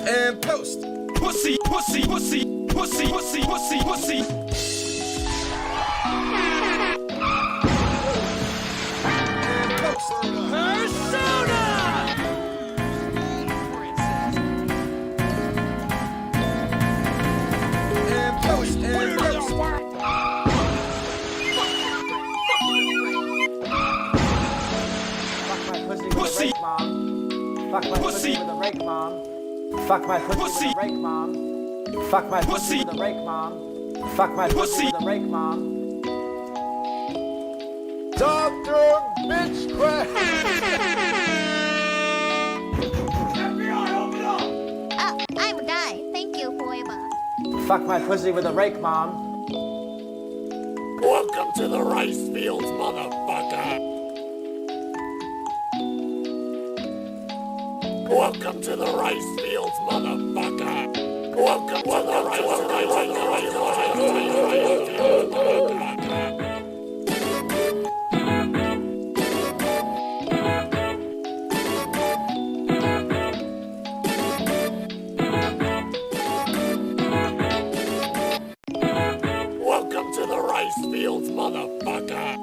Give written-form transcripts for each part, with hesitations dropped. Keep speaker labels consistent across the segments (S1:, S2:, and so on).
S1: And post. Pussy, pussy, pussy, pussy, pussy, pussy, pussy. And post. Persona! And post, and post.
S2: Pussy. Fuck my pussy with a rake, mom. Fuck my pussy with a rake, mom. Fuck my pussy with a rake, mom. Fuck my pussy with a rake, mom.
S1: Dr. Bitch Crack.
S3: FBI, open up! Oh, I would die. Thank you, forever.
S2: Fuck my pussy with a rake, mom.
S4: Welcome to the rice fields, motherfucker. Welcome to the rice fields, motherfucker. Welcome to the rice fields, Welcome to the rice fields, motherfucker.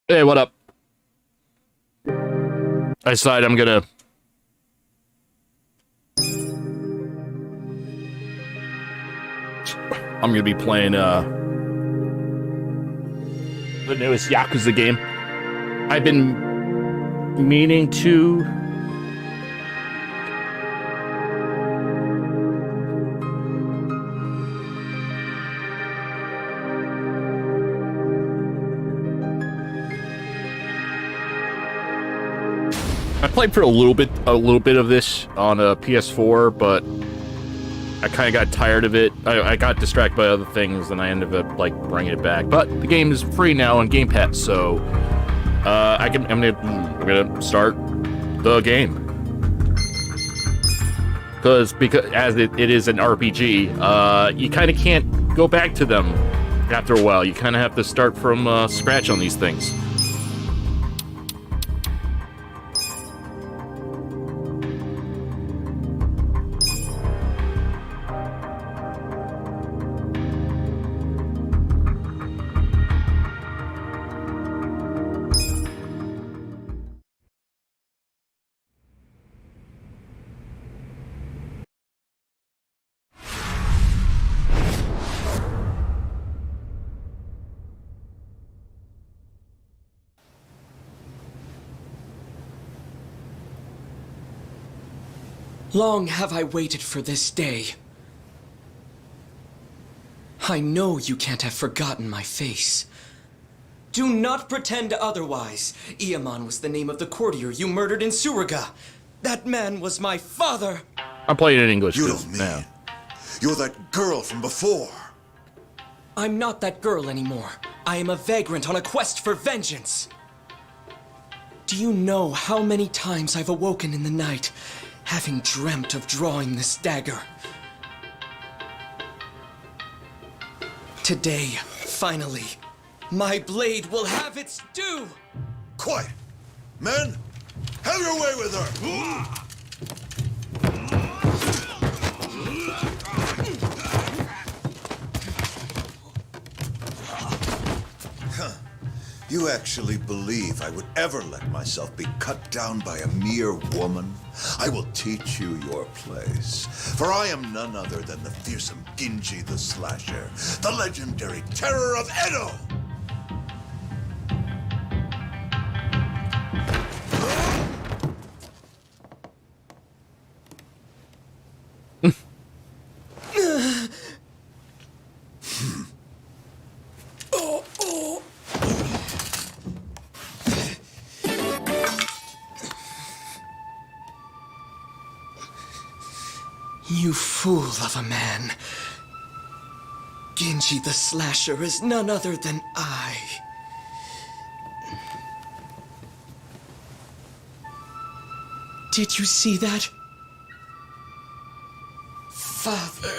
S5: Hey, what up? I decided I'm gonna... be playing, the newest Yakuza game. I've been meaning to... I played for a little bit of this on a PS4, but I kind of got tired of it. I got distracted by other things, and I ended up like bringing it back. But the game is free now on Game Pass, so I'm gonna start the game because as it is an RPG, you kind of can't go back to them after a while. You kind of have to start from scratch on these things.
S6: Long have I waited for this day. I know you can't have forgotten my face. Do not pretend otherwise. Iamon was the name of the courtier you murdered in Suriga. That man was my father.
S5: I'm playing in English.
S7: You don't mean
S5: now.
S7: You're that girl from before.
S6: I'm not that girl anymore. I am a vagrant on a quest for vengeance. Do you know how many times I've awoken in the night, having dreamt of drawing this dagger? Today, finally, my blade will have its due!
S7: Quiet! Men, have your way with her! You actually believe I would ever let myself be cut down by a mere woman? I will teach you your place. For I am none other than the fearsome Genji the Slasher, the legendary terror of Edo!
S6: You fool of a man. Genji the Slasher is none other than I. Did you see that? Father.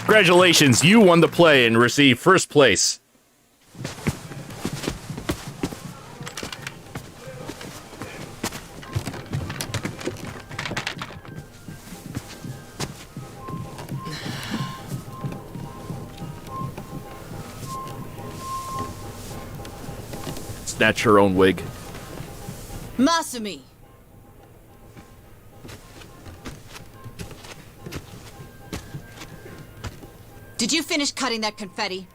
S5: Congratulations, you won the play and received first place. Snatch her own wig.
S8: Masumi! Did you finish cutting that confetti?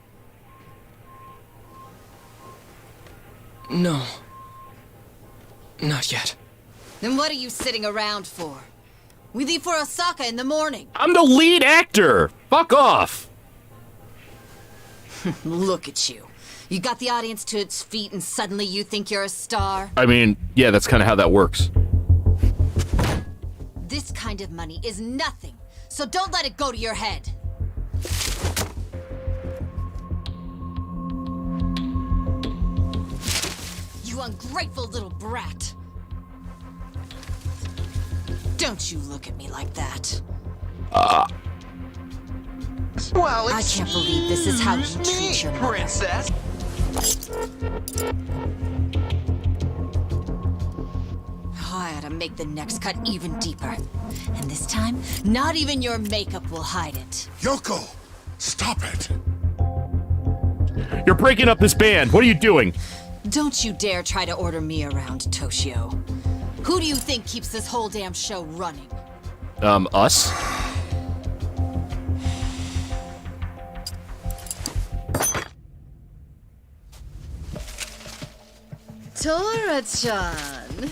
S6: No. Not yet.
S8: Then what are you sitting around for? We leave for Osaka in the morning.
S5: I'm the lead actor! Fuck off!
S8: Look at you. You got the audience to its feet and suddenly you think you're a star?
S5: I mean, yeah, that's kind of how that works.
S8: This kind of money is nothing, so don't let it go to your head. You ungrateful little brat. Don't you look at me like that.
S1: Well,
S8: I can't believe this is how you treat your mother.
S1: princess.
S8: I ought to make the next cut even deeper. And this time, not even your makeup will hide it.
S7: Yoko, stop it!
S5: You're breaking up this band. What are you doing?
S8: Don't you dare try to order me around, Toshio. Who do you think keeps this whole damn show running?
S5: Us?
S8: Tora-chan.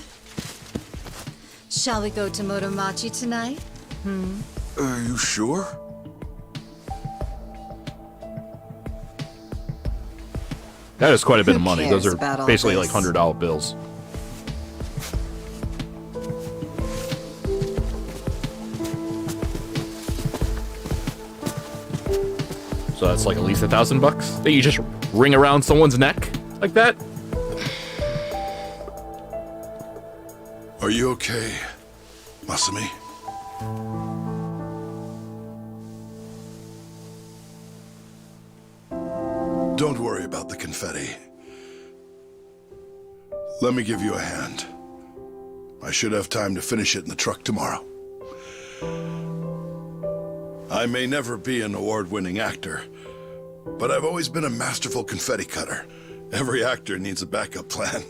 S8: Shall we go to Motomachi tonight?
S7: Are you sure?
S5: That is quite a bit of money. Those
S8: cares
S5: are
S8: about all
S5: basically like
S8: this?
S5: $100 bills. So that's like at least $1,000 that you just ring around someone's neck like that.
S7: Are you okay, Masumi? Don't worry about the confetti. Let me give you a hand. I should have time to finish it in the truck tomorrow. I may never be an award-winning actor, but I've always been a masterful confetti cutter. Every actor needs a backup plan.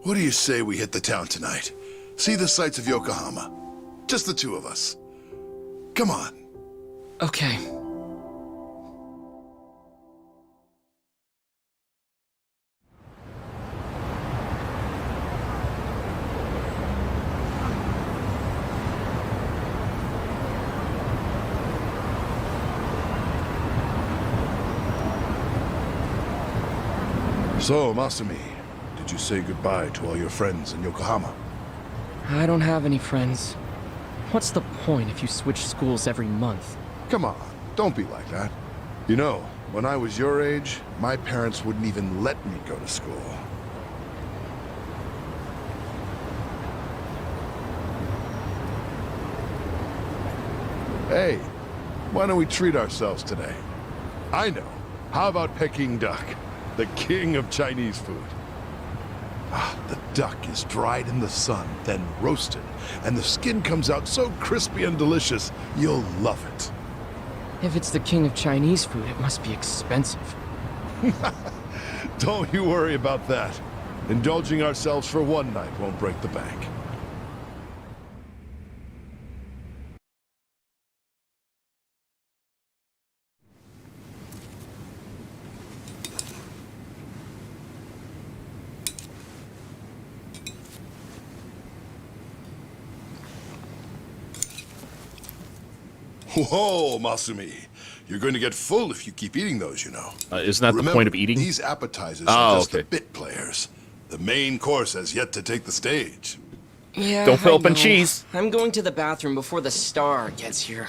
S7: What do you say we hit the town tonight? See the sights of Yokohama. Just the two of us. Come on.
S6: Okay.
S7: So, Masumi, did you say goodbye to all your friends in Yokohama?
S6: I don't have any friends. What's the point if you switch schools every month?
S7: Come on, don't be like that. You know, when I was your age, my parents wouldn't even let me go to school. Hey, why don't we treat ourselves today? I know. How about Peking duck, the king of Chinese food? Ah, the duck is dried in the sun, then roasted, and the skin comes out so crispy and delicious, you'll love it.
S6: If it's the king of Chinese food, it must be expensive.
S7: Don't you worry about that. Indulging ourselves for one night won't break the bank. Whoa, Masumi. You're going to get full if you keep eating those, you know.
S5: Isn't that
S7: Remember,
S5: the point of eating?
S7: These appetizers
S5: Oh,
S7: are just
S5: okay.
S7: the bit players. The main course has yet to take the stage.
S6: Yeah,
S5: Don't fill
S6: I
S5: up on
S6: know.
S5: cheese.
S6: I'm going to the bathroom before the star gets here.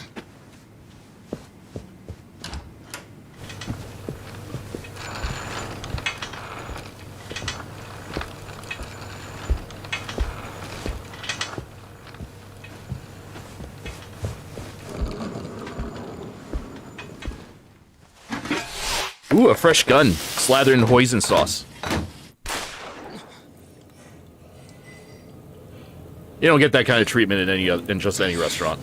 S5: Ooh, a fresh gun slathered in hoisin sauce. You don't get that kind of treatment in just any restaurant.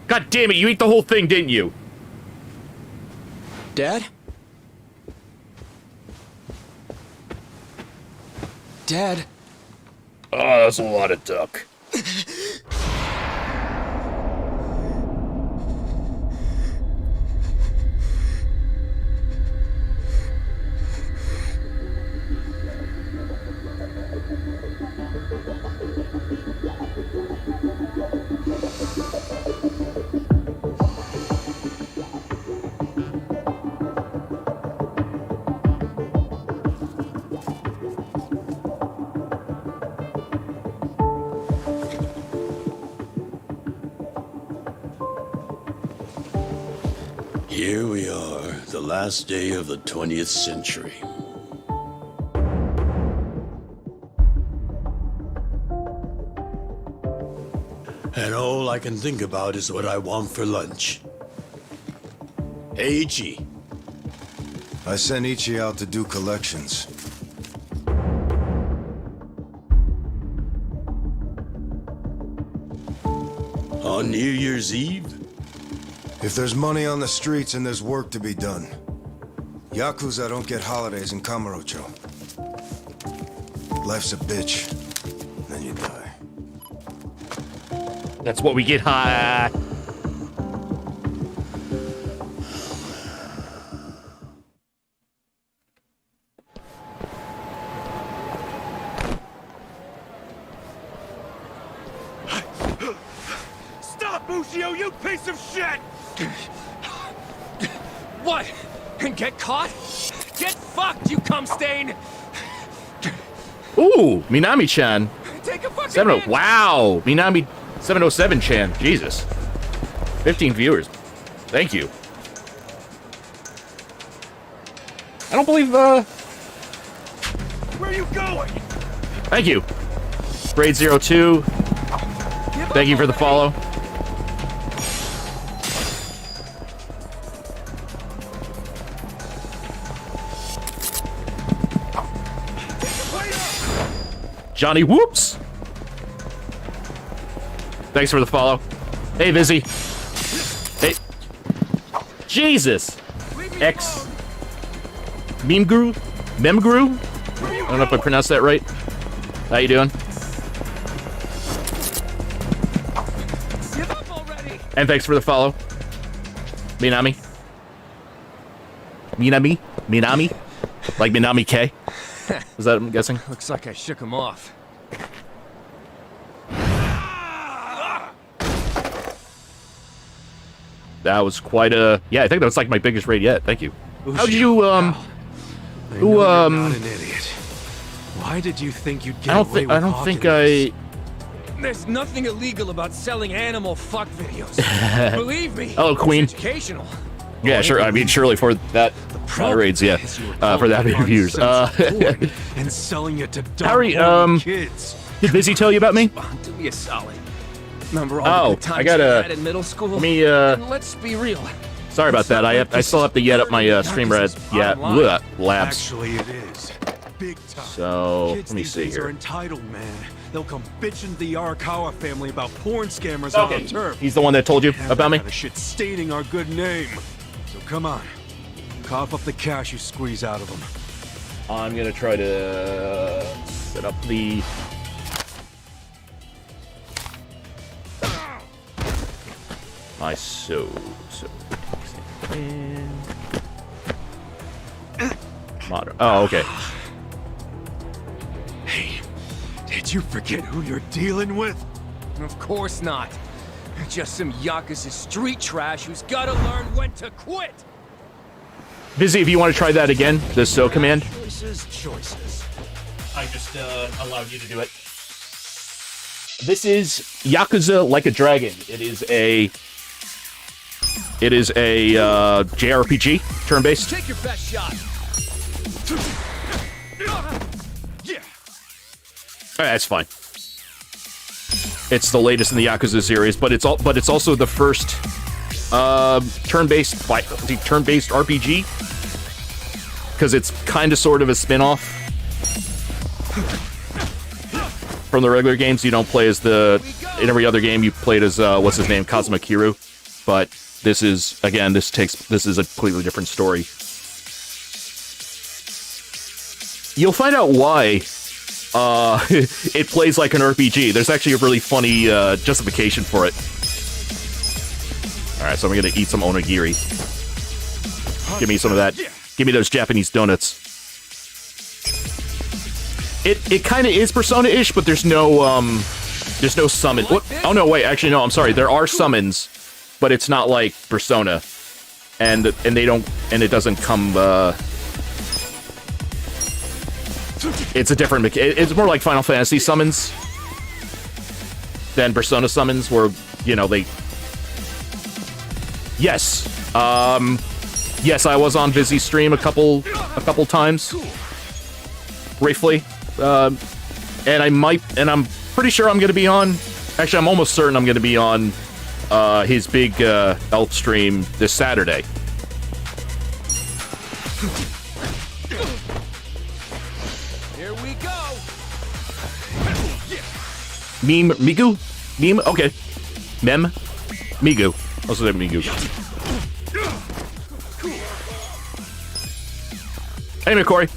S5: God damn it, you ate the whole thing, didn't you?
S6: Dad? Dad?
S5: Oh, that's a lot of duck.
S4: Here we are, the last day of the 20th century. And all I can think about is what I want for lunch. Hey, Ichi.
S9: I sent Ichi out to do collections.
S4: On New Year's Eve?
S9: If there's money on the streets and there's work to be done. Yakuza don't get holidays in Kamurocho. Life's a bitch. Then you die.
S5: That's what we get high.
S1: Lucio, you piece of shit!
S6: What? And get caught? Get fucked, you cum stain!
S5: Ooh, Minami-chan.
S6: Take a fucking
S5: 70.
S6: hit.
S5: Wow, Minami 707-chan. Jesus. 15 viewers. Thank you. I don't believe,
S1: Where are you going?
S5: Thank you. Grade 02. Thank you for the follow. Johnny Whoops. Thanks for the follow. Hey, Vizzy. Hey. Jesus. X. Memgru? Memgru? I don't know if I pronounced that right. How you doing?
S6: Give up already.
S5: And thanks for the follow. Minami. Minami? Minami? Like Minami K? Is that, I'm guessing?
S6: Looks like I shook him off.
S5: That was quite a... Yeah, I think that was like my biggest raid yet. Thank you. How'd you,
S1: Not an idiot. Why did you think you'd get away with
S5: I don't think I...
S6: There's nothing illegal about selling animal fuck videos. Believe me.
S5: Hello, Queen.
S6: It's educational.
S5: Yeah, sure. I mean, surely for that raids, yeah. For that many views.
S1: And selling it to dumb
S5: Harry,
S1: kids.
S5: did Busy tell you about me?
S6: Do me a solid. Remember all the good times
S5: I gotta...
S6: we had in middle school?
S5: Let me,
S6: And let's be real.
S5: Sorry about that. I still have to yet up my stream labs.
S1: Actually, it is. Big time.
S5: So,
S1: Kids
S5: let me
S1: these
S5: see
S1: days
S5: here.
S1: are entitled, man. They'll come bitching to the Arakawa family about porn scammers out on turf.
S5: He's the one that told you about me?
S1: Kind of shit staining our good name. So come on, cough up the cash you squeeze out of them.
S5: I'm gonna try to set up the... My Modern. Oh, okay.
S1: Hey, did you forget who you're dealing with?
S6: Of course not. Just some yakuza street trash who's gotta learn when to quit.
S5: Busy, if you want to try that again, the so command.
S1: Choices.
S5: I just allowed you to do it. This is Yakuza Like a Dragon. It is a JRPG, turn-based.
S6: Take your best shot.
S1: Yeah.
S5: That's fine. It's the latest in the Yakuza series, but it's also the first turn-based RPG, because it's kind of sort of a spin-off from the regular games. You don't play as in every other game you played as what's his name, Kazuma Kiryu, but this is this is a completely different story. You'll find out why it plays like an RPG. There's actually a really funny justification for it. Alright, so I'm gonna eat some onigiri. Give me some of that. Give me those Japanese donuts. It kind of is Persona-ish, but there's no summon. What? Oh no, wait, actually no, I'm sorry. There are summons, but it's not like Persona. And it doesn't come it's a different it's more like Final Fantasy summons than Persona summons, where, you know, they... Yes. Yes, I was on Vizzy's stream a couple times. Briefly. And I'm pretty sure I'm gonna be on... Actually, I'm almost certain I'm gonna be on his big elf stream this Saturday.
S6: Here we go.
S5: Migu? Meme? Okay. Migu. Also said Migu. Hey, McCory.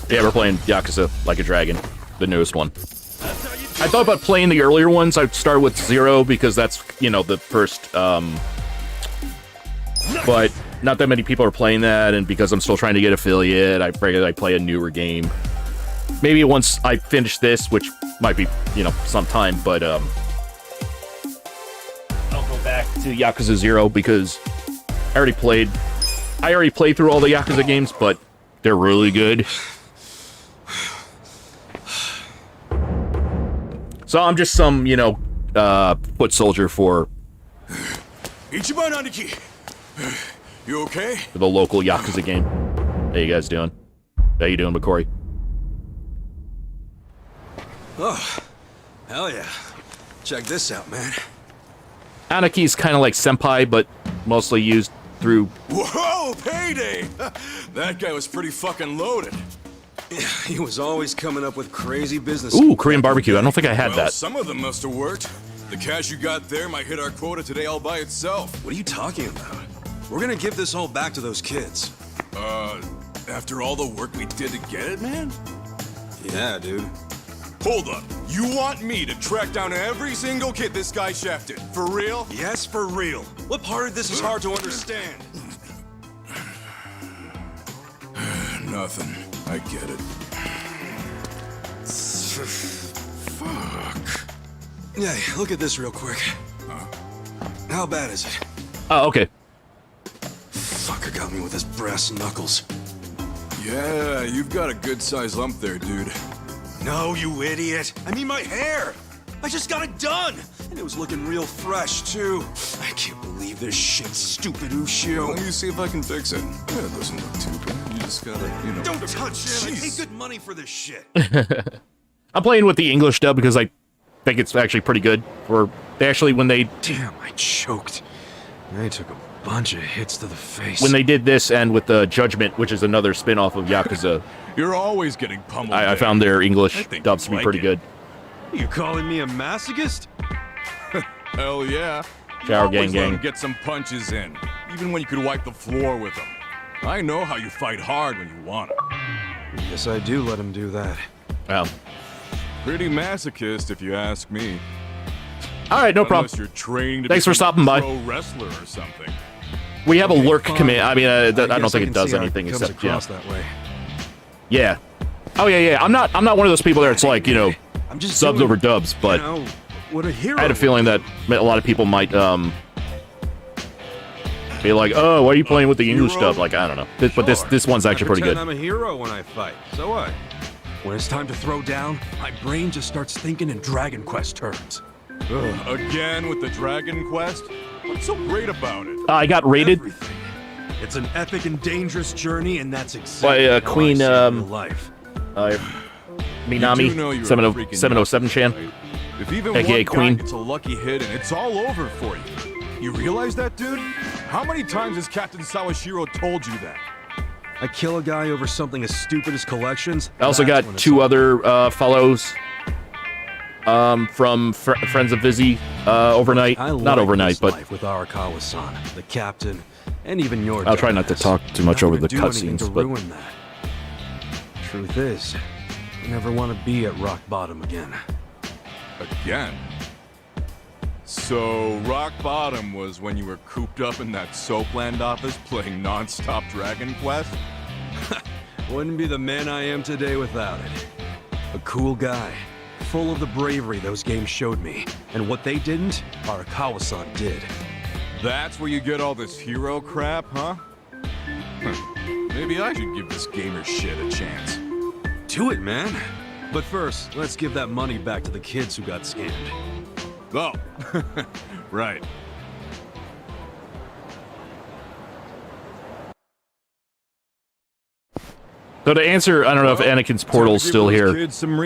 S5: Yeah, we're playing Yakuza Like a Dragon, the newest one. I thought about playing the earlier ones. I'd start with 0 because that's, you know, the first, but not that many people are playing that, and because I'm still trying to get affiliate, I figured I'd play a newer game. Maybe once I finish this, which might be, you know, sometime, but I'll go back to Yakuza 0 because I already played through all the Yakuza games, but they're really good. So I'm just some, you know, foot soldier for
S1: Ichiban Aniki. You okay?
S5: the local Yakuza game. How you guys doing? How you doing, McCory?
S1: Oh, hell yeah. Check this out, man.
S5: Anaki's kind of like senpai, but mostly used through...
S1: Whoa, payday! That guy was pretty fucking loaded. Yeah, he was always coming up with crazy business.
S5: Ooh, Korean barbecue. I don't think I had that.
S1: Some of them must have worked. The cash you got there might hit our quota today all by itself. What are you talking about? We're gonna give this all back to those kids. After all the work we did to get it, man? Yeah, dude. Hold up. You want me to track down every single kid this guy shafted? For real? Yes, for real. What part of this is hard to understand? Nothing. I get it. Fuck. Yeah, look at this real quick. How bad is it?
S5: Oh, okay.
S1: Fucker got me with his brass knuckles. Yeah, you've got a good-sized lump there, dude. No, you idiot. I mean my hair. I just got it done. And it was looking real fresh, too. I can't believe this shit, stupid Ushio. Let me see if I can fix it. Yeah, it doesn't look too bad. You just gotta, you know... Don't touch it. I pay good money for this shit.
S5: I'm playing with the English dub because I think it's actually pretty good. Or they actually, when they...
S1: Damn, I choked. I took a bunch of hits to the face.
S5: When they did this and with the Judgment, which is another spin-off of Yakuza...
S1: You're always getting pummeled.
S5: I found their English dubs to be pretty good.
S1: You calling me a masochist? Hell yeah.
S5: Shower gang
S1: Always let 'em
S5: gang.
S1: get some punches in, even when you could wipe the floor with them. I know how you fight hard when you want to. Yes, I do let him do that.
S5: Wow.
S1: Pretty masochist, if you ask me.
S5: All right, no
S1: Unless
S5: problem.
S1: you're trained to
S5: Thanks for
S1: become
S5: stopping by.
S1: a pro wrestler or something.
S5: We have a
S1: Okay,
S5: lurk
S1: fine.
S5: command. I mean, I don't
S1: guess
S5: think
S1: I
S5: it
S1: can
S5: does
S1: see how
S5: anything
S1: comes
S5: except, you know.
S1: across that way.
S5: Yeah. Oh, yeah. I'm not one of those people there. It's like, you know,
S1: I'm just
S5: subs
S1: doing,
S5: over dubs, but
S1: you know, what a hero
S5: I had a feeling that a lot of people might be like, oh, why are you playing with the English dub? Like, I don't know. But this one's actually pretty good.
S1: I'm a hero when I fight. So what? When it's time to throw down, my brain just starts thinking in Dragon Quest terms. Again with the Dragon Quest? What's so great about it?
S5: I got rated
S1: Everything. It's an epic and dangerous journey, and that's exactly
S5: by
S1: how
S5: Queen
S1: I see real life.
S5: Minami
S1: You do know you're a
S5: 707 Chan.
S1: right? If even
S5: AKA
S1: one
S5: Queen.
S1: guy gets a lucky hit and it's all over for you. You realize that, dude? How many times has Captain Sawashiro told you that? I kill a guy over something as stupid as collections.
S5: I also got two other fellows from Friends of Vizzy overnight. Not overnight, but
S1: life with Arakawa-san, the captain, and even your
S5: I'll try not to
S1: dumbass.
S5: talk too much
S1: Not
S5: over
S1: gonna
S5: the
S1: do anything
S5: cutscenes,
S1: to
S5: but
S1: ruin that. Truth is, I never want to be at rock bottom again. Again? So, rock bottom was when you were cooped up in that Soapland office playing non-stop Dragon Quest? Wouldn't be the man I am today without it. A cool guy, full of the bravery those games showed me. And what they didn't, Arakawa-san did. That's where you get all this hero crap, huh? Maybe I should give this gamer shit a chance. Do it, man. But first, let's give that money back to the kids who got scammed. Oh, right.
S5: so to answer, I don't know if Anakin's portal's still here.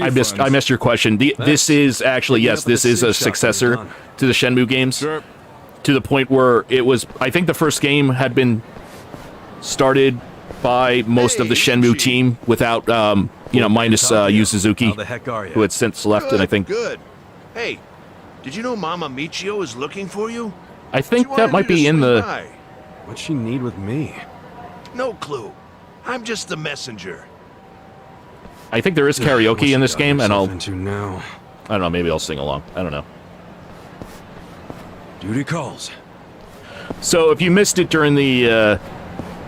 S5: I missed your question. This is actually, yes, this is a successor to the Shenmue games.
S1: Sure.
S5: To the point where it was, I think the first game had been started by most of the Shenmue team without, minus Yu Suzuki,
S1: How the heck are
S5: who
S1: you?
S5: had since left, and I think
S10: Good. Hey, did you know Mama Michio is looking for you? She
S5: that
S10: wanted
S5: might
S10: you to
S5: be in
S10: swing
S5: the.
S10: by.
S1: What's she need with me?
S10: No clue. I'm just the messenger.
S5: I think there is karaoke in this game, and I'll.
S1: Into now.
S5: I don't know. Maybe I'll sing along. I don't know.
S1: Duty calls.
S5: So if you missed it during the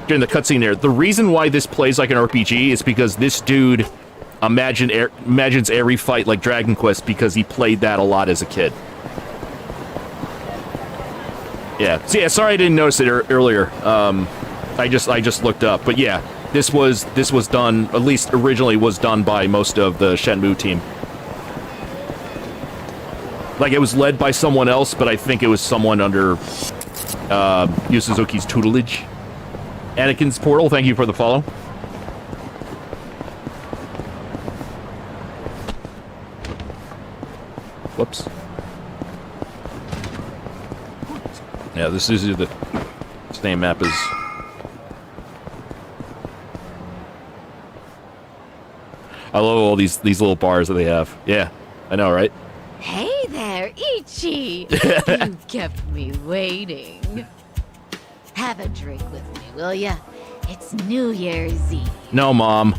S5: cutscene there, the reason why this plays like an RPG is because this dude imagines every fight like Dragon Quest because he played that a lot as a kid. Yeah. So yeah, sorry I didn't notice it earlier. I just looked up, but yeah, this was done, at least originally was done by most of the Shenmue team. Like it was led by someone else, but I think it was someone under Yu Suzuki's tutelage. Anakin's Portal, thank you for the follow. Whoops. Yeah, this is the same map as... I love all these little bars that they have. Yeah, I know, right?
S8: Hey there, Ichi! You kept me waiting. Have a drink with me, will ya? It's New Year's Eve.
S5: No, Mom.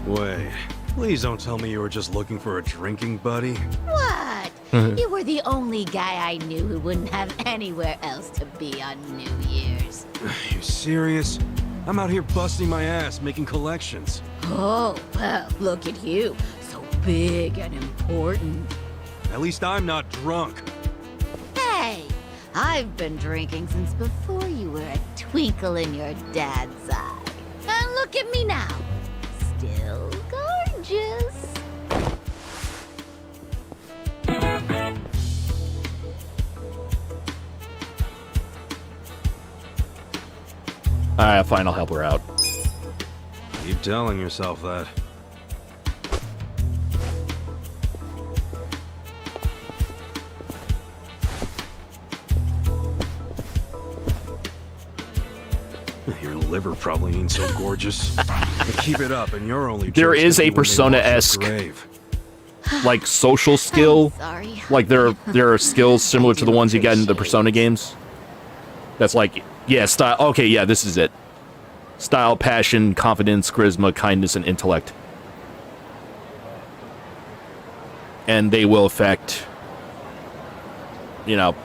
S1: Wait, please don't tell me you were just looking for a drinking buddy.
S8: What? You were the only guy I knew who wouldn't have anywhere else to be on New Year's.
S1: You serious? I'm out here busting my ass making collections.
S8: Oh, well, look at you. So big and important.
S1: At least I'm not drunk.
S8: Hey, I've been drinking since before you were a twinkle in your dad's eye. And look at me now. Still gorgeous.
S5: Alright, fine, I'll help her out.
S1: Keep telling yourself that. Your liver probably ain't so gorgeous. But keep it up, and you're only.
S5: There is a Persona-esque, like, social skill.
S8: Sorry.
S5: Like, there are skills similar to the ones you get in the Persona games. That's like, yeah, style. Okay, yeah, this is it. Style, passion, confidence, charisma, kindness, and intellect. And they will affect, you know,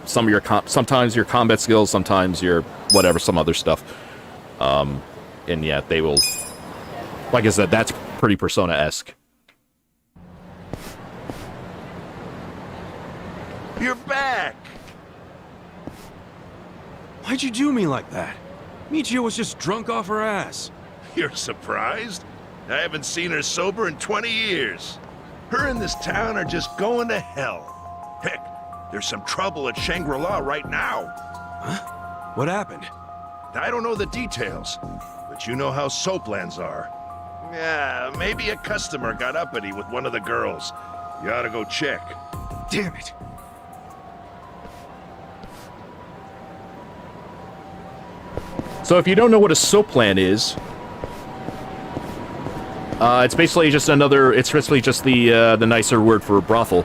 S5: sometimes your combat skills, sometimes your whatever, some other stuff. And yeah, they will, like I said, that's pretty Persona-esque.
S10: You're back!
S1: Why'd you do me like that? Michio was just drunk off her ass.
S10: You're surprised? I haven't seen her sober in 20 years. Her and this town are just going to hell. Heck, there's some trouble at Shangri-La right now.
S1: Huh? What happened?
S10: I don't know the details, but you know how soaplands are. Yeah, maybe a customer got uppity with one of the girls. You ought to go check.
S1: Damn it.
S5: So if you don't know what a soapland is, it's basically just another. It's basically just the nicer word for brothel.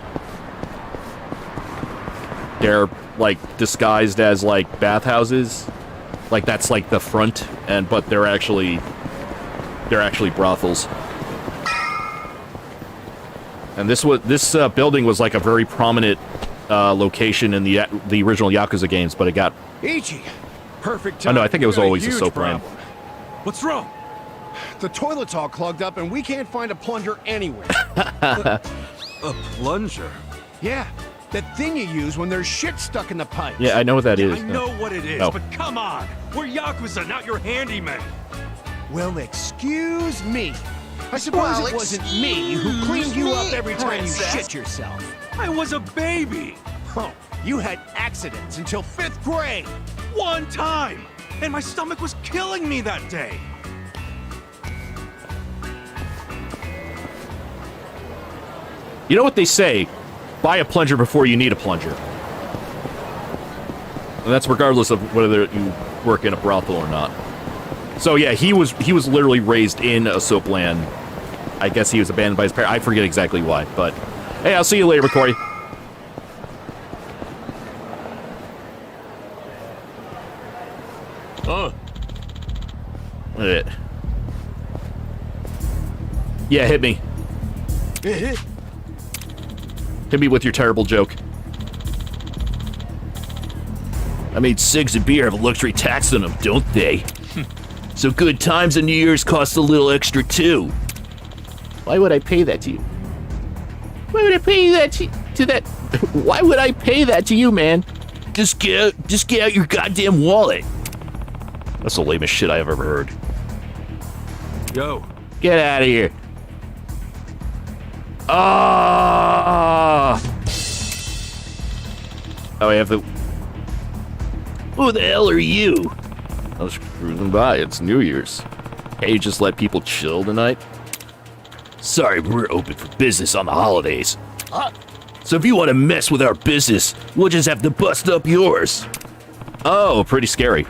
S5: They're like disguised as like bathhouses, like that's like the front, but they're actually brothels. And this building was like a very prominent location in the original Yakuza games, but it got.
S11: Ichi. Perfect time.
S5: Oh no, I think it was always a soap
S11: problem.
S5: land.
S1: What's wrong?
S11: The toilet's all clogged up and we can't find a plunger anywhere.
S1: A plunger?
S11: Yeah, that thing you use when there's shit stuck in the pipes.
S5: Yeah, I know what that is.
S1: I know what it is,
S5: Oh.
S1: but come on! We're Yakuza, not your handyman!
S11: Well, excuse me. I suppose it wasn't me who cleaned you up every time you shit yourself.
S1: I was a baby!
S11: Oh, you had accidents until 5th grade.
S1: One time! And my stomach was killing me that day!
S5: You know what they say? Buy a plunger before you need a plunger. And that's regardless of whether you work in a brothel or not. So yeah, he was literally raised in a soap land. I guess he was abandoned by his parents. I forget exactly why, but hey, I'll see you later, Corey.
S10: Oh.
S5: Yeah, hit me. Hit me with your terrible joke. I mean, cigs and beer have a luxury tax on them, don't they? So good times and New Year's cost a little extra too. Why would I pay that to you? Why would I pay that to that? Why would I pay that to you, man? Just get out your goddamn wallet. That's the lamest shit I've ever heard.
S1: Yo.
S5: Get out of here. Ah! Oh, I have the... Who the hell are you? I was cruising by. It's New Year's. Hey, you just let people chill tonight? Sorry, we're open for business on the holidays. So if you want to mess with our business, we'll just have to bust up yours. Oh, pretty scary.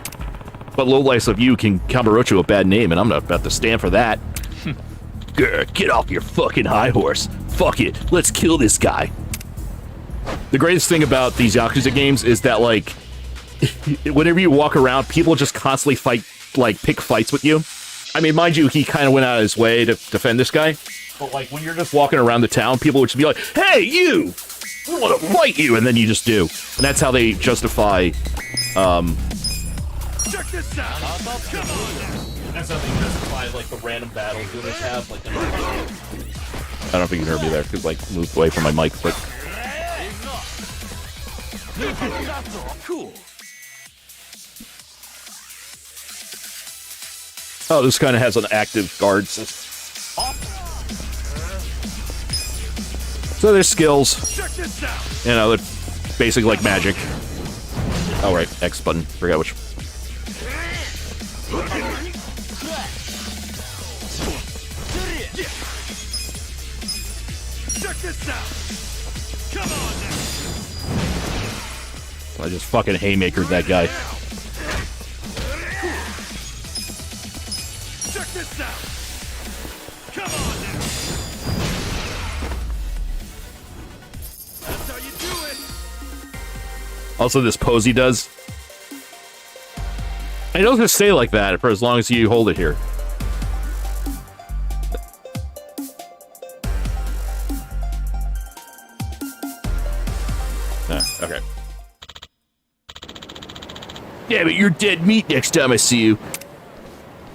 S5: But lowlifes of you can Kamurocho a bad name, and I'm not about to stand for that. Grr, get off your fucking high horse. Fuck it, let's kill this guy. The greatest thing about these Yakuza games is that, like, whenever you walk around, people just constantly pick fights with you. I mean, mind you, he kind of went out of his way to defend this guy. But, like, when you're just walking around the town, people would just be like, hey, you! We want to fight you! And then you just do. And that's how they justify,
S10: Check this out! Come on!
S5: That's how they justify, like, the random battles you always have, like, I don't know if you can hear me there, because, like, moved away from my mic, but...
S10: Cool.
S5: Oh, this kind of has an active guard system. So there's skills.
S10: Check this out.
S5: You know, they're basically like magic. Oh, right, X button. Forgot which.
S10: Check this out. Come on now.
S5: I just fucking haymakered that guy.
S10: Check this out. Come on now. That's how you do it.
S5: Also, this pose he does. It doesn't stay like that for as long as you hold it here. Okay. Yeah, but you're dead meat next time I see you.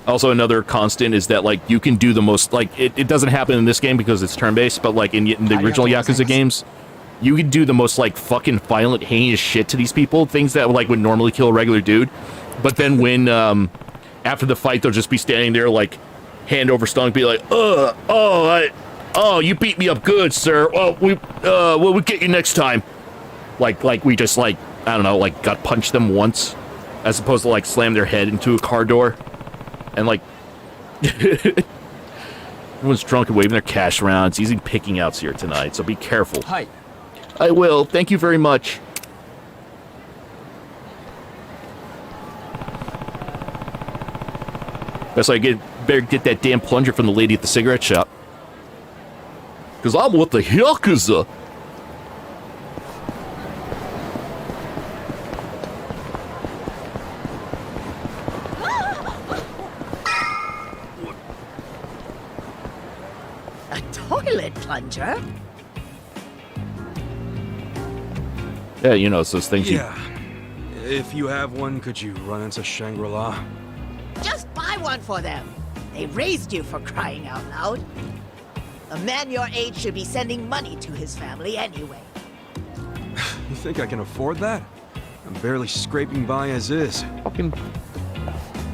S5: Also, another constant is that, like, you can do the most, like, it doesn't happen in this game because it's turn-based, but, like, in the original Yakuza games, you can do the most, like, fucking violent, heinous shit to these people, things that, like, would normally kill a regular dude. But then when, after the fight, they'll just be standing there, like, hand over stomach, be like, oh, you beat me up good, sir. Well, we'll get you next time. Like we just, like, I don't know, like, got punched them once, as opposed to, like, slam their head into a car door. And, like, everyone's drunk and waving their cash around. It's easy picking outs here tonight, so be careful.
S6: Hi.
S5: I will. Thank you very much. Best I better get that damn plunger from the lady at the cigarette shop. Because I'm with the yakuza.
S8: A toilet plunger?
S5: Yeah, you know, it's those things
S1: Yeah. If you have one, could you run into Shangri-La?
S8: Just buy one for them. They raised you, for crying out loud. A man your age should be sending money to his family anyway.
S1: You think I can afford that? I'm barely scraping by as is.
S5: fucking...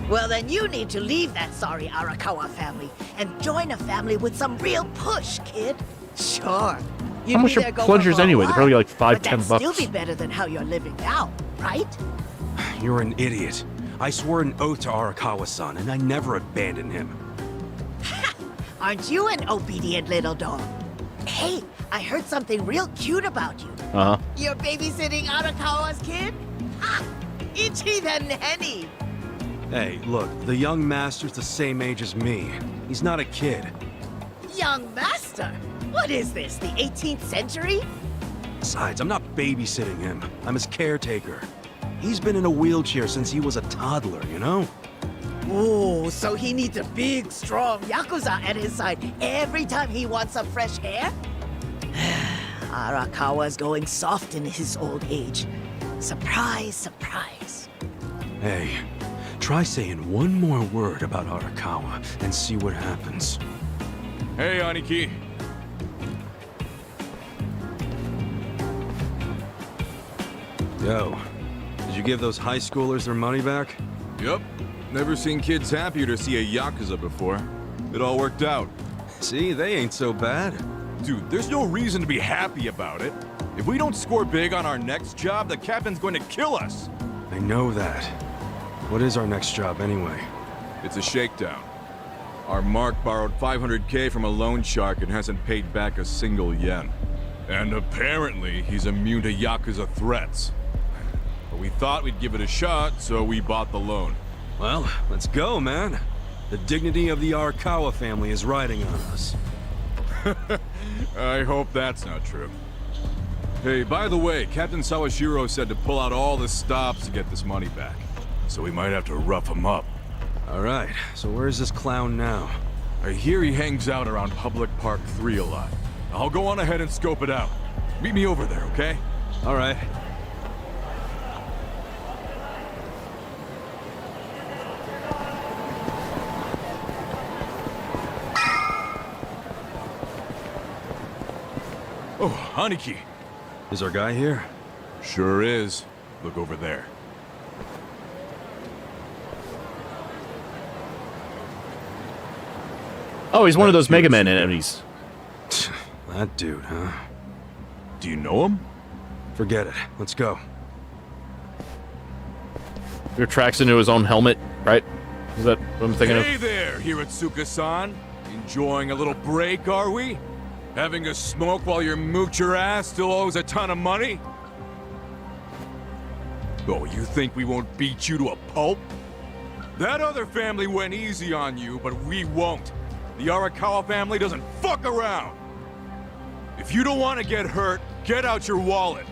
S8: Well, then you need to leave that sorry Arakawa family and join a family with some real push, kid. Sure.
S5: How much are plungers anyway? They're probably like $5, $10 bucks.
S8: Still be better than how you're living now, right?
S1: You're an idiot. I swore an oath to Arakawa-san, and I never abandoned him.
S8: Aren't you an obedient little dog? Hey, I heard something real cute about you.
S5: Uh-huh.
S8: You're babysitting Arakawa's kid? Ha! Ichi the nanny!
S1: Hey, look, the young master's the same age as me. He's not a kid.
S8: Young master? What is this, the 18th century?
S1: Besides, I'm not babysitting him. I'm his caretaker. He's been in a wheelchair since he was a toddler, you know?
S8: Oh, so he needs a big, strong Yakuza at his side every time he wants some fresh air? Arakawa's going soft in his old age. Surprise, surprise.
S1: Hey, try saying one more word about Arakawa and see what happens. Hey, Aniki.
S9: Yo, did you give those high schoolers their money back?
S1: Yup. Never seen kids happier to see a yakuza before. It all worked out.
S9: See, they ain't so bad.
S1: Dude, there's no reason to be happy about it. If we don't score big on our next job, the captain's going to kill us.
S9: I know that. What is our next job anyway?
S1: It's a shakedown. Our Mark borrowed 500K from a loan shark and hasn't paid back a single yen. And apparently, he's immune to yakuza threats. But we thought we'd give it a shot, so we bought the loan.
S9: Well, let's go, man. The dignity of the Arakawa family is riding on us.
S1: I hope that's not true. Hey, by the way, Captain Sawashiro said to pull out all the stops to get this money back. So we might have to rough him up.
S9: All right, so where's this clown now?
S1: I hear he hangs out around Public Park 3 a lot. I'll go on ahead and scope it out. Meet me over there, okay?
S9: All right.
S1: Oh, Aniki.
S9: Is our guy here?
S1: Sure is. Look over there.
S5: Oh, he's one of those Mega Man enemies.
S9: That dude, huh?
S1: Do you know him?
S9: Forget it. Let's go.
S5: He tracks into his own helmet, right? Is that what I'm thinking
S1: Hey there, Hiratsuka-san. Enjoying a little break, are we? Having a smoke while your moocher ass still owes a ton of money? Oh, you think we won't beat you to a pulp? That other family went easy on you, but we won't. The Arakawa family doesn't fuck around. If you don't want to get hurt, get out your wallet.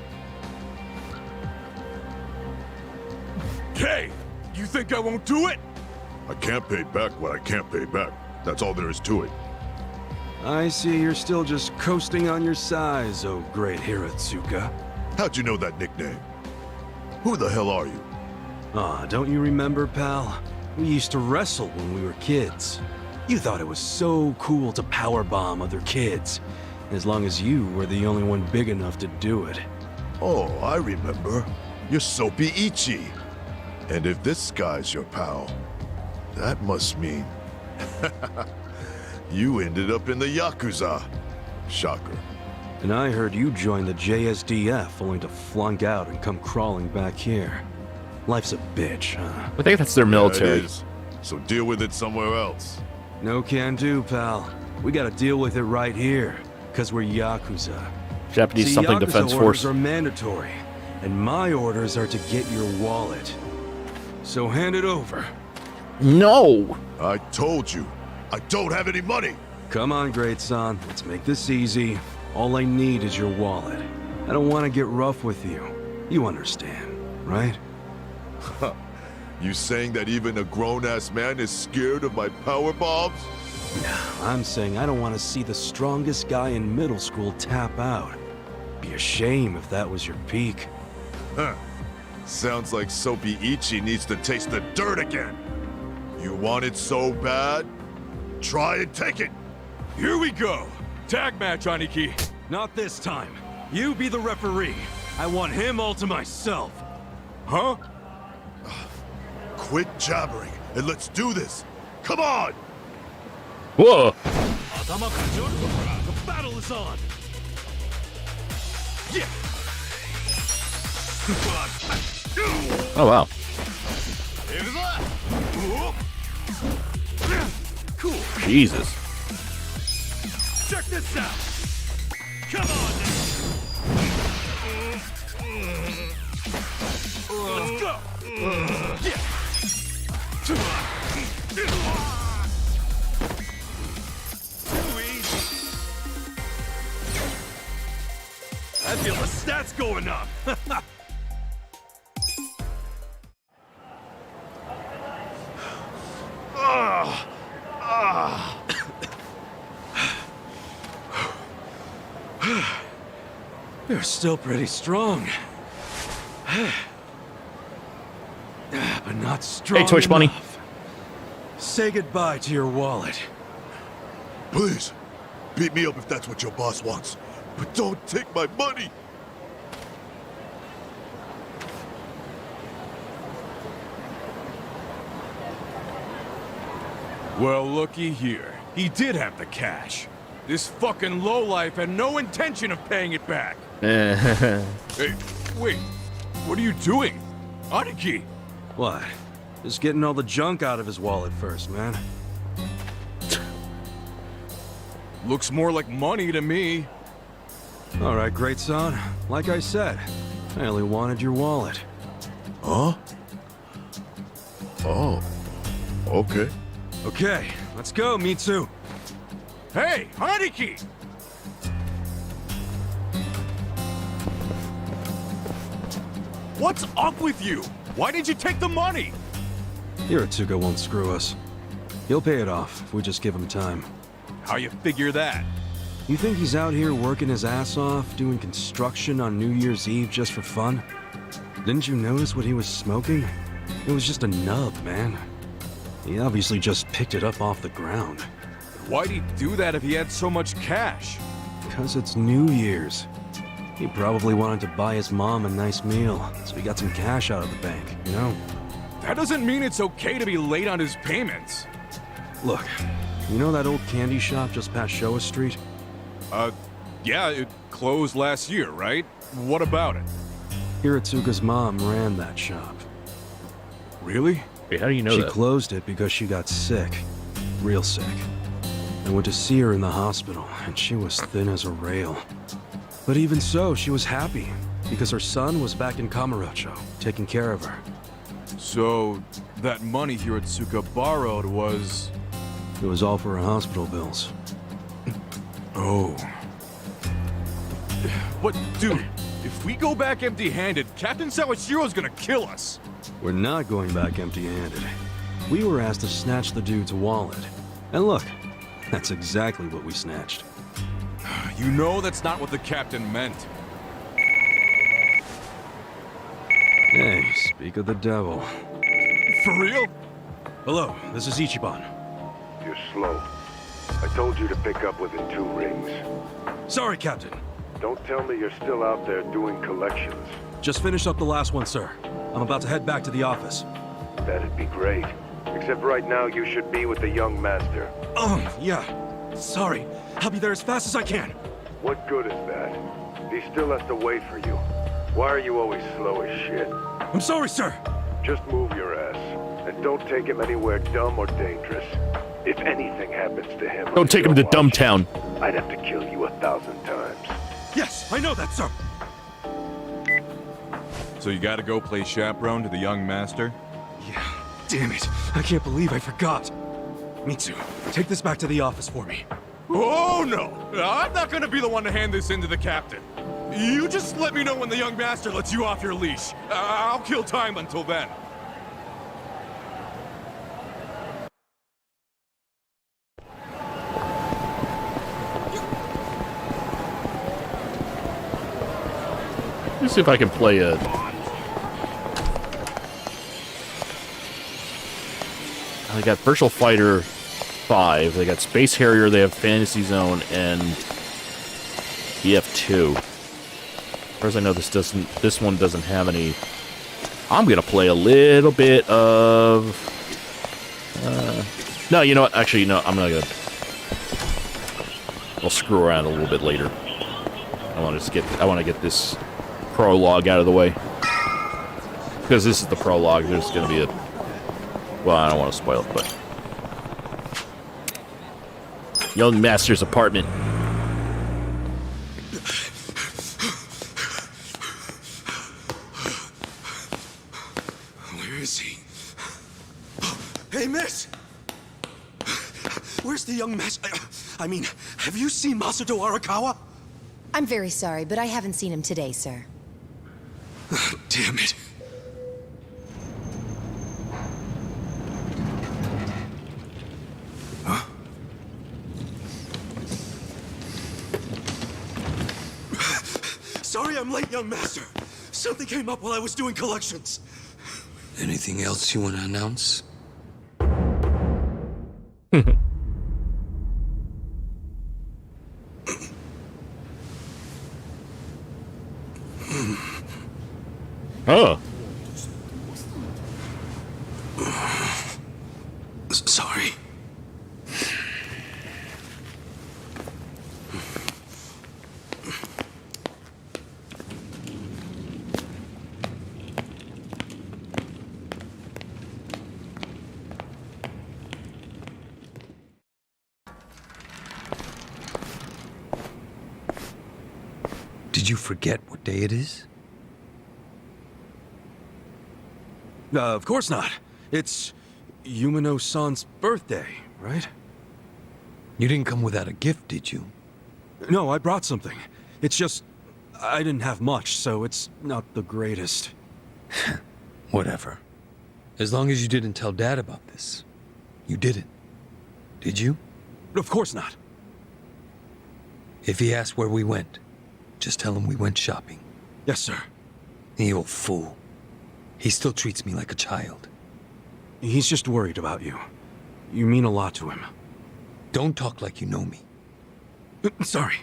S1: Hey, you think I won't do it?
S10: I can't pay back what I can't pay back. That's all there is to it.
S9: I see you're still just coasting on your size, oh great Hiratsuka.
S10: How'd you know that nickname? Who the hell are you?
S9: Ah, don't you remember, pal? We used to wrestle when we were kids. You thought it was so cool to powerbomb other kids, as long as you were the only one big enough to do it.
S10: Oh, I remember. You're Soapy Ichi. And if this guy's your pal, that must mean... you ended up in the yakuza. Shocker.
S9: And I heard you joined the JSDF only to flunk out and come crawling back here. Life's a bitch, huh?
S5: I think that's their military.
S10: Yeah, it is. So deal with it somewhere else.
S9: No can do, pal. We gotta deal with it right here, because we're Yakuza.
S5: Japanese
S9: See,
S5: something
S9: Yakuza
S5: defense
S9: orders
S5: force.
S9: are mandatory, and my orders are to get your wallet. So hand it over.
S5: No!
S10: I told you, I don't have any money.
S9: Come on, great son. Let's make this easy. All I need is your wallet. I don't want to get rough with you. You understand, right?
S10: You saying that even a grown-ass man is scared of my power bombs?
S9: I'm saying I don't want to see the strongest guy in middle school tap out. Be a shame if that was your peak.
S10: Huh. Sounds like Soapy Ichi needs to taste the dirt again. You want it so bad? Try and take it.
S1: Here we go. Tag match, Aniki.
S9: Not this time. You be the referee. I want him all to myself.
S1: Huh?
S10: Quit jabbering and let's do this. Come on!
S5: Whoa!
S9: The battle is on.
S1: Yeah.
S5: Oh, wow.
S1: Cool.
S5: Jesus.
S1: Check this out. Come on now. Let's go. Yeah. Too easy. I feel the stats going up.
S9: You're still pretty strong. But not strong
S5: Hey, Twitch Bunny.
S9: enough. Say goodbye to your wallet.
S10: Please,
S7: Beat me up if that's what your boss wants. But don't take my money!
S1: Well, looky here. He did have the cash. This fucking lowlife had no intention of paying it back. Hey, wait. What are you doing? Aniki!
S9: What? Just getting all the junk out of his wallet first, man.
S1: Looks more like money to me.
S9: Alright, great son. Like I said, I only wanted your wallet.
S7: Huh? Oh. Okay.
S9: Okay, let's go, Mitsu.
S1: Hey, Aniki! What's up with you? Why did you take the money?
S9: Hiratsuka won't screw us. He'll pay it off if we just give him time.
S1: How you figure that?
S9: You think he's out here working his ass off, doing construction on New Year's Eve just for fun? Didn't you notice what he was smoking? It was just a nub, man. He obviously just picked it up off the ground.
S1: Why'd he do that if he had so much cash?
S9: Because it's New Year's. He probably wanted to buy his mom a nice meal, so he got some cash out of the bank, you know?
S1: That doesn't mean it's okay to be late on his payments.
S9: Look, you know that old candy shop just past Showa Street?
S1: Yeah, it closed last year, right? What about it?
S9: Hiratsuka's mom ran that shop.
S1: Really?
S5: Wait, how do you know
S9: She
S5: that?
S9: closed it because she got sick. Real sick. I went to see her in the hospital, and she was thin as a rail. But even so, she was happy, because her son was back in Kamurocho, taking care of her.
S1: So, that money Hiratsuka borrowed was...
S9: It was all for her hospital bills.
S1: Oh. But, dude, if we go back empty-handed, Captain Sawashiro's gonna kill us.
S9: We're not going back empty-handed. We were asked to snatch the dude's wallet. And look, that's exactly what we snatched.
S1: You know that's not what the captain meant.
S9: Hey, speak of the devil.
S1: For real?
S9: Hello, this is Ichiban.
S12: You're slow. I told you to pick up within 2 rings.
S9: Sorry, Captain.
S12: Don't tell me you're still out there doing collections.
S9: Just finished up the last one, sir. I'm about to head back to the office.
S12: That'd be great. Except right now you should be with the young master.
S9: Yeah. Sorry. I'll be there as fast as I can.
S12: What good is that? He still has to wait for you. Why are you always slow as shit?
S9: I'm sorry, sir.
S12: Just move your ass. And don't take him anywhere dumb or dangerous. If anything happens to him...
S5: Don't take him to Dumbtown.
S12: I'd have to kill you 1,000 times.
S9: Yes, I know that, sir.
S1: So you gotta go play chaperone to the young master?
S9: Yeah, damn it. I can't believe I forgot. Mitsu, take this back to the office for me.
S1: Oh, no! I'm not gonna be the one to hand this in to the captain. You just let me know when the young master lets you off your leash. I'll kill time until then.
S5: Let's see if I can play a... I got Virtual Fighter 5, they got Space Harrier, they have Fantasy Zone, and BF2. As far as I know, this one doesn't have any... I'm gonna play a little bit of... no, you know what? Actually, no, I'm not gonna... I'll screw around a little bit later. I want to get this prologue out of the way. Because this is the prologue, there's gonna be a... Well, I don't want to spoil it, but... Young Master's apartment.
S9: Where is he? Hey, miss! Where's the young master? I mean, have you seen Masato Arakawa?
S13: I'm very sorry, but I haven't seen him today, sir.
S9: Damn it. Huh? Sorry I'm late, young master. Something came up while I was doing collections.
S14: Anything else you want to announce?
S5: Oh.
S9: Sorry.
S14: Did you forget what day it is?
S9: Of course not. It's Yumino-san's birthday, right?
S14: You didn't come without a gift, did you?
S9: No, I brought something. It's just, I didn't have much, so it's not the greatest.
S14: Whatever. As long as you didn't tell Dad about this. You didn't. Did you?
S9: Of course not.
S14: If he asks where we went, just tell him we went shopping.
S9: Yes, sir.
S14: The old fool. He still treats me like a child.
S9: He's just worried about you. You mean a lot to him.
S14: Don't talk like you know me.
S9: Sorry.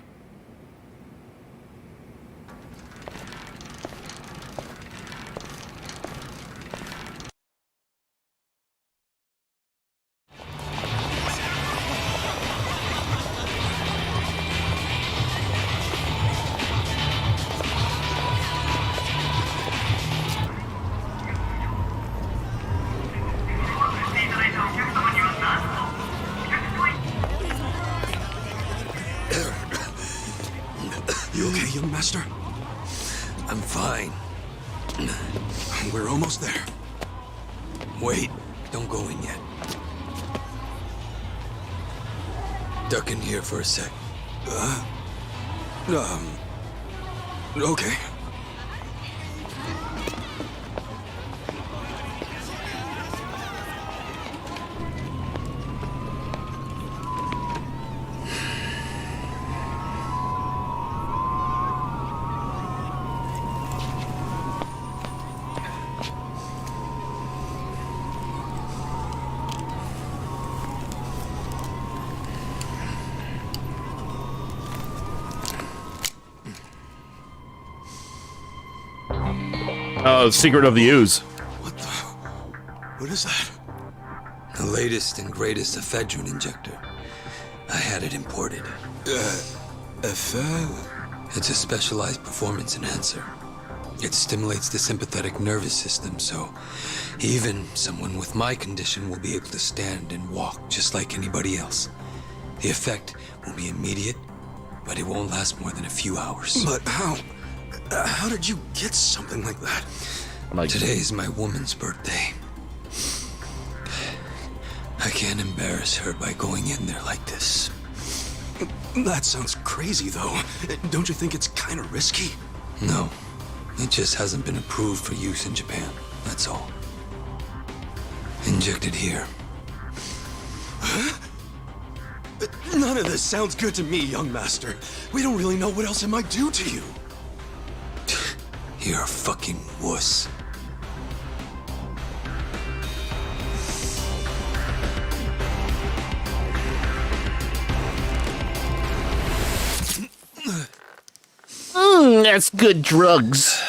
S9: You okay, young master?
S14: I'm fine.
S9: We're almost there.
S14: Wait, don't go in yet. Duck in here for a sec.
S9: Okay.
S5: Oh, Secret of the Ooze.
S9: What is that?
S14: The latest and greatest ephedrine injector. I had it imported. It's a specialized performance enhancer. It stimulates the sympathetic nervous system, so even someone with my condition will be able to stand and walk just like anybody else. The effect will be immediate, but it won't last more than a few hours.
S9: But how did you get something like that?
S14: Today is my woman's birthday. I can't embarrass her by going in there like this.
S9: That sounds crazy, though. Don't you think it's kind of risky?
S14: No. It just hasn't been approved for use in Japan. That's all. Inject it here.
S9: Huh? None of this sounds good to me, young master. We don't really know what else it might do to you.
S14: You're a fucking wuss.
S5: That's good drugs.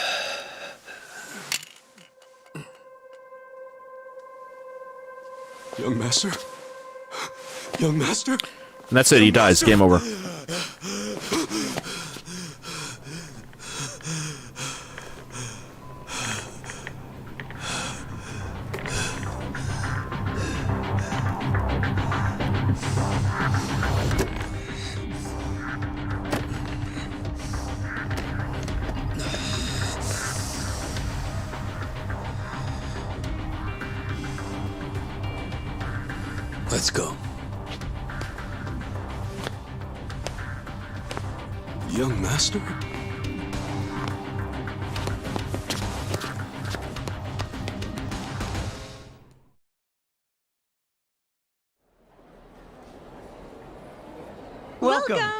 S9: Young master? Young master?
S5: And that's it, he dies. Game over.
S14: Let's go.
S9: Young master?
S11: Welcome.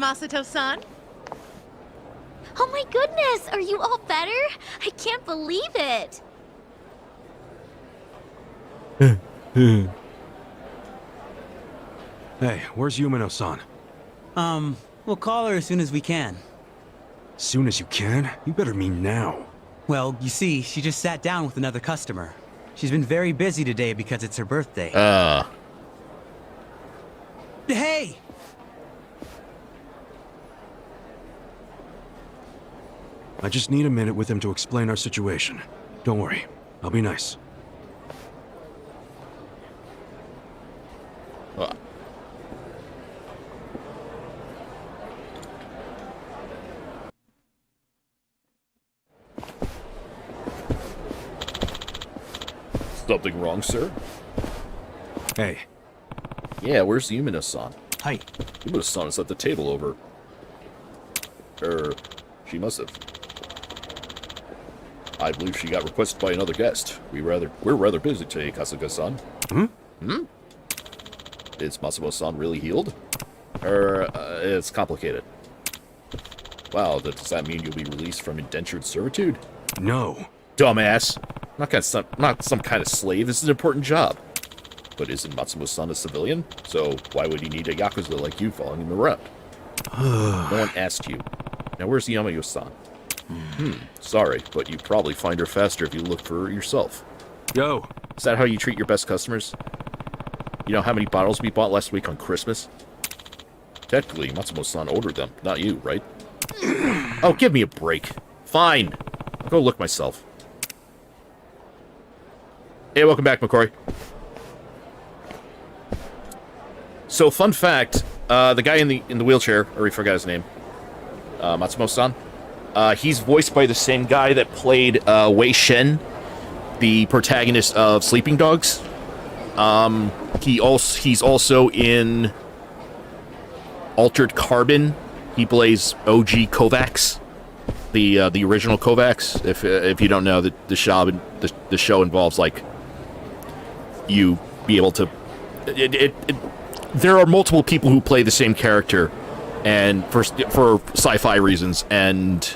S15: Masato-san?
S8: Oh my goodness, are you all better? I can't believe it.
S9: Hey, where's Yumino-san?
S16: We'll call her as soon as we can.
S9: Soon as you can? You better mean now.
S16: Well, you see, she just sat down with another customer. She's been very busy today because it's her birthday. Hey!
S9: I just need a minute with him to explain our situation. Don't worry, I'll be nice.
S5: Something wrong, sir?
S9: Hey.
S5: Yeah, where's Yumino-san?
S16: Hi.
S5: Yumino-san is at the table over. She must have. I believe she got requested by another guest. We're rather busy today, Kasuga-san. Is Matsumo-san really healed? It's complicated. Wow, does that mean you'll be released from indentured servitude?
S9: No.
S5: Dumbass. Not some kind of slave. This is an important job. But isn't Matsumo-san a civilian? So why would he need a yakuza like you following him around? No one asked you. Now where's Yamayo-san? Sorry, but you probably find her faster if you look for her yourself.
S9: Yo.
S5: Is that how you treat your best customers? You know how many bottles we bought last week on Christmas? Technically, Matsumo-san ordered them, not you, right? Oh, give me a break. Fine. I'll go look myself. Hey, welcome back, McCoy. So, fun fact, the guy in the wheelchair, or I forgot his name, Matsumo-san, he's voiced by the same guy that played Wei Shen, the protagonist of Sleeping Dogs. He's also in Altered Carbon. He plays OG Kovacs, the original Kovacs. If you don't know, the show involves like you be able to. There are multiple people who play the same character, and for sci-fi reasons, and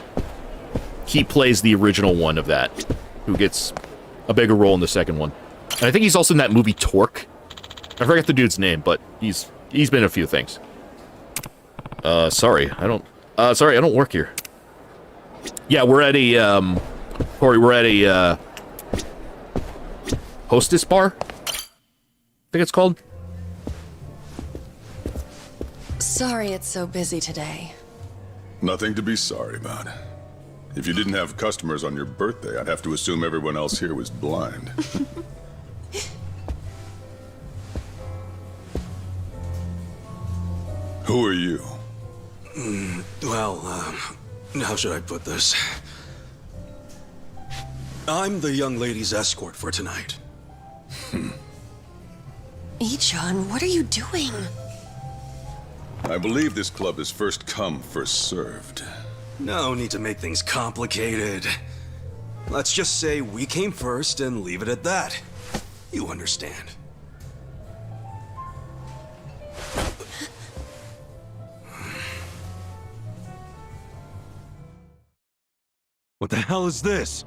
S5: he plays the original one of that, who gets a bigger role in the second one. And I think he's also in that movie Torque. I forget the dude's name, but he's been in a few things. Sorry, I don't work here. Yeah, we're at a Corey, we're at a hostess bar, I think it's called.
S13: Sorry it's so busy today.
S17: Nothing to be sorry about. If you didn't have customers on your birthday, I'd have to assume everyone else here was blind. Who are you?
S9: Well, how should I put this? I'm the young lady's escort for tonight.
S13: Ichan, what are you doing?
S17: I believe this club is first come, first served.
S9: No need to make things complicated. Let's just say we came first and leave it at that. You understand. What the hell is this?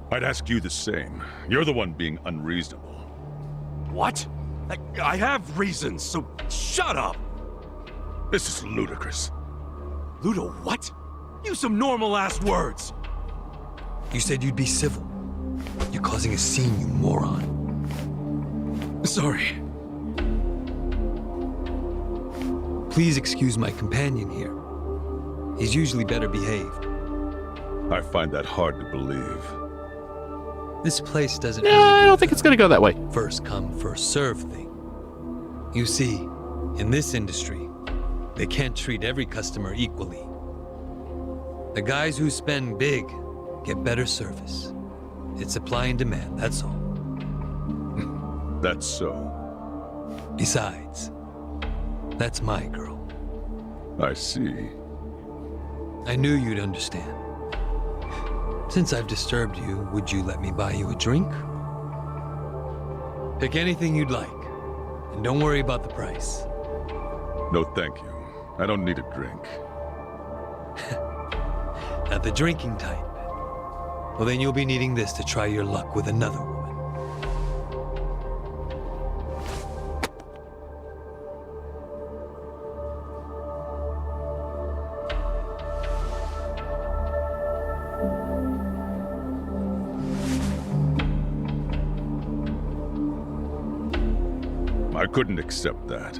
S17: I'd ask you the same. You're the one being unreasonable.
S9: What? I have reasons, so shut up!
S17: This is ludicrous.
S9: Ludo, what? Use some normal-ass words!
S14: You said you'd be civil. You're causing a scene, you moron.
S9: Sorry.
S14: Please excuse my companion here. He's usually better behaved.
S17: I find that hard to believe.
S14: This place doesn't
S5: No, I don't think it's gonna go that way.
S14: First come, first serve thing. You see, in this industry, they can't treat every customer equally. The guys who spend big get better service. It's supply and demand, that's all.
S17: That's so.
S14: Besides, that's my girl.
S17: I see.
S14: I knew you'd understand. Since I've disturbed you, would you let me buy you a drink? Pick anything you'd like, and don't worry about the price.
S17: No, thank you. I don't need a drink.
S14: Not the drinking type. Well, then you'll be needing this to try your luck with another woman.
S17: I couldn't accept that.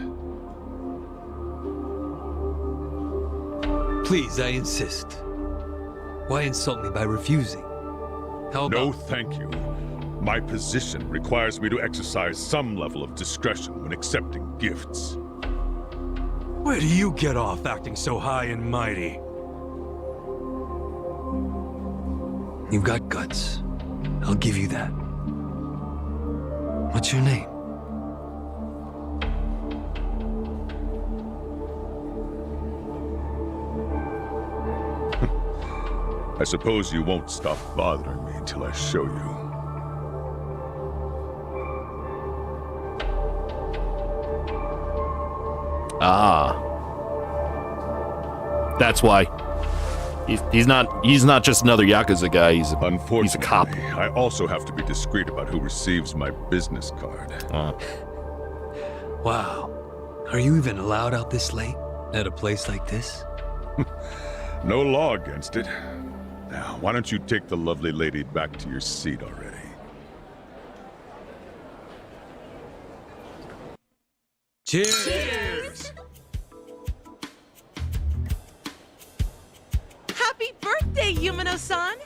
S14: Please, I insist. Why insult me by refusing? How about...
S17: No, thank you. My position requires me to exercise some level of discretion when accepting gifts.
S9: Where do you get off acting so high and mighty?
S14: You've got guts. I'll give you that. What's your name?
S17: I suppose you won't stop bothering me until I show you.
S5: Ah. That's why. He's not just another Yakuza guy, he's a cop.
S17: I also have to be discreet about who receives my business card.
S14: Wow. Are you even allowed out this late? At a place like this?
S17: No law against it. Now, why don't you take the lovely lady back to your seat already?
S14: Cheers!
S3: Cheers! Happy birthday, Yumino-san!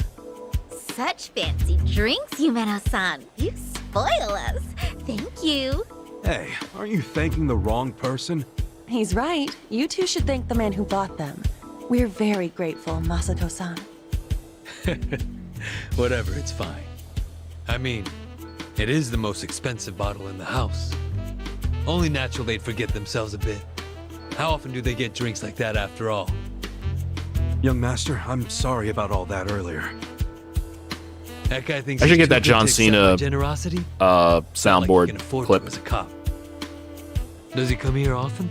S8: Such fancy drinks, Yumeno-san. You spoil us. Thank you.
S9: Hey, aren't you thanking the wrong person?
S13: He's right. You two should thank the man who bought them. We're very grateful, Masato-san.
S14: Whatever, it's fine. I mean, it is the most expensive bottle in the house. Only natural they'd forget themselves a bit. How often do they get drinks like that after all?
S9: Young master, I'm sorry about all that earlier.
S14: That guy thinks
S5: I should
S14: he's
S5: get that
S14: too good
S5: John
S14: to accept
S5: Cena
S14: my generosity?
S5: soundboard
S14: Like he can afford
S5: clip.
S14: to as a cop. Does he come here often?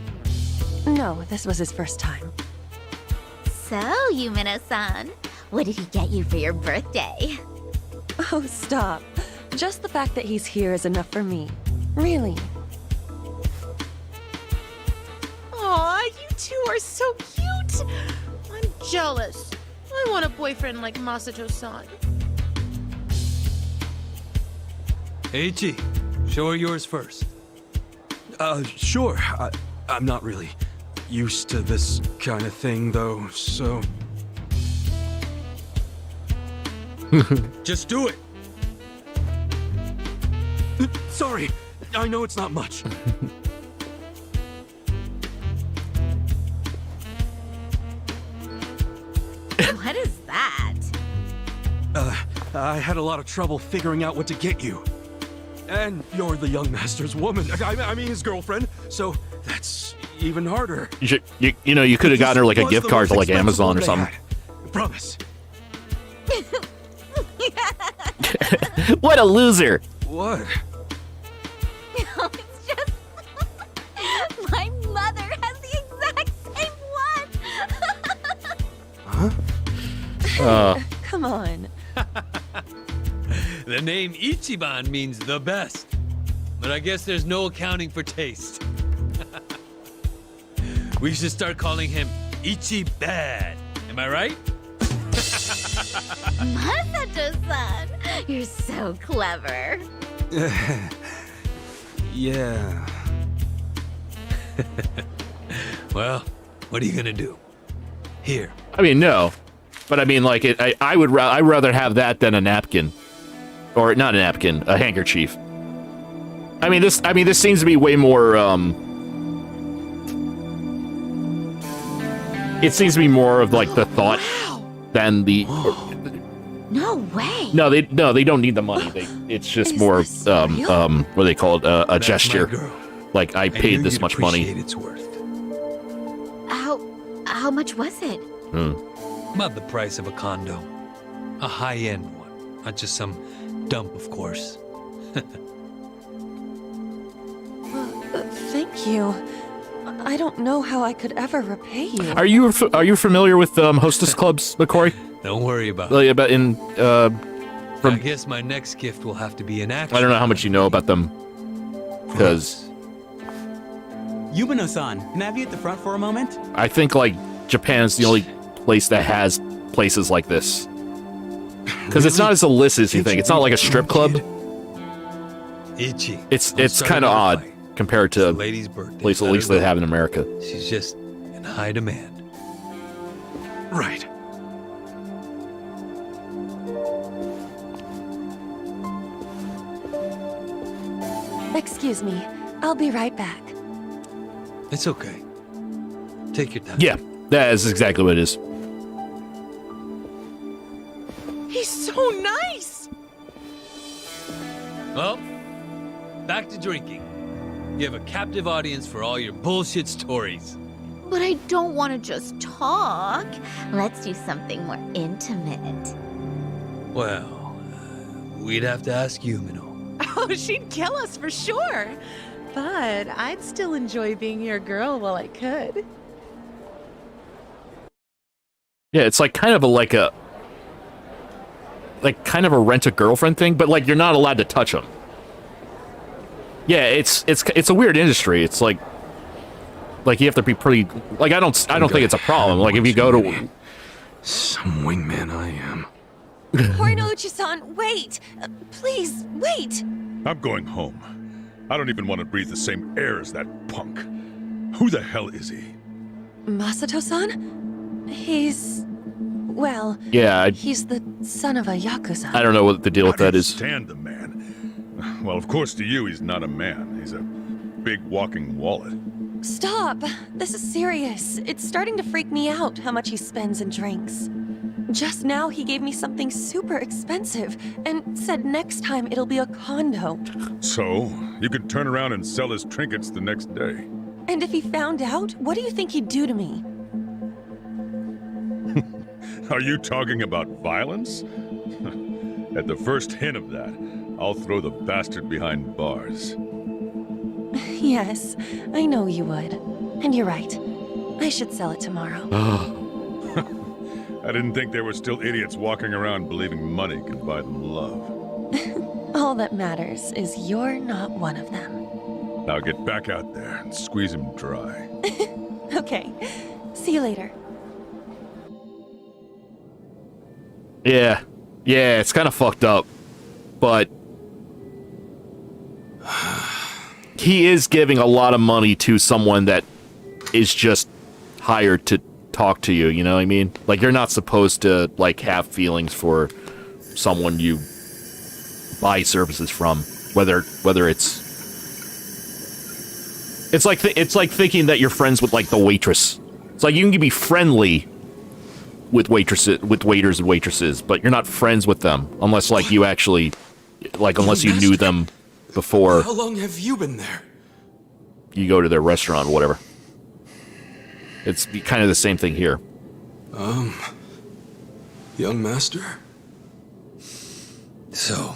S13: No, this was his first time.
S8: So, Yumeno-san, what did he get you for your birthday?
S13: Oh, stop. Just the fact that he's here is enough for me. Really.
S3: Aw, you two are so cute! I'm jealous. I want a boyfriend like Masato-san.
S14: Eiichi, show her yours first.
S9: Sure. I'm not really used to this kind of thing, though, so...
S14: Just do it!
S9: Sorry, I know it's not much.
S8: What is that?
S9: I had a lot of trouble figuring out what to get you. And you're the young master's woman. I mean his girlfriend, so that's even harder.
S5: You could have gotten her like a gift card to like Amazon or something.
S9: Promise.
S5: What a loser!
S9: What?
S8: No, it's just... My mother has the exact same one!
S9: Huh?
S13: Come on.
S14: The name Ichiban means the best. But I guess there's no accounting for taste. We should start calling him Ichibad. Am I right?
S8: Masato-san, you're so clever.
S9: Yeah.
S14: Well, what are you gonna do? Here.
S5: I mean, no. But I mean, like, I'd rather have that than a napkin. Or, not a napkin, a handkerchief. I mean, this seems to be way more, it seems to be more of, like, the thought than the...
S8: No way.
S5: No, they don't need the money. It's just more, what do they call it? A gesture. Like, I paid this much money.
S14: Its worth.
S8: How much was it?
S14: About the price of a condo. A high-end one. Not just some dump, of course.
S13: Thank you. I don't know how I could ever repay you.
S5: Are you familiar with hostess clubs, McCory?
S14: Don't worry about
S5: Like,
S14: it.
S5: about in
S14: I guess my next gift will have to be an action.
S5: I don't know how much you know about them, because
S16: Yumino-san, can I have you at the front for a moment?
S5: I think like Japan's the only place that has places like this. Because it's not as illicit as you think. It's not like a strip club.
S14: Ichi.
S5: It's kind of odd compared to
S14: lady's birthday.
S5: places at least they have in America.
S14: She's just in high demand.
S9: Right.
S13: Excuse me. I'll be right back.
S14: It's okay. Take your time.
S5: Yeah, that is exactly what it is.
S3: He's so nice!
S14: Well, back to drinking. You have a captive audience for all your bullshit stories.
S8: But I don't want to just talk. Let's do something more intimate.
S14: Well, we'd have to ask Yumino.
S3: Oh, she'd kill us for sure. But I'd still enjoy being your girl while I could.
S5: Yeah, it's like kind of a kind of a rent-a-girlfriend thing, but like you're not allowed to touch them. Yeah, it's a weird industry. It's like you have to be pretty. Like I don't think it's a problem. Like if you go to
S9: some wingman, I am.
S13: Horinochi-san, wait! Please, wait!
S17: I'm going home. I don't even want to breathe the same air as that punk. Who the hell is he?
S13: Masato-san? He's... well...
S5: Yeah,
S13: he's the son of a yakuza.
S5: I don't know what the deal with that is.
S17: Stand the man. Well, of course, to you, he's not a man. He's a big walking wallet.
S13: Stop! This is serious. It's starting to freak me out how much he spends in drinks. Just now, he gave me something super expensive and said next time it'll be a condo.
S17: So, you could turn around and sell his trinkets the next day.
S13: And if he found out, what do you think he'd do to me?
S17: Are you talking about violence? At the first hint of that, I'll throw the bastard behind bars.
S13: Yes, I know you would. And you're right. I should sell it tomorrow.
S17: I didn't think there were still idiots walking around believing money can buy them love.
S13: All that matters is you're not one of them.
S17: Now get back out there and squeeze him dry.
S13: Okay. See you later.
S5: Yeah, it's kind of fucked up, but he is giving a lot of money to someone that is just hired to talk to you, you know what I mean? Like, you're not supposed to, like, have feelings for someone you buy services from, whether it's... It's like thinking that you're friends with, like, the waitress. It's like, you can be friendly with waiters and waitresses, but you're not friends with them, unless, like, you actually... Like, unless you knew them before...
S14: How long have you been there?
S5: You go to their restaurant or whatever. It's kind of the same thing here.
S14: Young master? So,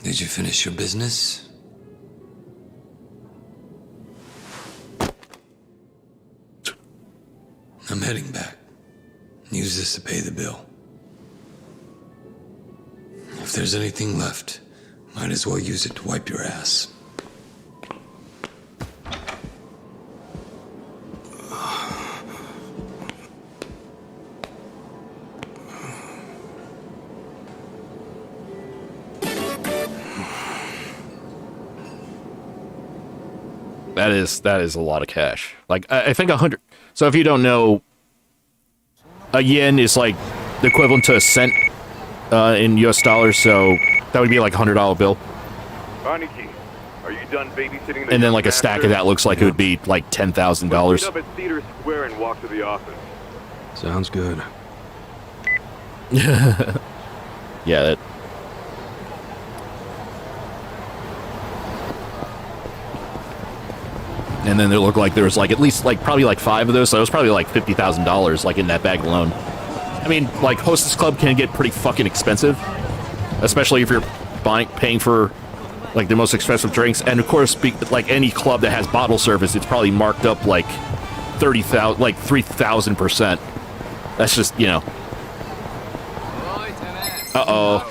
S14: did you finish your business? I'm heading back. Use this to pay the bill. If there's anything left, might as well use it to wipe your ass.
S5: That is a lot of cash. Like, I think 100... So if you don't know, a yen is like the equivalent to a cent in US dollars, so that would be like a $100 bill.
S12: Aniki, are you done babysitting the
S5: And then like a stack of that looks like it would be like $10,000.
S12: Meet up at Cedar Square and walk to the office.
S9: Sounds good.
S5: Yeah, that... And then it looked like there was like at least like probably like 5 of those, so it was probably like $50,000 like in that bag alone. I mean, like Hostess Club can get pretty fucking expensive, especially if you're paying for like the most expensive drinks, and of course, like any club that has bottle service, it's probably marked up like 30,000, like 3,000%. That's just, you know. Uh-oh.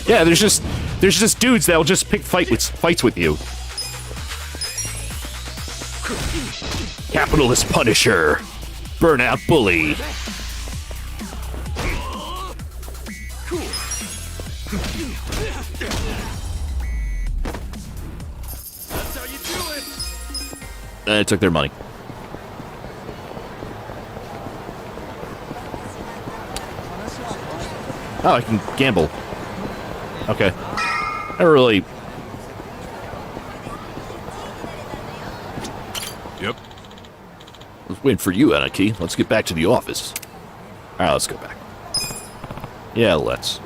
S5: Yeah, there's just dudes that'll just pick fights with you. Capitalist Punisher, Burnout Bully.
S1: That's how you do it.
S5: And it took their money. Oh, I can gamble. Okay. I really...
S1: Yep.
S5: I was waiting for you, Anarchy. Let's get back to the office. Alright, let's go back. Yeah, let's.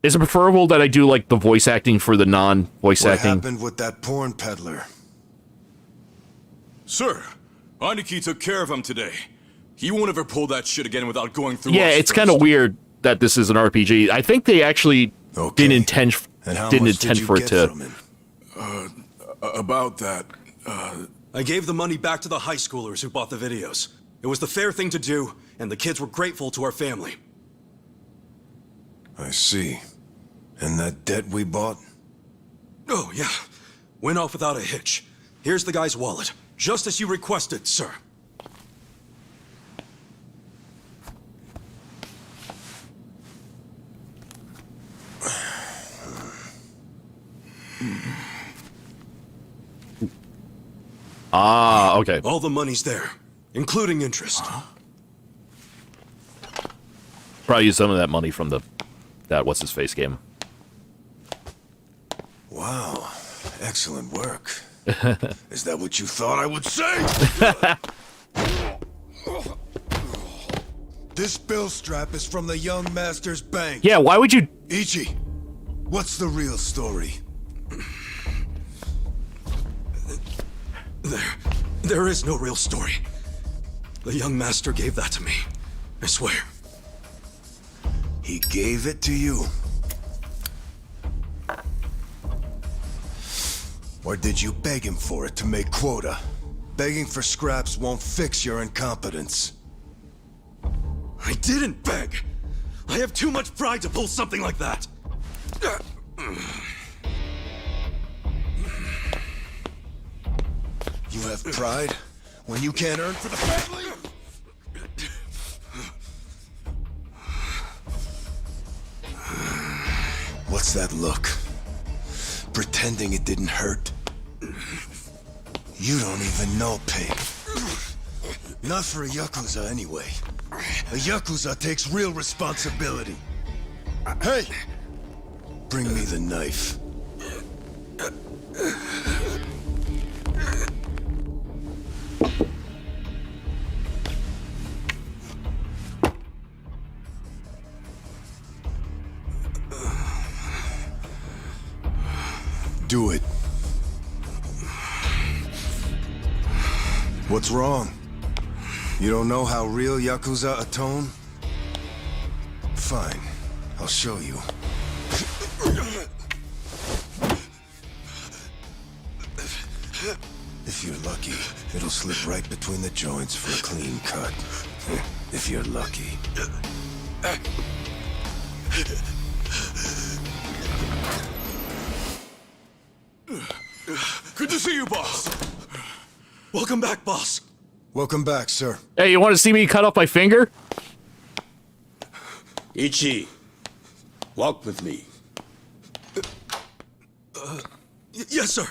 S5: Is it preferable that I do, like, the voice acting for the non-voice acting?
S15: What happened with that porn peddler?
S1: Sir, Aniki took care of him today. He won't ever pull that shit again without going through
S5: Yeah,
S1: us
S5: it's
S1: first.
S5: kind of weird that this is an RPG. I think they actually didn't intend for it to...
S1: About that,
S9: I gave the money back to the high schoolers who bought the videos. It was the fair thing to do, and the kids were grateful to our family.
S15: I see. And that debt we bought?
S9: Oh, yeah. Went off without a hitch. Here's the guy's wallet. Just as you requested, sir.
S5: Ah, okay.
S9: All the money's there, including interest.
S5: Probably use some of that money from that what's-his-face game.
S15: Wow. Excellent work. Is that what you thought I would say? This bill strap is from the young master's bank.
S5: Yeah, why would you...
S15: Ichi, what's the real story?
S9: There is no real story. The young master gave that to me. I swear.
S15: He gave it to you? Or did you beg him for it to make quota? Begging for scraps won't fix your incompetence.
S9: I didn't beg! I have too much pride to pull something like that!
S15: You have pride when you can't earn for the family? What's that look? Pretending it didn't hurt? You don't even know pain. Not for a yakuza anyway. A yakuza takes real responsibility. Hey! Bring me the knife. Do it. What's wrong? You don't know how real yakuza atone? Fine. I'll show you. If you're lucky, it'll slip right between the joints for a clean cut. If you're lucky.
S9: Good to see you, boss. Welcome back, boss.
S15: Welcome back, sir.
S5: Hey, you want to see me cut off my finger?
S4: Ichi, walk with me.
S9: Yes, sir.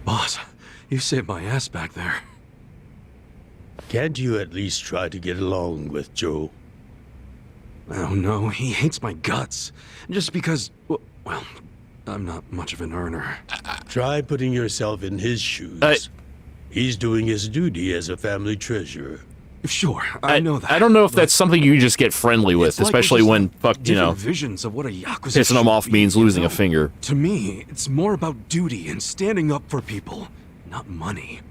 S9: Boss, you saved my ass back there.
S4: Can't you at least try to get along with Joe?
S9: Oh no, he hates my guts. Just because, well, I'm not much of an earner.
S4: Try putting yourself in his shoes. He's doing his duty as a family treasurer.
S9: Sure, I know that.
S5: I don't know if that's something you just get friendly with, especially when,
S9: visions of what a yakuza
S5: pissing them off means losing a finger.
S9: To me, it's more about duty and standing up for people, not money.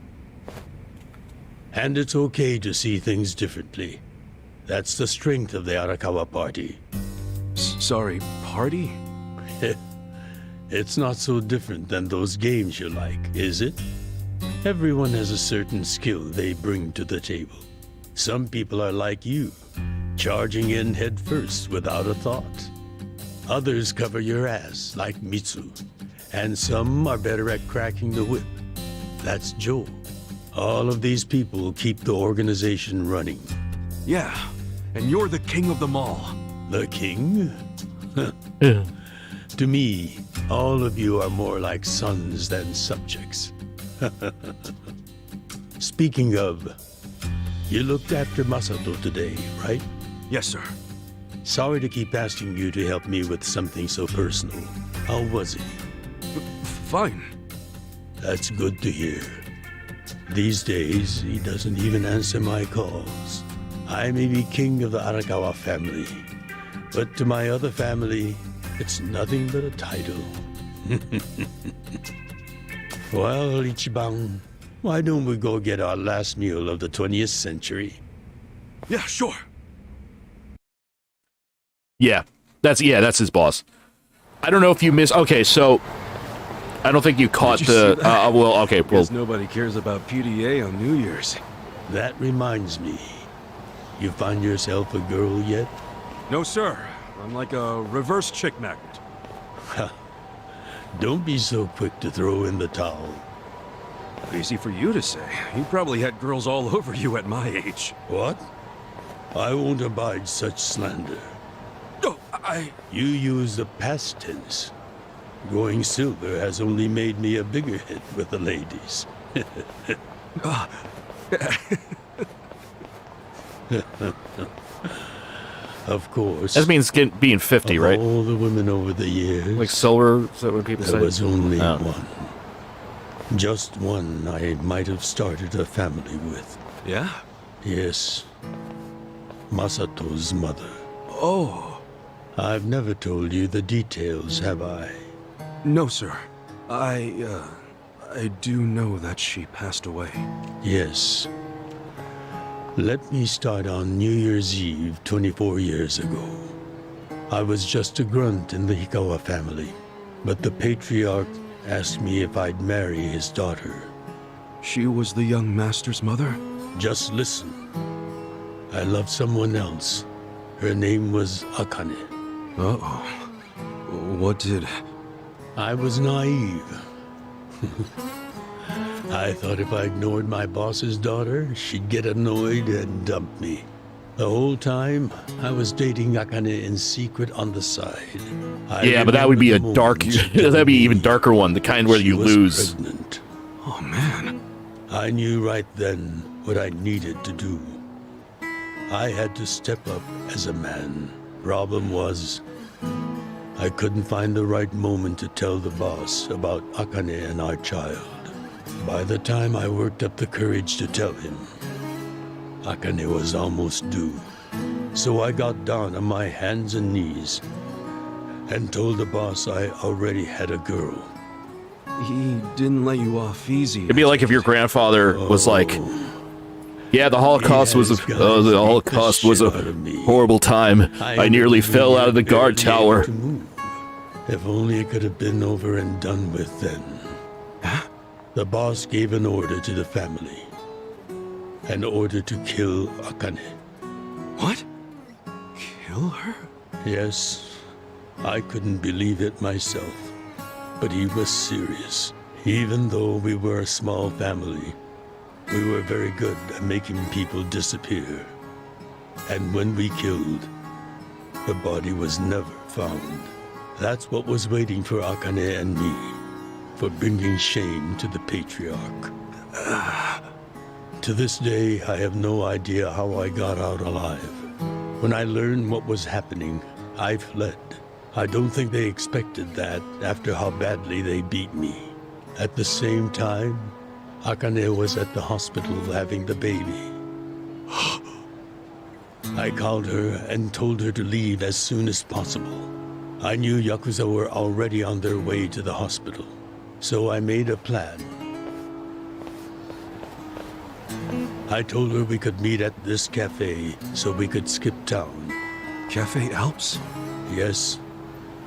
S4: And it's okay to see things differently. That's the strength of the Arakawa Party.
S9: Sorry, party?
S4: It's not so different than those games you like, is it? Everyone has a certain skill they bring to the table. Some people are like you, charging in head first without a thought. Others cover your ass, like Mitsu. And some are better at cracking the whip. That's Joe. All of these people keep the organization running.
S9: Yeah, and you're the king of them all.
S4: The king? To me, all of you are more like sons than subjects. Speaking of, you looked after Masato today, right?
S9: Yes, sir.
S4: Sorry to keep asking you to help me with something so personal. How was he?
S9: Fine.
S4: That's good to hear. These days, he doesn't even answer my calls. I may be king of the Arakawa family, but to my other family, it's nothing but a title. Well, Ichiban, why don't we go get our last meal of the 20th century?
S9: Yeah, sure.
S5: Yeah, that's his boss. I don't know if you missed. Okay, so I don't think you caught the. Well, okay, well.
S9: Because nobody cares about PDA on New Year's.
S4: That reminds me. You find yourself a girl yet?
S9: No, sir. I'm like a reverse chick magnet.
S4: Don't be so quick to throw in the towel.
S9: Easy for you to say. You probably had girls all over you at my age.
S4: What? I won't abide such slander.
S9: Oh,
S4: You use the past tense. Going silver has only made me a bigger hit with the ladies. Of course.
S5: That means being 50, right?
S4: All the women over the years.
S5: Like silver, is that what people say?
S4: There was only one. Just one I might have started a family with.
S9: Yeah?
S4: Yes. Masato's mother.
S9: Oh.
S4: I've never told you the details, have I?
S9: No, sir. I do know that she passed away.
S4: Yes. Let me start on New Year's Eve 24 years ago. I was just a grunt in the Hikawa family, but the patriarch asked me if I'd marry his daughter.
S9: She was the young master's mother?
S4: Just listen. I loved someone else. Her name was Akane.
S9: Uh-oh. What did...
S4: I was naive. I thought if I ignored my boss's daughter, she'd get annoyed and dump me. The whole time, I was dating Akane in secret on the side.
S5: Yeah, but that would be a dark... that'd be even darker one, the kind where you lose.
S4: Pregnant.
S9: Oh, man.
S4: I knew right then what I needed to do. I had to step up as a man. Problem was, I couldn't find the right moment to tell the boss about Akane and our child. By the time I worked up the courage to tell him, Akane was almost due. So I got down on my hands and knees and told the boss I already had a girl.
S9: He didn't let you off easy.
S5: It'd be like if your grandfather was like, yeah, the Holocaust was a horrible time. I nearly fell out of the guard tower.
S4: If only it could have been over and done with then.
S9: Huh?
S4: The boss gave an order to the family. An order to kill Akane.
S9: What? Kill her?
S4: Yes. I couldn't believe it myself. But he was serious. Even though we were a small family, we were very good at making people disappear. And when we killed, the body was never found. That's what was waiting for Akane and me, for bringing shame to the patriarch. To this day, I have no idea how I got out alive. When I learned what was happening, I fled. I don't think they expected that after how badly they beat me. At the same time, Akane was at the hospital having the baby. I called her and told her to leave as soon as possible. I knew yakuza were already on their way to the hospital, so I made a plan. I told her we could meet at this cafe so we could skip town.
S9: Cafe Alps?
S4: Yes.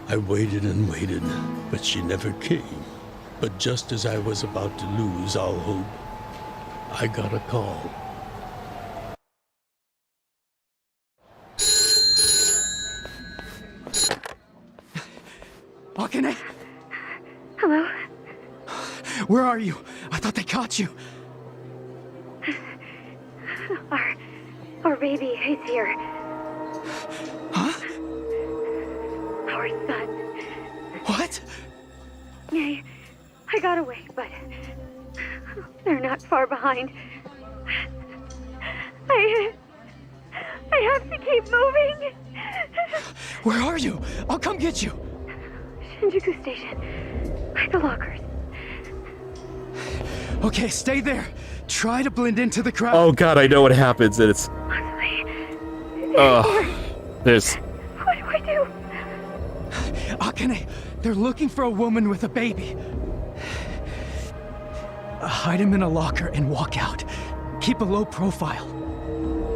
S4: I waited and waited, but she never came. But just as I was about to lose all hope, I got a call.
S11: Akane?
S18: Hello?
S11: Where are you? I thought they caught you.
S18: Our baby is here.
S11: Huh?
S18: Our son.
S11: What?
S18: I got away, but they're not far behind. I have to keep moving.
S11: Where are you? I'll come get you.
S18: Shinjuku Station. By the lockers.
S11: Okay, stay there. Try to blend into the crowd.
S5: Oh god, I know what happens, and it's... There's...
S18: What do I do?
S11: Akane, they're looking for a woman with a baby. Hide him in a locker and walk out. Keep a low profile.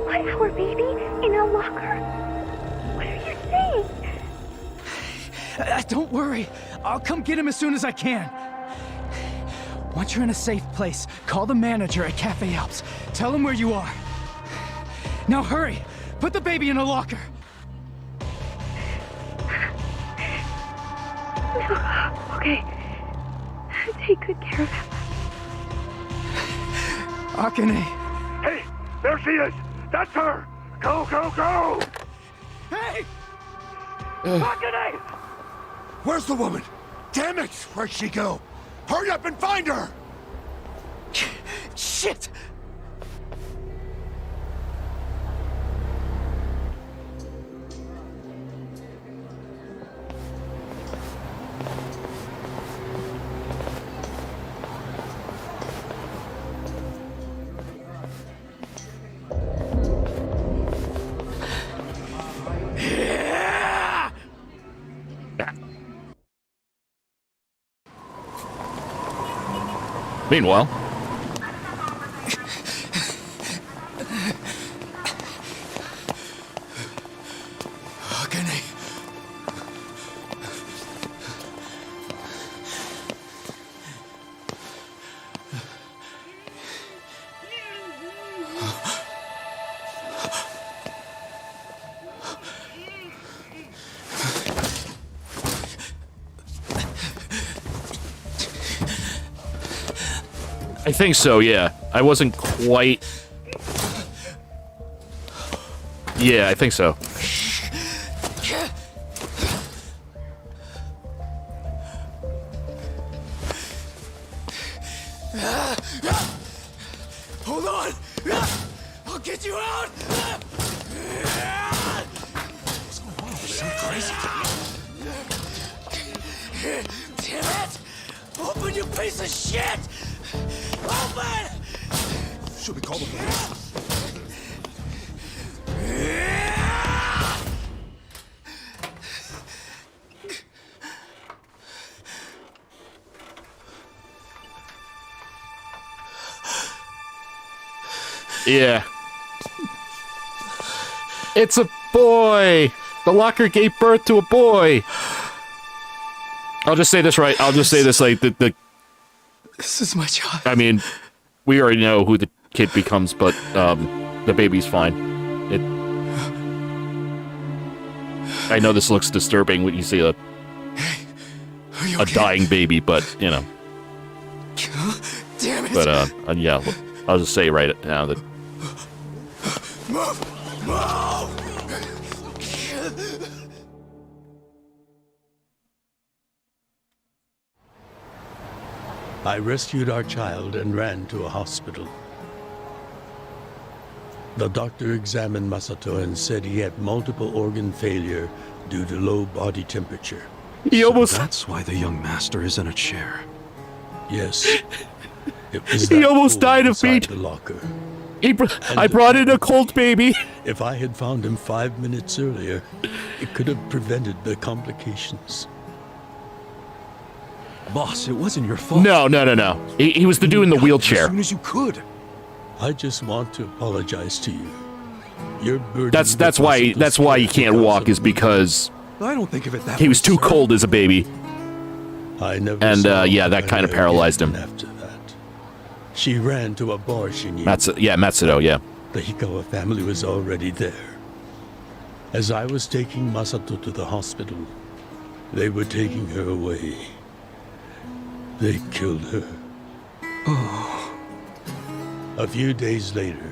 S18: What, our baby in a locker? What are you saying?
S11: Don't worry. I'll come get him as soon as I can. Once you're in a safe place, call the manager at Cafe Alps. Tell him where you are. Now hurry! Put the baby in a locker!
S18: Okay. Take good care of him.
S11: Akane!
S12: Hey! There she is! That's her! Go, go, go!
S11: Hey!
S12: Akane!
S15: Where's the woman? Damn it! Where'd she go? Hurry up and find her!
S11: Shit!
S5: Meanwhile...
S11: Akane.
S5: I think so, yeah. I wasn't quite... Yeah, I think so.
S11: Hold on! I'll get you out! What's going on? So crazy. Damn it! Open, you piece of shit! Open!
S15: Should we call the police?
S5: Yeah. It's a boy! The locker gave birth to a boy! I'll just say this right. I'll just say this, like, the
S11: This is my child.
S5: I mean, we already know who the kid becomes, but, the baby's fine. I know this looks disturbing when you see a dying baby, but, you know.
S11: Damn it!
S5: But, yeah, I'll just say right now that...
S11: Move! Move!
S4: I rescued our child and ran to a hospital. The doctor examined Masato and said he had multiple organ failure due to low body temperature.
S9: That's why the young master is in a chair.
S4: Yes. It was
S5: He
S4: that
S5: almost
S4: fool
S5: died of
S4: inside
S5: feet.
S4: the locker.
S5: I brought in a cold baby.
S4: If I had found him 5 minutes earlier, it could have prevented the complications.
S9: Boss, it wasn't your fault.
S5: No. He was the dude in the wheelchair.
S9: As soon as you could.
S4: I just want to apologize to you. Your burden.
S5: That's why he can't walk, is because
S9: I don't think of it that
S5: he
S9: way,
S5: was too
S9: sir.
S5: cold as a baby.
S4: I never.
S5: And
S4: saw
S5: yeah, that kind of
S4: her
S5: paralyzed him.
S4: again after that. She ran to a bar she knew.
S5: Matsudo, yeah.
S4: The Hikawa family was already there. As I was taking Masato to the hospital, they were taking her away. They killed her.
S9: Oh.
S4: A few days later,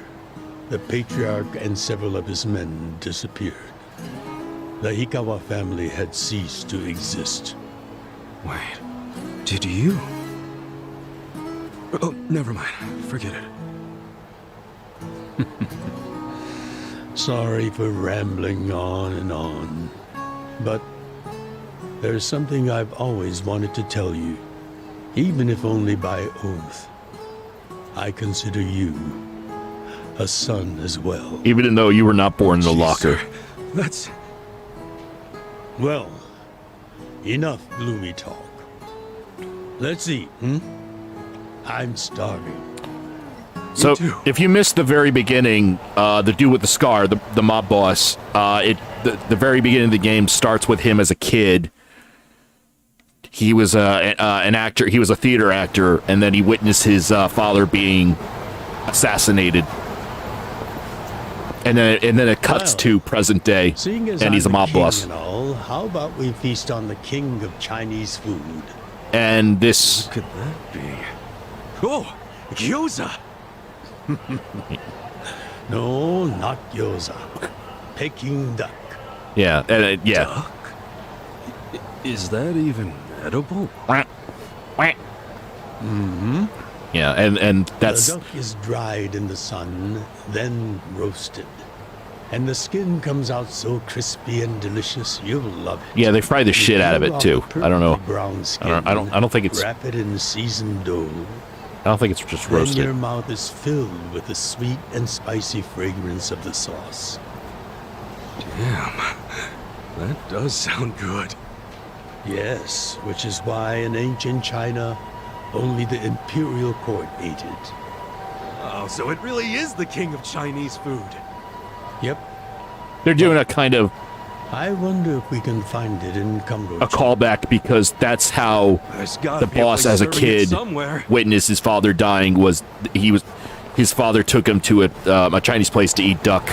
S4: the patriarch and several of his men disappeared. The Hikawa family had ceased to exist.
S9: Wait, did you? Oh, never mind. Forget it.
S4: Sorry for rambling on and on, but there's something I've always wanted to tell you, even if only by oath. I consider you a son as well.
S5: Even though you were not born in a locker.
S9: That's...
S4: Well, enough gloomy talk. Let's eat, I'm starving.
S5: So, if you missed the very beginning, the dude with the scar, the mob boss, the very beginning of the game starts with him as a kid. He was an actor. He was a theater actor, and then he witnessed his father being assassinated. And then it cuts to present day, and he's a mob boss.
S4: And all, how about we feast on the king of Chinese food?
S5: And this...
S9: What could that be? Oh, gyoza!
S4: No, not gyoza. Peking duck.
S5: Yeah, yeah.
S9: Duck? Is that even edible?
S4: Mm-hmm.
S5: Yeah, and that's...
S4: The duck is dried in the sun, then roasted. And the skin comes out so crispy and delicious, you'll love it.
S5: Yeah, they fry the shit out of it too. I don't know.
S4: Brown skin,
S5: I don't think it's...
S4: Wrap it in seasoned dough.
S5: I don't think it's just
S4: Then
S5: roasted.
S4: your mouth is filled with the sweet and spicy fragrance of the sauce.
S9: Damn, that does sound good.
S4: Yes, which is why in ancient China, only the imperial court ate it.
S9: Oh, so it really is the king of Chinese food.
S4: Yep.
S5: They're doing a kind of...
S4: I wonder if we can find it in Cambridge.
S5: a callback, because that's how the boss as a kid witnessed his father dying. His father took him to a Chinese place to eat duck,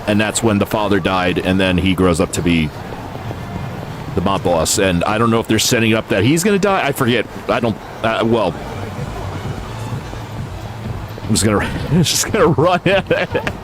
S5: and that's when the father died, and then he grows up to be the mob boss. And I don't know if they're setting up that he's gonna die. I forget. I don't. Well, I'm just gonna run at it.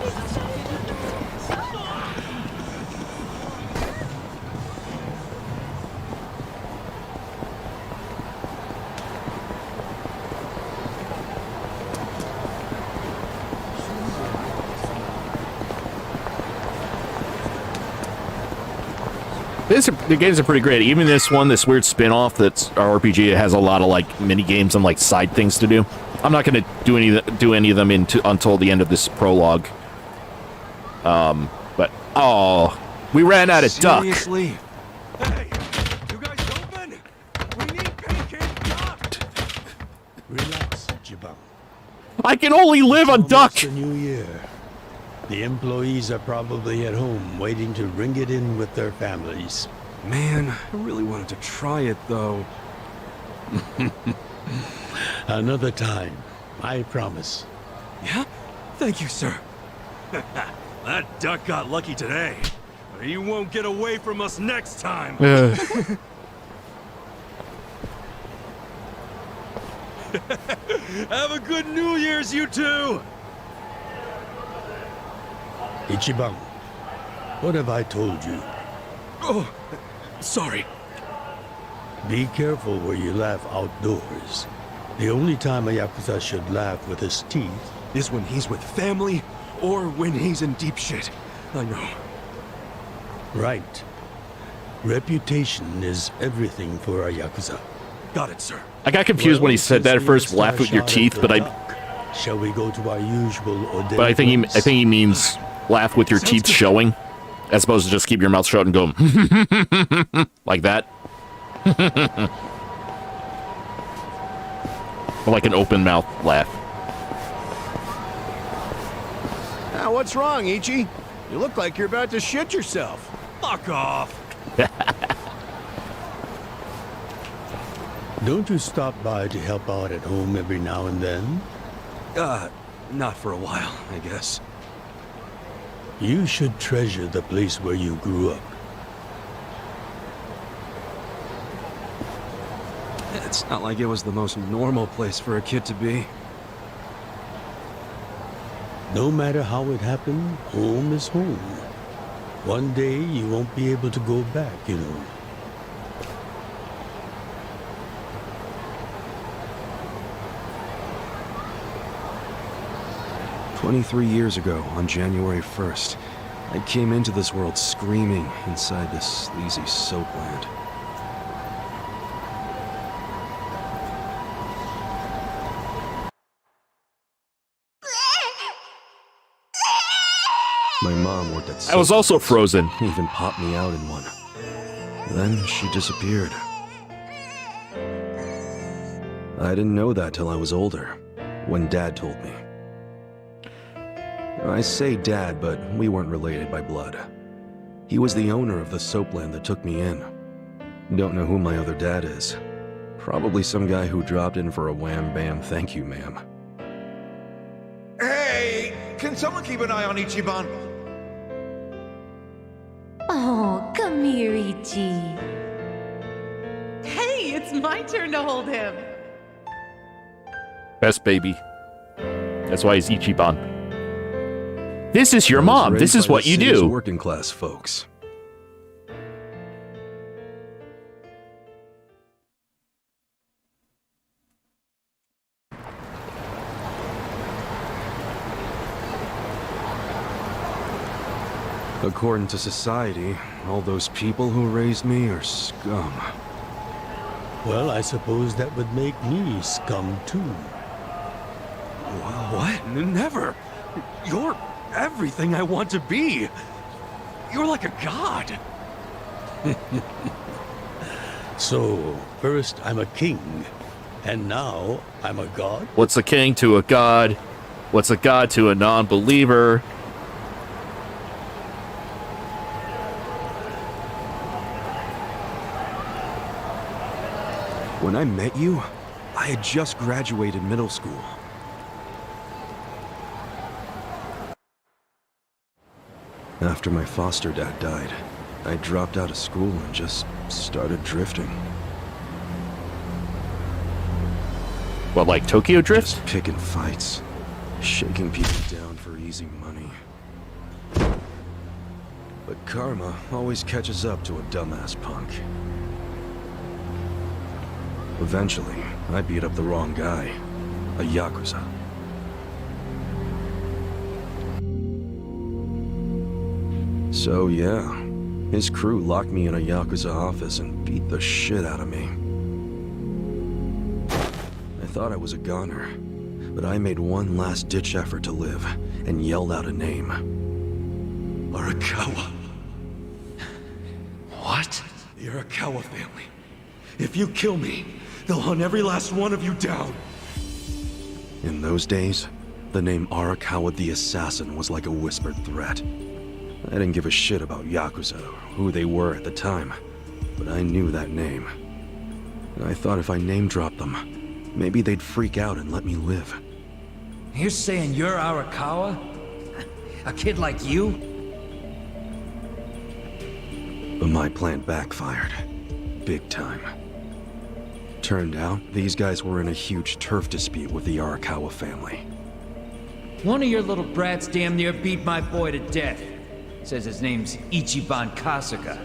S5: The games are pretty great. Even this one, this weird spin-off that's RPG, it has a lot of like mini games and like side things to do. I'm not going to do any of them until the end of this prologue. But oh, we ran out of
S9: Seriously?
S5: duck.
S9: Hey, you guys open? We need pancake duck.
S4: Relax, Jibang.
S5: I can only live on duck.
S4: It's the new year. The employees are probably at home waiting to ring it in with their families.
S9: Man, I really wanted to try it though.
S4: Another time, I promise.
S9: Yeah? Thank you, sir. That duck got lucky today. He won't get away from us next time. Have a good New Year's, you two!
S4: Ichiban, what have I told you?
S9: Oh, sorry.
S4: Be careful where you laugh outdoors. The only time a yakuza should laugh with his teeth
S9: is when he's with family or when he's in deep shit. I know.
S4: Right. Reputation is everything for a yakuza.
S9: Got it, sir.
S5: I got confused when he said that at first, laugh with your teeth, but
S4: Shall we go to our usual ordained
S5: But I think
S4: place?
S5: he means laugh with your
S4: Sounds
S5: teeth
S4: good.
S5: showing, as opposed to just keep your mouth shut and go like that. Or like an open mouth laugh.
S19: Now, what's wrong, Ichi? You look like you're about to shit yourself.
S9: Fuck off.
S4: Don't you stop by to help out at home every now and then?
S9: Not for a while, I guess.
S4: You should treasure the place where you grew up.
S9: It's not like it was the most normal place for a kid to be.
S4: No matter how it happened, home is home. One day you won't be able to go back, you know.
S9: 23 years ago, on January 1st, I came into this world screaming inside this sleazy soapland. My mom worked at
S5: I was also frozen.
S9: Even popped me out in one. Then she disappeared. I didn't know that till I was older, when Dad told me. I say Dad, but we weren't related by blood. He was the owner of the soapland that took me in. Don't know who my other dad is. Probably some guy who dropped in for a wham-bam thank you, ma'am.
S7: Hey, can someone keep an eye on Ichiban?
S8: Oh, come here, Ichi.
S3: Hey, it's my turn to hold him.
S5: Best baby. That's why he's Ichiban. This is your
S9: I was
S5: mom.
S9: raised
S5: This is
S9: by
S5: what
S9: the
S5: you
S9: city's
S5: do.
S9: Working class folks. According to society, all those people who raised me are scum.
S4: Well, I suppose that would make me scum too.
S9: What? Never. You're everything I want to be. You're like a god.
S4: So, first I'm a king, and now I'm a god?
S5: What's a king to a god? What's a god to a non-believer?
S9: When I met you, I had just graduated middle school. After my foster dad died, I dropped out of school and just started drifting.
S5: What, like Tokyo Drift?
S9: Just picking fights, shaking people down for easy money. But karma always catches up to a dumbass punk. Eventually, I beat up the wrong guy, a yakuza. So yeah, his crew locked me in a yakuza office and beat the shit out of me. I thought I was a goner, but I made one last-ditch effort to live and yelled out a name. Arakawa. What? The Arakawa family. If you kill me, they'll hunt every last one of you down. In those days, the name Arakawa the Assassin was like a whispered threat. I didn't give a shit about Yakuza or who they were at the time, but I knew that name. And I thought if I name-dropped them, maybe they'd freak out and let me live.
S20: You're saying you're Arakawa? A kid like you?
S9: But my plan backfired. Big time. Turned out, these guys were in a huge turf dispute with the Arakawa family.
S20: One of your little brats damn near beat my boy to death. Says his name's Ichiban Kasuga.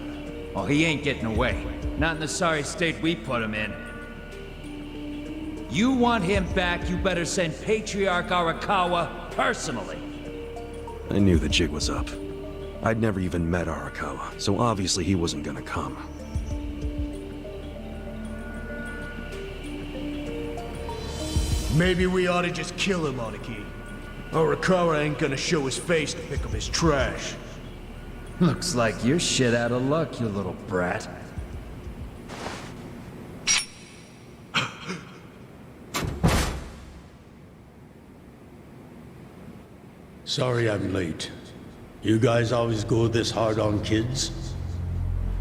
S20: Oh, he ain't getting away. Not in the sorry state we put him in. You want him back, you better send Patriarch Arakawa personally.
S9: I knew the jig was up. I'd never even met Arakawa, so obviously he wasn't gonna come.
S19: Maybe we ought to just kill him, Aniki. Arakawa ain't gonna show his face to pick up his trash.
S20: Looks like you're shit out of luck, you little brat.
S4: Sorry I'm late. You guys always go this hard on kids?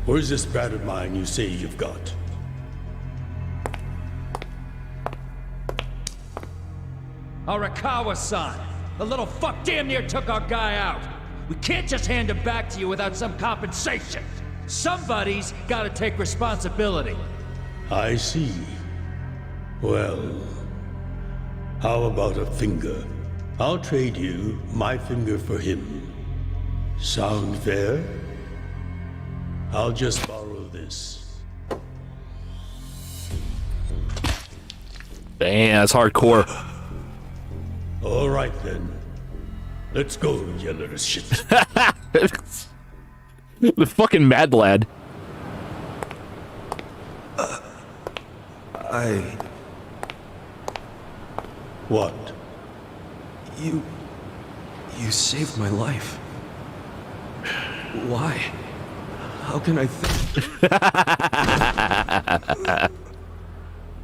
S4: Where's this brat of mine you say you've got?
S20: Arakawa-san! The little fuck damn near took our guy out! We can't just hand him back to you without some compensation! Somebody's gotta take responsibility!
S4: I see. Well, how about a finger? I'll trade you my finger for him. Sound fair? I'll just borrow this.
S5: Damn, that's hardcore.
S4: All right then. Let's go, you little shit.
S5: The fucking mad lad.
S9: What? You saved my life. Why? How can I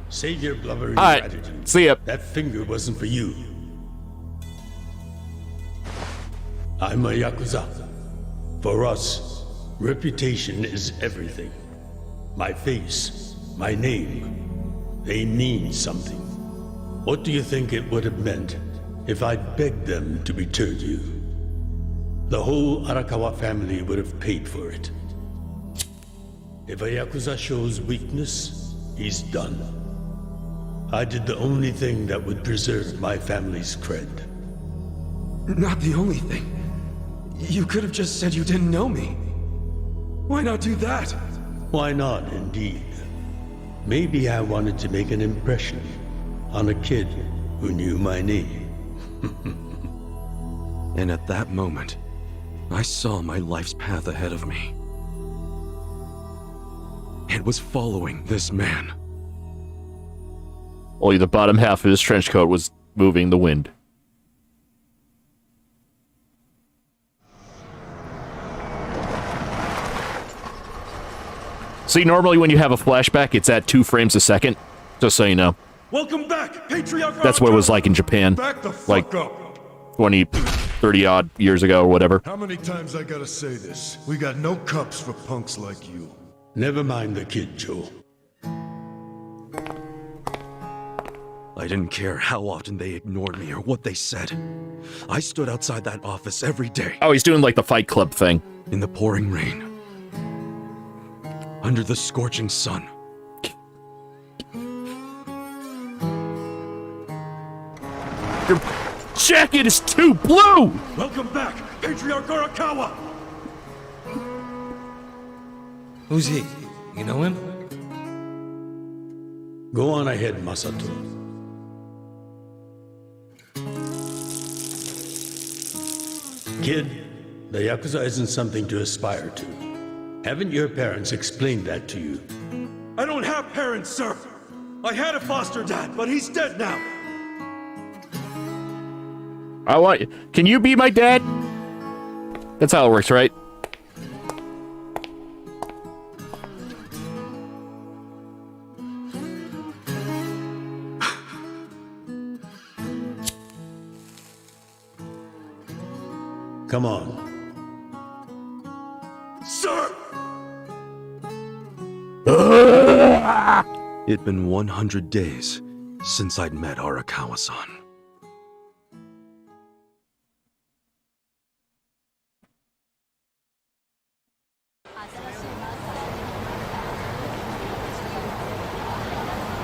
S4: Save your blubbering
S5: All right,
S4: gratitude.
S5: see ya.
S4: That finger wasn't for you. I'm a yakuza. For us, reputation is everything. My face, my name, they mean something. What do you think it would have meant if I'd begged them to return you? The whole Arakawa family would have paid for it. If a yakuza shows weakness, he's done. I did the only thing that would preserve my family's cred.
S9: Not the only thing. You could have just said you didn't know me. Why not do that?
S4: Why not, indeed? Maybe I wanted to make an impression on a kid who knew my name.
S9: And at that moment, I saw my life's path ahead of me. It was following this man.
S5: Only the bottom half of his trench coat was moving the wind. See, normally when you have a flashback, it's at 2 frames a second. Just so you know.
S19: Welcome back, Patriarch.
S5: That's what it was like in Japan.
S19: Back the fuck
S5: Like
S19: up.
S5: 20, 30 odd years ago or whatever.
S15: How many times I gotta say this? We got no cups for punks like you.
S4: Never mind the kid, Joe.
S9: I didn't care how often they ignored me or what they said. I stood outside that office every day.
S5: Oh, he's doing like the Fight Club thing.
S9: In the pouring rain. Under the scorching sun.
S5: Your jacket is too blue!
S19: Welcome back, Patriarch Arakawa!
S14: Who's he? You know him?
S4: Go on ahead, Masato. Kid, the Yakuza isn't something to aspire to. Haven't your parents explained that to you?
S19: I don't have parents, sir! I had a foster dad, but he's dead now!
S5: Can you be my dad? That's how it works, right?
S4: Come on.
S19: Sir!
S9: It'd been 100 days since I'd met Arakawa-san.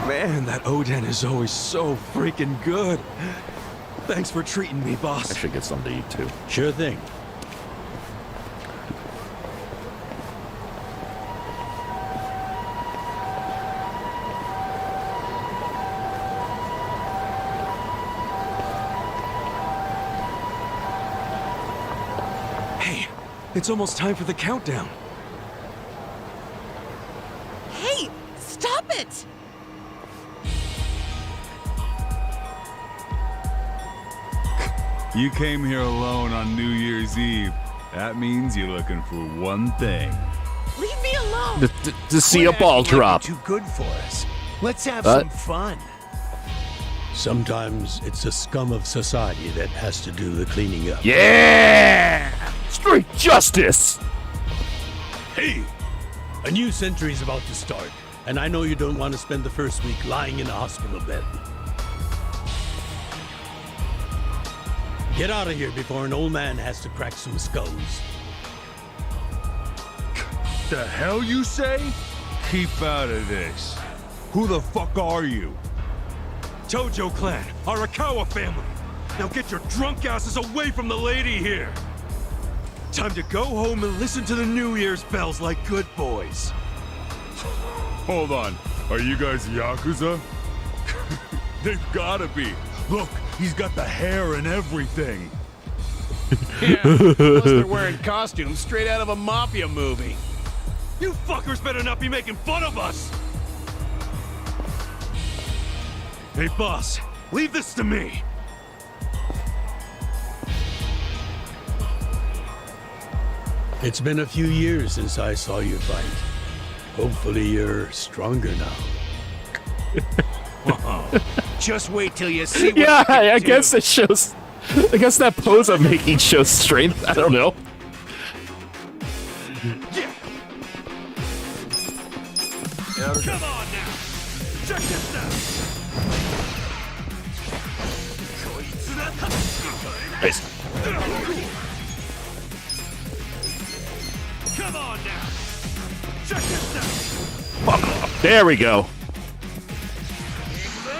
S9: Man, that Oden is always so freaking good. Thanks for treating me, boss.
S5: I should get something to eat too.
S4: Sure thing.
S9: Hey, it's almost time for the countdown.
S3: Hey, stop it!
S21: You came here alone on New Year's Eve. That means you're looking for one thing.
S3: Leave me alone!
S5: To see a ball drop.
S19: Too good for us. Let's have
S5: What?
S19: some fun.
S4: Sometimes it's the scum of society that has to do the cleaning up.
S5: Yeah! Street justice!
S4: Hey! A new century's about to start, and I know you don't want to spend the first week lying in a hospital bed. Get out of here before an old man has to crack some skulls.
S21: The hell you say? Keep out of this. Who the fuck are you?
S9: Tojo clan, Arakawa family. Now get your drunk asses away from the lady here. Time to go home and listen to the New Year's bells like good boys.
S21: Hold on. Are you guys Yakuza? They've gotta be. Look, he's got the hair and everything.
S22: Yeah, plus they're wearing costumes straight out of a mafia movie.
S9: You fuckers better not be making fun of us! Hey, boss, leave this to me.
S4: It's been a few years since I saw you fight. Hopefully you're stronger now.
S22: Just wait till you see what
S5: Yeah,
S22: I
S5: I
S22: can
S5: guess
S22: do.
S5: it shows. I guess that pose I'm making shows strength. I don't know.
S9: Come on now! Check this out!
S5: Nice.
S9: Come on now! Check this out!
S5: Fuck off. There we go.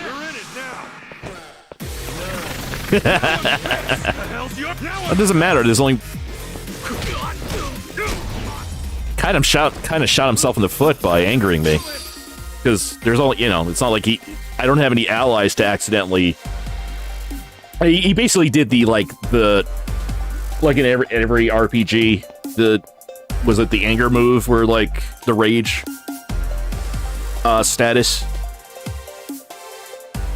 S9: You're in it now!
S5: It doesn't matter. There's only kind of shot himself in the foot by angering me. Because there's only, you know, it's not like I don't have any allies to accidentally. He basically did like in every RPG, was it the anger move where like the rage status,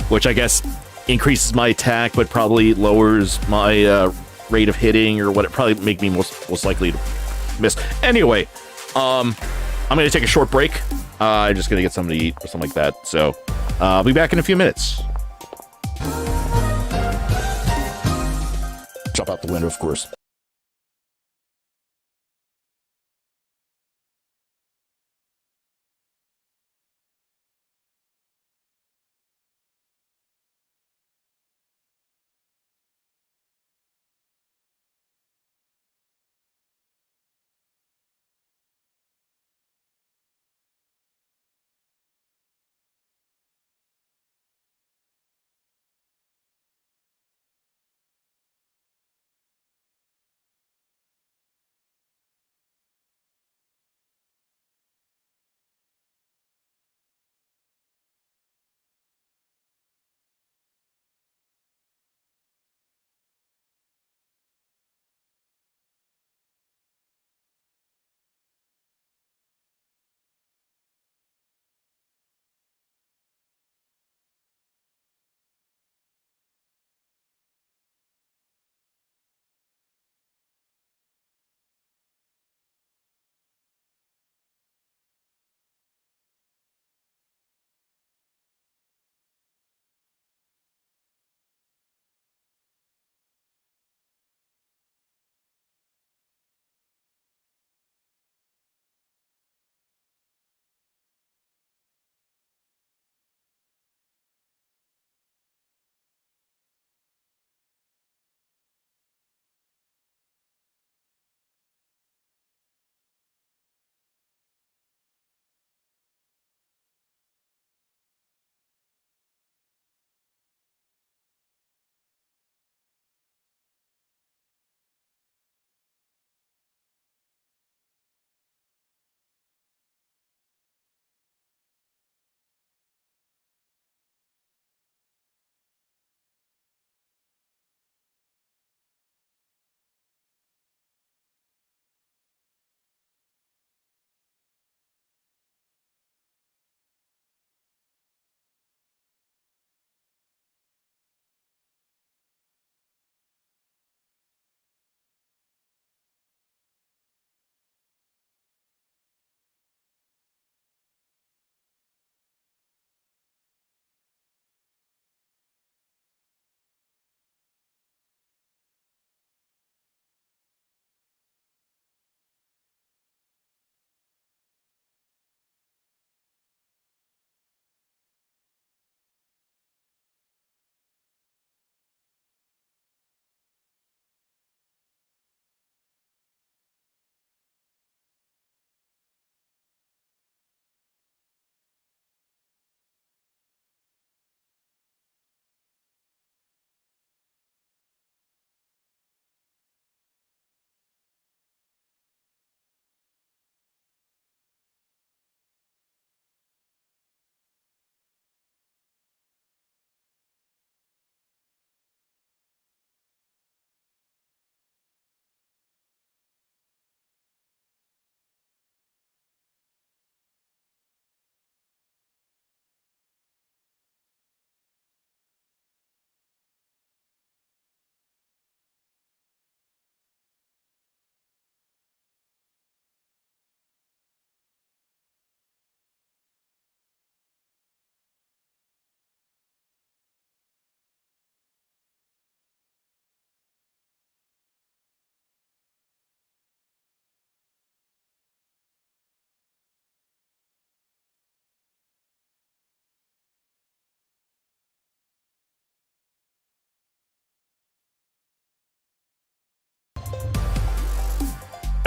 S5: which I guess increases my attack but probably lowers my rate of hitting, or what it probably make me most likely to miss. Anyway, I'm gonna take a short break. I'm just gonna get something to eat or something like that. So I'll be back in a few minutes. Jump out the window, of course.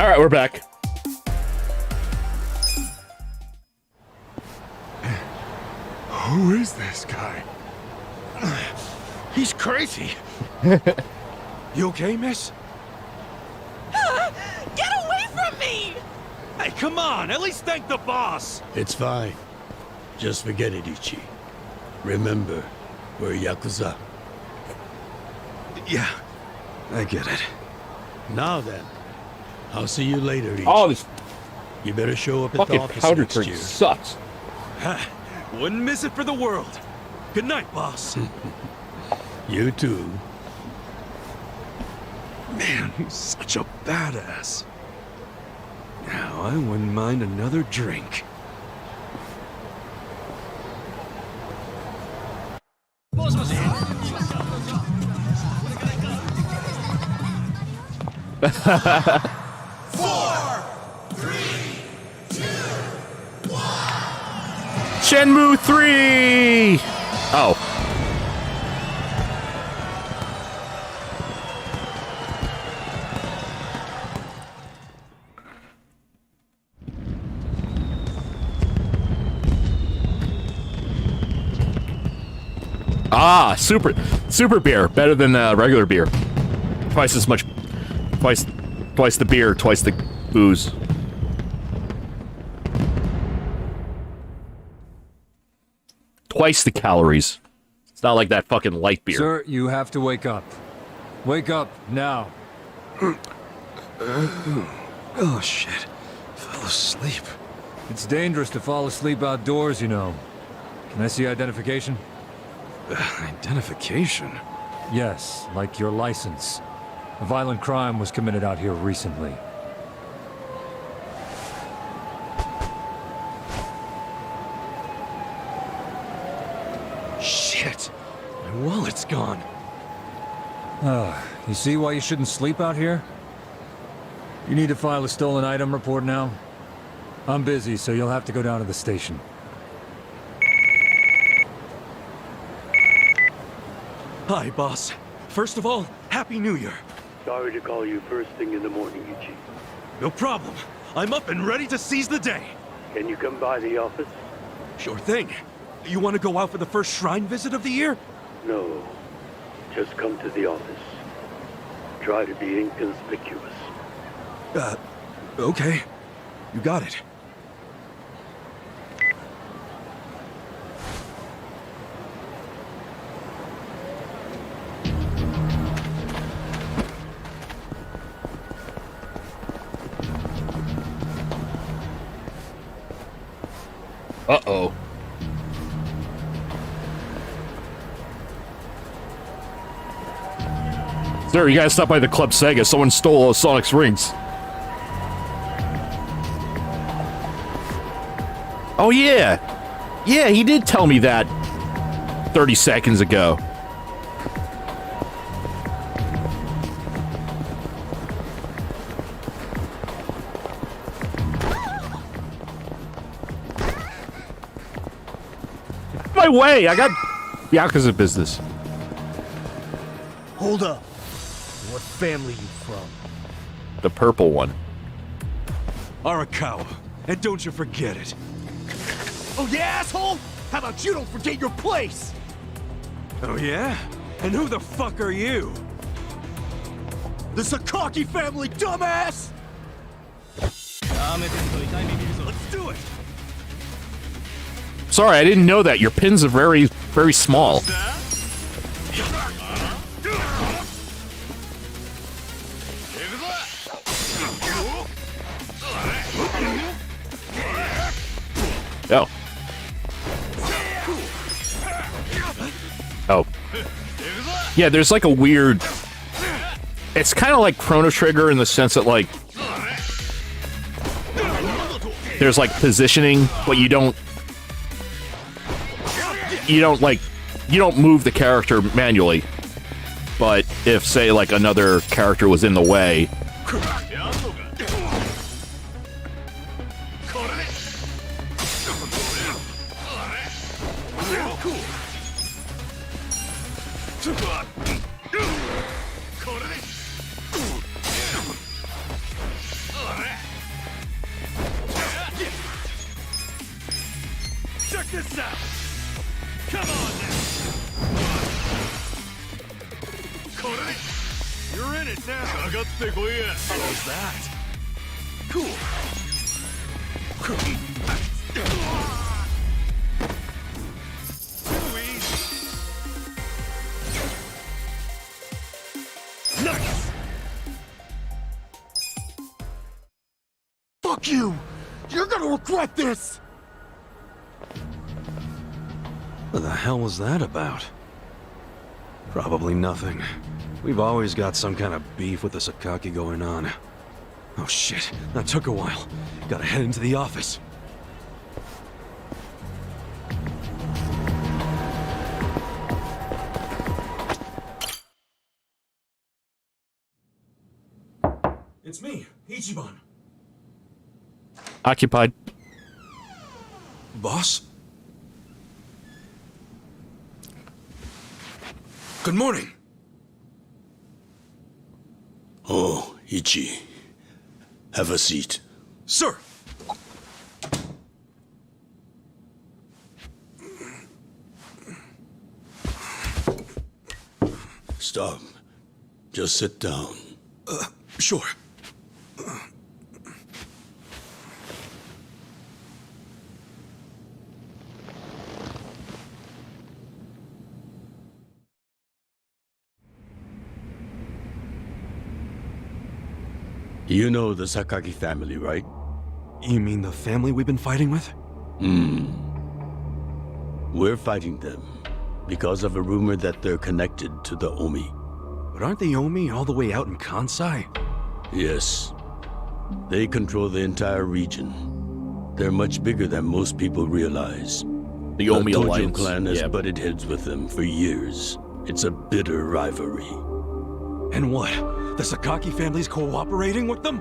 S5: All right, we're back.
S19: Who is this guy? He's crazy.
S9: You okay, miss?
S3: Get away from me!
S9: Hey, come on! At least thank the boss!
S4: It's fine. Just forget it, Ichi. Remember, we're Yakuza.
S9: Yeah, I get it.
S4: Now then, I'll see you later, Ichi.
S5: Oh, this
S4: You better show up at the
S5: fucking
S4: office
S5: powder
S4: next
S5: drink
S4: year.
S5: sucks.
S9: Wouldn't miss it for the world. Good night, boss.
S4: You too.
S9: Man, he's such a badass. Now, I wouldn't mind another drink.
S5: Shenmue 3! Oh. Ah, super beer, better than regular beer. Twice as much, twice the beer, twice the booze. Twice the calories. It's not like that fucking light beer.
S2: Sir, you have to wake up. Wake up now.
S9: Oh shit, fell asleep.
S2: It's dangerous to fall asleep outdoors, you know. Can I see identification?
S9: Identification?
S2: Yes, like your license. A violent crime was committed out here recently.
S9: Shit! My wallet's gone.
S2: You see why you shouldn't sleep out here? You need to file a stolen item report now? I'm busy, so you'll have to go down to the station.
S9: Hi, boss. First of all, Happy New Year.
S12: Sorry to call you first thing in the morning, Ichi.
S9: No problem. I'm up and ready to seize the day.
S12: Can you come by the office?
S9: Sure thing. You want to go out for the first shrine visit of the year?
S12: No. Just come to the office. Try to be inconspicuous.
S9: Okay. You got it.
S5: Uh-oh. Sir, you gotta stop by the Club Sega. Someone stole all Sonic's rings. Oh, yeah. Yeah, he did tell me that 30 seconds ago. My way! I got yakuza business.
S19: Hold up. What family you from?
S5: The purple one.
S9: Arakawa. And don't you forget it.
S19: Oh yeah, asshole? How about you don't forget your place?
S9: Oh yeah? And who the fuck are you?
S19: The Sakaki family, dumbass! Let's do it!
S5: Sorry, I didn't know that. Your pins are very, very small. Oh. Oh. Yeah, there's like a weird... It's kind of like Chrono Trigger in the sense that, like... There's, like, positioning, but you don't... You don't move the character manually. But if, say, like, another character was in the way...
S22: Lights out! Come on now! You're in it now!
S19: How's that? Cool. Nice!
S15: Fuck you! You're gonna regret this!
S9: What the hell was that about? Probably nothing. We've always got some kind of beef with the Sakaki going on. Oh shit, that took a while. Gotta head into the office. It's me, Ichiban.
S5: Occupied.
S9: Boss? Good morning.
S4: Oh, Ichi. Have a seat.
S9: Sir!
S4: Stop. Just sit down.
S9: Sure.
S4: You know the Sakaki family, right?
S9: You mean the family we've been fighting with?
S4: We're fighting them because of a rumor that they're connected to the Omi.
S9: But aren't the Omi all the way out in Kansai?
S4: Yes. They control the entire region. They're much bigger than most people realize.
S5: The Omi
S4: Tojo
S5: Alliance.
S4: clan has
S5: Yeah.
S4: butted heads with them for years. It's a bitter rivalry.
S9: And what? The Sakaki family's cooperating with them?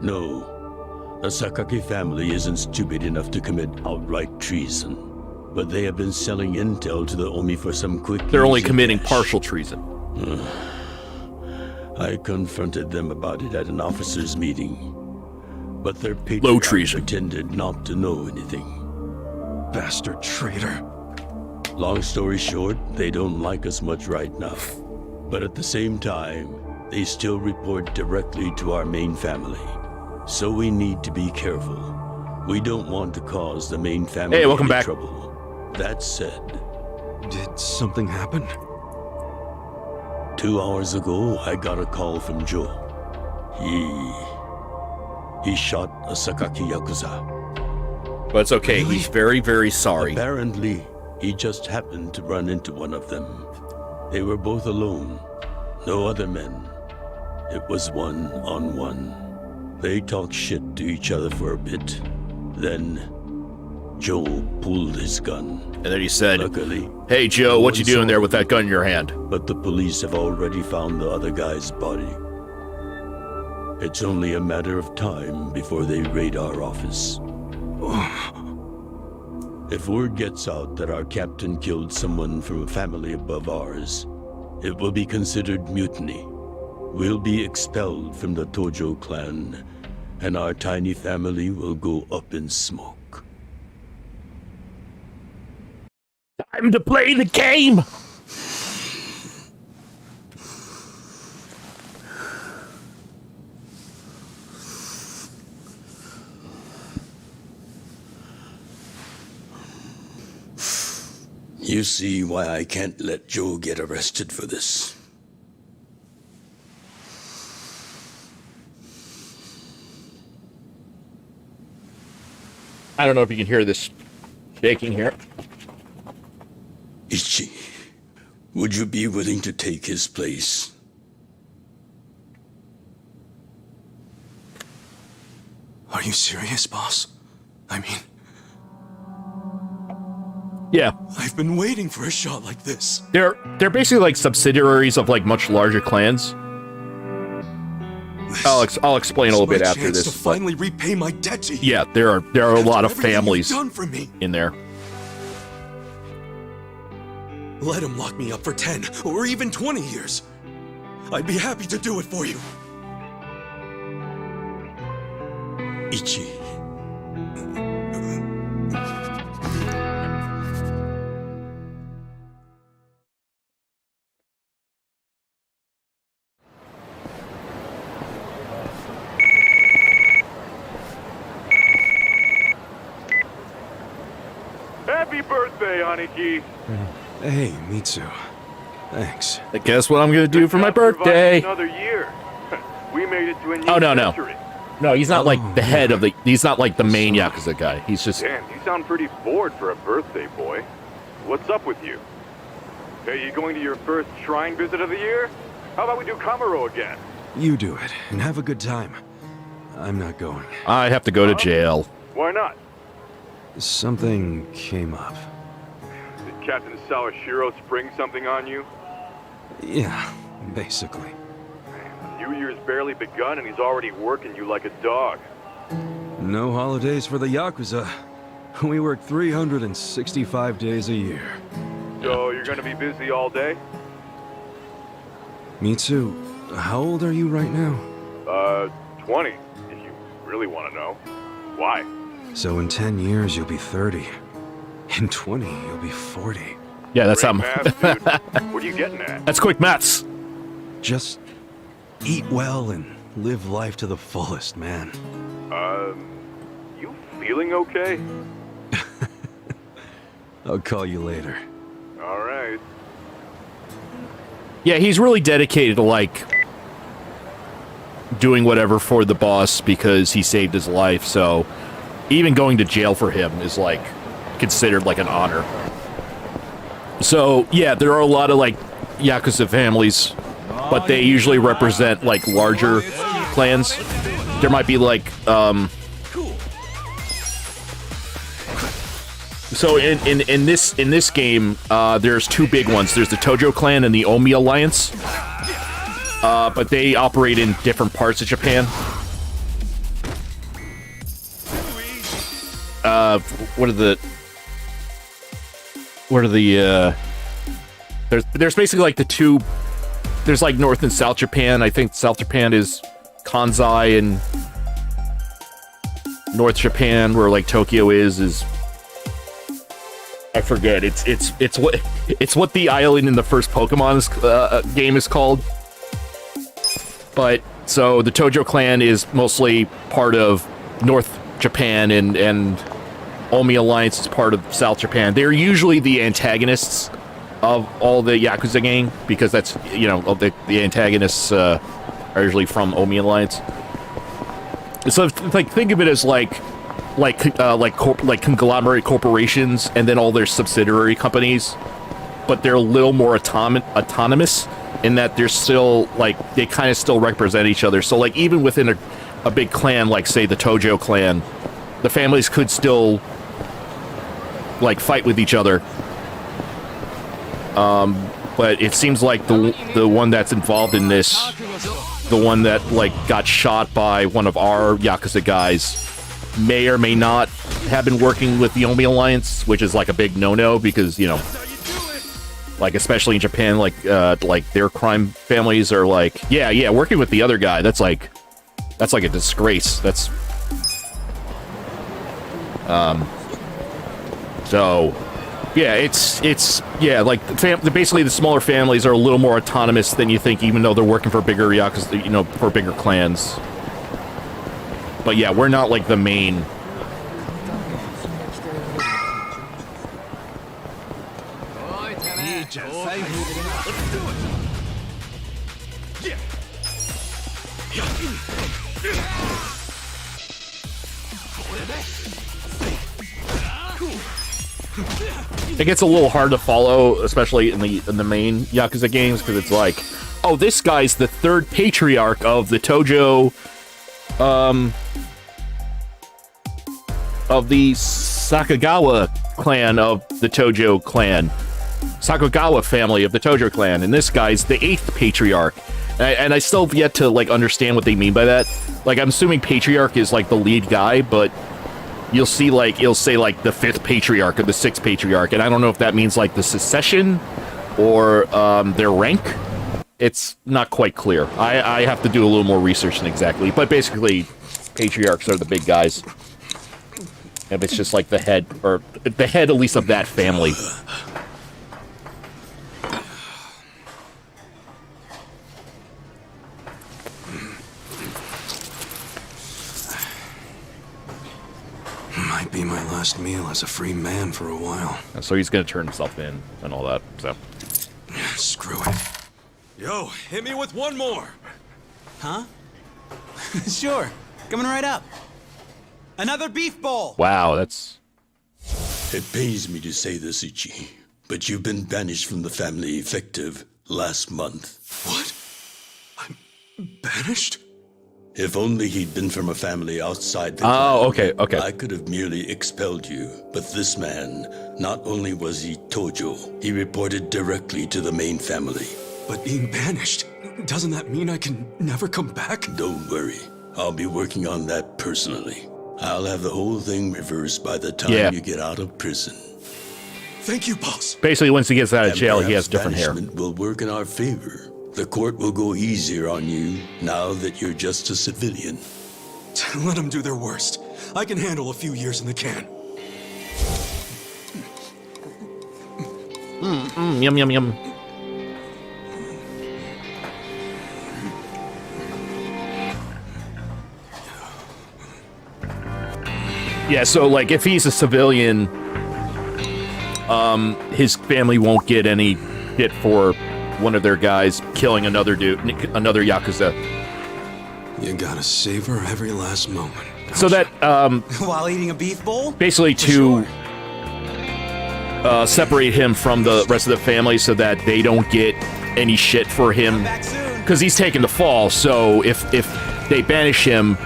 S4: No. The Sakaki family isn't stupid enough to commit outright treason. But they have been selling intel to the Omi for some quick...
S5: They're only
S4: easy
S5: committing
S4: cash.
S5: partial treason.
S4: I confronted them about it at an officers' meeting. But their
S5: Low
S4: patriarch
S5: treason.
S4: pretended not to know anything.
S9: Bastard traitor.
S4: Long story short, they don't like us much right now. But at the same time, they still report directly to our main family. So we need to be careful. We don't want to cause the main family
S5: Hey, welcome
S4: any
S5: back.
S4: trouble. That said,
S9: Did something happen?
S4: 2 hours ago, I got a call from Joe. He shot a Sakaki yakuza.
S5: But it's okay.
S4: Really?
S5: He's very, very sorry.
S4: Apparently, he just happened to run into one of them. They were both alone. No other men. It was one-on-one. They talked shit to each other for a bit. Then, Joe pulled his gun.
S5: And then he said,
S4: Luckily,
S5: "Hey Joe, what you doing there with that gun in your hand?"
S4: But the police have already found the other guy's body. It's only a matter of time before they raid our office. If word gets out that our captain killed someone from a family above ours, it will be considered mutiny. We'll be expelled from the Tojo clan, and our tiny family will go up in smoke.
S5: Time to play the game!
S4: You see why I can't let Joe get arrested for this.
S5: I don't know if you can hear this shaking here.
S4: Ichi, would you be willing to take his place?
S9: Are you serious, boss? I mean...
S5: Yeah.
S9: I've been waiting for a shot like this.
S5: They're basically like subsidiaries of like much larger clans. I'll explain a little bit after this.
S9: To finally repay my debt to you.
S5: Yeah, there are a lot of
S9: everything
S5: families
S9: you've done for me.
S5: in there.
S9: Let him lock me up for 10 or even 20 years. I'd be happy to do it for you.
S4: Ichi.
S12: Happy birthday, Aniki.
S9: Hey, Mitsu. Thanks.
S5: Guess what I'm gonna do for my birthday?
S12: Another year. We made it to a new
S5: Oh, no.
S12: century.
S5: No, he's not like the head of the... He's not like the main Yakuza guy. He's just...
S12: Damn, you sound pretty bored for a birthday boy. What's up with you? Hey, you going to your first shrine visit of the year? How about we do Kamaro again?
S9: You do it, and have a good time. I'm not going.
S5: I have to go to jail.
S12: Why not?
S9: Something came up.
S12: Did Captain Sawashiro spring something on you?
S9: Yeah, basically.
S12: New Year's barely begun and he's already working you like a dog.
S9: No holidays for the Yakuza. We work 365 days a year.
S12: So you're gonna be busy all day?
S9: Mitsu, how old are you right now?
S12: 20, if you really want to know. Why?
S9: So in 10 years, you'll be 30. In 20, you'll be 40.
S5: Yeah, that's
S12: Great
S5: how...
S12: math, dude. What are you getting at?
S5: That's quick maths.
S9: Just eat well and live life to the fullest, man.
S12: You feeling okay?
S9: I'll call you later.
S12: All right.
S5: Yeah, he's really dedicated to, like, doing whatever for the boss because he saved his life, so even going to jail for him is, like, considered, like, an honor. So, yeah, there are a lot of, like, Yakuza families, but they usually represent, like, larger clans. There might be, like, So in this game, there's two big ones. There's the Tojo clan and the Omi Alliance, but they operate in different parts of Japan. There's basically like the two. There's like North and South Japan. I think South Japan is Kansai, and North Japan, where like Tokyo is. I forget. It's what the island in the first Pokemon game is called. But so the Tojo clan is mostly part of North Japan, and Omi Alliance is part of South Japan. They're usually the antagonists of all the Yakuza gang because that's, you know, the antagonists are usually from Omi Alliance. So like think of it as like conglomerate corporations and then all their subsidiary companies, but they're a little more autonomous in that they're still like they kind of still represent each other. So like even within a big clan, like say the Tojo clan, the families could still like fight with each other. But it seems like the one that's involved in this, the one that like got shot by one of our Yakuza guys, may or may not have been working with the Omi Alliance, which is like a big no-no because, you know, like especially in Japan, like their crime families are like, yeah, working with the other guy, that's like a disgrace. That's so yeah, it's like basically the smaller families are a little more autonomous than you think, even though they're working for bigger Yakuza, you know, for bigger clans. But yeah, we're not like the main. It gets a little hard to follow, especially in the main Yakuza games, because it's like, oh, this guy's the third patriarch of the Tojo, of the Sakagawa clan of the Tojo clan, Sakagawa family of the Tojo clan, and this guy's the 8th patriarch. And I still have yet to like understand what they mean by that. Like, I'm assuming patriarch is like the lead guy, but you'll see like it'll say like the 5th patriarch or the 6th patriarch, and I don't know if that means like the succession or their rank. It's not quite clear. I have to do a little more research than exactly, but basically patriarchs are the big guys. If it's just like the head, or the head at least of that family.
S15: My
S9: Might be my last meal as a free man for a while.
S5: So he's gonna turn himself in and all that, so.
S9: Screw it. Yo, hit me with one more!
S16: Huh? Sure. Coming right up. Another beef bowl!
S5: Wow, that's...
S4: It pains me to say this, Ichi, but you've been banished from the family effective last month.
S9: What? I'm banished?
S4: If only he'd been from a family outside the
S5: Oh,
S4: clan,
S5: okay.
S4: I could have merely expelled you. But this man, not only was he Tojo, he reported directly to the main family.
S9: But being banished, doesn't that mean I can never come back?
S4: Don't worry. I'll be working on that personally. I'll have the whole thing reversed by the time you get out of prison.
S9: Thank you, boss.
S5: Basically, once he gets out of
S4: And
S5: jail, he has
S4: perhaps
S5: different hair.
S4: banishment will work in our favor. The court will go easier on you now that you're just a civilian.
S9: Let them do their worst. I can handle a few years in the can.
S5: Yum, yum, yum. Yeah, so, like, if he's a civilian, his family won't get any hit for one of their guys killing another dude, another yakuza.
S9: You gotta savor every last moment.
S5: So that,
S16: While eating a beef bowl?
S5: basically to separate him from the rest of the family so that they don't get any shit for him, because he's taking the fall. So if they banish him,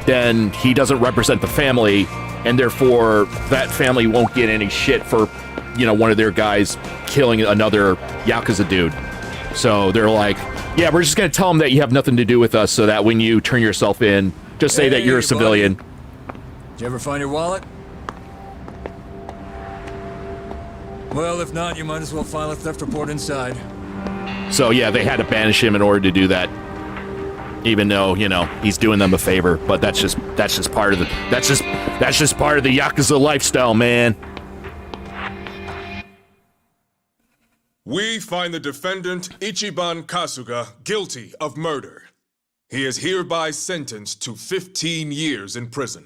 S5: then he doesn't represent the family, and therefore that family won't get any shit for, you know, one of their guys killing another yakuza dude. So they're like, yeah, we're just gonna tell them that you have nothing to do with us, so that when you turn yourself in, just say that you're a civilian.
S2: Did you ever find your wallet? Well, if not, you might as well file a theft report inside.
S5: So yeah, they had to banish him in order to do that. Even though, you know, he's doing them a favor, but that's just part of the that's just part of the yakuza lifestyle, man.
S6: We find the defendant, Ichiban Kasuga, guilty of murder. He is hereby sentenced to 15 years in prison.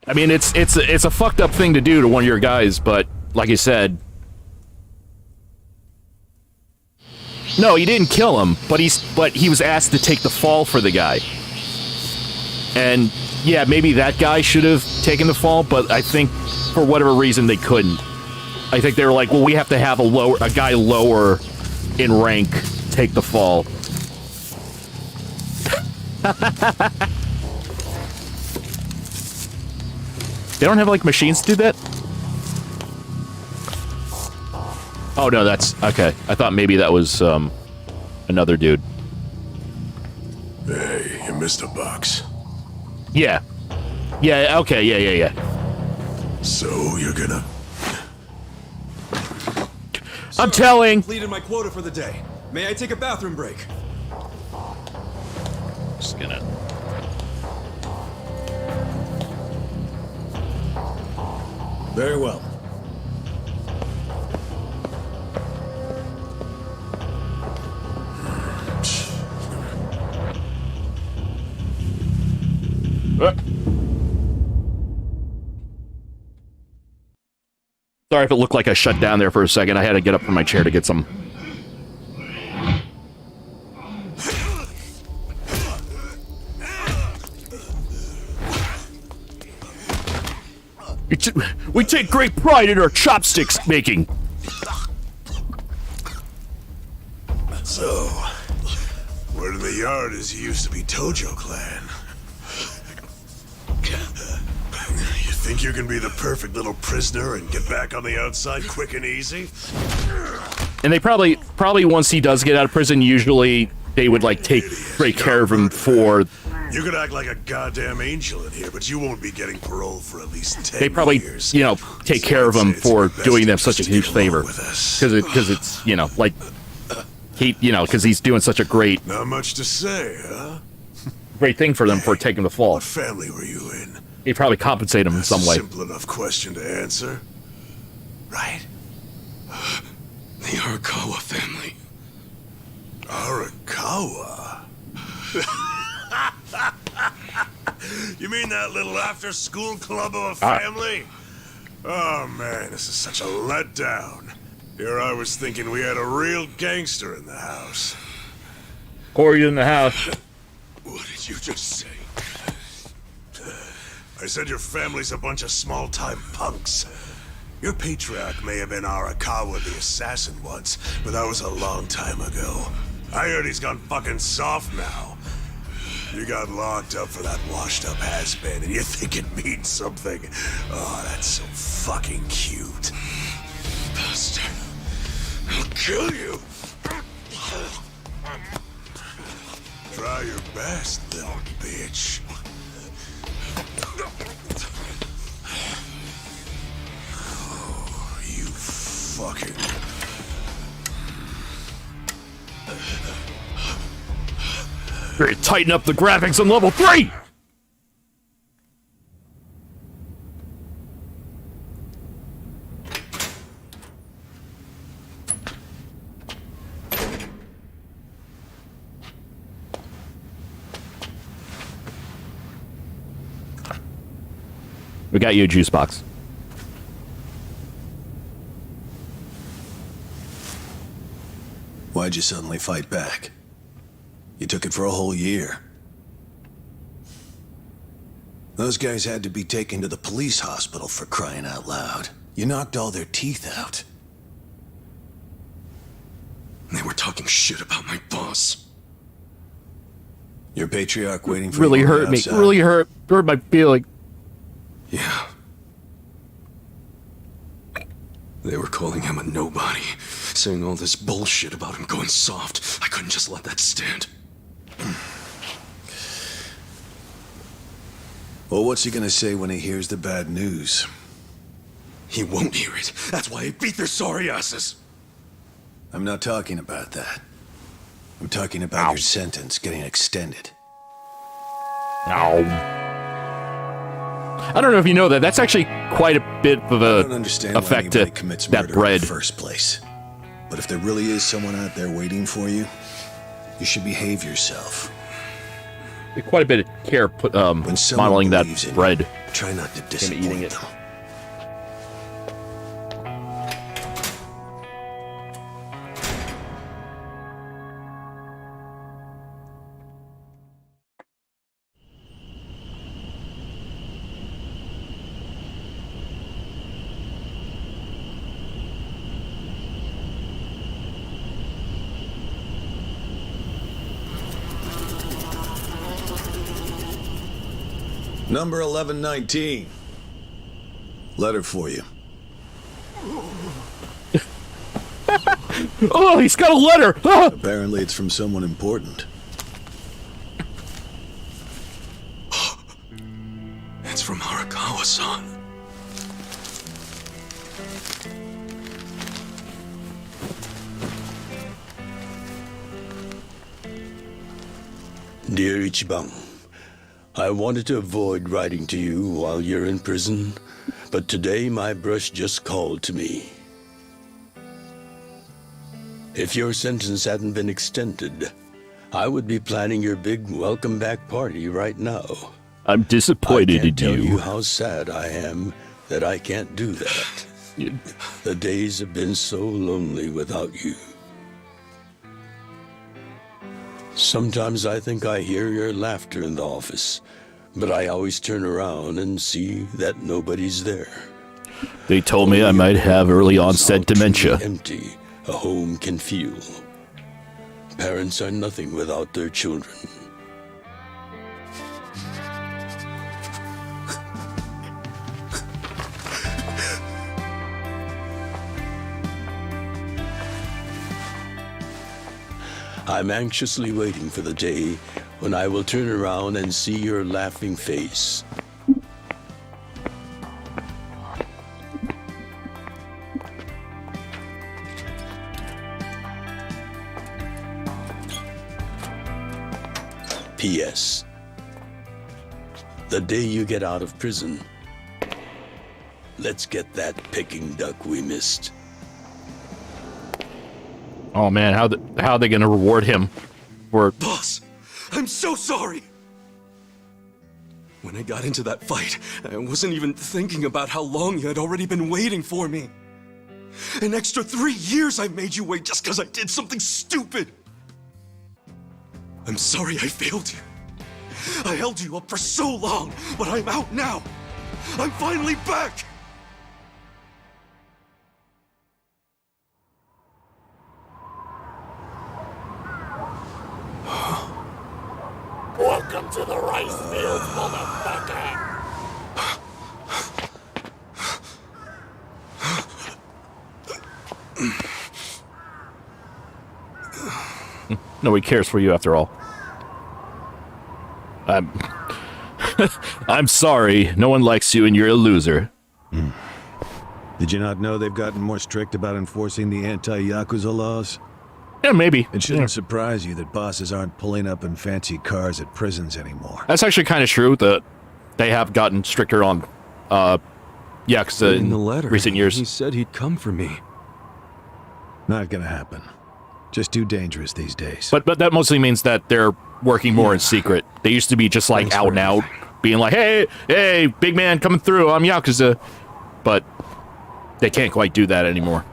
S5: I mean, it's a fucked up thing to do to one of your guys, but like you said, no, he didn't kill him, but he was asked to take the fall for the guy. And yeah, maybe that guy should have taken the fall, but I think for whatever reason they couldn't. I think they were like, well, we have to have a guy lower in rank take the fall. They don't have, like, machines to do that? Oh, no, that's... Okay. I thought maybe that was, another dude.
S15: Hey, you missed a box.
S5: Yeah. Yeah, okay, yeah.
S15: So, you're gonna...
S5: I'm telling!
S9: Completed my quota for the day. May I take a bathroom break?
S5: Just gonna...
S19: Very well.
S5: Sorry if it looked like I shut down there for a second. I had to get up from my chair to get some... We take great pride in our chopsticks making.
S15: So, word in the yard is you used to be Tojo Clan. You think you can be the perfect little prisoner and get back on the outside quick and easy?
S5: And they probably once he does get out of prison, usually they would like take great care of him for...
S15: You could act like a goddamn angel in here, but you won't be getting parole for at least 10 years.
S5: They probably, you know, take care of him for doing them such a huge favor. Because it's, you know, like, because he's doing such a great...
S15: Not much to say, huh?
S5: Great thing for them for taking the fall.
S15: What family were you in?
S5: He'd probably compensate him in some way.
S15: Simple enough question to answer. Right?
S9: The Arakawa family.
S15: Arakawa? You mean that little after-school club of a family? Oh man, this is such a letdown. Here I was thinking we had a real gangster in the house.
S5: Corey in the house.
S15: What did you just say? I said your family's a bunch of small-time punks. Your patriarch may have been Arakawa the assassin once, but that was a long time ago. I heard he's gone fucking soft now. You got locked up for that washed-up has-been, and you think it means something. Oh, that's so fucking cute. Bastard. I'll kill you. Try your best, little bitch. Oh, you fucking...
S5: Ready to tighten up the graphics on level 3! We got you a juice box.
S7: Why'd you suddenly fight back? You took it for a whole year. Those guys had to be taken to the police hospital for crying out loud. You knocked all their teeth out.
S15: They were talking shit about my boss.
S7: Your patriarch waiting for
S5: Really
S7: you
S5: hurt me.
S7: outside.
S5: Really hurt my feeling.
S15: Yeah. They were calling him a nobody, saying all this bullshit about him going soft. I couldn't just let that stand.
S7: Well, what's he gonna say when he hears the bad news?
S15: He won't hear it. That's why he beat their sorry asses.
S7: I'm not talking about that. I'm talking about your sentence getting extended.
S5: Ow. I don't know if you know that. That's actually quite a bit of a effect to that bread.
S7: In the first place. But if there really is someone out there waiting for you, you should behave yourself.
S5: Quite a bit of care put modeling that bread.
S7: Try not to disappoint them. Number 1119. Letter for you.
S5: Oh, he's got a letter! Ah!
S7: Apparently it's from someone important.
S15: It's from Arakawa-san.
S4: Dear Ichiban, I wanted to avoid writing to you while you're in prison, but today my brush just called to me. If your sentence hadn't been extended, I would be planning your big welcome back party right now.
S5: I'm disappointed in
S4: tell
S5: you.
S4: you how sad I am that I can't do that. The days have been so lonely without you. Sometimes I think I hear your laughter in the office, but I always turn around and see that nobody's there.
S5: They told me I might have early onset dementia.
S4: Empty a home can feel. Parents are nothing without their children. I'm anxiously waiting for the day when I will turn around and see your laughing face. P.S. The day you get out of prison, let's get that Peking duck we missed.
S5: Oh man, how are they gonna reward him? We're...
S9: Boss, I'm so sorry! When I got into that fight, I wasn't even thinking about how long you had already been waiting for me. An extra 3 years I made you wait just because I did something stupid. I'm sorry I failed you. I held you up for so long, but I'm out now. I'm finally back!
S10: Welcome to the rice fields, motherfucker!
S5: Nobody cares for you after all. I'm sorry. No one likes you and you're a loser.
S17: Did you not know they've gotten more strict about enforcing the anti-yakuza laws?
S5: Yeah, maybe.
S17: It shouldn't surprise you that bosses aren't pulling up in fancy cars at prisons anymore.
S5: That's actually kind of true that they have gotten stricter on yakuza in
S17: the letter,
S5: recent years.
S17: He said he'd come for me. Not gonna happen. Just too dangerous these days.
S5: But that mostly means that they're working more in secret. They used to be just like out and out, being like, hey, big man coming through, I'm Yakuza. But they can't quite do that anymore.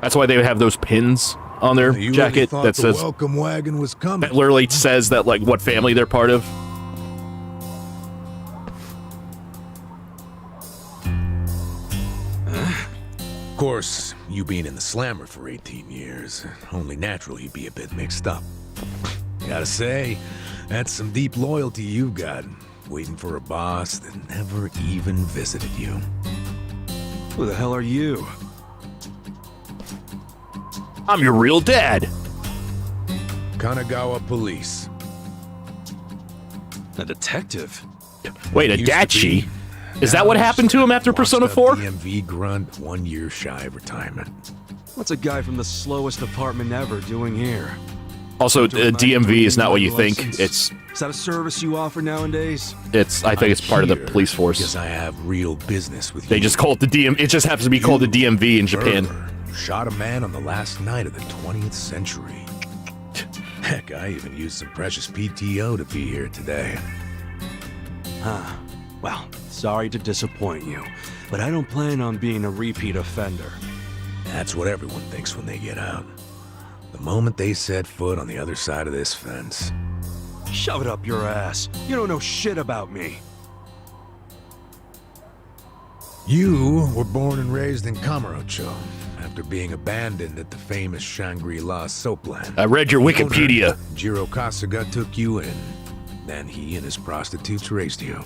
S5: That's why they have those pins on their jacket that says
S19: welcome wagon was coming.
S5: That literally says that like what family they're part of.
S19: Of course, you being in the slammer for 18 years, only natural you'd be a bit mixed up. Gotta say, that's some deep loyalty you've got, waiting for a boss that never even visited you.
S17: Who the hell are you?
S5: I'm your real dad.
S19: Kanagawa Police.
S17: A detective?
S5: Wait, a dachi? Is that what happened to him after Persona 4?
S19: DMV grunt, 1 year shy of retirement.
S17: What's a guy from the slowest department ever doing here?
S5: Also, DMV is not what you think. It's
S17: Is that a service you offer nowadays?
S5: I think it's part of the police force.
S19: Because I have real business with you.
S5: They just call it the DM. It just happens to be called the DMV in Japan.
S19: Shot a man on the last night of the 20th century. Heck, I even used some precious PTO to be here today.
S17: Huh. Well, sorry to disappoint you, but I don't plan on being a repeat offender.
S19: That's what everyone thinks when they get out. The moment they set foot on the other side of this fence.
S17: Shove it up your ass. You don't know shit about me.
S19: You were born and raised in Kamurocho, after being abandoned at the famous Shangri-La soapland.
S5: I read your Wikipedia.
S19: Jiro Kasuga took you in. Then he and his prostitutes raised you.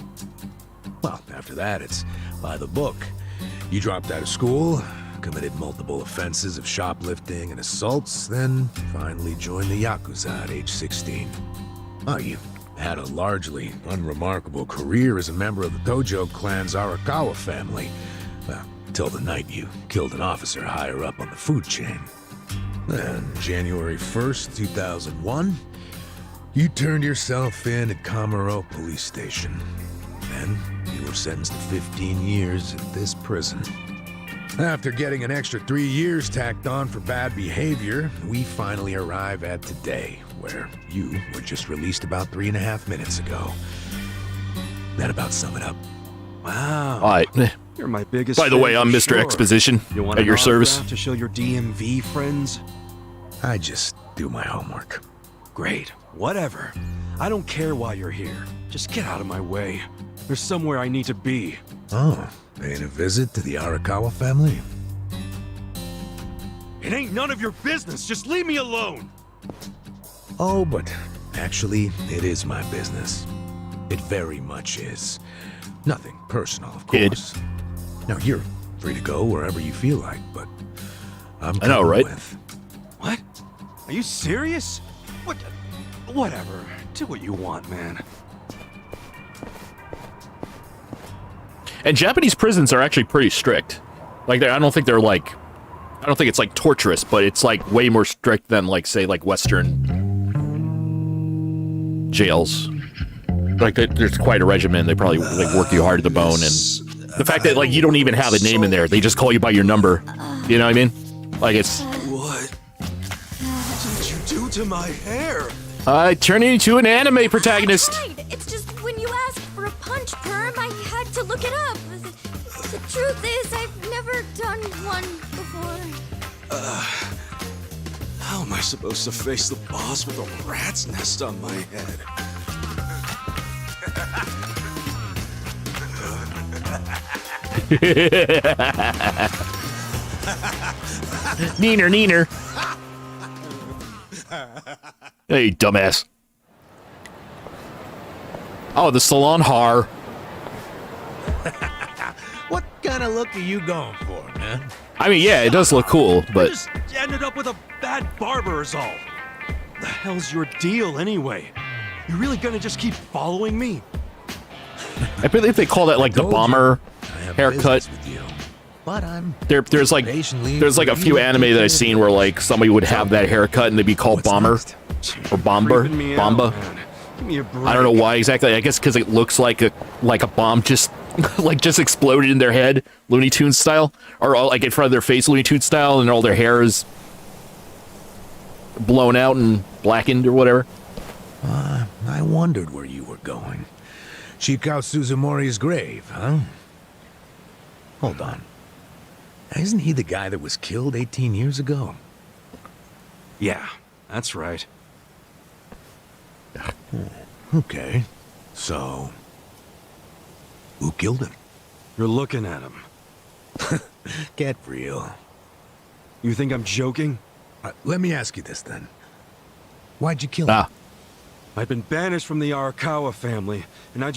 S19: Well, after that, it's by the book. You dropped out of school, committed multiple offenses of shoplifting and assaults, then finally joined the Yakuza at age 16. Oh, you had a largely unremarkable career as a member of the Tojo clan's Arakawa family. Well, until the night you killed an officer higher up on the food chain. Then, January 1st, 2001, you turned yourself in at Kamuro Police Station. Then, you were sentenced to 15 years at this prison. After getting an extra 3 years tacked on for bad behavior, we finally arrive at today, where you were just released about 3.5 minutes ago. That about sum it up.
S17: Wow.
S5: All right.
S17: You're my biggest
S5: By the way,
S17: fan
S5: I'm
S17: for
S5: Mr.
S17: sure.
S5: Exposition
S17: You want
S5: at
S17: an
S5: your service.
S17: autograph to show your DMV friends?
S19: I just do my homework.
S17: Great. Whatever. I don't care why you're here. Just get out of my way. There's somewhere I need to be.
S19: Oh, paying a visit to the Arakawa family?
S17: It ain't none of your business. Just leave me alone.
S19: Oh, but actually, it is my business. It very much is. Nothing personal, of course. Now, you're free to go wherever you feel like, but I'm
S5: I know,
S19: coming
S5: right?
S19: with.
S17: What? Are you serious? What? Whatever. Do what you want, man.
S5: And Japanese prisons are actually pretty strict. Like, I don't think they're like, I don't think it's like torturous, but it's like way more strict than like, say, like Western jails. like there's quite a regimen. They probably like work you hard to the bone, and the fact that like you don't even have a name in there, they just call you by your number. You know what I mean? Like it's.
S9: What did you do to my hair?
S5: Turning into an anime protagonist.
S1: It's just when you asked for a punch perm, I had to look it up. The truth is, I've never done one before.
S9: How am I supposed to face the boss with a rat's nest on my head?
S5: Neener. Hey, dumbass. Oh, the salon har.
S19: What kind of look are you going for, man?
S5: I mean, yeah, it does look cool, but
S9: Just ended up with a bad barber is all. The hell's your deal anyway? You really gonna just keep following me?
S5: I believe they call that like the bomber haircut.
S19: But I'm
S5: There's like a few anime that I've seen where like somebody would have that haircut and they'd be called bomber or bomber, bomba. I don't know why exactly. I guess because it looks like a bomb just just exploded in their head, Looney Tunes style, or like in front of their face, Looney Tunes style, and all their hair is blown out and blackened or whatever.
S19: I wondered where you were going. Shikao Suzumori's grave, huh? Hold on. Isn't he the guy that was killed 18 years ago?
S9: Yeah, that's right.
S19: Okay. So, who killed him?
S9: You're looking at him.
S19: Get real.
S9: You think I'm joking?
S19: Let me ask you this then. Why'd you kill him?
S9: I've been banished from the Arakawa family, and I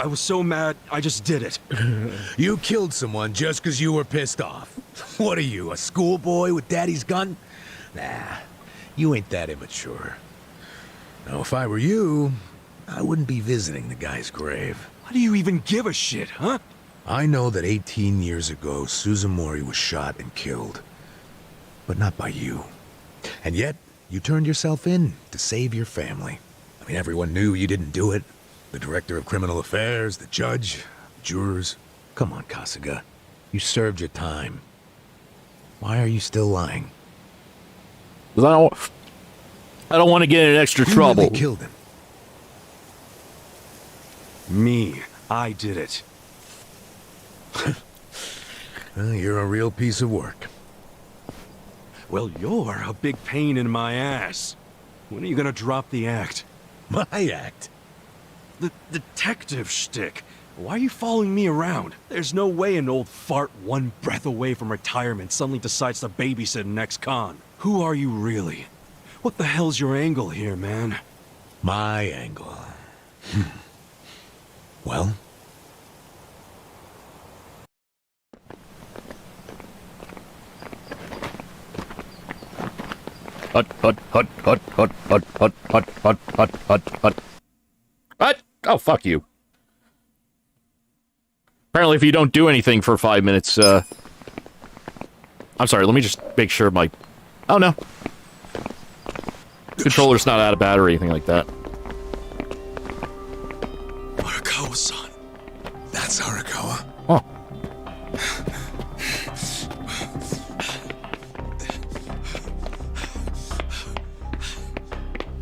S9: was so mad, I just did it.
S19: You killed someone just because you were pissed off. What are you, a schoolboy with daddy's gun? Nah, you ain't that immature. Now, if I were you, I wouldn't be visiting the guy's grave.
S9: Why do you even give a shit, huh?
S19: I know that 18 years ago, Suzumori was shot and killed. But not by you. And yet, you turned yourself in to save your family. I mean, everyone knew you didn't do it. The director of criminal affairs, the judge, the jurors. Come on, Kasuga. You served your time. Why are you still lying?
S5: Because I don't want to get in extra trouble.
S19: Who really killed him?
S9: Me. I did it.
S19: Well, you're a real piece of work.
S9: Well, you're a big pain in my ass. When are you gonna drop the act?
S19: My act?
S9: The detective shtick. Why are you following me around? There's no way an old fart one breath away from retirement suddenly decides to babysit an ex-con. Who are you really? What the hell's your angle here, man?
S19: My angle. Well?
S5: Hut. What? Oh, fuck you. Apparently, if you don't do anything for 5 minutes, I'm sorry, let me just make sure my... Oh, no. Controller's not out of battery or anything like that.
S15: Arakawa-san. That's Arakawa.
S5: Oh.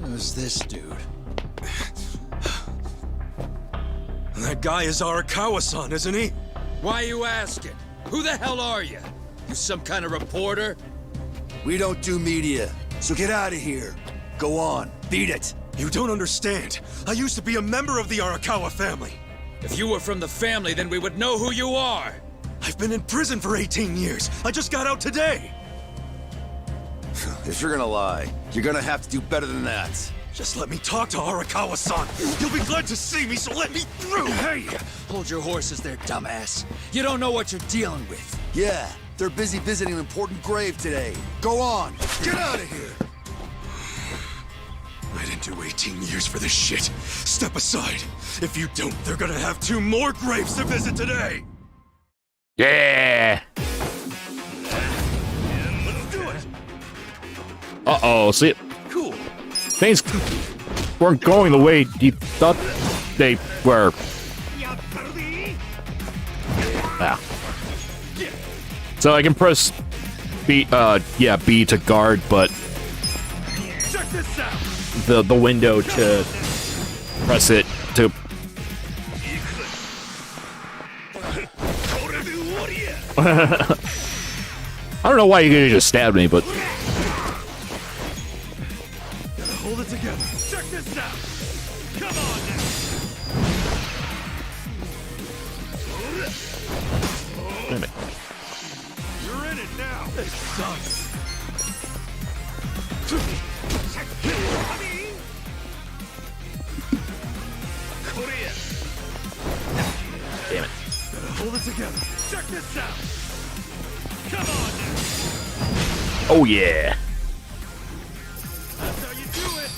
S15: Who's this dude?
S9: That guy is Arakawa-san, isn't he?
S20: Why are you asking? Who the hell are you? You some kind of reporter?
S15: We don't do media, so get out of here. Go on, beat it.
S9: You don't understand. I used to be a member of the Arakawa family.
S20: If you were from the family, then we would know who you are.
S9: I've been in prison for 18 years. I just got out today.
S15: If you're gonna lie, you're gonna have to do better than that.
S9: Just let me talk to Arakawa-san. He'll be glad to see me, so let me through.
S20: Hey! Hold your horses there, dumbass. You don't know what you're dealing with.
S15: Yeah, they're busy visiting an important grave today. Go on, get out of here.
S9: I didn't do 18 years for this shit. Step aside. If you don't, they're gonna have 2 more graves to visit today.
S5: Yeah!
S9: Let's do it.
S5: Uh-oh, see it?
S9: Cool.
S5: Things... weren't going the way you thought they were. Ah. So I can press B, B to guard, but the window to press it to. I don't know why you could just stab me, but.
S22: Hold it together. Check this out. Come on now.
S5: Damn it.
S22: You're in it now. This sucks.
S5: Damn it.
S22: Hold it together. Check this out. Come on now.
S5: Oh yeah.
S22: That's how you do it.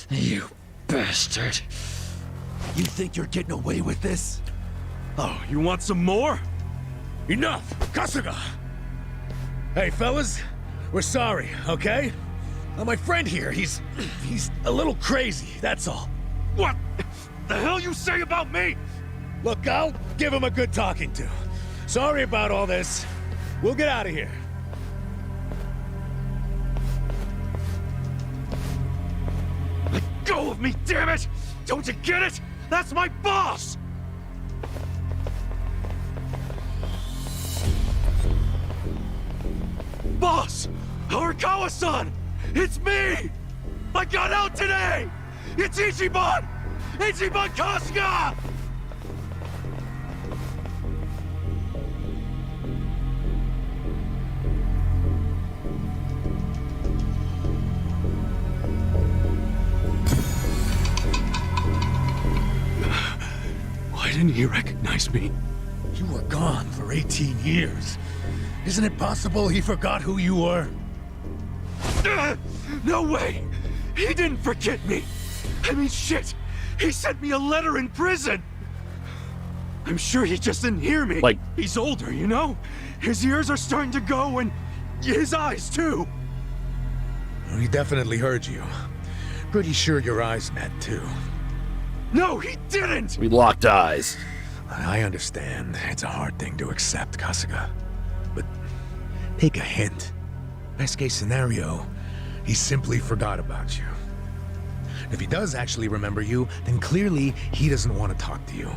S19: You bastard. You think you're getting away with this?
S22: Oh, you want some more?
S19: Enough! Kasuga! Hey, fellas, we're sorry, okay? My friend here, he's a little crazy, that's all.
S22: What the hell you say about me?
S19: Look, I'll give him a good talking to. Sorry about all this. We'll get out of here.
S22: Let go of me, damn it! Don't you get it? That's my boss! Boss! Arakawa-san! It's me! I got out today! It's Ichiban! Ichiban Kasuga!
S19: Why didn't he recognize me? You were gone for 18 years. Isn't it possible he forgot who you were?
S22: No way! He didn't forget me! I mean, shit! He sent me a letter in prison! I'm sure he just didn't hear me.
S5: Like,
S22: he's older, you know? His ears are starting to go, and his eyes, too.
S19: He definitely heard you. Pretty sure your eyes met, too.
S22: No, he didn't!
S5: We locked eyes.
S19: I understand. It's a hard thing to accept, Kasuga. But take a hint. Best case scenario, he simply forgot about you. If he does actually remember you, then clearly he doesn't want to talk to you.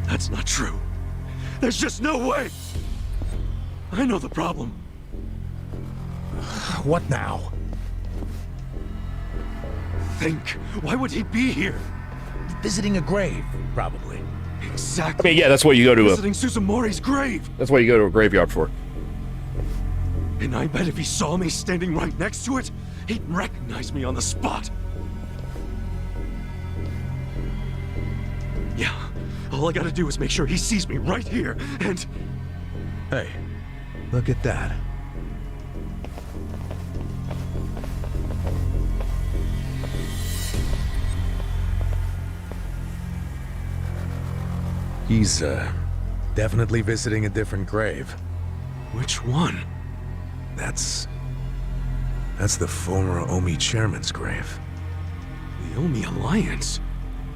S22: That's not true. There's just no way! I know the problem.
S19: What now?
S22: Think. Why would he be here?
S19: Visiting a grave, probably.
S22: Exactly.
S5: I mean, yeah, that's what you go to
S22: Visiting Suzumori's grave.
S5: That's what you go to a graveyard for.
S22: And I bet if he saw me standing right next to it, he'd recognize me on the spot. Yeah, all I gotta do is make sure he sees me right here, and...
S19: Hey, look at that. He's, definitely visiting a different grave.
S22: Which one?
S19: That's the former Omi chairman's grave.
S22: The Omi Alliance?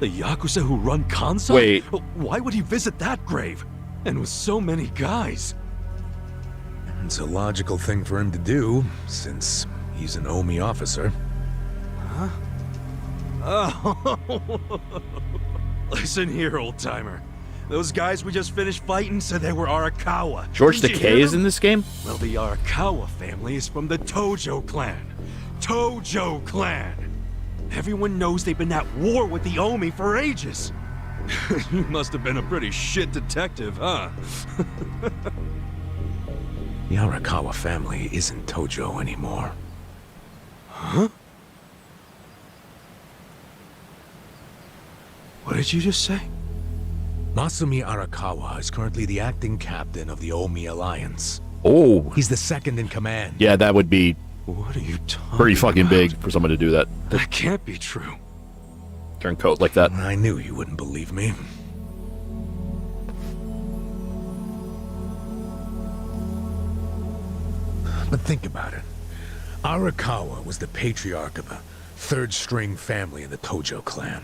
S22: The yakuza who run Kansai?
S5: Wait.
S22: Why would he visit that grave? And with so many guys?
S19: It's a logical thing for him to do, since he's an Omi officer.
S22: Huh? Oh. Listen here, old-timer. Those guys we just finished fighting said they were Arakawa.
S5: George
S22: Didn't you
S5: Takei
S22: hear
S5: is
S22: them?
S5: in this game?
S22: Well, the Arakawa family is from the Tojo clan. Tojo clan! Everyone knows they've been at war with the Omi for ages. You must have been a pretty shit detective, huh?
S19: The Arakawa family isn't Tojo anymore.
S22: Huh? What did you just say?
S19: Masumi Arakawa is currently the acting captain of the Omi Alliance.
S5: Oh.
S19: He's the second in command.
S5: Yeah, that would be
S22: What are you talking
S5: pretty fucking
S22: about?
S5: big for someone to do that.
S22: That can't be true.
S5: Turn coat like that.
S19: I knew you wouldn't believe me. But think about it. Arakawa was the patriarch of a third-string family in the Tojo clan.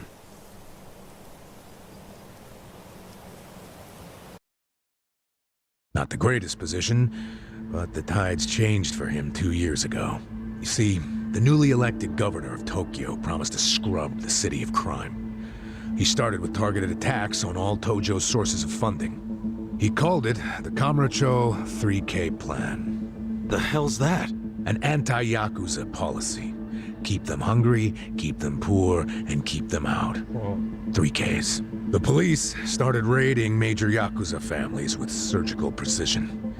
S19: Not the greatest position, but the tides changed for him 2 years ago. You see, the newly elected governor of Tokyo promised to scrub the city of crime. He started with targeted attacks on all Tojo's sources of funding. He called it the Kamurocho 3K Plan.
S9: The hell's that?
S19: An anti-yakuza policy. Keep them hungry, keep them poor, and keep them out. 3Ks. The police started raiding major yakuza families with surgical precision.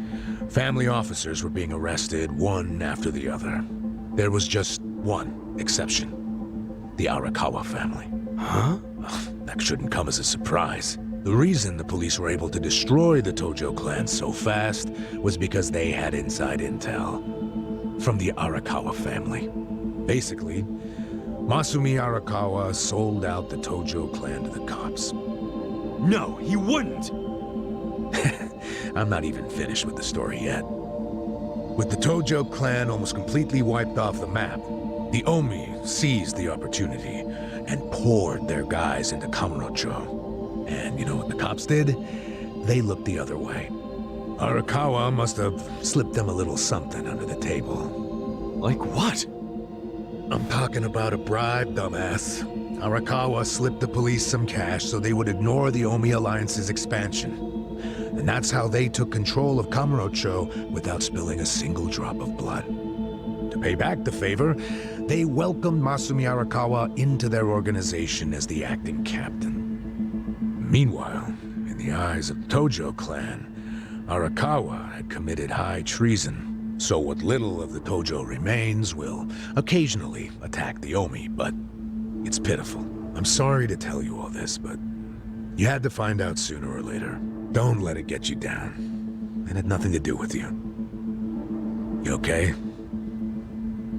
S19: Family officers were being arrested one after the other. There was just one exception. The Arakawa family.
S9: Huh?
S19: That shouldn't come as a surprise. The reason the police were able to destroy the Tojo clan so fast was because they had inside intel from the Arakawa family. Basically, Masumi Arakawa sold out the Tojo clan to the cops.
S9: No, he wouldn't!
S19: I'm not even finished with the story yet. With the Tojo clan almost completely wiped off the map, the Omi seized the opportunity and poured their guys into Kamurocho. And you know what the cops did? They looked the other way. Arakawa must have slipped them a little something under the table.
S9: Like what?
S19: I'm talking about a bribe, dumbass. Arakawa slipped the police some cash so they would ignore the Omi Alliance's expansion. And that's how they took control of Kamurocho without spilling a single drop of blood. To pay back the favor, they welcomed Masumi Arakawa into their organization as the acting captain. Meanwhile, in the eyes of the Tojo clan, Arakawa had committed high treason. So what little of the Tojo remains will occasionally attack the Omi, but it's pitiful. I'm sorry to tell you all this, but you had to find out sooner or later. Don't let it get you down. It had nothing to do with you. You okay?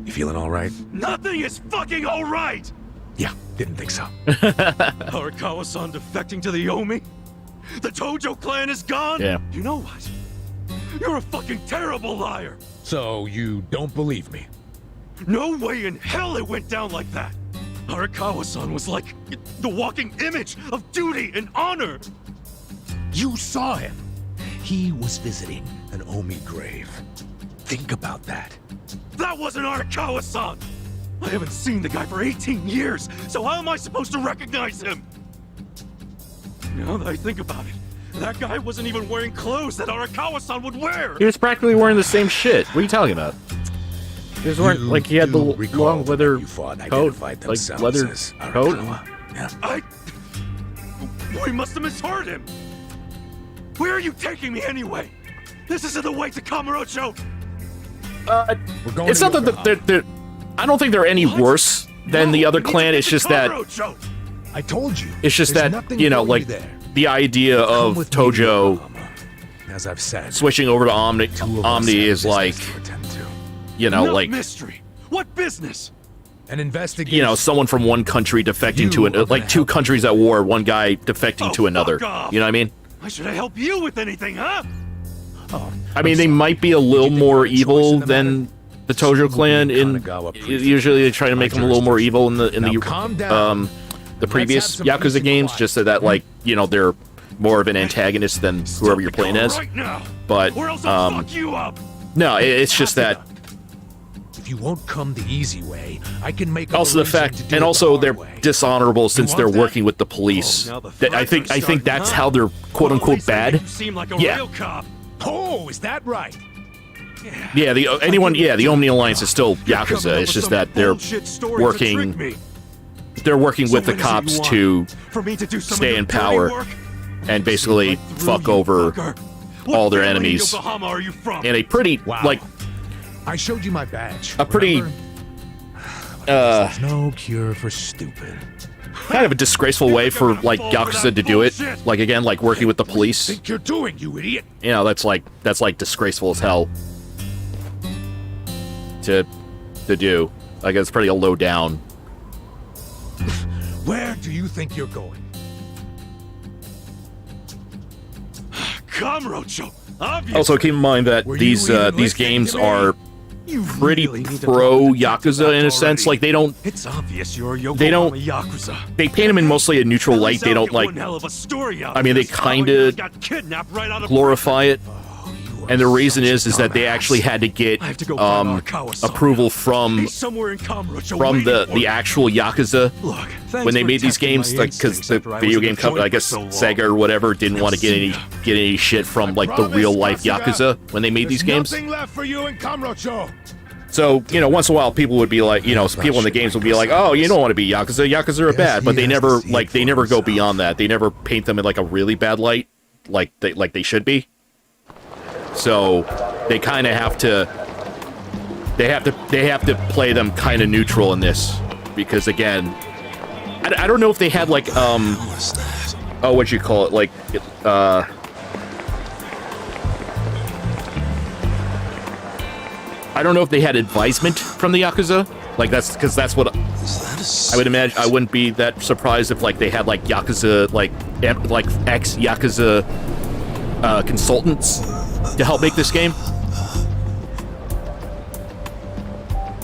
S19: You feeling all right?
S9: Nothing is fucking all right!
S19: Yeah, didn't think so.
S9: Arakawa-san defecting to the Omi? The Tojo clan is gone?
S5: Yeah.
S9: You know what? You're a fucking terrible liar!
S19: So you don't believe me?
S9: No way in hell it went down like that! Arakawa-san was like the walking image of duty and honor!
S19: You saw him! He was visiting an Omi grave. Think about that.
S9: That wasn't Arakawa-san! I haven't seen the guy for 18 years, so how am I supposed to recognize him? Now that I think about it, that guy wasn't even wearing clothes that Arakawa-san would wear!
S5: He was practically wearing the same shit. What are you talking about? He was wearing, like, he had the long leather coat, like, leather coat.
S19: Yeah.
S9: We must have misheard him! Where are you taking me anyway? This isn't the way to Kamurocho!
S5: It's not that they're I don't think they're any worse than the other clan. It's just that
S19: I told you.
S5: It's just that, you know, like the idea of Tojo,
S19: as I've said,
S5: switching over to Omni is like, you know, like
S9: mystery. What business?
S19: An investigation.
S5: You know, someone from one country defecting to like two countries at war, one guy defecting to another. You know what I mean?
S9: Why should I help you with anything, huh?
S5: Oh, I mean, they might be a little more evil than the Tojo clan. Usually they try to make them a little more evil in the previous Yakuza games, just so that, like, you know, they're more of an antagonist than whoever you're playing as. But no, it's just that.
S19: If you won't come the easy way, I can make
S5: also the fact, and also they're dishonorable since they're working with the police. I think that's how they're quote unquote bad. Yeah.
S19: Oh, is that right?
S5: Yeah, the Omni Alliance is still Yakuza. It's just that they're working with the cops to stay in power and basically fuck over all their enemies in a pretty, like,
S19: I showed you my badge.
S5: A pretty
S19: there's no cure for stupid.
S5: Kind of a disgraceful way for, like, Yakuza to do it. Like, again, like working with the police.
S19: Think you're doing, you idiot.
S5: You know, that's like disgraceful as hell to do. Like, it's pretty low down.
S19: Where do you think you're going?
S9: Kamurocho.
S5: Also, keep in mind that these games are pretty pro Yakuza in a sense. Like they don't.
S22: It's obvious you're a Yokohama
S5: They don't.
S22: Yakuza.
S5: They paint him in mostly a neutral light. They don't like.
S22: One hell of a story out
S5: I mean, they
S22: of this.
S5: kind of
S22: Got kidnapped right out of
S5: glorify it, and the reason is that they actually had to get approval from
S22: He's somewhere in Kamurocho
S5: from
S22: waiting for
S5: the
S22: me.
S5: actual Yakuza
S22: thanks
S5: when they
S22: for
S5: made these
S22: testing
S5: games,
S22: my
S5: like because
S22: instincts
S5: the
S22: after I was
S5: video
S22: in the
S5: game company, I
S22: joint for
S5: guess
S22: so long.
S5: Sega or whatever, didn't want to get any shit from like the real life Yakuza when they made these games.
S21: Nothing left for you in Kamurocho.
S5: So, you know, once in a while, people would be like, you know, people in the games would be like, oh, you don't want to be Yakuza. Yakuza are bad. But they never, like, they never go beyond that. They never paint them in, like, a really bad light, like they should be. So, they kind of have to, they have to play them kind of neutral in this. Because, again, I don't know if they had, like, oh, what'd you call it? Like, I don't know if they had advisement from the Yakuza. Like, that's because that's what I would imagine. I wouldn't be that surprised if, like, they had, like, Yakuza, like ex-Yakuza consultants to help make this game.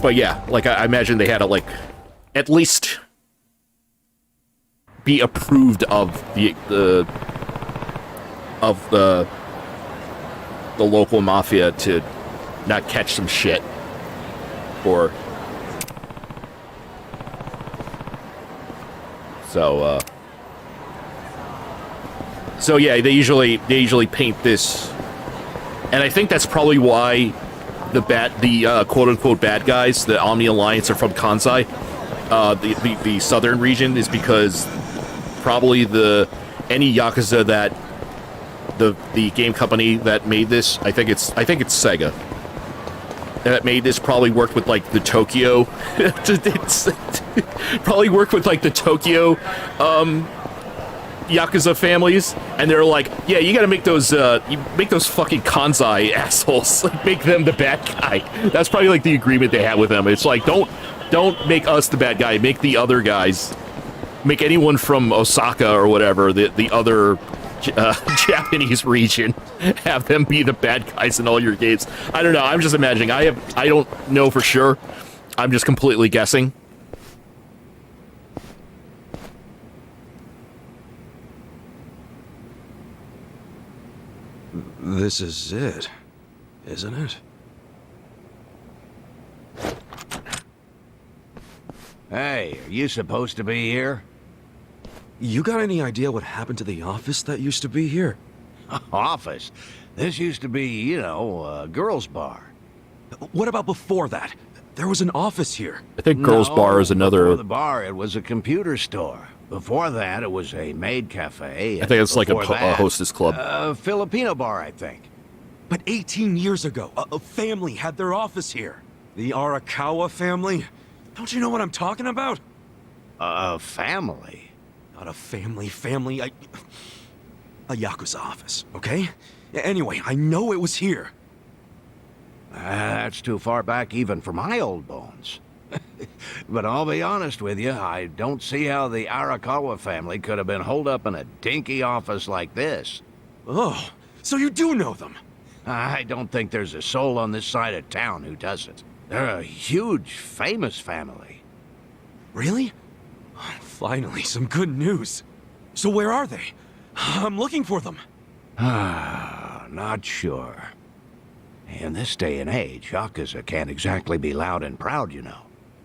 S5: But yeah, like, I imagine they had to, like, at least be approved of the local mafia to not catch some shit. Or so yeah, they usually paint this, and I think that's probably why the quote unquote bad guys, the Omni Alliance, are from Kansai, the southern region, is because probably any Yakuza that the game company that made this, I think it's Sega, that made this probably worked with like the Tokyo probably worked with like the Tokyo Yakuza families, and they're like, yeah, you gotta make those fucking Kansai assholes, like, make them the bad guy. That's probably like the agreement they had with them. It's like, don't make us the bad guy, make the other guys, make anyone from Osaka or whatever, the other Japanese region, have them be the bad guys in all your games. I don't know, I'm just imagining. I don't know for sure. I'm just completely guessing.
S22: This is it, isn't it?
S13: Hey, are you supposed to be here?
S22: You got any idea what happened to the office that used to be here?
S13: Office? This used to be, you know, a girls' bar.
S22: What about before that? There was an office here.
S5: I think girls' bar is another.
S13: Before the bar, it was a computer store. Before that, it was a maid cafe.
S5: I think it's like a
S13: that,
S5: hostess club.
S13: A Filipino bar, I think.
S22: But 18 years ago, a family had their office here. The Arakawa family. Don't you know what I'm talking about?
S13: A family?
S22: Not a family, a Yakuza office, okay? Anyway, I know it was here.
S13: That's too far back even for my old bones. But I'll be honest with you, I don't see how the Arakawa family could have been holed up in a dinky office like this.
S22: Oh, so you do know them?
S13: I don't think there's a soul on this side of town who doesn't. They're a huge, famous family.
S22: Really? Finally, some good news. So where are they? I'm looking for them.
S13: Not sure. In this day and age, Yakuza can't exactly be loud and proud, you know.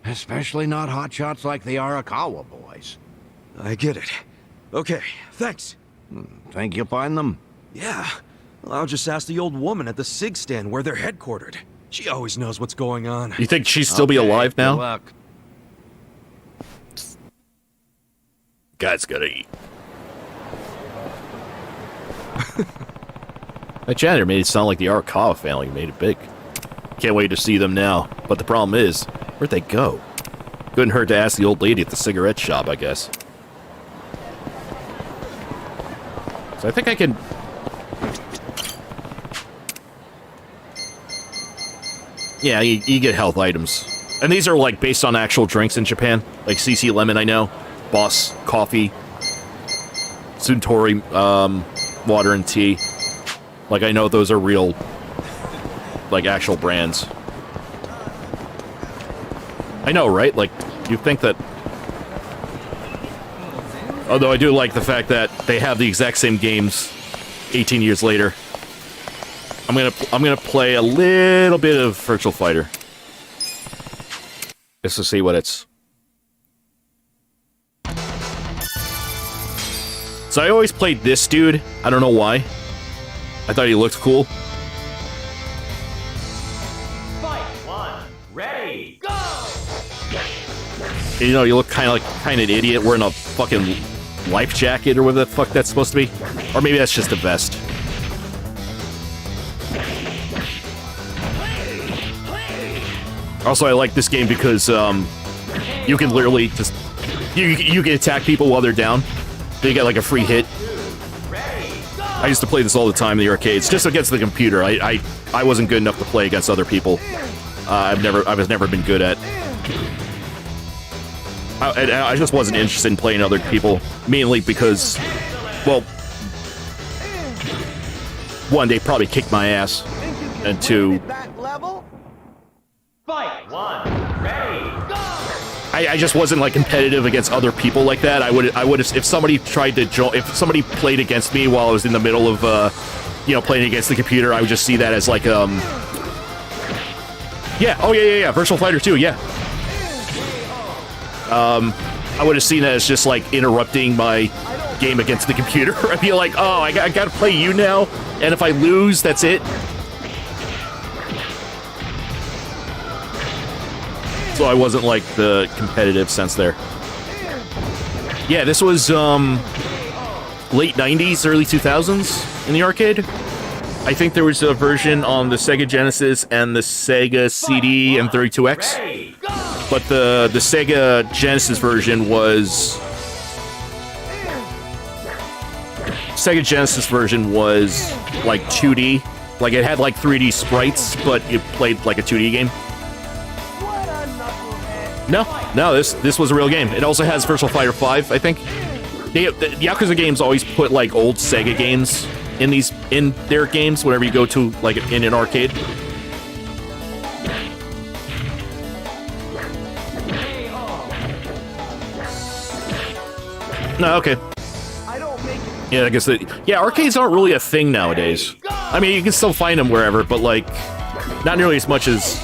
S13: Especially not hotshots like the Arakawa boys.
S22: I get it. Okay, thanks.
S13: Think you'll find them?
S22: Yeah. Well, I'll just ask the old woman at the SIG stand where they're headquartered. She always knows what's going on.
S5: You think she'd still be alive now?
S13: Good luck.
S5: Guy's gotta eat. That janitor made it sound like the Arakawa family made it big. Can't wait to see them now. But the problem is, where'd they go? Couldn't hurt to ask the old lady at the cigarette shop, I guess. So I think I can... Yeah, you get health items. And these are, like, based on actual drinks in Japan. Like CC Lemon, I know. Boss Coffee. Suntory water and tea. Like, I know those are real, like, actual brands. I know, right? Like, you think that... Although I do like the fact that they have the exact same games 18 years later. I'm gonna play a little bit of Virtual Fighter. Just to see what it's... So I always played this dude. I don't know why. I thought he looked cool.
S10: Fight one, ready, go!
S5: You know, you look kind of an idiot wearing a fucking life jacket or whatever the fuck that's supposed to be. Or maybe that's just a vest. Also, I like this game because you can literally just you can attack people while they're down. So you get like a free hit. I used to play this all the time in the arcades, just against the computer. I wasn't good enough to play against other people. I've never been good at. I just wasn't interested in playing other people, mainly because, well, one, they probably kicked my ass, and two,
S10: Fight one, ready, go!
S5: I just wasn't like competitive against other people like that. I would if somebody tried to if somebody played against me while I was in the middle of you know, playing against the computer, I would just see that as like yeah, Virtual Fighter 2, yeah. I would have seen that as just like interrupting my game against the computer. I'd be like, oh, I gotta play you now, and if I lose, that's it. So I wasn't like the competitive sense there. Yeah, this was late 90s, early 2000s in the arcade. I think there was a version on the Sega Genesis and the Sega CD and 32X. But the Sega Genesis version was... Sega Genesis version was like 2D. Like it had like 3D sprites, but it played like a 2D game. No, this was a real game. It also has Virtual Fighter 5, I think. The Yakuza games always put like old Sega games in their games whenever you go to like in an arcade. No, okay. Yeah, I guess arcades aren't really a thing nowadays. I mean, you can still find them wherever, but like not nearly as much as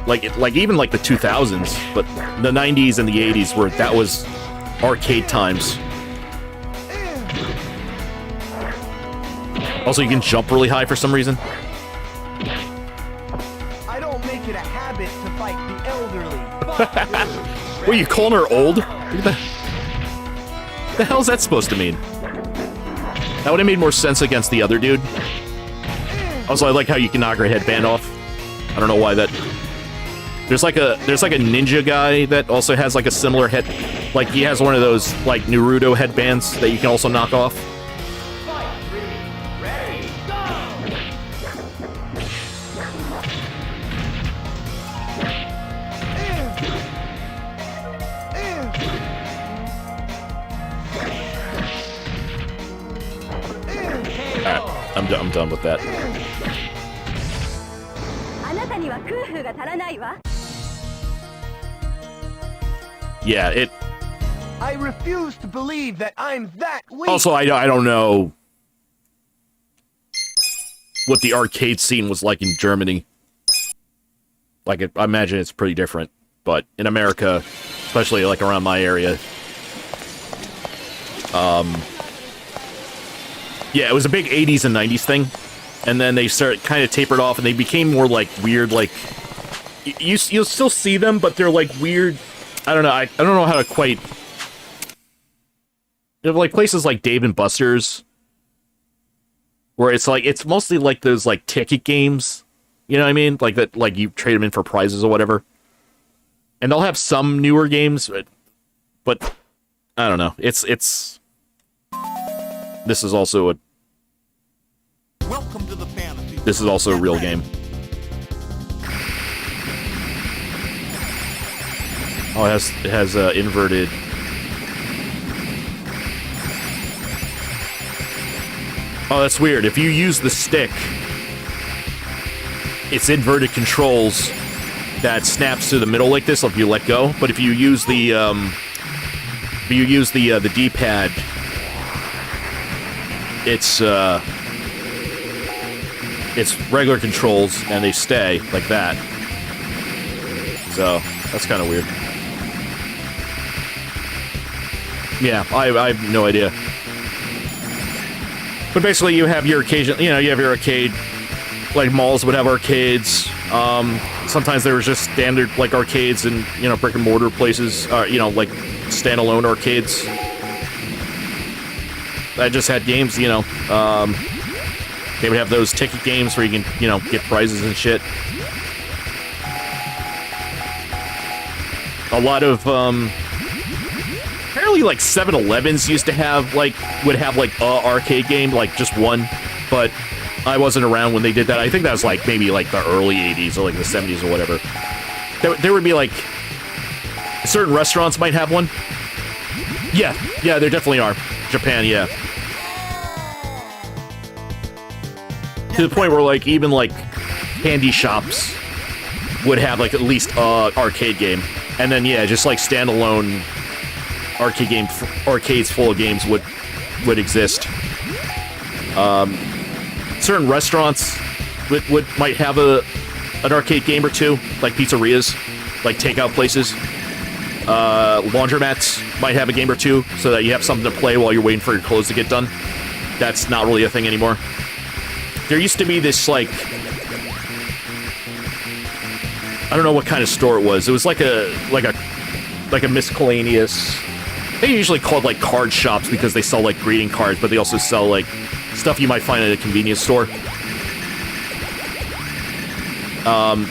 S5: like even like the 2000s, but the 90s and the 80s where that was arcade times. Also, you can jump really high for some reason.
S11: I don't make it a habit to fight the elderly.
S5: What, are you calling her old? What the hell's that supposed to mean? That would have made more sense against the other dude. Also, I like how you can knock her headband off. I don't know why that... There's like a ninja guy that also has like a similar head, like he has one of those like Naruto headbands that you can also knock off. Alright, I'm done with that. Yeah,
S11: I refuse to believe that I'm that weak.
S5: Also, I don't know what the arcade scene was like in Germany. Like, I imagine it's pretty different, but in America, especially like around my area, yeah, it was a big 80s and 90s thing, and then they started kind of tapered off, and they became more like weird, like you'll still see them, but they're like weird. I don't know. I don't know how to quite. They're like places like Dave and Buster's, where it's like it's mostly like those like ticket games. You know what I mean? Like that, like you trade them in for prizes or whatever. And they'll have some newer games, but I don't know. It's. This is also a.
S11: Welcome to the fantasy.
S5: This is also a real game. Oh, it has inverted. Oh, that's weird. If you use the stick, it's inverted controls, that snaps to the middle like this, if you let go. But if you use the D-pad, it's regular controls and they stay like that. So that's kind of weird. Yeah, I have no idea. But basically, you have your occasion, you have your arcade. Like malls would have arcades. Sometimes there was just standard like arcades and brick and mortar places. Like standalone arcades. I just had games. They would have those ticket games where you can get prizes and shit. A lot of apparently like 7-Elevens used to have would have a arcade game, like just one, but I wasn't around when they did that. I think that was maybe the early 80s or the 70s or whatever. There would be certain restaurants might have one. Yeah, there definitely are. Japan, yeah. To the point where even candy shops would have at least arcade game, and then just standalone arcades full of games would exist. Certain restaurants might have an arcade game or two, like pizzerias, like takeout places. Laundromats might have a game or two, so that you have something to play while you're waiting for your clothes to get done. That's not really a thing anymore. There used to be this I don't know what kind of store it was. It was like a miscellaneous. They usually called card shops because they sell greeting cards, but they also sell stuff you might find at a convenience store.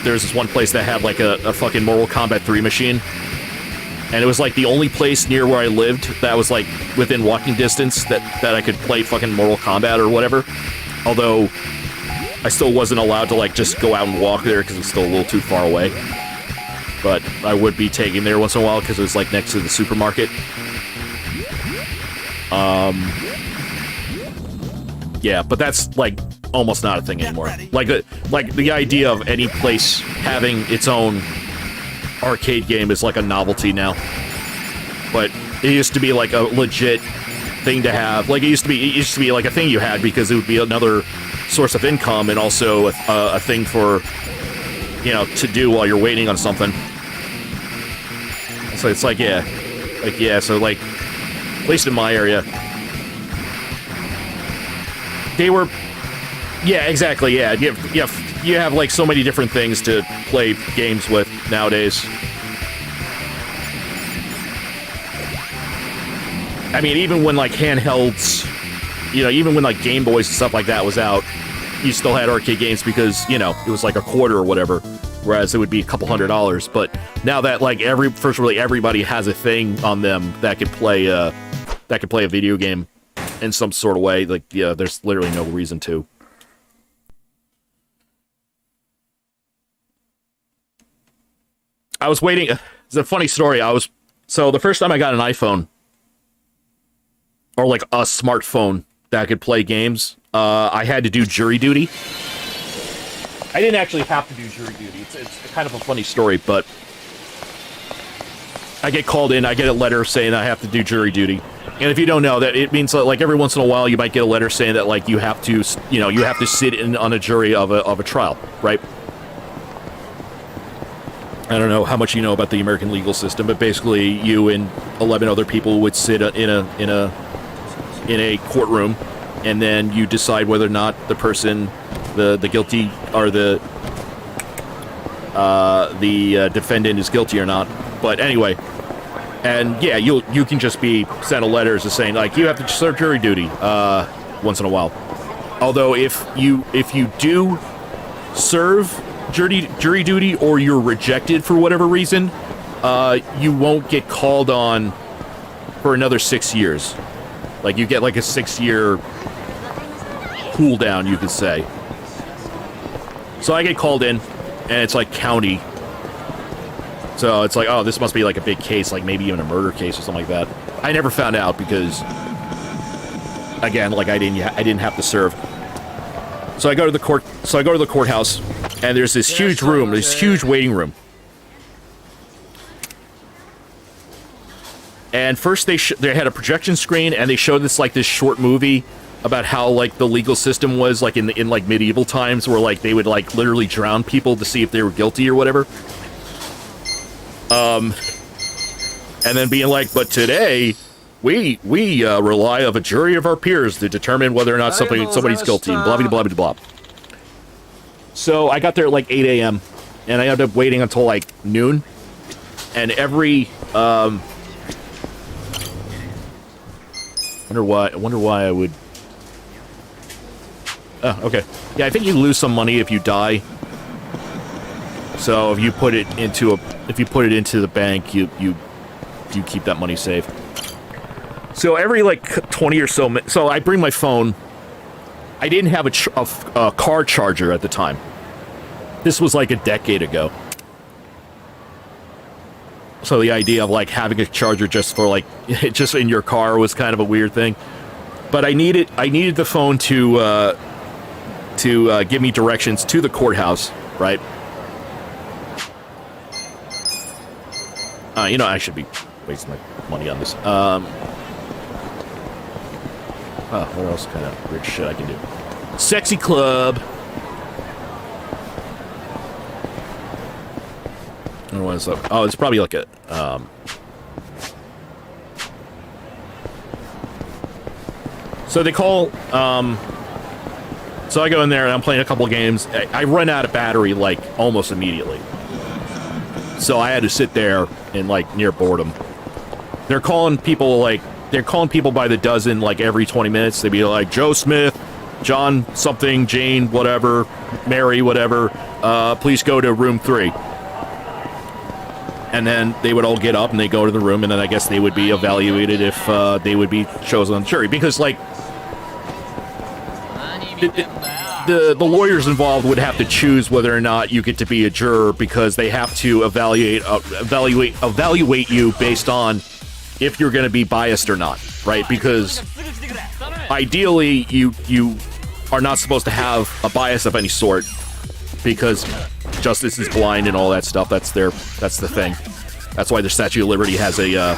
S5: There's this one place that had a fucking Mortal Kombat 3 machine, and it was the only place near where I lived that was within walking distance that I could play fucking Mortal Kombat or whatever. Although I still wasn't allowed to just go out and walk there because it's still a little too far away. But I would be taking there once in a while because it was next to the supermarket. Yeah, but that's almost not a thing anymore. The idea of any place having its own arcade game is a novelty now. But it used to be a legit thing to have. It used to be a thing you had because it would be another source of income and also a thing for to do while you're waiting on something. So it's so at least in my area. They were, yeah, exactly, yeah. You have so many different things to play games with nowadays. I mean, even when handhelds, even when Game Boys and stuff like that was out, you still had arcade games because it was a quarter or whatever, whereas it would be a couple $100. But now that virtually everybody has a thing on them that could play a video game in some sort of way, there's literally no reason to. I was waiting. It's a funny story. So the first time I got an iPhone, or a smartphone that could play games, I had to do jury duty. I didn't actually have to do jury duty. It's kind of a funny story, but I get called in, I get a letter saying I have to do jury duty. And if you don't know, that it means every once in a while you might get a letter saying that you have to sit in on a jury of a trial, right? I don't know how much you know about the American legal system, but basically you and 11 other people would sit in a courtroom, and then you decide whether or not the person, the guilty, or the defendant is guilty or not. But anyway, and yeah, you can just be sent a letter just saying you have to serve jury duty once in a while. Although if you do serve jury duty or you're rejected for whatever reason, you won't get called on for another 6 years. You get a 6-year cooldown, you could say. So I get called in, and it's county. So it's oh, this must be a big case, maybe even a murder case or something like that. I never found out because, again, I didn't have to serve. So I go to the court. So I go to the courthouse, and there's this huge room, this huge waiting room, And first they had a projection screen, and they showed this short movie about how like the legal system was like in like medieval times, where like they would like literally drown people to see if they were guilty or whatever. And then being like, but today we rely on a jury of our peers to determine whether or not somebody's guilty, and blah blah blah blah blah. So I got there at like 8 a.m. and I ended up waiting until like noon, and every I wonder why I would. Oh, okay. Yeah, I think you lose some money if you die. So if you put it into the bank, you keep that money safe. So every like 20 or so minutes, so I bring my phone. I didn't have a car charger at the time. This was like a decade ago. So the idea of like having a charger just for like just in your car was kind of a weird thing. But I needed the phone to give me directions to the courthouse, right? You know, I should be wasting my money on this. What else kind of weird shit I can do? Sexy club. What is that? Oh, it's probably like a So they call so I go in there and I'm playing a couple of games. I run out of battery like almost immediately. So I had to sit there in like near boredom. They're calling people by the dozen like every 20 minutes. They'd be like Joe Smith, John something, Jane whatever, Mary whatever, please go to room 3. And then they would all get up and they go to the room, and then I guess they would be evaluated if they would be chosen on the jury. Because, like, the lawyers involved would have to choose whether or not you get to be a juror, because they have to evaluate you based on if you're going to be biased or not, right? Because ideally, you are not supposed to have a bias of any sort, because justice is blind and all that stuff. That's the thing. That's why the Statue of Liberty has a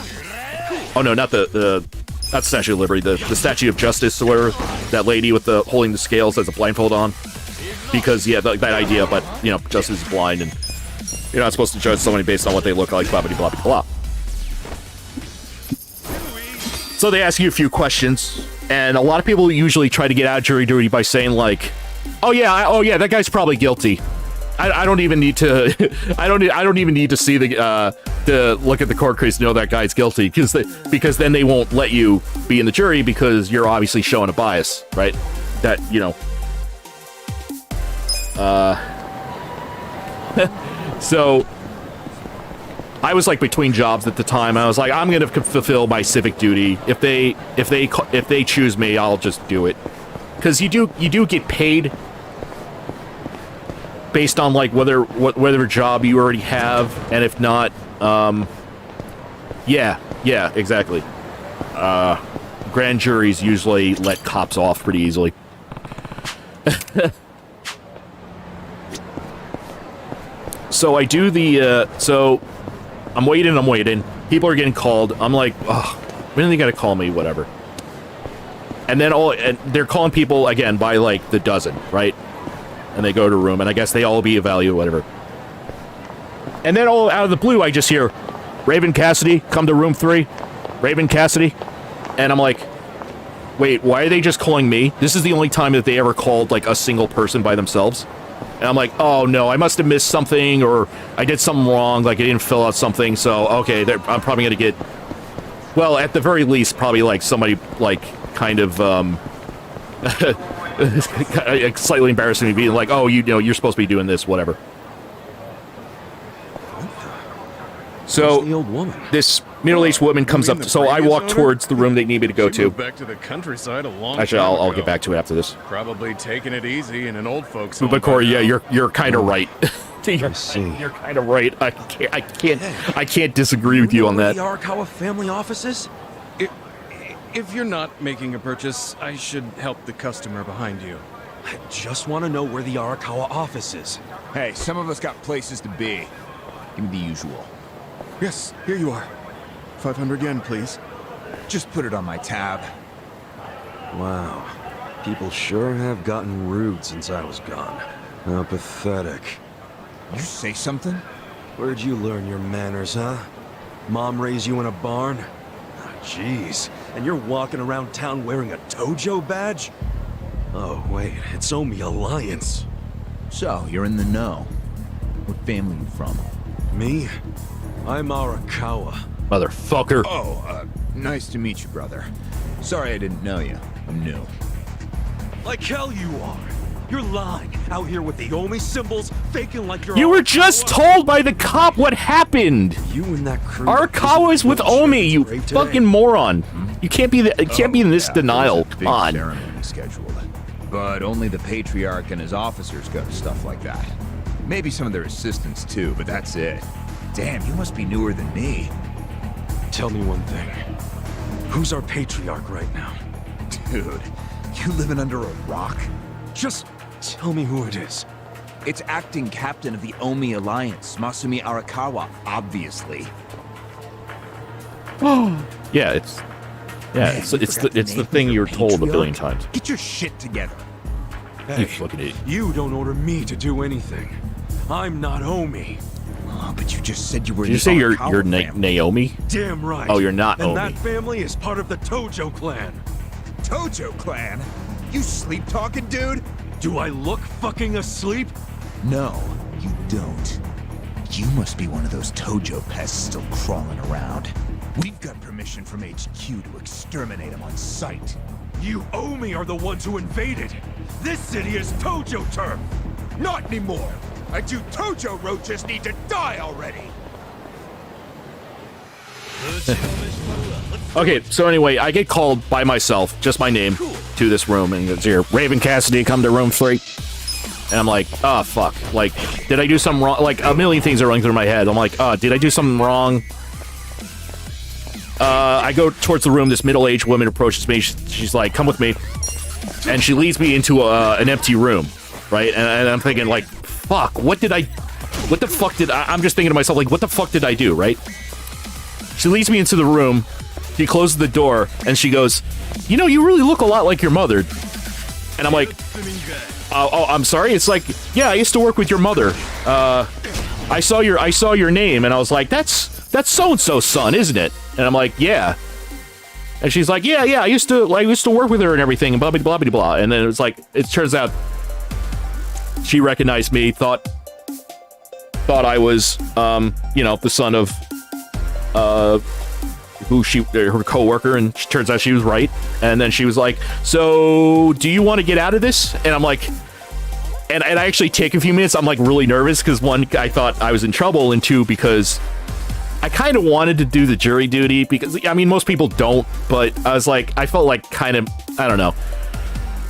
S5: oh no, not the Statue of Liberty, the Statue of Justice, where that lady with the holding the scales has a blindfold on, because yeah, that idea. But you know, justice is blind, and you're not supposed to judge somebody based on what they look like. Blah blah blah blah. So they ask you a few questions, and a lot of people usually try to get out of jury duty by saying like, oh yeah, that guy's probably guilty. I don't even need to. I don't even need to see the look at the court case to know that guy's guilty, because then they won't let you be in the jury, because you're obviously showing a bias, right? That, you know. So I was like between jobs at the time. I was like, I'm gonna fulfill my civic duty. If they choose me, I'll just do it, because you do get paid based on like whatever job you already have, and if not, yeah, exactly. Grand juries usually let cops off pretty easily. So I do the so I'm waiting. People are getting called. I'm like, oh, when are they gonna call me? Whatever. And then they're calling people again by like the dozen, right? And they go to a room, and I guess they all be evaluated, whatever. And then all out of the blue, I just hear, Raven Cassidy, come to room 3. Raven Cassidy. And I'm like, wait, why are they just calling me? This is the only time that they ever called, like, a single person by themselves. And I'm like, oh, no, I must have missed something, or I did something wrong, like I didn't fill out something, so, okay, I'm probably going to get, well, at the very least, probably, like, somebody, like, kind of, slightly embarrassing me, being like, oh, you know, you're supposed to be doing this, whatever. So
S19: the old woman?
S5: This middle-aged woman comes up. So I walk towards the room they need me to go to.
S21: Back to the countryside a long
S5: Actually,
S21: time
S5: I'll
S21: ago.
S5: get back to it after this.
S21: Probably taking it easy in an old folks'
S5: But
S21: home.
S5: Corey, yeah, you're kind of right. You're
S9: see.
S5: kind of right. I can't disagree with you on that.
S17: The Arakawa family offices? If you're not making a purchase, I should help the customer behind you. I just want to know where the Arakawa office is.
S8: Hey, some of us got places to be. Give me the usual.
S17: Yes, here you are.
S8: 500 yen, please. Just put it on my tab.
S9: Wow. People sure have gotten rude since I was gone. How pathetic.
S8: You say something?
S9: Where'd you learn your manners, huh? Mom raised you in a barn? Ah, jeez. And you're walking around town wearing a Tojo badge? Oh, wait, it's Omi Alliance.
S8: So, you're in the know. What family you from?
S9: Me? I'm Arakawa.
S5: Motherfucker.
S8: Oh, nice to meet you, brother. Sorry I didn't know you. I'm new.
S9: Like hell you are. You're lying out here with the Omi symbols, faking like you're.
S5: You were just told by the cop what happened.
S9: You and that crew.
S5: Arakawa is with Omi, you fucking moron. You can't be in this denial. Come on.
S8: Ceremony scheduled, but only the Patriarch and his officers go to stuff like that. Maybe some of their assistants too, but that's it. Damn, you must be newer than me.
S9: Tell me one thing. Who's our Patriarch right now?
S8: Dude, you living under a rock?
S9: Just tell me who it is.
S8: It's acting captain of the Omi Alliance, Masumi Arakawa, obviously.
S5: Yeah, it's the thing you were told a billion times.
S8: Get your shit together.
S9: Hey,
S5: You fucking idiot.
S9: you don't order me to do anything. I'm not Omi.
S8: Oh, but you just said you were.
S5: Did you say you're Naomi?
S9: Damn right.
S5: Oh, you're not
S9: and
S5: Omi.
S9: that family is part of the Tojo clan.
S8: Tojo clan? You sleep talking, dude?
S9: Do I look fucking asleep?
S8: No, you don't. You must be one of those Tojo pests still crawling around. We've got permission from HQ to exterminate them on sight.
S9: You Omi are the ones who invaded. This city is Tojo turf.
S8: Not anymore. I do Tojo roaches need to die already.
S5: Okay, so anyway, I get called by myself, just my name, to this room, and it's here, Raven Cassidy, come to room 3. And I'm like, oh, fuck. Like, did I do something wrong? Like, a million things are running through my head. I'm like, did I do something wrong? I go towards the room, this middle-aged woman approaches me, she's like, come with me. And she leads me into an empty room, right? And I'm thinking, like, fuck, what the fuck did I'm just thinking to myself, like, what the fuck did I do, right? She leads me into the room, she closes the door, and she goes, you know, you really look a lot like your mother. And I'm like, oh, I'm sorry? It's like, yeah, I used to work with your mother. I saw your name, and I was like, that's so-and-so's son, isn't it? And I'm like, yeah. And she's like, yeah, I used to work with her and everything, and blah, blah, blah, blah, blah. And then it was like, it turns out she recognized me, thought I was, you know, the son of, her coworker, and it turns out she was right. And then she was like, so, do you want to get out of this? And I'm like, and I actually take a few minutes, I'm like really nervous, because one, I thought I was in trouble, and two, because I kind of wanted to do the jury duty, because, I mean, most people don't, but I was like, I felt like kind of, I don't know.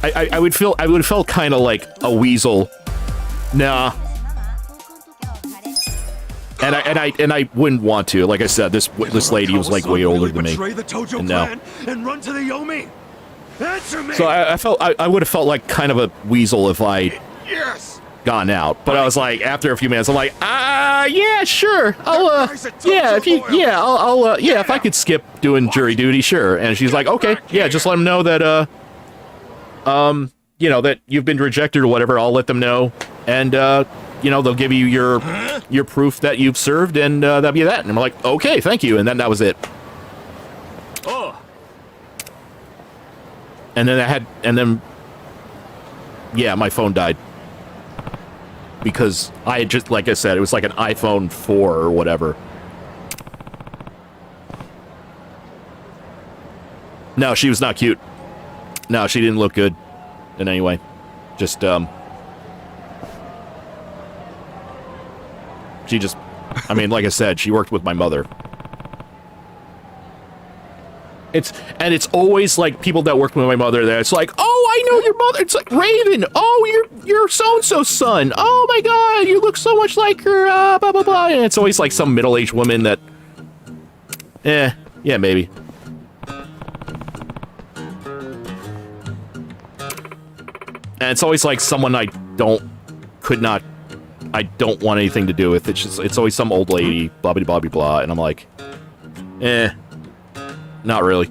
S5: I would have felt kind of like a weasel. Nah. And I wouldn't want to. Like I said, this lady was like way older than me.
S9: Betray the Tojo
S5: And no.
S9: clan and run to the Yomi. Answer me.
S5: So I would have felt like kind of a weasel if I gone out. But I was like, after a few minutes, I'm like, yeah, sure. I'll if I could skip doing jury duty, sure. And she's like, okay, yeah, just let them know that you know, that you've been rejected or whatever. I'll let them know, and you know, they'll give you your proof that you've served, and that'll be that. And I'm like, okay, thank you. And then that was it. Oh. And then yeah, my phone died. Because I had just, like I said, it was like an iPhone 4 or whatever. No, she was not cute. No, she didn't look good in any way. Just, she just, I mean, like I said, she worked with my mother. It's always like people that work with my mother there. It's like, oh, I know your mother. It's like, Raven. Oh, you're so-and-so's son. Oh my God, you look so much like her. Blah blah blah. And it's always like some middle-aged woman that, yeah, maybe. And it's always like someone I don't want anything to do with. It's always some old lady. Blah blah blah blah blah. And I'm like, Not really.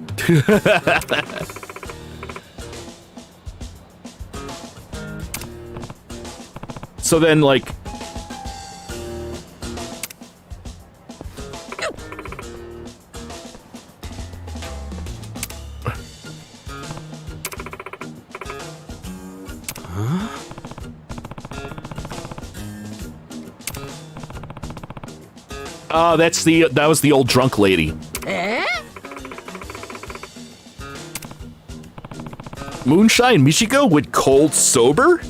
S5: So then, like...
S22: Huh?
S5: Oh, that was the old drunk lady. Moonshine Michiko with cold sober?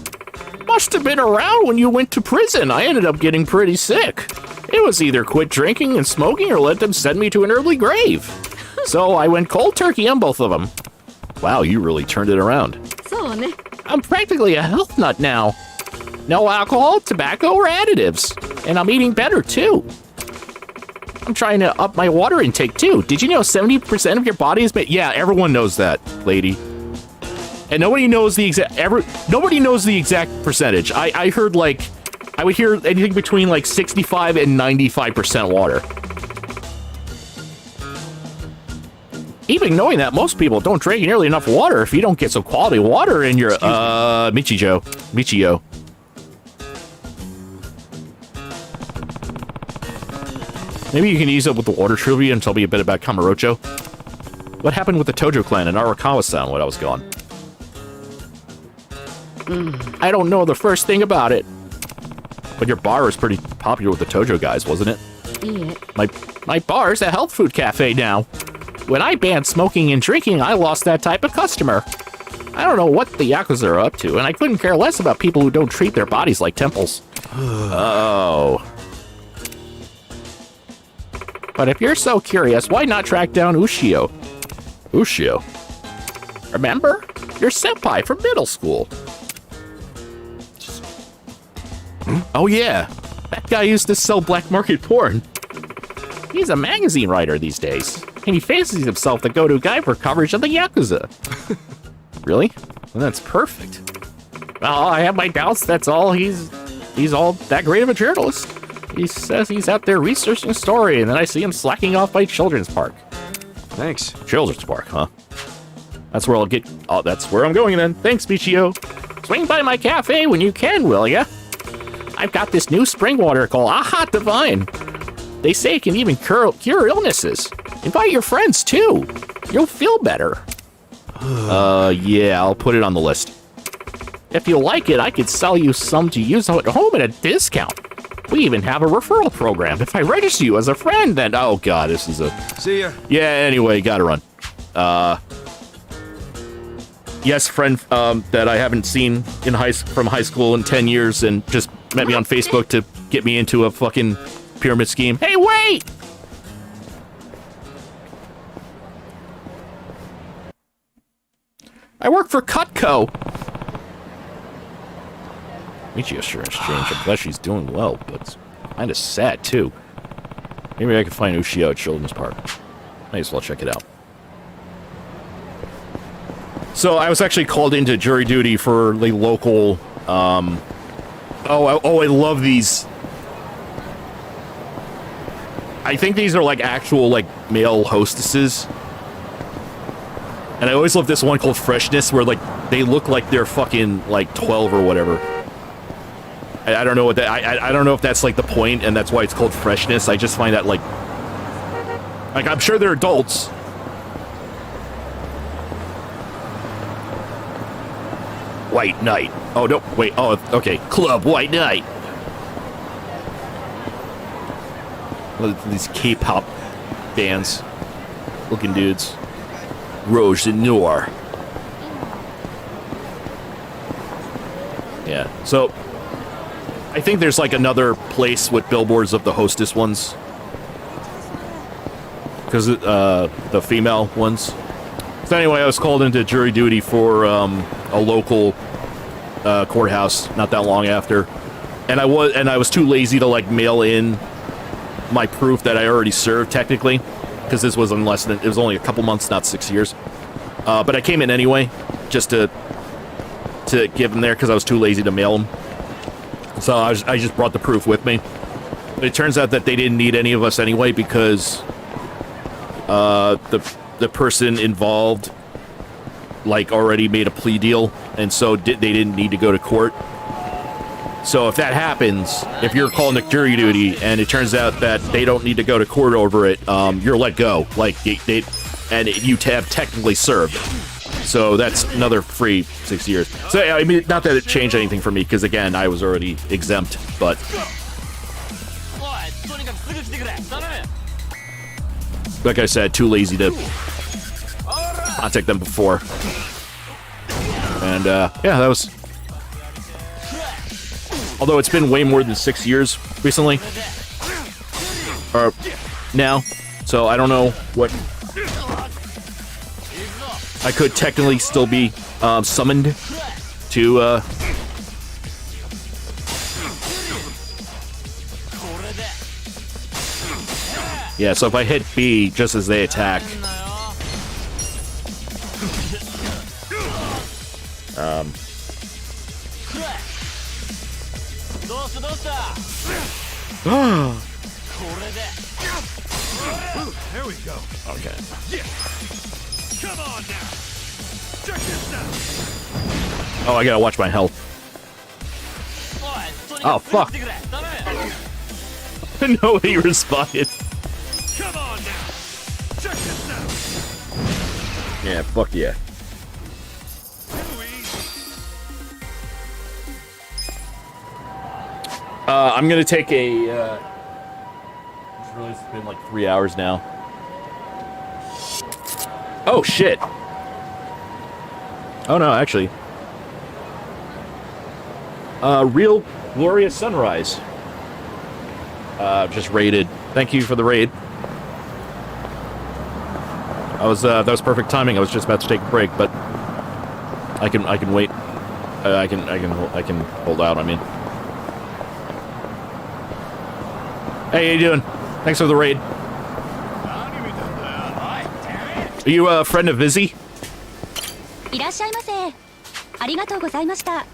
S5: Must have been around when you went to prison. I ended up getting pretty sick. It was either quit drinking and smoking or let them send me to an early grave. So I went cold turkey on both of them. Wow, you really turned it around. I'm practically a health nut now. No alcohol, tobacco, or additives. And I'm eating better, too. I'm trying to up my water intake, too. Did you know 70% of your body is made? Yeah, everyone knows that, lady. And nobody knows the exact percentage. I heard, like, I would hear anything between, like, 65 and 95% water. Even knowing that most people don't drink nearly enough water if you don't get some quality water in your, Michio. Maybe you can ease up with the water trivia and tell me a bit about Kamurocho. What happened with the Tojo clan and Arakawa-san when I was gone? I don't know the first thing about it. But your bar was pretty popular with the Tojo guys, wasn't it? Yeah. My bar's a health food cafe now. When I banned smoking and drinking, I lost that type of customer. I don't know what the yakuza are up to, and I couldn't care less about people who don't treat their bodies like temples. Oh. But if you're so curious, why not track down Ushio? Ushio? Remember? Your senpai from middle school. Oh yeah, that guy used to sell black market porn. He's a magazine writer these days, and he fancies himself the go-to guy for coverage of the yakuza. Really? Well, that's perfect. Well, I have my doubts. That's all. He's all that great of a journalist. He says he's out there researching a story, and then I see him slacking off by Children's Park.
S22: Thanks.
S5: Children's Park, huh? That's where I'll get. Oh, that's where I'm going then. Thanks, Michio. Swing by my cafe when you can, will ya? I've got this new spring water called Aha Divine. They say it can even cure illnesses. Invite your friends, too. You'll feel better. Yeah, I'll put it on the list. If you like it, I could sell you some to use at home at a discount. We even have a referral program. If I register you as a friend, then... Oh, God, this is a...
S22: See ya.
S5: Yeah, anyway, gotta run. Yes, friend that I haven't seen from high school in 10 years and just met me on Facebook to get me into a fucking pyramid scheme. Hey, wait! I work for Cutco. Michio's sure is strange. I'm glad she's doing well, but it's kind of sad, too. Maybe I can find Ushio at Children's Park. Might as well check it out. So I was actually called into jury duty for the local, I love these. I think these are like actual like male hostesses. And I always love this one called Freshness where like they look like they're fucking like 12 or whatever. I don't know what that, I don't know if that's like the point and that's why it's called Freshness. I just find that like I'm sure they're adults. White Knight. Oh, no, wait. Oh, okay. Club White Knight. These K-pop bands. Looking dudes. Rouge de Noir. Yeah. So, I think there's like another place with billboards of the hostess ones. Because the female ones. So anyway, I was called into jury duty for a local courthouse not that long after, and I was too lazy to like mail in my proof that I already served technically, because this was it was only a couple months, not 6 years. But I came in anyway, just to give them there because I was too lazy to mail them. So I just brought the proof with me. But it turns out that they didn't need any of us anyway because the person involved like already made a plea deal, and so they didn't need to go to court. So if that happens, if you're calling the jury duty and it turns out that they don't need to go to court over it, you're let go. Like and you have technically served. So that's another free 6 years. So I mean, not that it changed anything for me, because again, I was already exempt, but like I said, too lazy to contact them before. And yeah, that was. Although it's been way more than 6 years recently, or now, so I don't know what. I could technically still be summoned to. Yeah, so if I hit B just as they attack.
S21: There we go.
S5: Okay.
S21: Come on now. Check this out.
S5: Oh, I gotta watch my health. Oh, fuck. Nobody responded.
S21: Come on now. Check this out.
S5: Yeah, fuck yeah. I'm gonna take a. I just realized it's been like 3 hours now. Oh shit! Oh no, actually. Real Glorious Sunrise. Just raided. Thank you for the raid. That was perfect timing. I was just about to take a break, but I can wait. I can hold out. I mean. Hey, how you doing? Thanks for the raid. Are you a friend of Vizzy?
S1: いらっしゃいませ。ありがとうございました。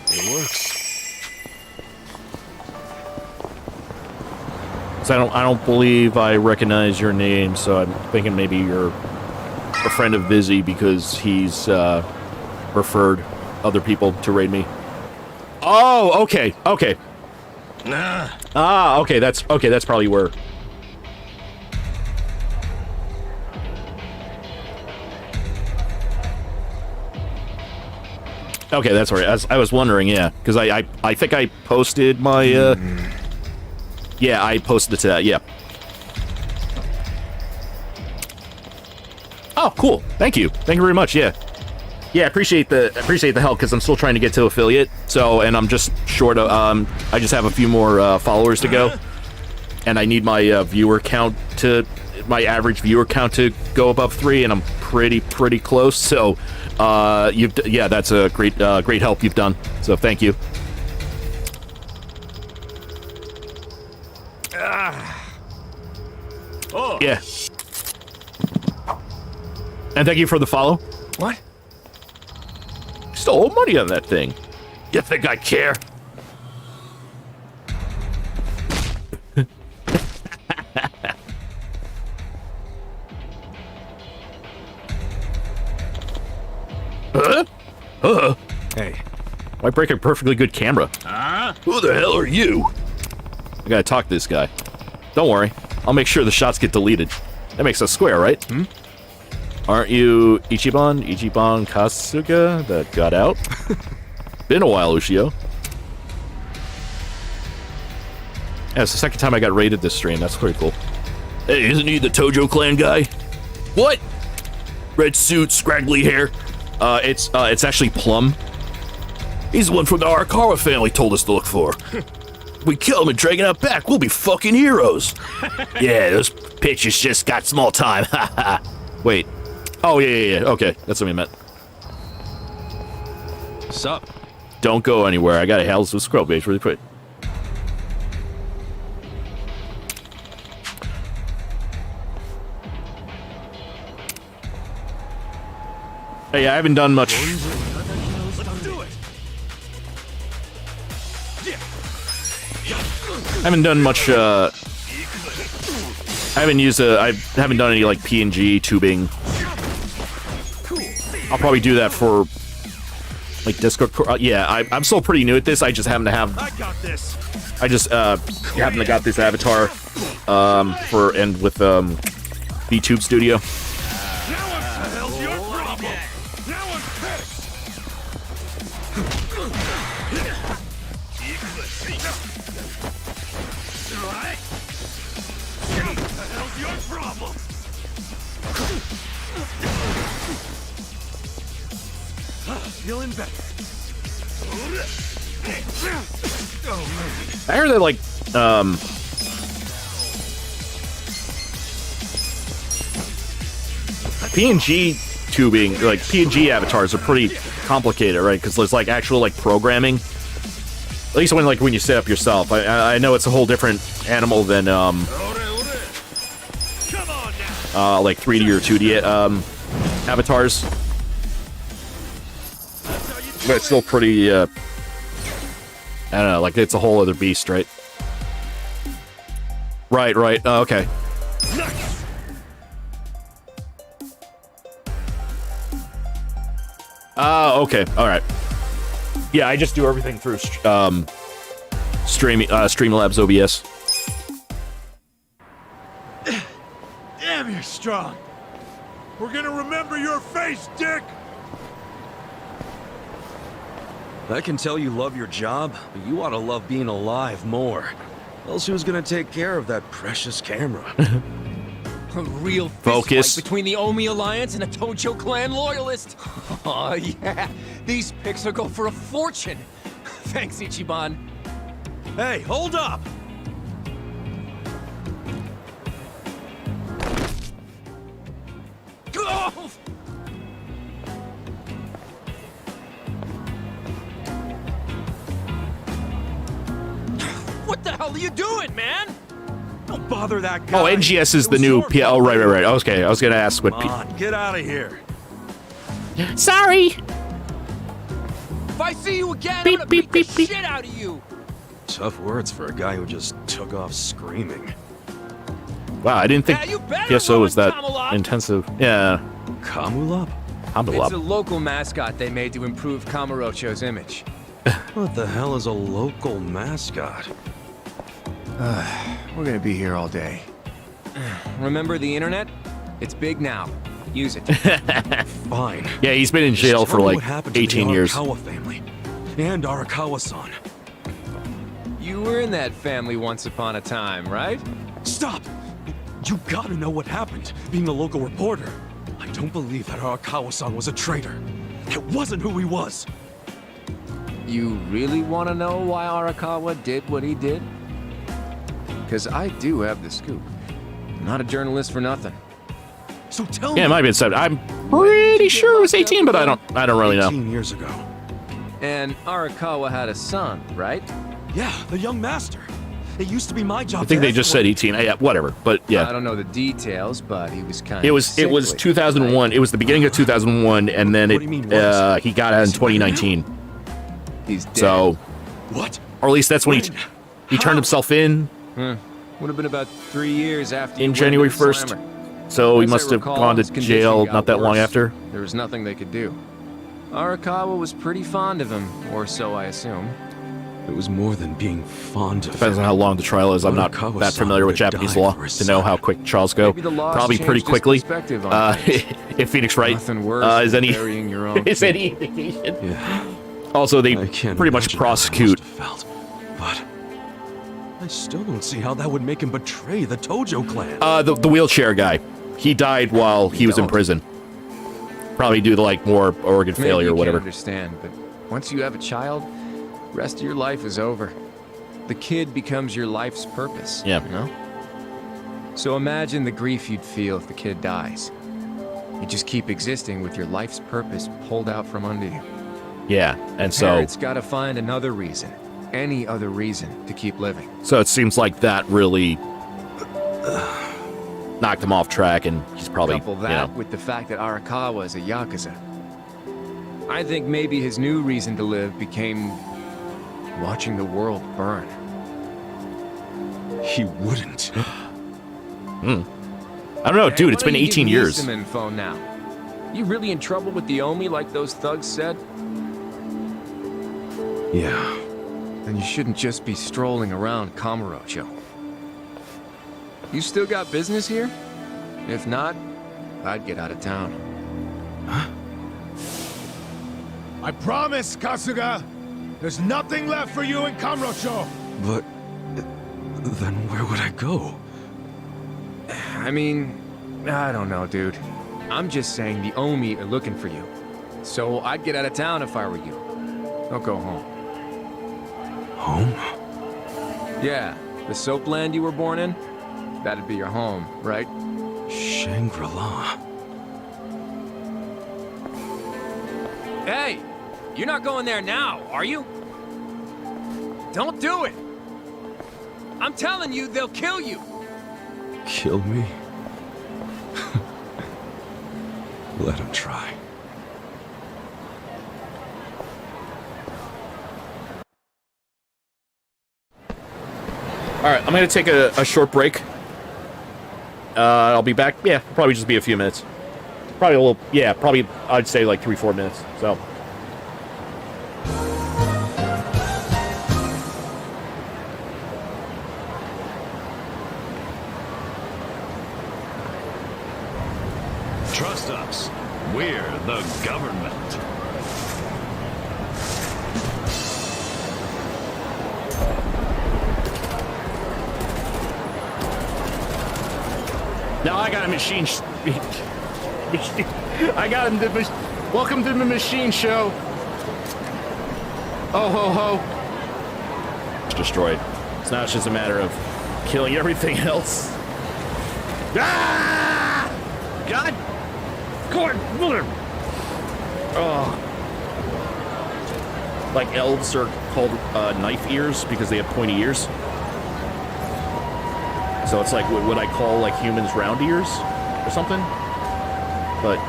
S5: It works. So I don't believe I recognize your name, so I'm thinking maybe you're a friend of Vizzy because he's referred other people to raid me. Oh, okay, okay.
S21: Nah.
S5: Ah, okay, that's probably where. Okay, that's right. I was wondering, yeah, because I think I posted my yeah, I posted it to that, yeah. Oh, cool. Thank you. Thank you very much. Yeah. Yeah, appreciate the help because I'm still trying to get to affiliate. So, and I'm just short of I just have a few more followers to go. And I need my viewer count to my average viewer count to go above 3, and I'm pretty close. So, yeah, that's a great help you've done. So, thank you.
S21: Oh.
S5: Yeah. And thank you for the follow.
S21: What?
S5: Stole money on that thing. You think I care?
S21: Hey.
S5: Why break a perfectly good camera? Who the hell are you? I gotta talk to this guy. Don't worry. I'll make sure the shots get deleted. That makes us square, right? Hmm? Aren't you Ichiban Kasuga that got out? Been a while, Ushio. Yeah, it's the second time I got raided this stream. That's pretty cool. Hey, isn't he the Tojo clan guy? What? Red suit, scraggly hair. It's actually Plum. He's the one from the Arakawa family told us to look for. We kill him and drag it out back, we'll be fucking heroes. Yeah, those pitches just got small time. Wait. Oh, yeah. Okay, that's what we meant.
S21: Sup?
S5: Don't go anywhere. I gotta handle this with scroll page really quick. Hey, I haven't done much.
S21: Let's do it. Yeah.
S5: haven't done much, I haven't done any, like, PNG tubing. I'll probably do that for, like, Discord. Yeah, I'm still pretty new at this. I just happen to have...
S22: I got this.
S5: I just, happen to got this avatar, with, VTube Studio.
S22: Feeling better.
S5: I heard that, like, PNG tubing, like, PNG avatars are pretty complicated, right? Because there's, like, actual, like, programming. At least when you set up yourself. I know it's a whole different animal than, like, 3D or 2D, avatars. But it's still pretty, I don't know, like, it's a whole other beast, right? Right, okay. Okay, alright. Yeah, I just do everything through, Streamlabs OBS.
S22: Damn, you're strong. We're gonna remember your face, Dick! I can tell you love your job, but you ought to love being alive more. Else who's gonna take care of that precious camera?
S14: A real
S5: focus
S14: fight between the Omi Alliance and a Tojo Clan loyalist. Oh yeah, these pics will go for a fortune. Thanks, Ichiban.
S22: Hey, hold up!
S14: Oh! What the hell are you doing, man?
S22: Don't bother that guy.
S5: Oh, NGS is the new P. Oh, right. Okay, I was gonna ask what.
S22: Come on, get out of here.
S5: Sorry.
S14: If I see you again, I'm gonna beat the shit out of you.
S22: Tough words for a guy who just took off screaming.
S5: Wow, I didn't think PSO was that intensive. Yeah.
S22: Kamulab?
S14: It's a local mascot they made to improve Kamurocho's image.
S22: What the hell is a local mascot?
S14: We're gonna be here all day. Remember the internet? It's big now. Use it.
S22: Fine.
S5: Yeah, he's been in jail for like 18 years.
S22: Arakawa family and Arakawa-san.
S14: You were in that family once upon a time, right?
S22: Stop! You gotta know what happened, being a local reporter. I don't believe that Arakawa-san was a traitor. That wasn't who he was.
S14: You really want to know why Arakawa did what he did? Because I do have the scoop. I'm not a journalist for nothing.
S22: So tell me.
S5: Yeah, it might have been 7. I'm pretty sure it was 18, but I don't really know.
S22: 18 years ago.
S14: And Arakawa had a son, right?
S22: Yeah, the young master. It used to be my job.
S5: I think they just said 18. Yeah, whatever. But yeah.
S14: I don't know the details, but he was kind of.
S5: It was 2001. It was the beginning of 2001, and then he got out in 2019.
S14: He's dead.
S5: So.
S22: What?
S5: Or at least that's when he turned himself in.
S14: Would have been about 3 years after.
S5: In January 1st. So he must have gone to jail not that long after.
S14: There was nothing they could do. Arakawa was pretty fond of him, or so I assume.
S22: It was more than being fond of him.
S5: Depends on how long the trial is. I'm not that familiar with Japanese law to know how quick trials go. Probably pretty quickly. If Phoenix Wright is any indication.
S22: Yeah.
S5: Also, they pretty much prosecute.
S22: But I still don't see how that would make him betray the Tojo clan.
S5: The wheelchair guy. He died while he was in prison. Probably due to like more organ failure or whatever.
S14: I understand, but once you have a child, the rest of your life is over. The kid becomes your life's purpose.
S5: Yeah.
S14: You know? So imagine the grief you'd feel if the kid dies. You just keep existing with your life's purpose pulled out from under you.
S5: Yeah, and so
S14: Parents gotta find another reason, any other reason to keep living.
S5: So it seems like that really knocked him off track, and he's probably
S14: Couple that with the fact that Arakawa is a yakuza. I think maybe his new reason to live became watching the world burn.
S9: He wouldn't.
S5: I don't know, dude. It's been 18 years.
S14: Some info now. You really in trouble with the Omi like those thugs said?
S9: Yeah.
S14: Then you shouldn't just be strolling around Kamurocho. You still got business here? If not, I'd get out of town.
S8: Huh? I promise, Kasuga! There's nothing left for you in Kamurocho!
S9: But... then where would I go?
S14: I mean, I don't know, dude. I'm just saying the Omi are looking for you. So I'd get out of town if I were you. Don't go home.
S9: Home?
S14: Yeah, the soap land you were born in? That'd be your home, right?
S9: Shangri-La.
S14: Hey! You're not going there now, are you? Don't do it! I'm telling you, they'll kill you!
S9: Kill me? Let him try.
S5: Alright, I'm gonna take a short break. I'll be back. Yeah, probably just be a few minutes. Probably a little, yeah, probably I'd say like 3-4 minutes, so.
S10: Trust us. We're the government.
S5: Now I got a machine. I got him. Welcome to the machine show. Oh ho ho. It's destroyed. It's not just a matter of killing everything else. Ah! God. God. Oh. Like elves are called knife ears because they have pointy ears. So it's like what I call like humans round ears or something. But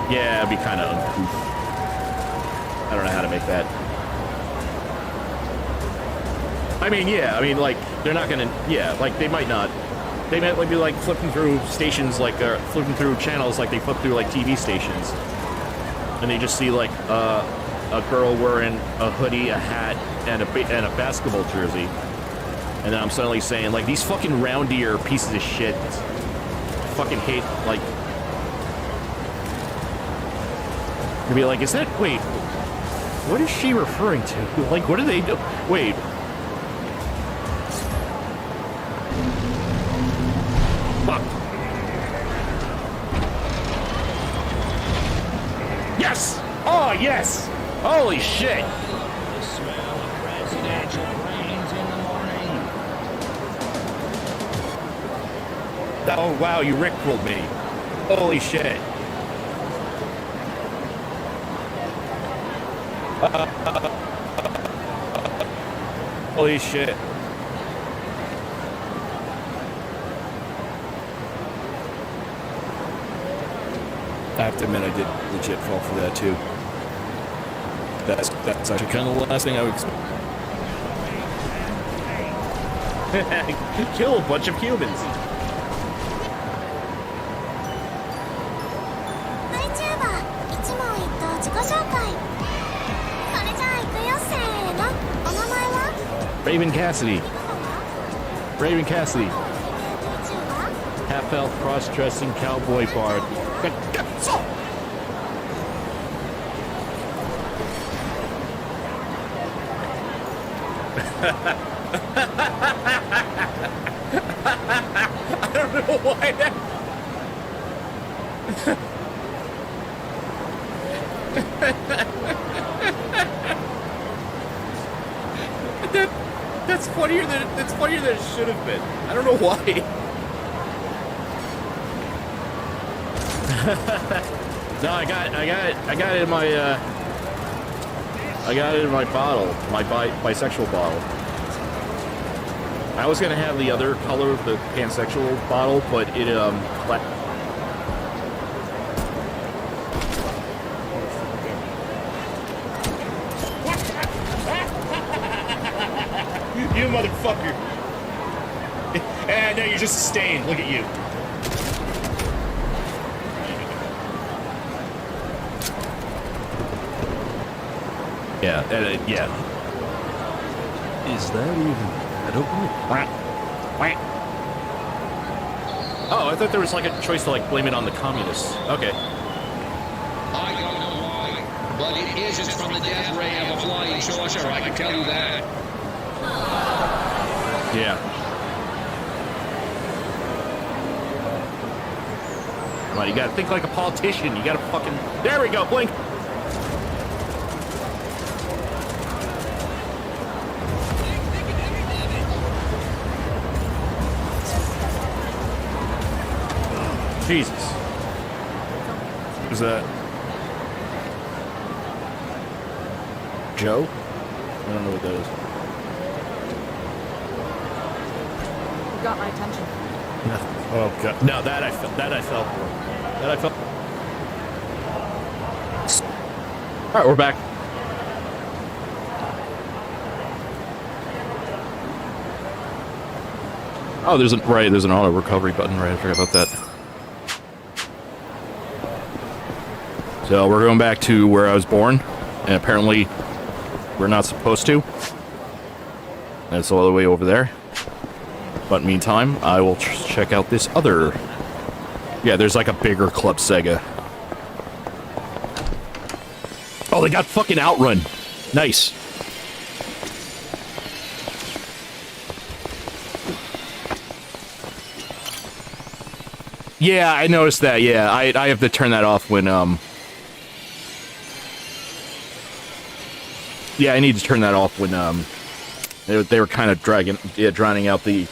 S5: yeah, it'd be kind of uncouth. I don't know how to make that. I mean, yeah, I mean, like, they're not gonna, yeah, like, they might not. They might be, like, flipping through stations, like, flipping through channels like they flip through, like, TV stations. And they just see, like, a girl wearing a hoodie, a hat, and a basketball jersey. And then I'm suddenly saying, like, these fucking round ear pieces of shit. Fucking hate, like... You'd be like, is that, wait, what is she referring to? Like, what do they do? Wait. Fuck. Yes! Oh, yes! Holy shit!
S10: The smell of presidential brains in the morning.
S5: Oh, wow, you rickrolled me. Holy shit. Holy shit. I have to admit, I did legit fall for that too. That's actually kind of the last thing I would expect. Kill a bunch of humans.
S1: VTuber 一問一答自己紹介それじゃあ行くよせーのお名前は
S5: Raven Cassidy. Raven Cassidy. Half-elf cross-dressing cowboy bard. I don't know why that... That's funnier than it should have been. I don't know why. No, I got it in my I got it in my bottle, my bisexual bottle. I was gonna have the other color, the pansexual bottle, but it motherfucker. No, you're just sustained. Look at you. Yeah, yeah.
S19: Is that even edible?
S5: Oh, I thought there was like a choice to like blame it on the communists. Okay.
S10: I don't know why, but it isn't from the death ray of a flying saucer, I can tell you that.
S5: Yeah. Come on, you gotta think like a politician. You gotta fucking... There we go, blink! Jesus. Is that... Joe? I don't know what that is.
S3: You got my attention.
S5: Oh god. No, that I felt. That I felt. That I felt. All right, we're back. Oh, there's an auto recovery button. Right, I forgot about that. So we're going back to where I was born, and apparently we're not supposed to. That's all the way over there. But meantime, I will check out this other... Yeah, there's like a bigger Club Sega. Oh, they got fucking Outrun. Nice. Yeah, I noticed that, yeah. I have to turn that off when, Yeah, I need to turn that off when, they were kind of drowning out the...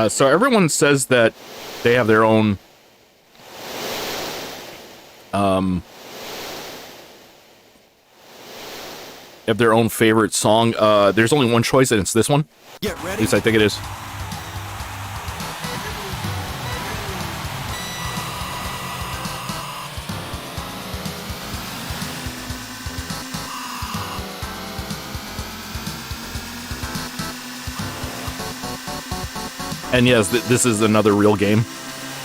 S5: So everyone says that they have their own, have their own favorite song. There's only one choice, and it's this one.
S9: Get ready.
S5: At least I think it is. And yes, this is another real game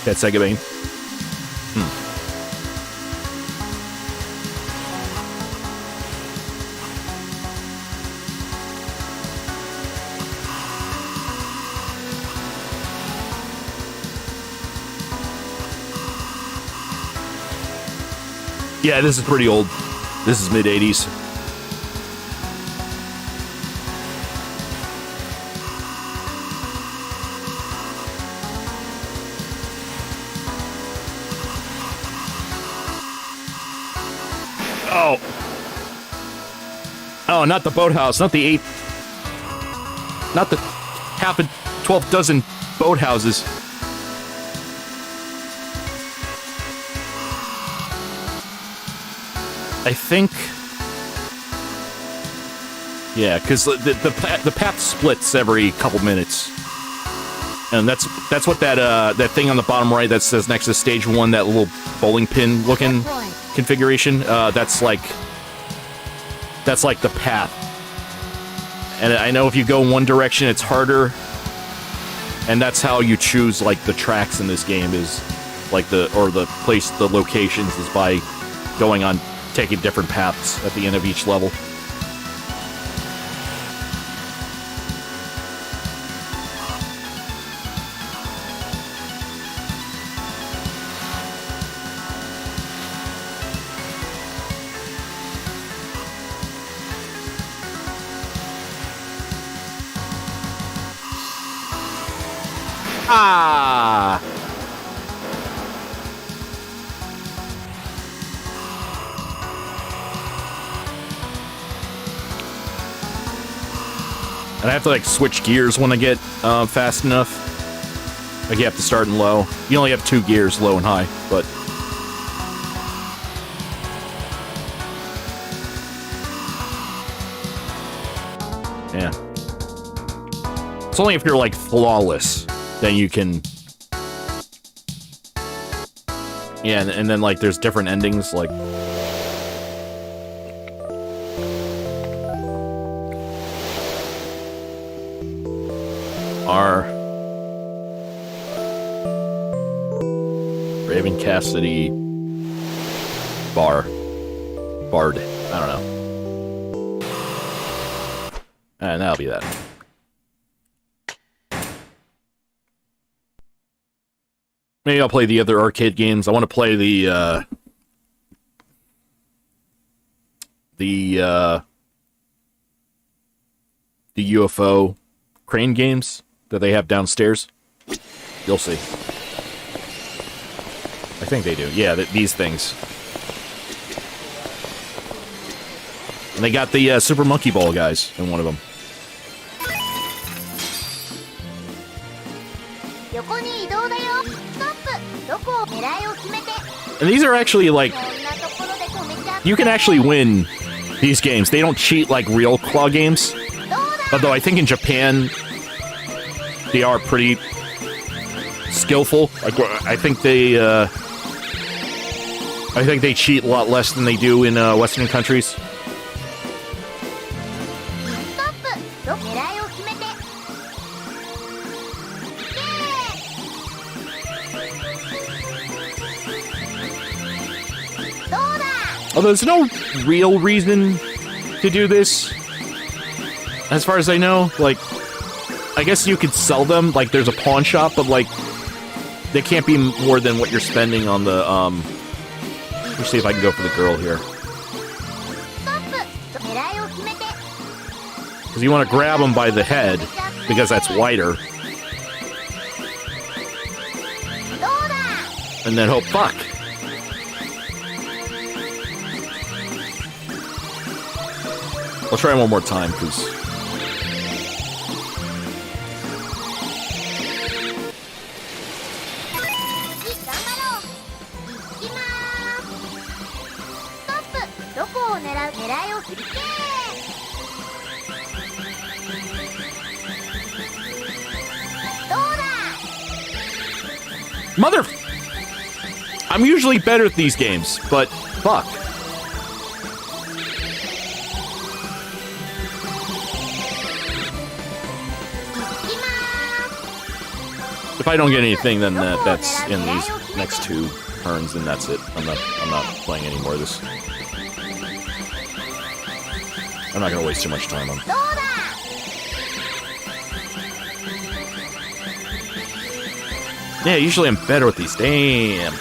S5: at Sega Bane. Yeah, this is pretty old. This is mid-80s. Oh. Oh, not the boathouse, not the 12 dozen boathouses. I think... Yeah, because the path splits every couple minutes. And that's what that thing on the bottom right that says next to stage 1, that little bowling pin looking configuration, that's like the path. And I know if you go in one direction, it's harder. And that's how you choose like the tracks in this game, is like the locations is by going on, taking different paths at the end of each level. Ah! And I have to like switch gears when I get fast enough. Like you have to start in low. You only have 2 gears, low and high, but Yeah. It's only if you're, like, flawless that you can... Yeah, and then, like, there's different endings, like... Raven Cassidy... Bard. I don't know. And that'll be that. Maybe I'll play the other arcade games. I want to play the UFO crane games that they have downstairs. You'll see. I think they do. Yeah, these things. And they got the Super Monkey Ball guys in one of them. And these are actually, like... You can actually win these games. They don't cheat like real claw games. Although I think in Japan, they are pretty skillful. Like, I think they cheat a lot less than they do in Western countries. Although there's no real reason to do this, as far as I know. Like, I guess you could sell them, like there's a pawn shop, but like, they can't be more than what you're spending on the, let's see if I can go for the girl here. Because you want to grab them by the head, because that's wider. And then hope, fuck. I'll try one more time, because... Mother... I'm usually better at these games, but fuck. If I don't get anything, then that's in these next two turns, then that's it. I'm not playing any more of this. I'm not gonna waste too much time on it. Yeah, usually I'm better with these. Damn.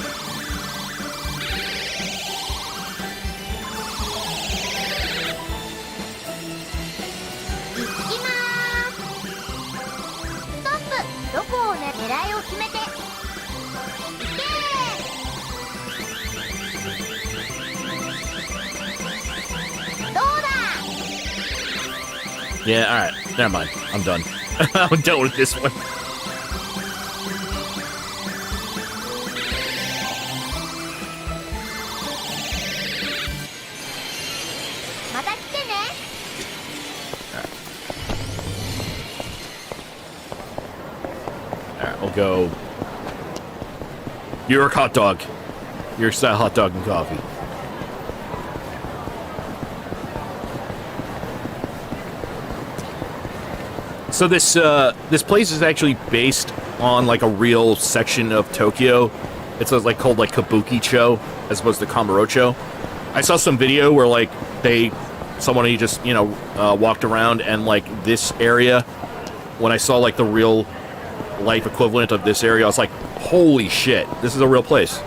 S5: Yeah, alright. Never mind. I'm done. I'm done with this one. Alright, we'll go. New York hot dog. New York style hot dog and coffee. So this place is actually based on like a real section of Tokyo. It's like called like Kabuki-cho as opposed to Kamurocho. I saw some video where like somebody just, you know, walked around and like this area, when I saw like the real life equivalent of this area, I was like, holy shit, this is a real place.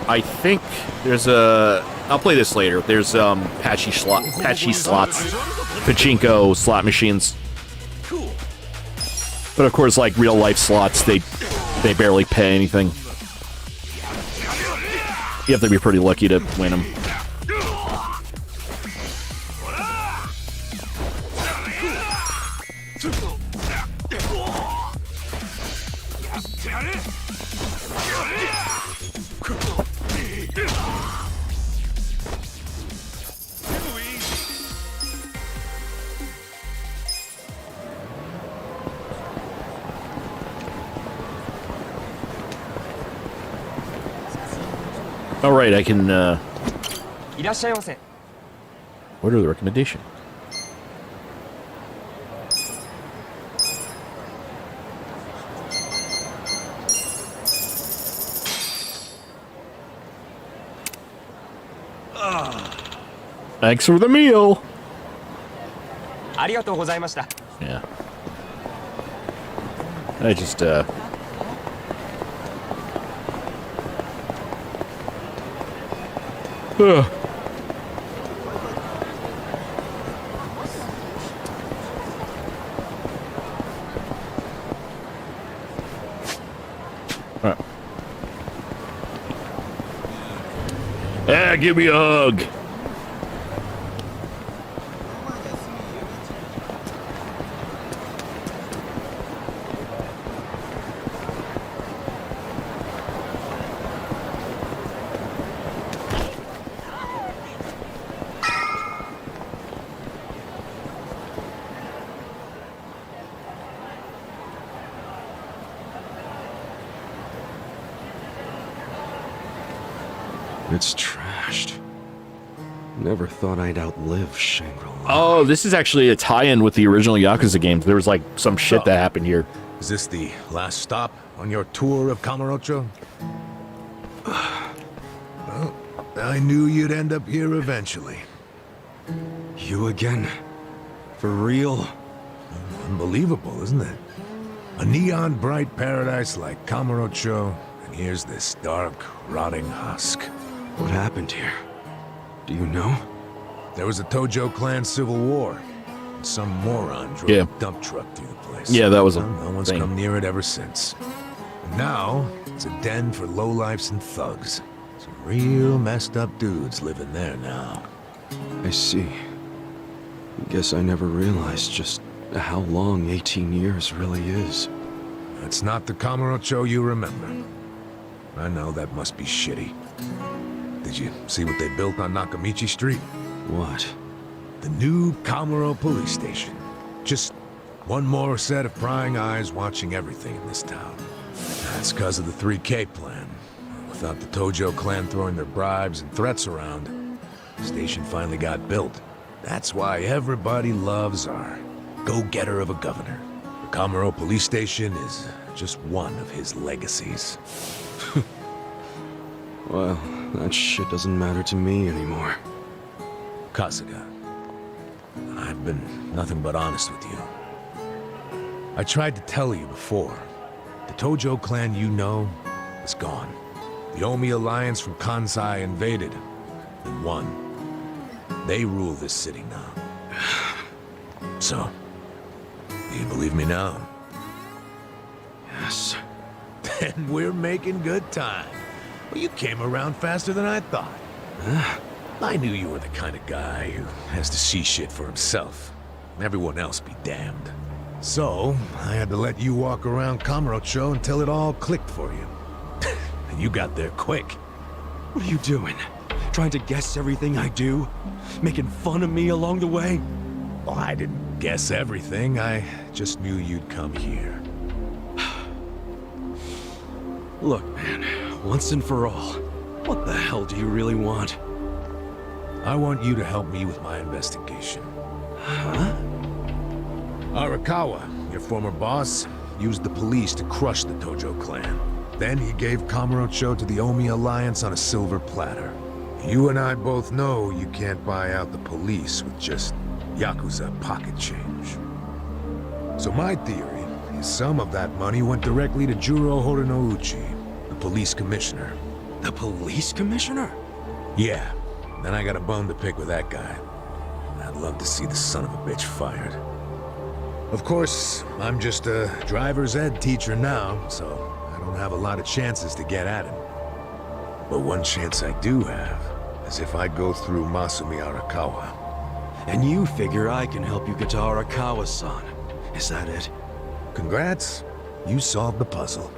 S5: I think there's I'll play this later. There's patchy slots, pachinko slot machines.
S22: Cool.
S5: But of course, like real life slots, they barely pay anything. You have to be pretty lucky to win them. All right, I can order the recommendation. Thanks for the meal. Yeah. I just give me a hug.
S9: It's trashed. Never thought I'd outlive Shangri-La.
S5: Oh, this is actually a tie-in with the original Yakuza games. There was like some shit that happened here.
S19: Is this the last stop on your tour of Kamurocho? Well, I knew you'd end up here eventually.
S9: You again? For real?
S19: Unbelievable, isn't it? A neon bright paradise like Kamurocho, and here's this dark, rotting husk.
S9: What happened here? Do you know?
S19: There was a Tojo clan civil war. And some moron drove a dump truck through the place.
S5: Yeah, that was a
S19: No one's come near it ever since. And now, it's a den for lowlifes and thugs. Some real messed up dudes living there now.
S9: I see. Guess I never realized just how long 18 years really is.
S19: It's not the Kamurocho you remember. I know that must be shitty. Did you see what they built on Nakamichi Street?
S9: What?
S19: The new Kamuro police station. Just one more set of prying eyes watching everything in this town. That's because of the 3K plan. Without the Tojo clan throwing their bribes and threats around, the station finally got built. That's why everybody loves our go-getter of a governor. The Kamuro police station is just one of his legacies.
S9: Well, that shit doesn't matter to me anymore.
S19: Kasuga, I've been nothing but honest with you. I tried to tell you before. The Tojo clan you know is gone. The Omi alliance from Kansai invaded and won. They rule this city now. So, do you believe me now?
S9: Yes.
S19: Then we're making good time. Well, you came around faster than I thought. I knew you were the kind of guy who has to see shit for himself. Everyone else be damned. So, I had to let you walk around Kamurocho until it all clicked for you. And you got there quick.
S9: What are you doing? Trying to guess everything I do? Making fun of me along the way?
S19: Well, I didn't guess everything. I just knew you'd come here.
S9: Look, man, once and for all, what the hell do you really want?
S19: I want you to help me with my investigation.
S9: Huh?
S19: Arakawa, your former boss, used the police to crush the Tojo clan. Then he gave Kamurocho to the Omi alliance on a silver platter. You and I both know you can't buy out the police with just yakuza pocket change. So my theory is some of that money went directly to Juro Horinouchi, the police commissioner.
S9: The police commissioner?
S19: Yeah, then I got a bone to pick with that guy. I'd love to see the son of a bitch fired. Of course, I'm just a driver's ed teacher now, so I don't have a lot of chances to get at him. But one chance I do have is if I go through Masumi Arakawa.
S9: And you figure I can help you get to Arakawa-san. Is that it?
S19: Congrats. You solved the puzzle.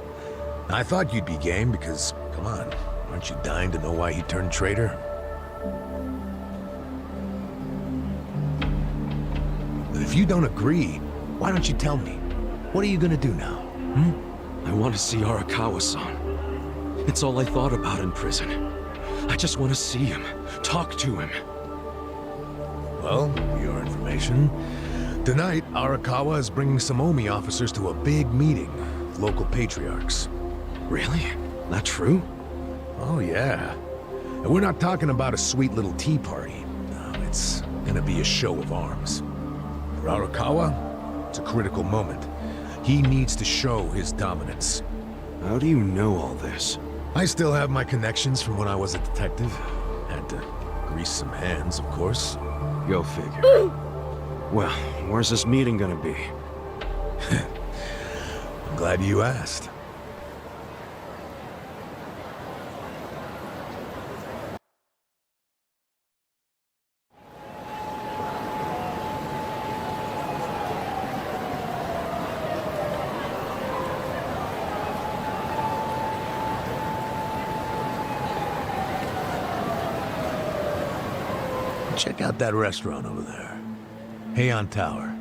S19: I thought you'd be game because, come on, aren't you dying to know why he turned traitor? But if you don't agree, why don't you tell me? What are you gonna do now?
S9: I want to see Arakawa-san. It's all I thought about in prison. I just want to see him, talk to him.
S19: Well, for your information, tonight Arakawa is bringing some Omi officers to a big meeting with local patriarchs.
S9: Really? That true?
S19: Oh yeah. And we're not talking about a sweet little tea party. No, it's gonna be a show of arms. For Arakawa, it's a critical moment. He needs to show his dominance.
S9: How do you know all this?
S19: I still have my connections from when I was a detective. Had to grease some hands, of course.
S9: Go figure. Well, where's this meeting gonna be?
S19: I'm glad you asked. Check out that restaurant over there. Heian Tower.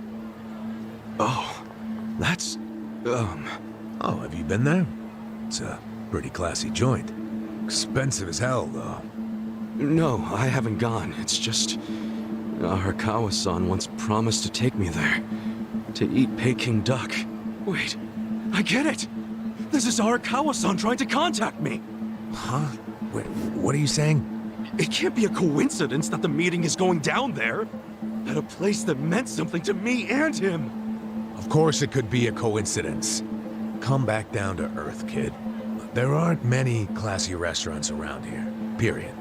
S9: Oh, that's...
S19: Oh, have you been there? It's a pretty classy joint. Expensive as hell, though.
S9: No, I haven't gone. It's just... Arakawa-san once promised to take me there. To eat Peking duck. Wait, I get it! This is Arakawa-san trying to contact me!
S19: Huh? Wait, what are you saying?
S9: It can't be a coincidence that the meeting is going down there. At a place that meant something to me and him.
S19: Of course it could be a coincidence. Come back down to earth, kid. There aren't many classy restaurants around here, period.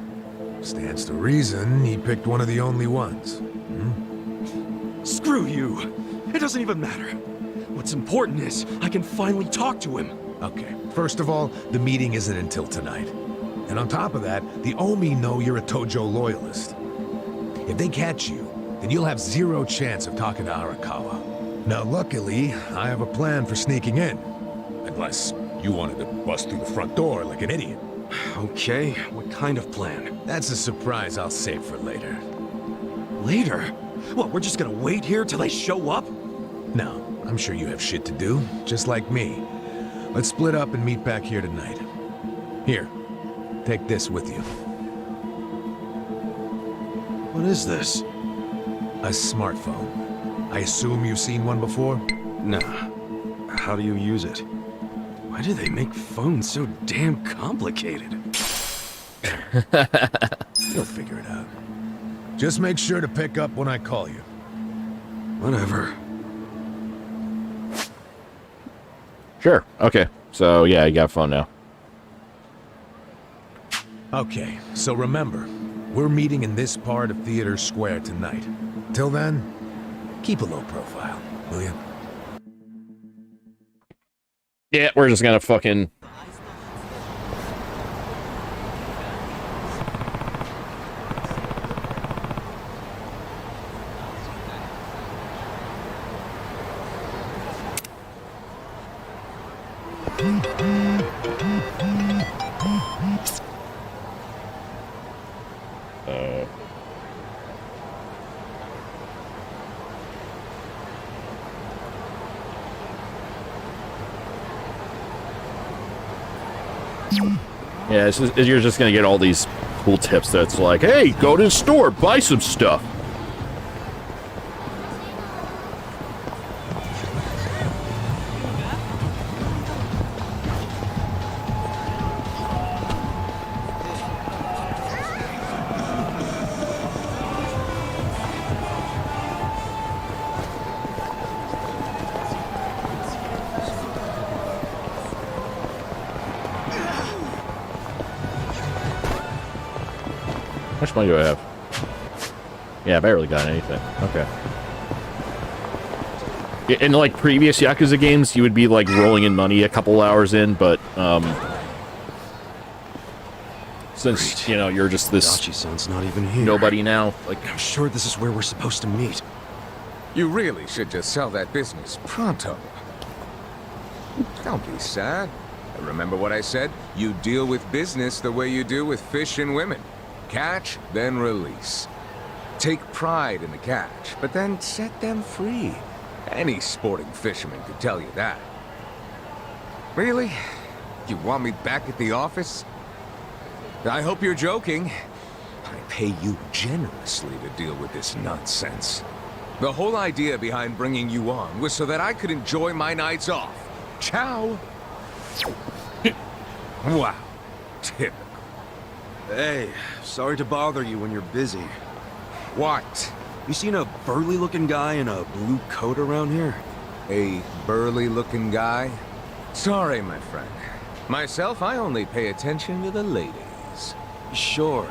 S19: Stands to reason he picked one of the only ones.
S9: Screw you! It doesn't even matter. What's important is, I can finally talk to him.
S19: Okay, first of all, the meeting isn't until tonight. And on top of that, the Omi know you're a Tojo loyalist. If they catch you, then you'll have zero chance of talking to Arakawa. Now luckily, I have a plan for sneaking in. Unless you wanted to bust through the front door like an idiot.
S9: Okay, what kind of plan?
S19: That's a surprise I'll save for later.
S9: Later? What, we're just gonna wait here till they show up?
S19: No, I'm sure you have shit to do, just like me. Let's split up and meet back here tonight. Here, take this with you.
S9: What is this?
S19: A smartphone. I assume you've seen one before?
S9: Nah. How do you use it? Why do they make phones so damn complicated?
S19: You'll figure it out. Just make sure to pick up when I call you.
S9: Whatever.
S5: Sure. Okay. So, yeah, you got a phone now.
S19: Okay, so remember, we're meeting in this part of Theater Square tonight. Till then, keep a low profile, will you?
S5: Yeah, we're just gonna fucking... Yeah, you're just gonna get all these cool tips that's like, hey, go to the store, buy some stuff. How much money do I have? Yeah, I barely got anything. Okay. In like previous Yakuza games, you would be like rolling in money a couple hours in, but since you know you're just this
S9: Dachi-san's not even here.
S5: Nobody now, like
S9: I'm sure this is where we're supposed to meet.
S12: You really should just sell that business pronto. Don't be sad. Remember what I said? You deal with business the way you do with fish and women. Catch, then release. Take pride in the catch, but then set them free. Any sporting fisherman could tell you that. Really? You want me back at the office? I hope you're joking. I pay you generously to deal with this nonsense. The whole idea behind bringing you on was so that I could enjoy my nights off. Ciao. Wow. Typical.
S9: Hey, sorry to bother you when you're busy.
S12: What?
S9: You seen a burly-looking guy in a blue coat around here?
S12: A burly-looking guy? Sorry, my friend. Myself, I only pay attention to the ladies.
S9: Sure,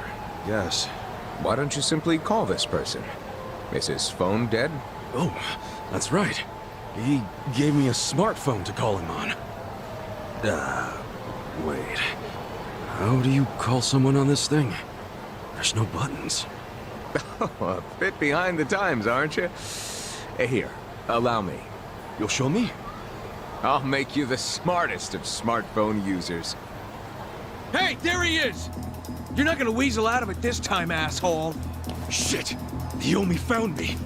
S9: yes.
S12: Why don't you simply call this person? Is his phone dead?
S9: Oh, that's right. He gave me a smartphone to call him on. Wait. How do you call someone on this thing? There's no buttons.
S12: A bit behind the times, aren't you? Here, allow me.
S9: You'll show me?
S12: I'll make you the smartest of smartphone users.
S17: Hey, there he is! You're not gonna weasel out of it this time, asshole.
S9: Shit! The Omi found me!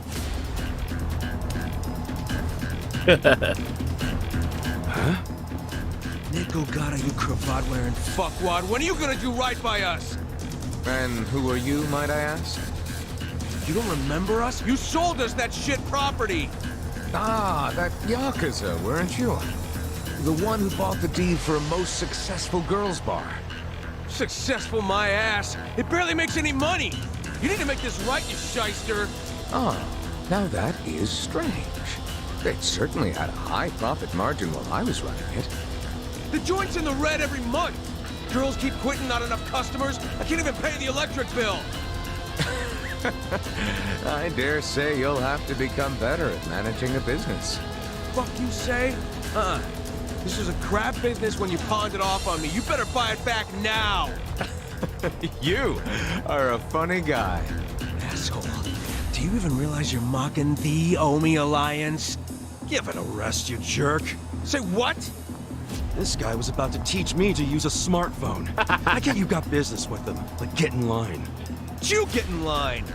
S9: Huh?
S17: Nico got you cravat-wearing fuckwad. When are you gonna do right by us?
S12: And who are you, might I ask?
S17: You don't remember us? You sold us that shit property!
S12: Ah, that yakuza, weren't you? The one who bought the deed for a most successful girls' bar.
S17: Successful my ass! It barely makes any money! You need to make this right, you shyster!
S12: Ah, now that is strange. It certainly had a high profit margin while I was running it.
S17: The joint's in the red every month! Girls keep quitting, not enough customers. I can't even pay the electric bill!
S12: I dare say you'll have to become better at managing a business.
S17: Fuck you say? This was a crap business when you pawned it off on me. You better buy it back now!
S12: You are a funny guy.
S17: Asshole. Do you even realize you're mocking the Omi Alliance?
S9: Give it a rest, you jerk.
S17: Say what?
S9: This guy was about to teach me to use a smartphone. I get you got business with him, but get in line.
S17: You get in line!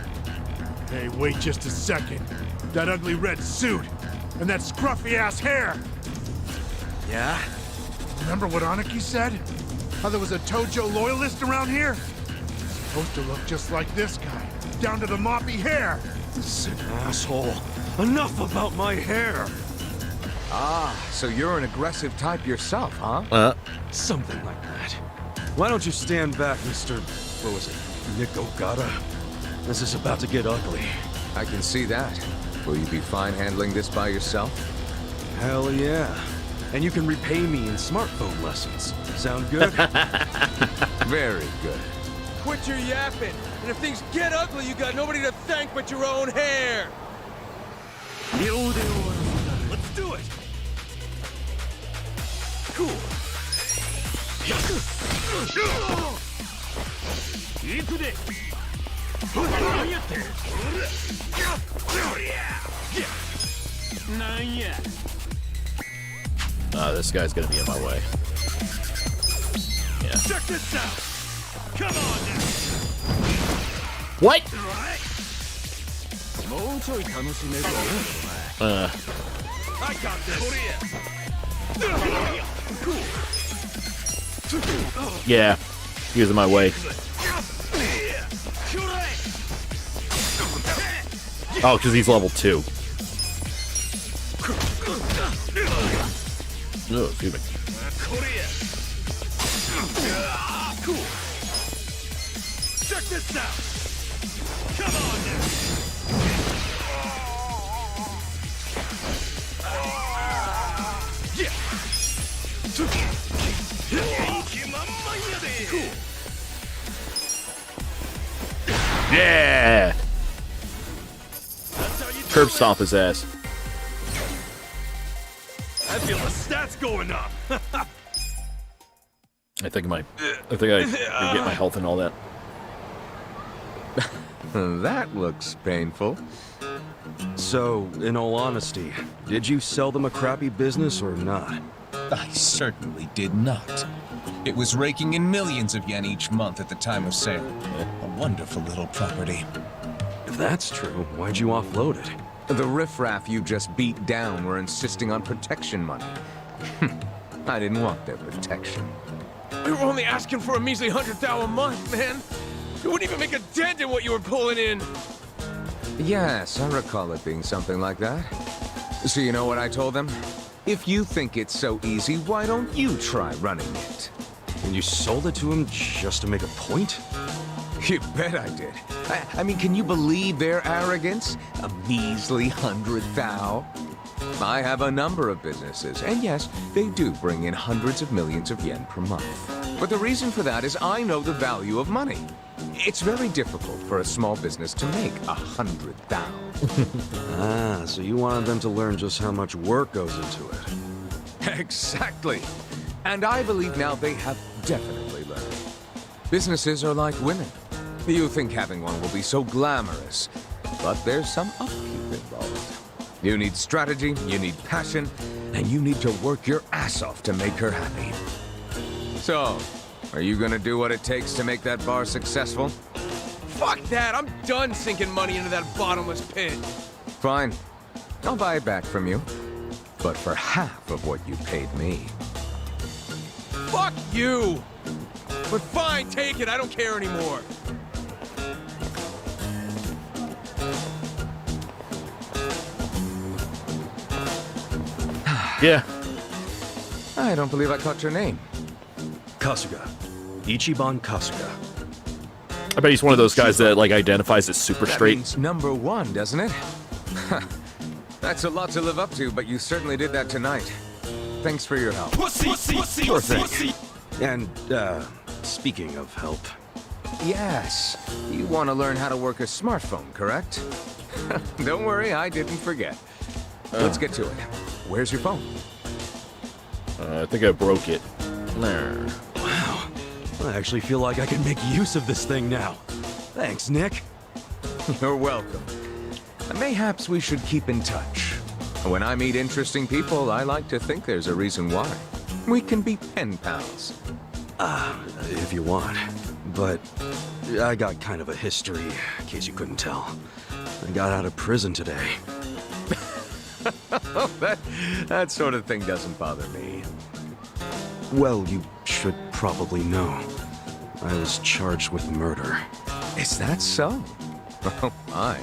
S11: Hey, wait just a second. That ugly red suit, and that scruffy-ass hair!
S17: Yeah?
S11: Remember what Aniki said? How there was a Tojo loyalist around here? Supposed to look just like this guy, down to the moppy hair!
S9: Sick asshole. Enough about my hair!
S12: Ah, so you're an aggressive type yourself, huh?
S9: Something like that. Why don't you stand back, Mr. What was it? Nick Ogata? This is about to get ugly.
S12: I can see that. Will you be fine handling this by yourself?
S9: Hell yeah. And you can repay me in smartphone lessons. Sound good?
S12: Very good.
S17: Quit your yapping. And if things get ugly, you got nobody to thank but your own hair.
S9: Let's do it! Cool.
S5: This guy's gonna be in my way. Yeah.
S11: Check this out! Come on now!
S5: What?
S11: I got this!
S5: Yeah. He was in my way. Oh, because he's level 2. No, excuse me.
S11: Cool. Check this out! Come on now! Yeah! Cool.
S5: Yeah! Curb stomp his ass.
S11: I feel the stats going up.
S5: I think I get my health and all that.
S12: That looks painful.
S9: So, in all honesty, did you sell them a crappy business or not?
S16: I certainly did not. It was raking in millions of yen each month at the time of sale. A wonderful little property.
S9: If that's true, why'd you offload it?
S12: The riffraff you just beat down were insisting on protection money. I didn't want their protection.
S16: We were only asking for a measly 100,000 a month, man. It wouldn't even make a dent in what you were pulling in.
S12: Yes, I recall it being something like that. So you know what I told them? If you think it's so easy, why don't you try running it?
S9: And you sold it to him just to make a point?
S12: You bet I did. I mean, can you believe their arrogance? A measly 100,000? I have a number of businesses, and yes, they do bring in hundreds of millions of yen per month. But the reason for that is I know the value of money. It's very difficult for a small business to make 100,000.
S9: Ah, so you wanted them to learn just how much work goes into it.
S12: Exactly. And I believe now they have definitely learned. Businesses are like women. You think having one will be so glamorous, but there's some upkeep involved. You need strategy, you need passion, and you need to work your ass off to make her happy. So, are you gonna do what it takes to make that bar successful?
S16: Fuck that! I'm done sinking money into that bottomless pit.
S12: Fine. I'll buy it back from you. But for half of what you paid me.
S16: Fuck you! But fine, take it. I don't care anymore.
S5: Yeah.
S12: I don't believe I caught your name.
S9: Kasuga. Ichiban Kasuga.
S5: I bet he's one of those guys that like identifies as super
S12: That
S5: straight.
S12: means number one, doesn't it? That's a lot to live up to, but you certainly did that tonight. Thanks for your help.
S9: Sure thing. And, speaking of help.
S12: Yes. You want to learn how to work a smartphone, correct? Don't worry, I didn't forget. Let's get to it. Where's your phone?
S5: I think I broke it. There.
S9: Wow. I actually feel like I can make use of this thing now. Thanks, Nick.
S12: You're welcome. Mayhaps we should keep in touch. When I meet interesting people, I like to think there's a reason why. We can be pen pals.
S9: If you want. But I got kind of a history, in case you couldn't tell. I got out of prison today.
S12: that sort of thing doesn't bother me.
S9: Well, you should probably know. I was charged with murder.
S12: Is that so? Oh my,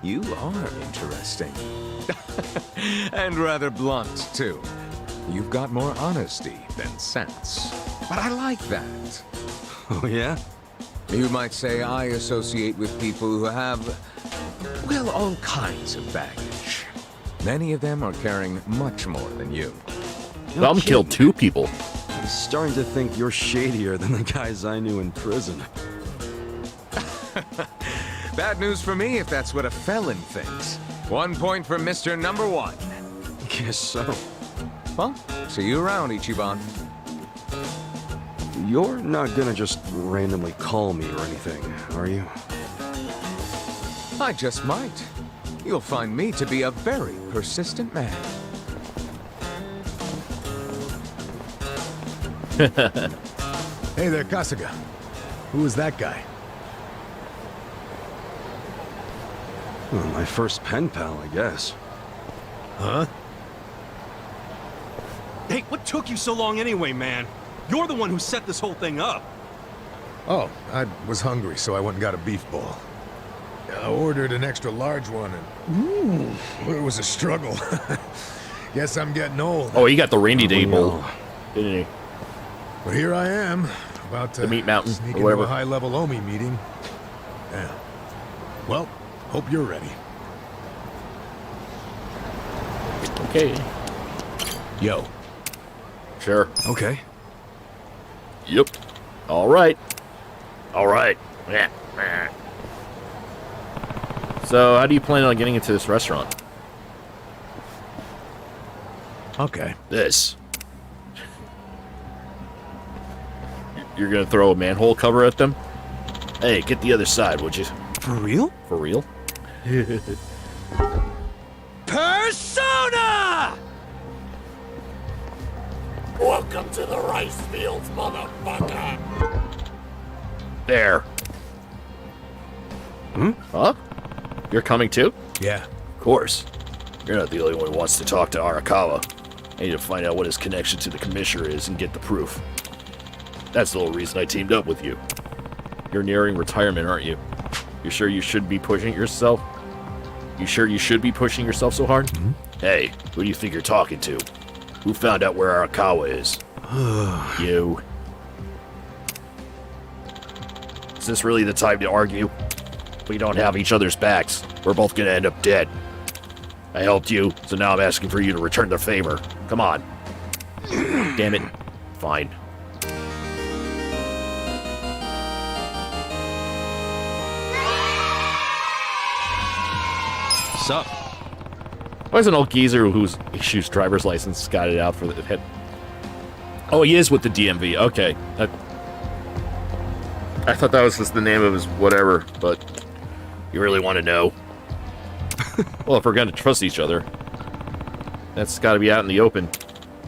S12: you are interesting. And rather blunt, too. You've got more honesty than sense. But I like that.
S9: Oh, yeah?
S12: You might say I associate with people who have, well, all kinds of baggage. Many of them are carrying much more than you.
S5: I'm killed 2 people.
S9: I'm starting to think you're shadier than the guys I knew in prison.
S12: Bad news for me if that's what a felon thinks. 1 point for Mr. Number 1.
S9: Guess so.
S12: Well, see you around, Ichiban.
S9: You're not gonna just randomly call me or anything, are you?
S12: I just might. You'll find me to be a very persistent man.
S19: Hey there, Kasuga. Who was that guy?
S9: Well, my first pen pal, I guess.
S19: Huh?
S9: Hey, what took you so long anyway, man? You're the one who set this whole thing up.
S19: Oh, I was hungry, so I went and got a beef ball. I ordered an extra large one, and it was a struggle. Guess I'm getting old.
S5: Oh, he got the rainy day bowl, didn't he?
S19: But here I am, about to
S5: The meat mountain,
S19: sneak
S5: or
S19: into
S5: whatever.
S19: a high-level Omi meeting. Yeah. Well, hope you're ready.
S5: Okay.
S19: Yo.
S5: Sure.
S9: Okay.
S5: Yep. All right. All right. Yeah. So, how do you plan on getting into this restaurant?
S19: Okay.
S5: This. You're gonna throw a manhole cover at them? Hey, get the other side, would you?
S9: For real?
S5: For real?
S10: Persona! Welcome to the rice fields, motherfucker!
S5: There. Huh? You're coming too?
S19: Yeah.
S5: Of course. You're not the only one who wants to talk to Arakawa. I need to find out what his connection to the commissioner is and get the proof. That's the whole reason I teamed up with you. You're nearing retirement, aren't you? You sure you should be pushing yourself? You sure you should be pushing yourself so hard? Hey, who do you think you're talking to? Who found out where Arakawa is? You. Is this really the time to argue? We don't have each other's backs. We're both gonna end up dead. I helped you, so now I'm asking for you to return the favor. Come on. Damn it. Fine.
S22: Sup?
S5: Why is an old geezer whose issues driver's license got it out for the head? Oh, he is with the DMV. Okay. I thought that was just the name of his whatever, but you really want to know? Well, if we're going to trust each other, that's got to be out in the open.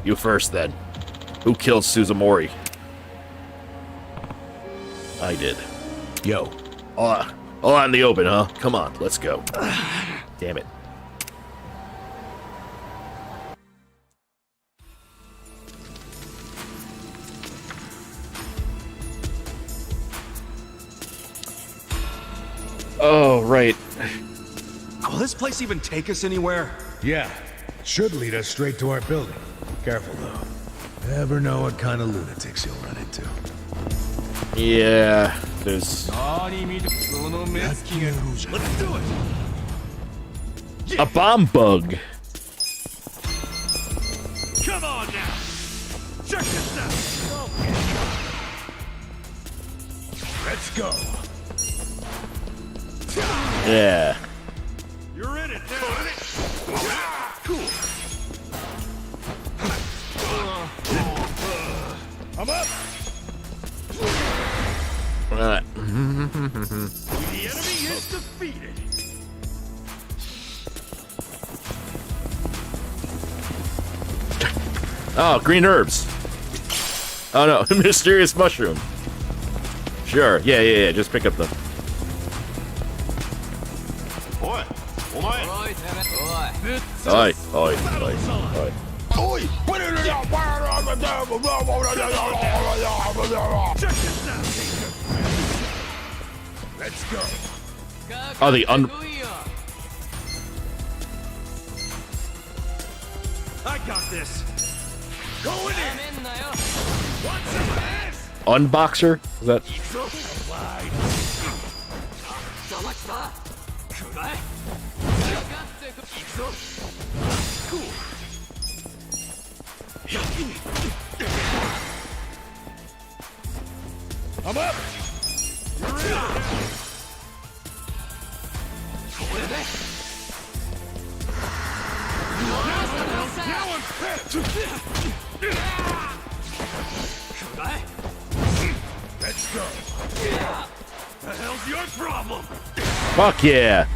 S5: You first, then. Who killed Suzumori? I did.
S19: Yo.
S5: All out in the open, huh? Come on, let's go. Damn it. Oh, right.
S22: Will this place even take us anywhere?
S19: Yeah. Should lead us straight to our building. Careful, though. Never know what kind of lunatics you'll run into.
S5: Yeah, there's...
S22: Let's do it!
S5: A bomb bug.
S22: Come on now! Check this out!
S19: Let's go.
S5: Yeah.
S22: You're in it now! Cool. I'm up! The enemy is defeated!
S5: Oh, green herbs. Oh no, mysterious mushroom. Sure, yeah, just pick up them. Oi.
S19: Let's go.
S5: Oh, the
S22: I got this. Going in. Want some of this?
S5: unboxer? Is that?
S22: I'm up. You're in. Now I'm pissed. Let's go. The hell's your problem?
S5: Fuck yeah!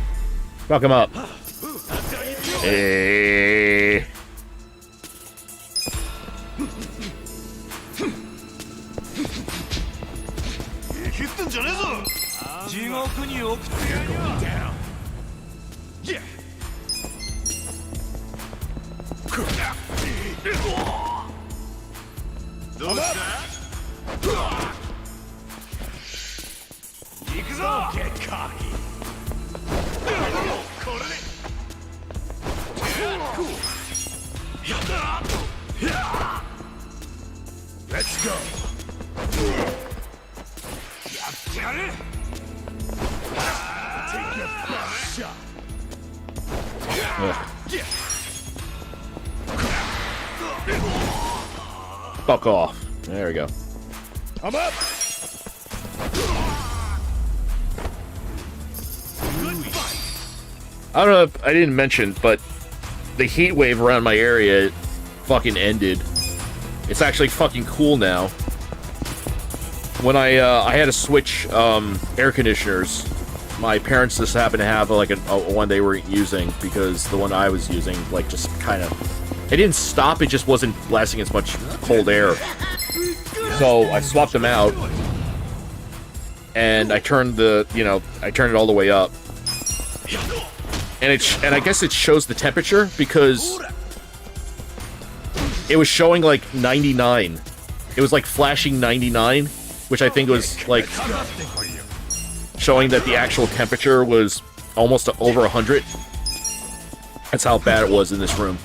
S5: Fuck him up. Hey.
S22: Down. Yeah. Don't get cocky. Let's go. Take your best shot.
S5: Fuck off. There we go.
S22: I'm up.
S5: I don't know if I didn't mention, but the heat wave around my area fucking ended. It's actually fucking cool now. When I had to switch air conditioners, my parents just happened to have like a one they were using because the one I was using like just kind of it didn't stop, it just wasn't blasting as much cold air. So I swapped them out and I turned I turned it all the way up. And I guess it shows the temperature because it was showing like 99 it was like flashing 99, which I think was like showing that the actual temperature was almost over 100. That's how bad it was in this room.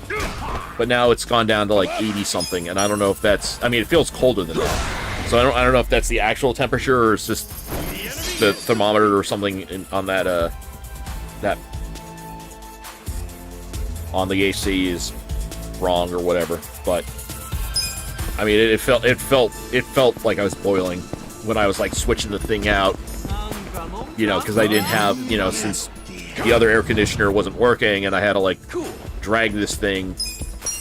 S5: But now it's gone down to like 80 something, and I don't know if that's, I mean, it feels colder than that. So I don't know if that's the actual temperature or it's just the thermometer or something on that that on the AC is wrong or whatever. But I mean, it felt like I was boiling when I was like switching the thing out, you know, because I didn't have, you know, since the other air conditioner wasn't working, and I had to like drag this thing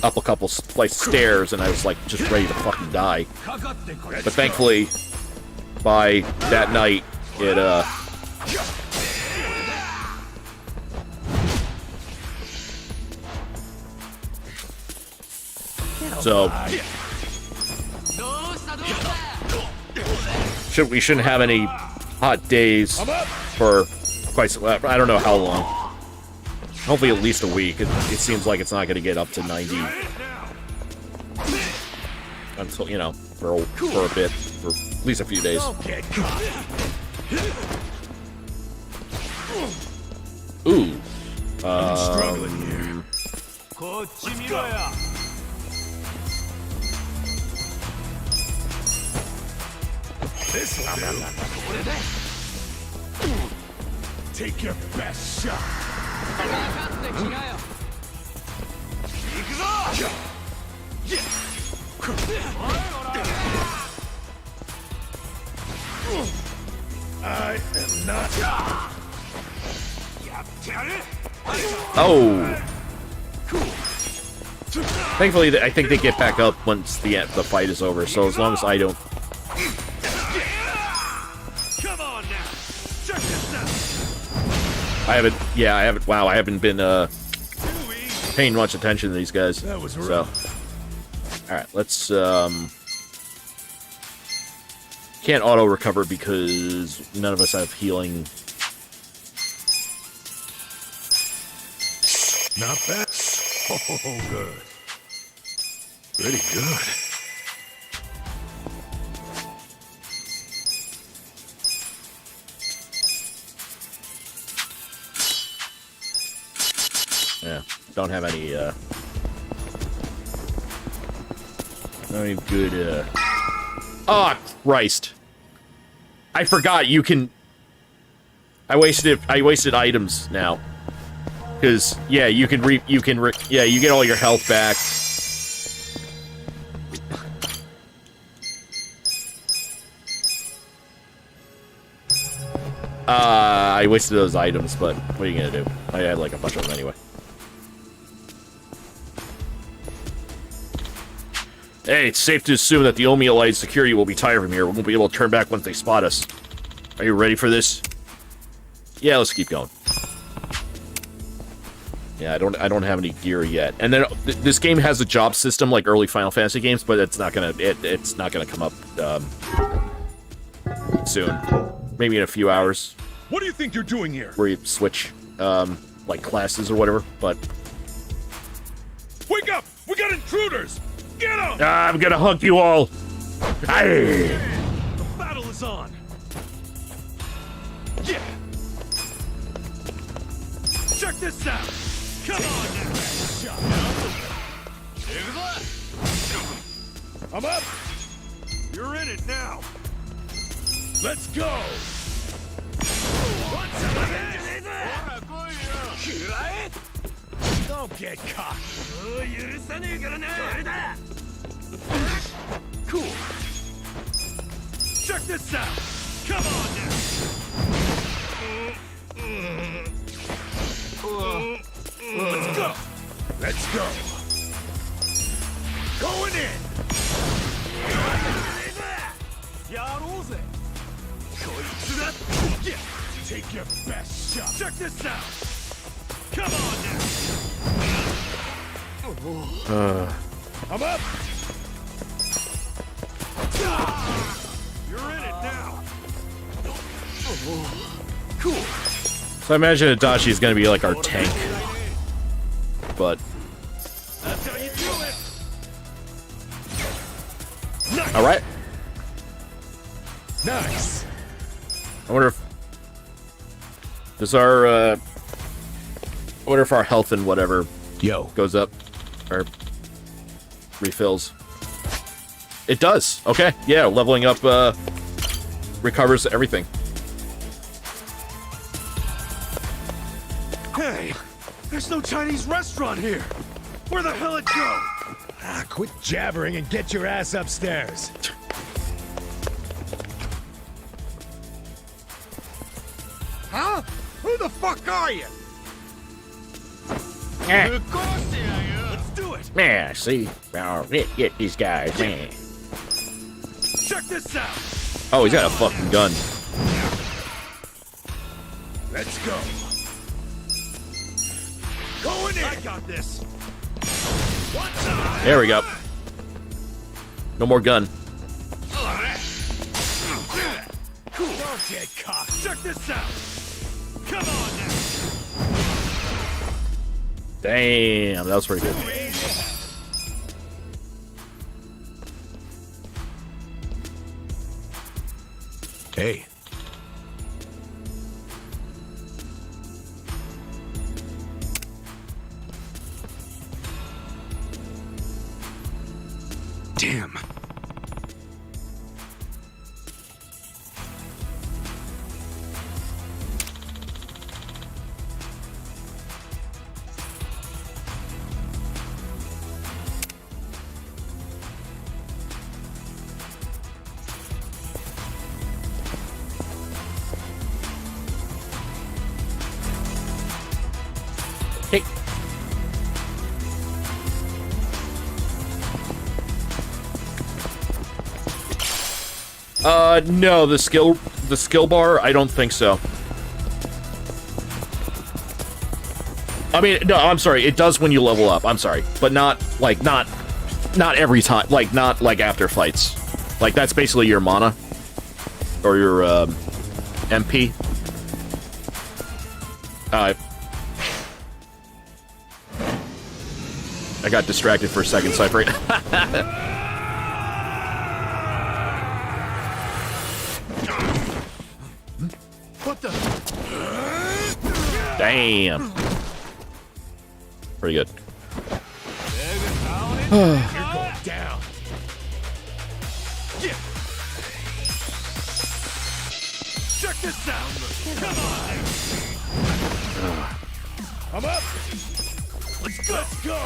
S5: up a couple flights of stairs, and I was like just ready to fucking die. But thankfully, by that night, it so we shouldn't have any hot days for quite some, I don't know how long. Hopefully at least a week. It seems like it's not going to get up to 90 until, you know, for a bit, for at least a few days. Ooh.
S21: I'm struggling here. This will do. Take your best shot. I am not.
S5: Oh. Thankfully, I think they get back up once the fight is over. So as long as I don't. I haven't. Wow, I haven't been paying much attention to these guys.
S21: That was
S5: so, all right, let's. Can't auto recover because none of us have healing.
S21: Not bad. Oh, good. Pretty good.
S5: Yeah, don't have any, not any good, Oh, Christ. I forgot you can... I wasted items now. Because, yeah, you get all your health back. I wasted those items, but what are you gonna do? I had like a bunch of them anyway. Hey, it's safe to assume that the Omi Allied security will be tired from here. We won't be able to turn back once they spot us. Are you ready for this? Yeah, let's keep going. Yeah, I don't have any gear yet. And then this game has a job system like early Final Fantasy games, but it's not gonna come up soon. Maybe in a few hours.
S21: What do you think you're doing here?
S5: Where you switch like classes or whatever. But
S21: wake up! We got intruders! Get them!
S5: I'm gonna hug you all.
S21: The battle is on. Yeah. Check this out. Come on now. I'm up. You're in it now. Let's go. Don't get caught. Cool. Check this out. Come on now. Let's go. Let's go. Going in. Yeah. Take your best shot. Check this out. Come on now. I'm up. You're in it now. Cool.
S5: So I imagine Adachi is going to be like our tank. But
S21: that's how you do it. Nice
S5: All right.
S19: Nice.
S5: I wonder if does our I wonder if our health and whatever goes up or refills. It does. Okay. Yeah, leveling up recovers everything.
S22: Hey, there's no Chinese restaurant here. Where the hell it go?
S19: Ah, quit jabbering and get your ass upstairs.
S11: Huh? Who the fuck are you?
S22: Let's do it.
S5: Yeah, see? Oh, get these guys, man.
S22: Check this out.
S5: Oh, he's got a fucking gun.
S19: Let's go. Going in.
S22: I got this.
S5: There we go. No more gun.
S22: Cool. Don't get caught. Check this out. Come on now.
S5: Damn, that was pretty good.
S19: Hey.
S22: Damn.
S5: Hey. No, the skill bar, I don't think so. I mean, no, I'm sorry, it does when you level up, I'm sorry. But not every time, like, not like after fights. Like, that's basically your mana. Or your, MP. I got distracted for a second, so I forgot.
S11: What the?
S5: Damn. Pretty good.
S19: You're going down.
S22: Yeah. Check this out. Come on.
S19: I'm up.
S22: Let's go. Let's go.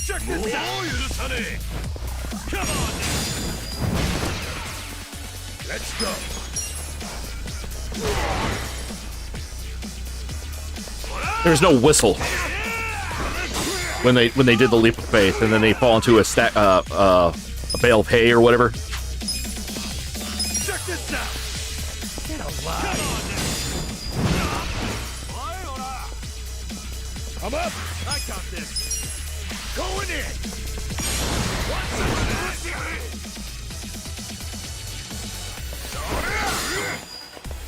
S22: Check this out. Come on now.
S19: Let's go.
S5: There's no whistle when they did the leap of faith, and then they fall into a bale of hay or whatever.
S22: Check this out. Get alive.
S19: I'm up.
S22: I got this.
S19: Going in.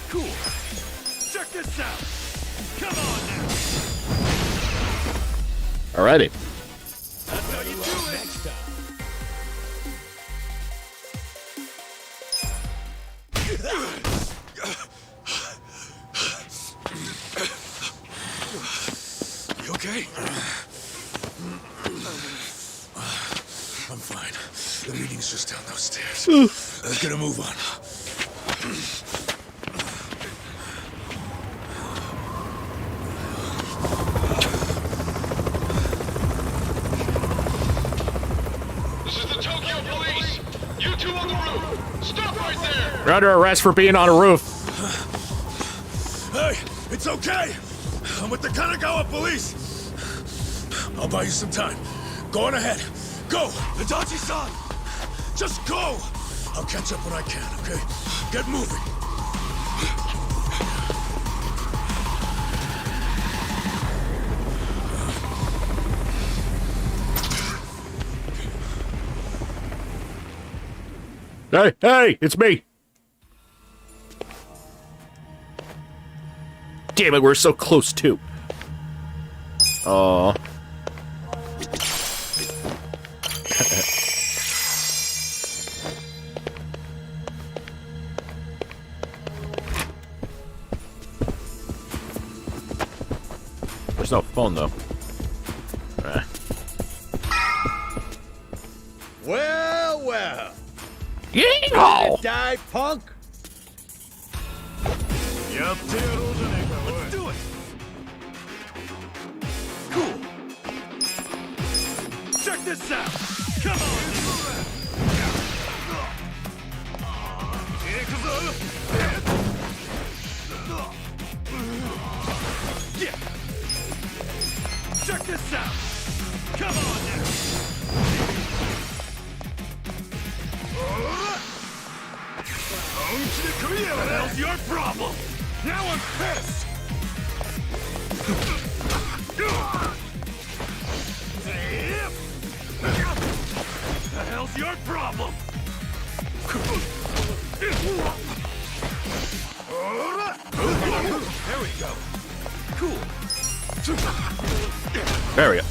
S22: Cool. Check this out. Come on now.
S5: Alrighty.
S22: That's how you do it. Next time.
S19: You okay? I'm fine. The meeting's just down those stairs. Let's get a move on.
S10: This is the Tokyo Police. You two on the roof. Stop right there.
S5: You're under arrest for being on a roof.
S19: Hey, it's okay. I'm with the Kanagawa police. I'll buy you some time. Go on ahead. Go, Itachi-san. Just go. I'll catch up when I can, okay? Get moving.
S5: Hey, it's me. Damn it, we're so close too. Oh. There's no phone though.
S2: Well.
S5: Yeehaw!
S2: You die, punk?
S11: Let's do it. Cool. Check this out. Come on. Yeah. Check this out. Come on now. What the hell's your problem? Now I'm pissed! The hell's your problem? There we go. Cool.
S5: There we go.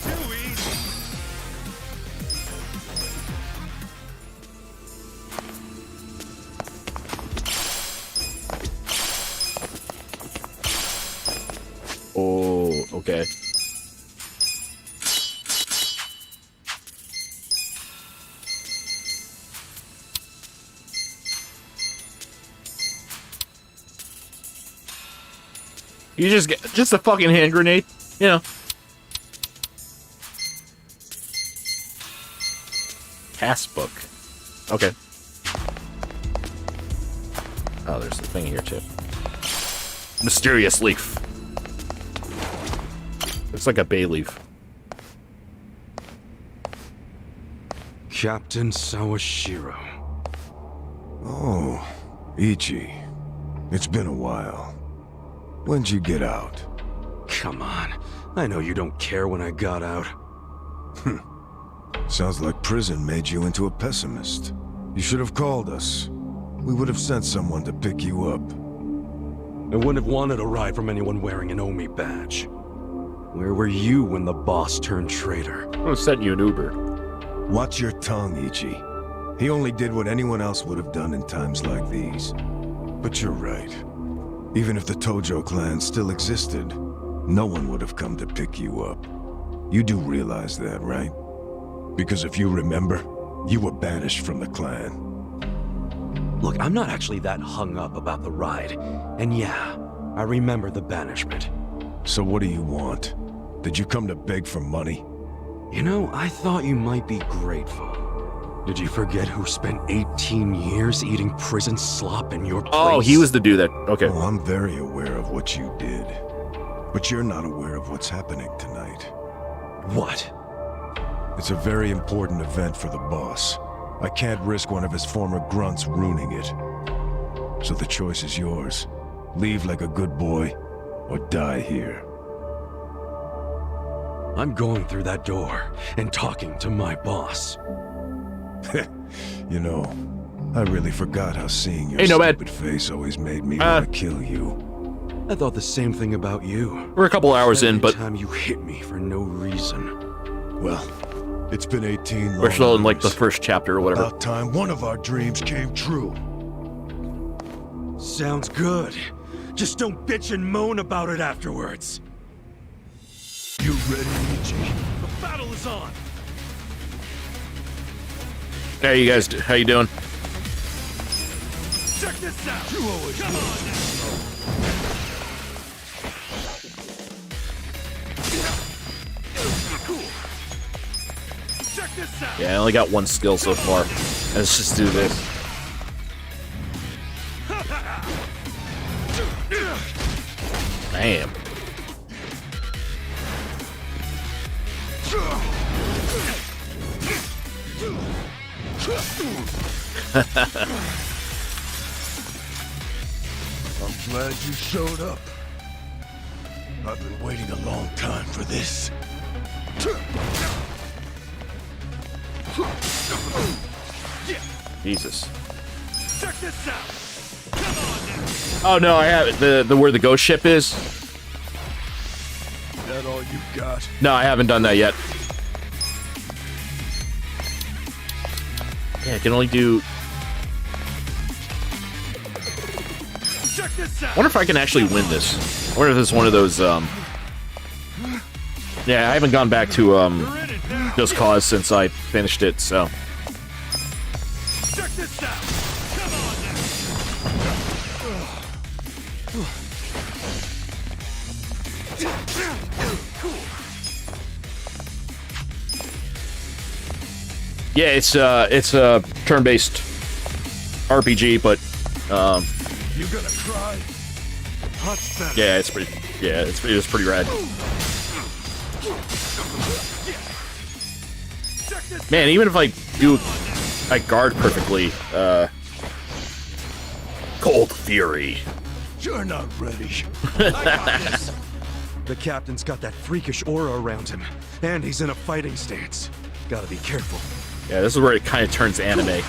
S11: Too easy.
S5: Oh, okay. You just get just a fucking hand grenade, you know. Passbook. Okay. Oh, there's a thing here too. Mysterious leaf. Looks like a bay leaf.
S9: Captain Sawashiro.
S19: Oh, Ichi. It's been a while. When'd you get out?
S9: Come on. I know you don't care when I got out.
S19: Sounds like prison made you into a pessimist. You should have called us. We would have sent someone to pick you up.
S9: I wouldn't have wanted a ride from anyone wearing an Omi badge. Where were you when the boss turned traitor?
S5: I'll send you an Uber.
S19: Watch your tongue, Ichi. He only did what anyone else would have done in times like these. But you're right. Even if the Tojo clan still existed, no one would have come to pick you up. You do realize that, right? Because if you remember, you were banished from the clan.
S9: Look, I'm not actually that hung up about the ride. And yeah, I remember the banishment.
S19: So what do you want? Did you come to beg for money?
S9: You know, I thought you might be grateful. Did you forget who spent 18 years eating prison slop in your place?
S5: Oh, he was the dude that... Okay.
S19: Oh, I'm very aware of what you did. But you're not aware of what's happening tonight.
S9: What?
S19: It's a very important event for the boss. I can't risk one of his former grunts ruining it. So the choice is yours. Leave like a good boy, or die here.
S9: I'm going through that door and talking to my boss.
S19: You know, I really forgot how seeing your stupid face always made me want to kill you.
S9: I thought the same thing about you.
S5: We're a couple hours in, but...
S9: Every time you hit me for no reason.
S19: Well, it's been 18 long
S5: We're still in, like, the
S19: years.
S5: first chapter or whatever.
S19: About time one of our dreams came true.
S9: Sounds good. Just don't bitch and moan about it afterwards.
S19: You ready, Ichi?
S11: The battle is on.
S5: Hey, you guys, how you doing?
S11: Check this out. You always come on now. Cool. Check this out.
S5: Yeah, I only got one skill so far. Let's just do this. Damn.
S19: I'm glad you showed up. I've been waiting a long time for this.
S5: Jesus.
S22: Check this out.
S5: Oh no, I have it. The where the ghost ship is.
S21: That all you got?
S5: No, I haven't done that yet. Yeah, I can only do.
S22: Check this out.
S5: I wonder if I can actually win this. I wonder if it's one of those. Yeah, I haven't gone back to Just Cause since I finished it, so.
S22: Check this out. Come on now.
S5: Yeah, it's a turn-based RPG, but
S11: You gonna try? Much better.
S5: yeah, it's pretty rad. Man, even if I do I guard perfectly, Cold Fury.
S11: You're not ready.
S22: I got this. The captain's got that freakish aura around him, and he's in a fighting stance. Gotta be careful.
S5: Yeah, this is where it kind of turns anime.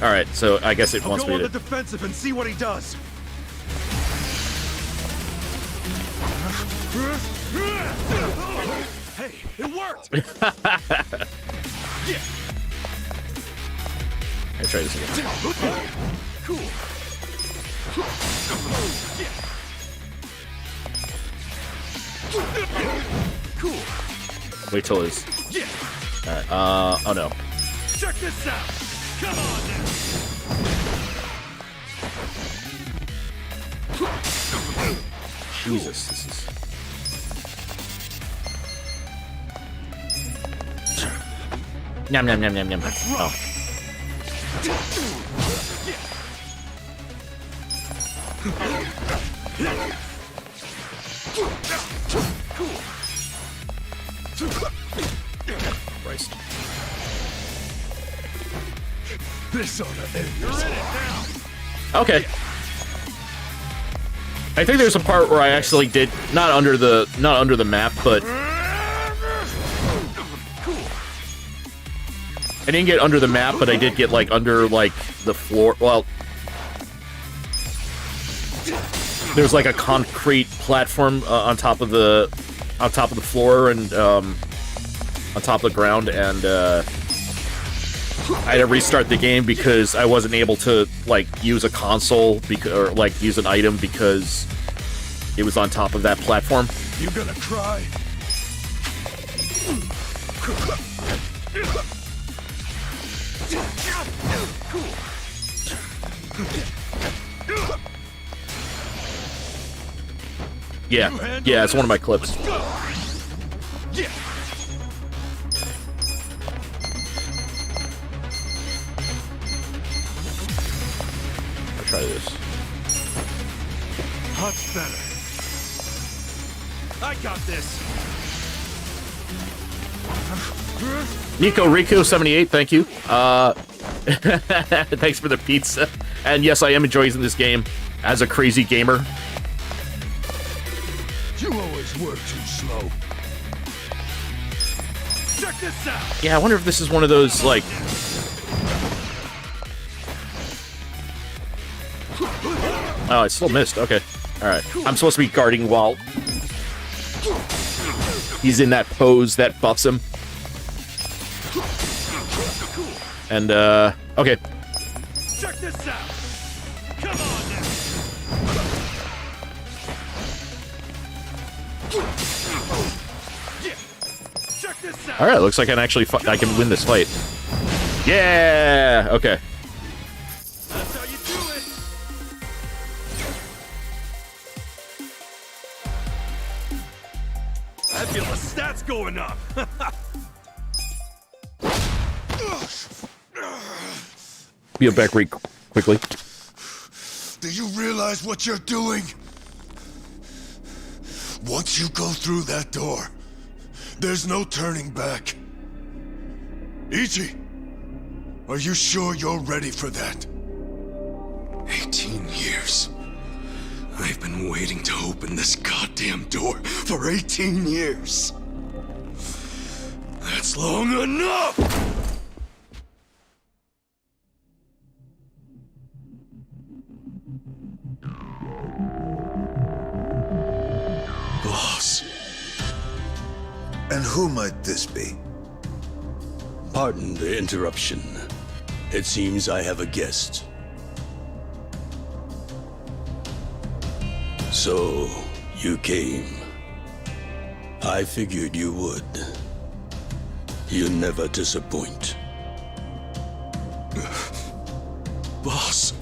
S5: All right, so I guess it wants
S22: I'll go
S5: me
S22: on
S5: to.
S22: the defensive and see what he does. Hey, it worked.
S5: I try this again.
S22: Cool. Cool.
S5: Wait till it's. All right. Oh no.
S22: Check this out. Come on now.
S5: Jesus, this is. Yum yum yum yum yum. Oh. Christ.
S11: This ought to end this.
S5: Okay. I think there's a part where I actually did not under the map, but I didn't get under the map, but I did get like under like the floor. Well, there's like a concrete platform on top of the floor and on top of the ground, and I had to restart the game because I wasn't able to like use a console or like use an item because it was on top of that platform.
S11: You gonna try?
S5: Yeah, yeah, it's one of my clips. I'll try this.
S22: Much better. I got this.
S5: Nico Rico 78, thank you. Thanks for the pizza. And yes, I am enjoying this game as a crazy gamer.
S11: You always were too slow.
S22: Check this out.
S5: Yeah, I wonder if this is one of those like. Oh, I still missed. Okay. All right. I'm supposed to be guarding while he's in that pose that buffs him. And okay.
S22: Check this out. Come on now. Check this out.
S5: All right. Looks like I can win this fight. Yeah. Okay.
S22: That's how you do it. I feel the stats going up.
S5: Be back very quickly.
S7: Do you realize what you're doing? Once you go through that door, there's no turning back. Ichi, are you sure you're ready for that?
S22: 18 years. I've been waiting to open this goddamn door for 18 years. That's long enough!
S7: Who might this be?
S4: Pardon the interruption. It seems I have a guest. So, you came. I figured you would. You never disappoint.
S22: Boss,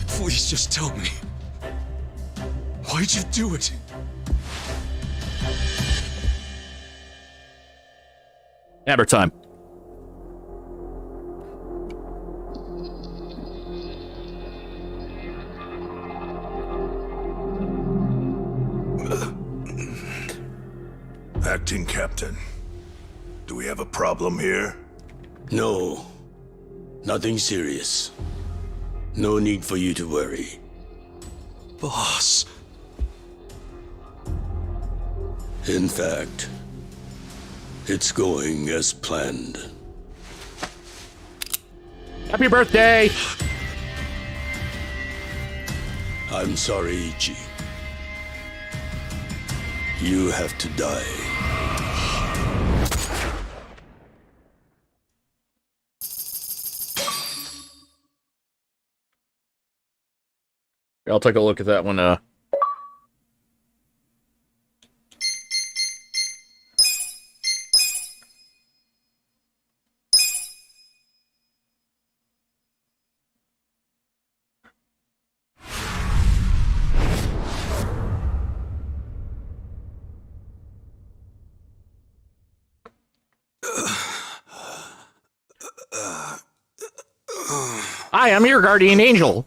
S22: please just tell me. Why'd you do it?
S5: Hammer time.
S15: Acting Captain, do we have a problem here?
S4: No. Nothing serious. No need for you to worry.
S22: Boss.
S4: In fact, it's going as planned.
S5: Happy birthday!
S4: I'm sorry, Ichi. You have to die.
S5: I'll take a look at that one. Hi, I'm your guardian angel.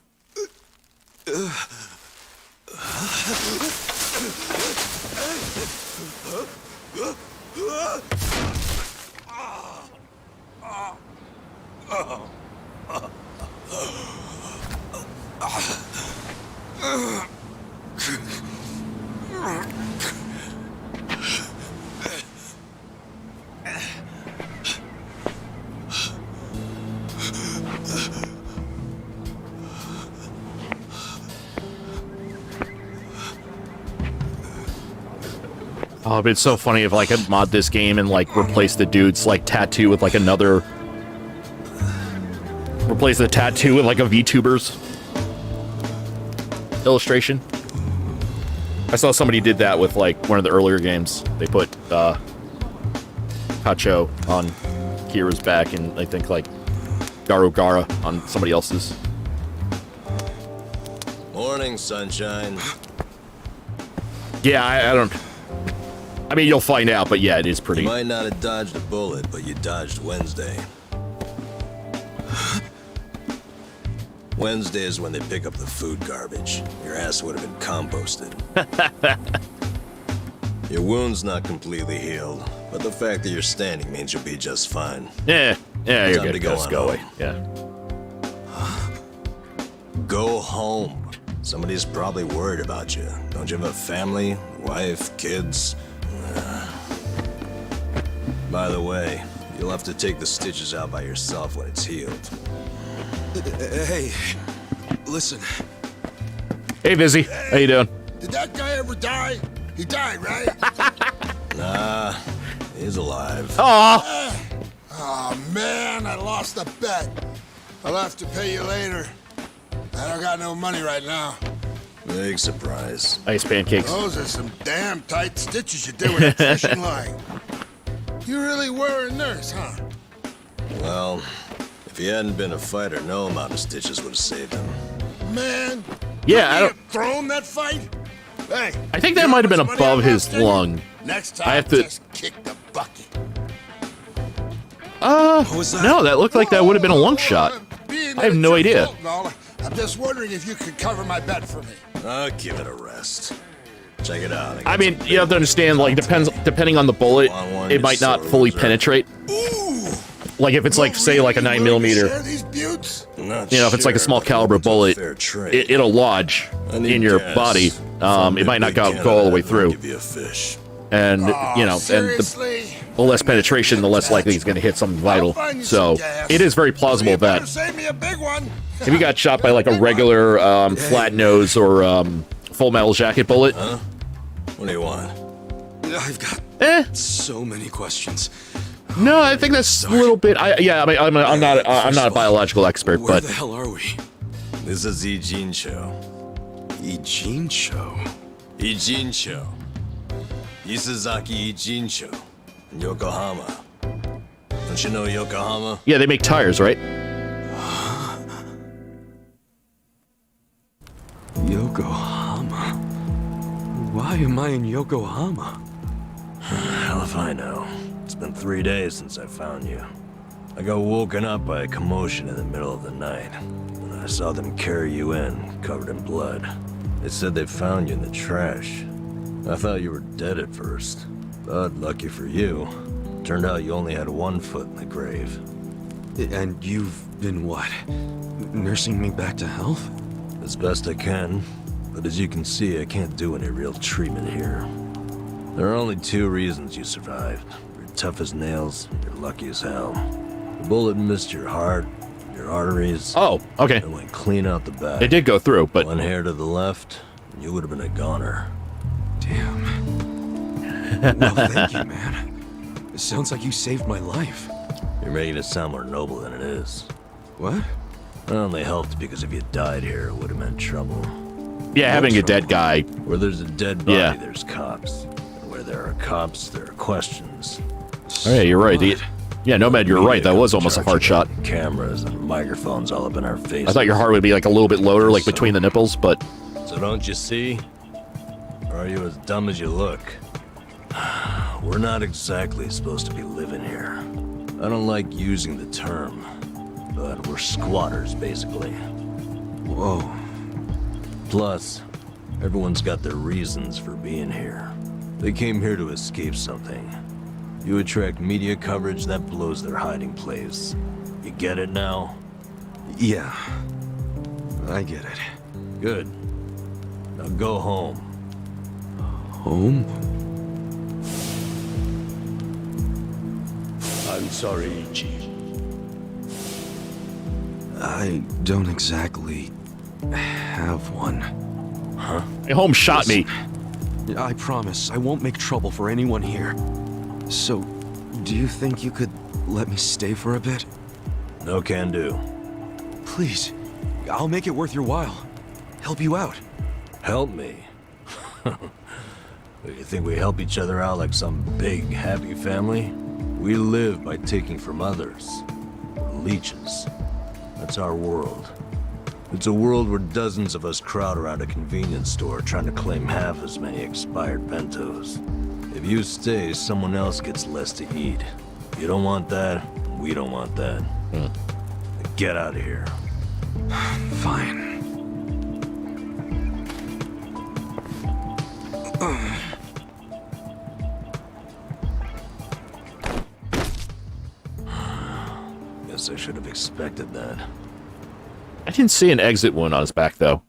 S5: Oh, it'd been so funny if I could mod this game and like replace the dude's like tattoo with like another. Replace the tattoo with like a VTuber's illustration. I saw somebody did that with like one of the earlier games. They put Hacho on Kira's back and I think like Gara on somebody else's.
S6: Morning, sunshine.
S5: Yeah, I don't. I mean, you'll find out, but yeah, it is pretty.
S6: You might not have dodged a bullet, but you dodged Wednesday. Wednesday is when they pick up the food garbage. Your ass would have been composted. Your wound's not completely healed, but the fact that you're standing means you'll be just fine.
S5: Yeah, you're
S6: Time
S5: good.
S6: to go
S5: Just
S6: on
S5: go
S6: home.
S5: away. Yeah.
S6: Go home. Somebody's probably worried about you. Don't you have a family, wife, kids? By the way, you'll have to take the stitches out by yourself when it's healed.
S22: Hey, listen.
S5: Hey, Vizzy. How you doing?
S11: Did that guy ever die? He died, right?
S6: Nah, he's alive.
S5: Aw.
S11: Oh, man, I lost a bet. I'll have to pay you later. I don't got no money right now.
S6: Big surprise.
S5: Ice pancakes.
S11: Those are some damn tight stitches you did with that fishing line. You really were a nurse, huh?
S6: Well, if he hadn't been a fighter, no amount of stitches would have saved him.
S11: Man.
S5: Yeah, I don't.
S11: Thrown that fight? Hey.
S5: I think that might have been above his lung.
S11: Next time,
S5: I have to.
S11: just kick the bucket.
S5: No, that looked like that would have been a lung shot. I have no idea.
S11: I'm just wondering if you could cover my bet for me.
S6: I'll give it a rest. Check it out.
S5: I mean, you have to understand, like, depending on the bullet, it might not fully penetrate. Like, if it's like, say, like a 9mm, you know, if it's like a small caliber bullet, it'll lodge in your body. It might not go all the way through. And, you know, and the less penetration, the less likely it's going to hit something vital. So, it is very plausible that
S11: Save me a big one.
S5: if you got shot by, like, a regular flat nose or full metal jacket bullet.
S6: Huh? What do you want?
S22: I've got So many questions.
S5: No, I think that's a little bit. I'm not a biological expert,
S22: Where
S5: but
S22: the hell are we?
S6: This is Ijincho.
S22: Ijincho?
S6: Ijincho. Isazaki Ijincho. Yokohama. Don't you know Yokohama?
S5: yeah, they make tires, right?
S22: Yokohama? Why am I in Yokohama?
S6: Hell if I know. It's been 3 days since I found you. I got woken up by a commotion in the middle of the night. And I saw them carry you in, covered in blood. They said they found you in the trash. I thought you were dead at first. But lucky for you, turned out you only had 1 foot in the grave.
S22: And you've been what? Nursing me back to health?
S6: As best I can. But as you can see, I can't do any real treatment here. There are only 2 reasons you survived. You're tough as nails, and you're lucky as hell. The bullet missed your heart, your arteries.
S5: Oh, okay.
S6: It went clean out the back.
S5: It did go through, but
S6: 1 hair to the left, and you would have been a goner.
S22: Damn. Well, thank you, man. It sounds like you saved my life.
S6: You're making it sound more noble than it is.
S22: What?
S6: It only helped because if you died here, it would have meant trouble.
S5: yeah, having a dead guy.
S6: Where there's a dead body,
S5: Yeah.
S6: there's cops. And where there are cops, there are questions.
S5: Oh, yeah, you're right. Yeah, Nomad, you're right. That was almost a hard shot.
S6: Cameras and microphones all up in our faces.
S5: I thought your heart would be like a little bit lower, like between the nipples, but
S6: So don't you see? Or are you as dumb as you look? We're not exactly supposed to be living here. I don't like using the term, but we're squatters, basically.
S22: Whoa.
S6: Plus, everyone's got their reasons for being here. They came here to escape something. You attract media coverage, that blows their hiding place. You get it now?
S22: Yeah. I get it.
S6: Good. Now go home.
S22: Home?
S4: I'm sorry, Ichi.
S22: I don't exactly have one.
S6: Huh?
S5: My home shot me.
S22: I promise I won't make trouble for anyone here. So, do you think you could let me stay for a bit?
S6: No can do.
S22: Please. I'll make it worth your while. Help you out.
S6: Help me? You think we help each other out like some big, happy family? We live by taking from others. Leeches. That's our world. It's a world where dozens of us crowd around a convenience store trying to claim half as many expired bentos. If you stay, someone else gets less to eat. You don't want that, we don't want that. Get out of here.
S22: Fine.
S6: Guess I should have expected that.
S5: I didn't see an exit wound on his back, though.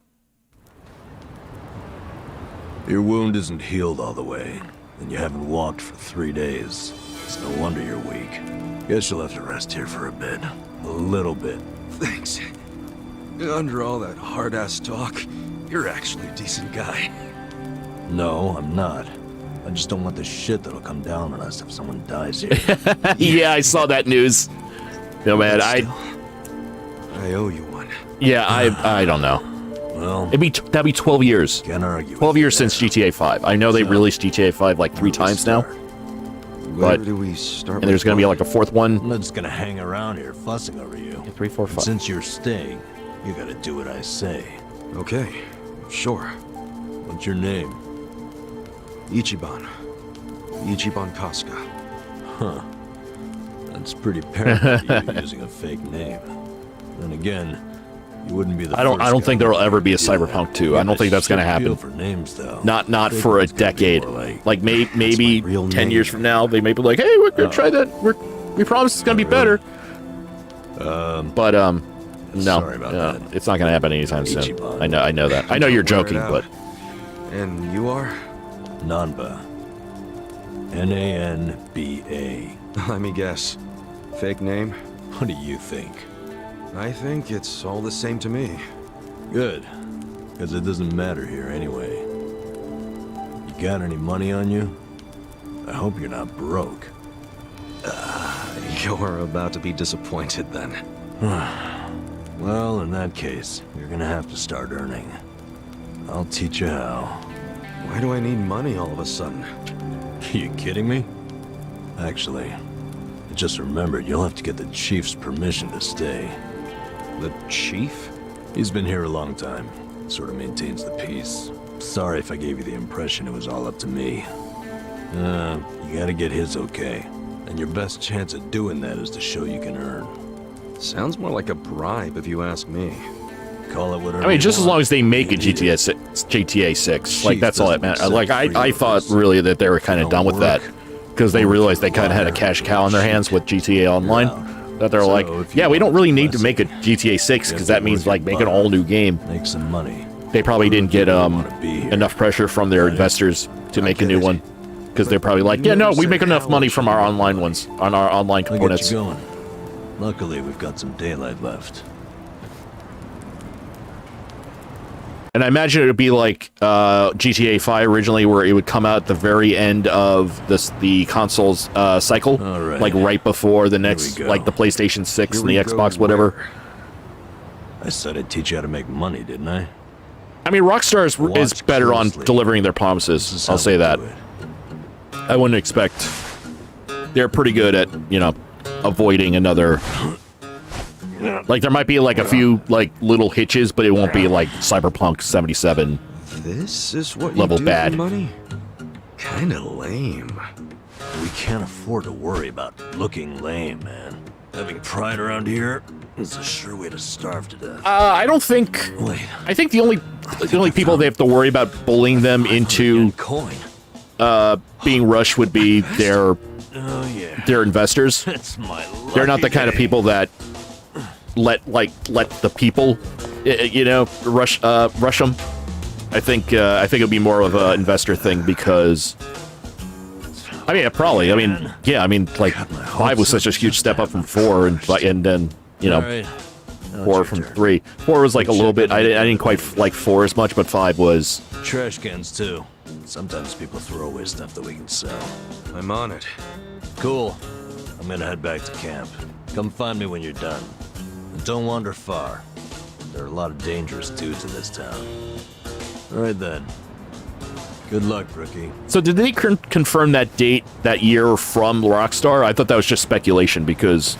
S6: Your wound isn't healed all the way, and you haven't walked for 3 days. It's no wonder you're weak. Guess you'll have to rest here for a bit. A little bit.
S22: Thanks. Under all that hard-ass talk, you're actually a decent guy.
S6: No, I'm not. I just don't want the shit that'll come down on us if someone dies here.
S5: Yeah, I saw that news. No, man,
S22: I owe you one.
S5: Yeah, I don't know.
S6: Well,
S5: that'd be 12 years.
S6: Can't argue.
S5: 12 years since GTA 5. I know they released GTA 5 like 3 times now.
S22: Where do we start?
S5: And there's gonna be like a 4th one.
S6: I'm not just gonna hang around here fussing over you.
S5: 3, 4, 5.
S6: Since you're staying, you gotta do what I say.
S22: Okay, sure.
S6: What's your name?
S22: Ichiban. Ichiban Casca.
S6: Huh. That's pretty paranoid of you using a fake name. Then again, you wouldn't be the
S5: I don't think there will ever be a Cyberpunk 2. I don't think that's gonna happen.
S6: For names, though.
S5: Not for a decade. Like maybe 10 years from now, they may be like, hey, we're gonna try that. We promise it's gonna be better. But no,
S6: sorry about that.
S5: it's not gonna happen anytime soon. I know that. I know you're joking, but.
S22: And you are?
S6: Nanba. N-A-N-B-A.
S22: Let me guess. Fake name?
S6: What do you think?
S22: I think it's all the same to me.
S6: Good. Because it doesn't matter here anyway. You got any money on you? I hope you're not broke.
S9: You're about to be disappointed then.
S6: Well, in that case, you're gonna have to start earning. I'll teach you how.
S9: Why do I need money all of a sudden?
S6: Are you kidding me? Actually, I just remembered you'll have to get the chief's permission to stay.
S9: The chief?
S6: He's been here a long time. Sort of maintains the peace. Sorry if I gave you the impression it was all up to me. You gotta get his okay. And your best chance at doing that is to show you can earn.
S9: Sounds more like a bribe if you ask me.
S6: Call it whatever.
S5: I mean, just as long as they make a GTA 6, like that's all that matters. Like I thought really that they were kind of done with that because they realized they kind of had a cash cow in their hands with GTA Online. That they're like, yeah, we don't really need to make a GTA 6 because that means like make an all new game.
S6: Make some money.
S5: They probably didn't get enough pressure from their investors to make a new one because they're probably like, yeah, no, we make enough money from our online ones on our online components.
S6: I'll get you going. Luckily, we've got some daylight left.
S5: And I imagine it would be like GTA 5 originally, where it would come out at the very end of the console's cycle, like right before the next, like the PlayStation 6 and the Xbox, whatever.
S6: I said I'd teach you how to make money, didn't I?
S5: I mean, Rockstar is better on delivering their promises. I'll say that. I wouldn't expect. They're pretty good at, you know, avoiding another. Like, there might be, like, a few, like, little hitches, but it won't be, like, Cyberpunk 77
S9: This is what
S5: level
S9: you do
S5: bad.
S9: for money? Kinda lame.
S6: We can't afford to worry about looking lame, man. Having pride around here is a sure way to starve to death.
S5: I don't think... I think the only people they have to worry about bullying them into being rushed would be their investors. They're not the kind of people that let the people, you know, rush them. I think it'd be more of an investor thing because, I mean, probably. I mean, yeah. I mean, like 5 was such a huge step up from 4, and then you know, 4 from 3. 4 was like a little bit. I didn't quite like 4 as much, but 5 was.
S6: Trash cans too. Sometimes people throw away stuff that we can sell.
S9: I'm on it.
S6: Cool. I'm gonna head back to camp. Come find me when you're done. And don't wander far. There are a lot of dangerous dudes in this town. All right then. Good luck, rookie.
S5: So did they confirm that date, that year from Rockstar? I thought that was just speculation because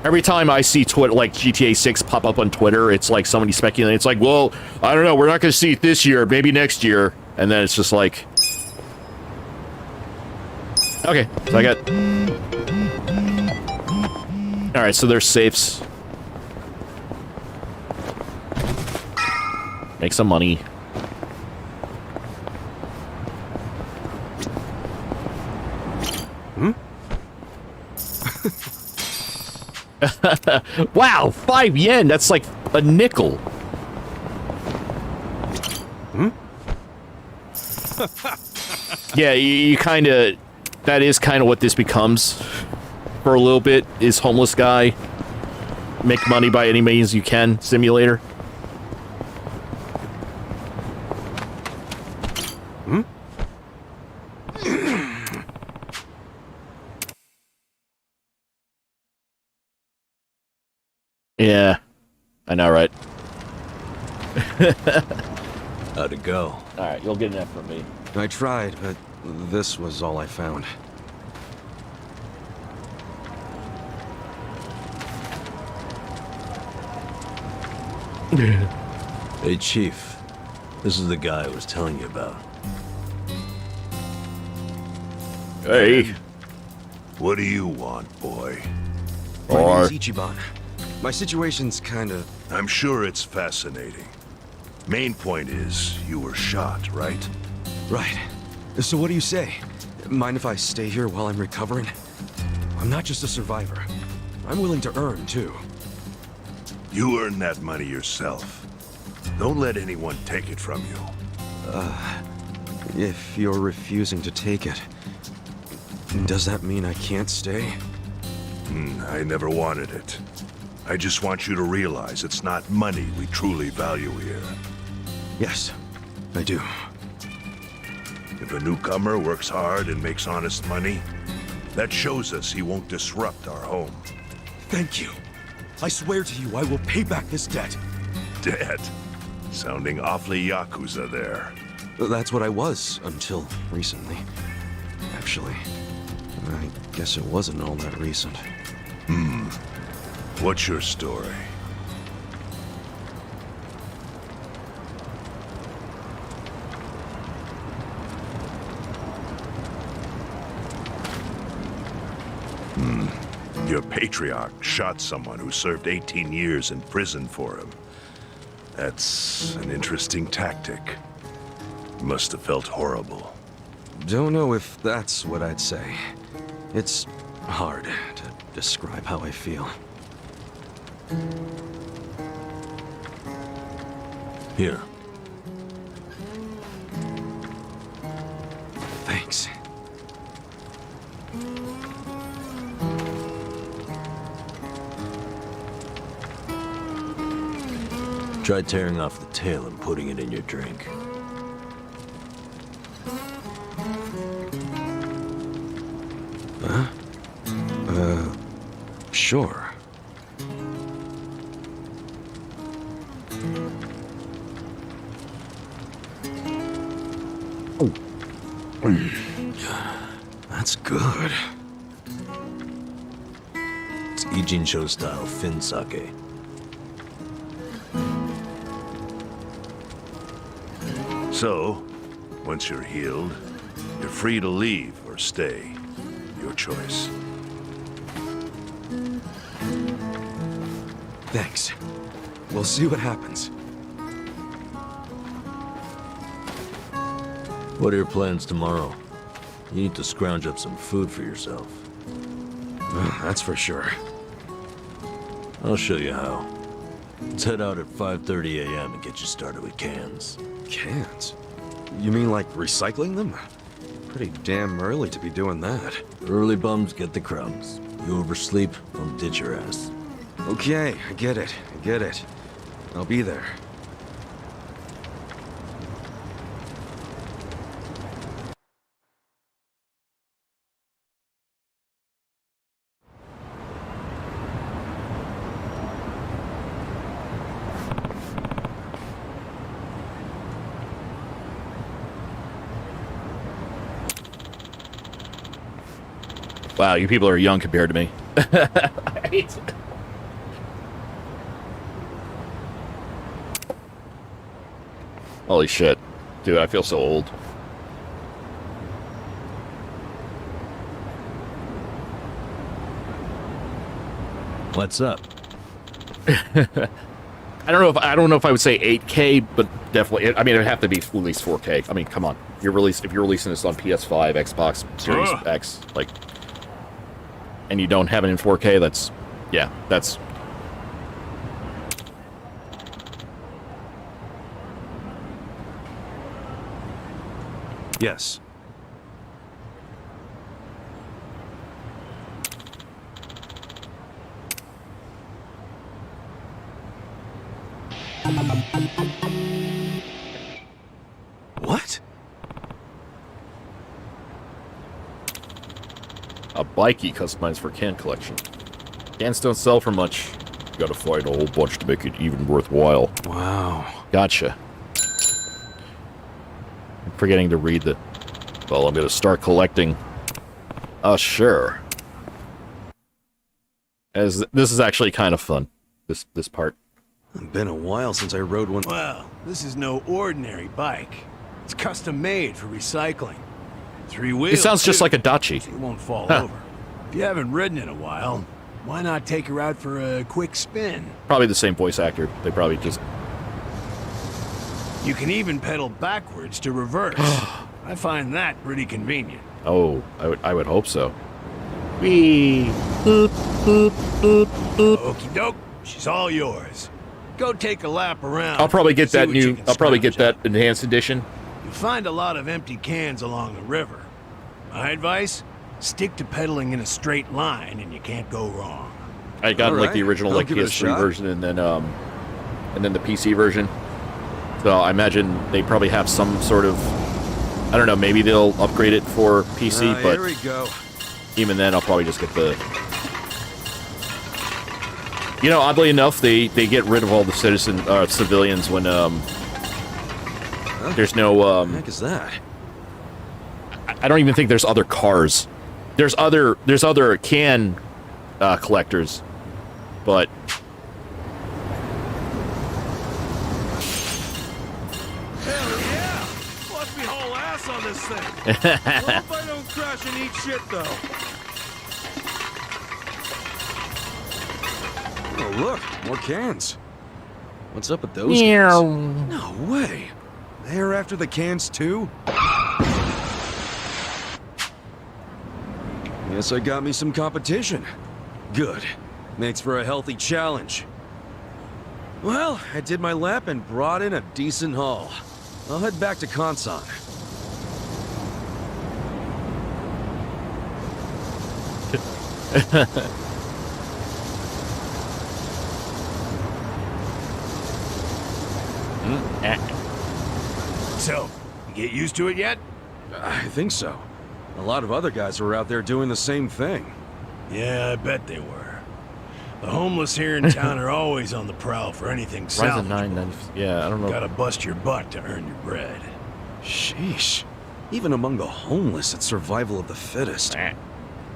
S5: every time I see Twitter, like GTA 6 pop up on Twitter, it's like somebody speculating. It's like, well, I don't know, we're not going to see it this year, maybe next year. And then it's just like... Okay, so I got... Alright, so there's safes. Make some money. Wow, 5 yen, that's like a nickel. Yeah, you kind of... That is kind of what this becomes for a little bit, is homeless guy. Make money by any means you can simulator. Yeah, I know, right?
S6: How'd it go?
S5: Alright, you'll get an F from me.
S9: I tried, but this was all I found.
S6: Hey, Chief. This is the guy I was telling you about.
S5: Hey.
S15: What do you want, boy?
S9: My name's Ichiban. My situation's kinda...
S15: I'm sure it's fascinating. Main point is, you were shot, right?
S9: Right. So what do you say? Mind if I stay here while I'm recovering? I'm not just a survivor. I'm willing to earn, too.
S15: You earn that money yourself. Don't let anyone take it from you.
S9: If you're refusing to take it, does that mean I can't stay?
S15: I never wanted it. I just want you to realize it's not money we truly value here.
S9: Yes, I do.
S15: If a newcomer works hard and makes honest money, that shows us he won't disrupt our home.
S22: Thank you. I swear to you, I will pay back this debt.
S15: Debt? Sounding awfully yakuza there.
S9: That's what I was until recently. Actually, I guess it wasn't all that recent.
S15: What's your story? Your patriarch shot someone who served 18 years in prison for him. That's an interesting tactic. Must have felt horrible.
S9: Don't know if that's what I'd say. It's hard to describe how I feel.
S6: Here.
S9: Thanks.
S6: Try tearing off the tail and putting it in your drink.
S9: Huh? Sure. That's good.
S6: It's Ijincho style fin sake.
S15: So, once you're healed, you're free to leave or stay. Your choice.
S9: Thanks. We'll see what happens.
S6: What are your plans tomorrow? You need to scrounge up some food for yourself.
S9: That's for sure.
S6: I'll show you how. Let's head out at 5:30 a.m. and get you started with cans.
S9: Cans? You mean like recycling them? Pretty damn early to be doing that.
S6: Early bums get the crumbs. You oversleep, I'll ditch your ass.
S9: Okay, I get it. I get it. I'll be there.
S5: Wow, you people are young compared to me. Holy shit. Dude, I feel so old.
S6: What's up?
S5: I don't know if I would say 8K, but definitely. I mean, it'd have to be at least 4K. I mean, come on. If you're releasing this on PS5, Xbox Series X, like, and you don't have it in 4K, that's
S9: Yes. What?
S5: a bikey customized for can collection. Cans don't sell for much. You gotta fight a whole bunch to make it even worthwhile.
S9: Wow.
S5: Gotcha. I'm forgetting to read the... Well, I'm gonna start collecting... sure. As this is actually kind of fun. This part.
S9: It's been a while since I rode one.
S18: Well, this is no ordinary bike. It's custom made for recycling. 3 wheels.
S5: It sounds just like a Dachi.
S18: It won't fall over. If you haven't ridden in a while, why not take her out for a quick spin?
S5: Probably the same voice actor. They probably just...
S18: You can even pedal backwards to reverse. I find that pretty convenient.
S5: Oh, I would hope so. Whee! Boop, boop, boop, boop.
S18: Okie doke. She's all yours. Go take a lap around.
S5: I'll probably get that new... I'll probably get
S18: scrounge
S5: that enhanced edition.
S18: You'll find a lot of empty cans along the river. My advice? Stick to pedaling in a straight line and you can't go wrong.
S5: I got like the
S18: Alright,
S5: original
S18: I'll
S5: like
S18: give it a
S5: PS3
S18: shot.
S5: version and then the PC version. So I imagine they probably have some sort of I don't know, maybe they'll upgrade it for PC, but
S9: here we go.
S5: even then, I'll probably just get the... You know, oddly enough, they get rid of all the civilians when there's no
S9: What the heck is that?
S5: I don't even think there's other cars. There's other can collectors, but
S22: Hell yeah! Watch me haul ass on this thing. Hope I don't crash and eat shit though.
S9: Oh, look, more cans. What's up with those
S5: Meow.
S9: guys? No way. They're after the cans too? Guess I got me some competition. Good. Makes for a healthy challenge. Well, I did my lap and brought in a decent haul. I'll head back to Kansan.
S18: So, you get used to it yet?
S9: I think so. A lot of other guys were out there doing the same thing.
S18: Yeah, I bet they were. The homeless here in town are always on the prowl for anything
S5: Ryzen
S18: salvageable.
S5: 9, yeah, I don't know.
S18: Gotta bust your butt to earn your bread.
S9: Sheesh. Even among the homeless, it's survival of the fittest.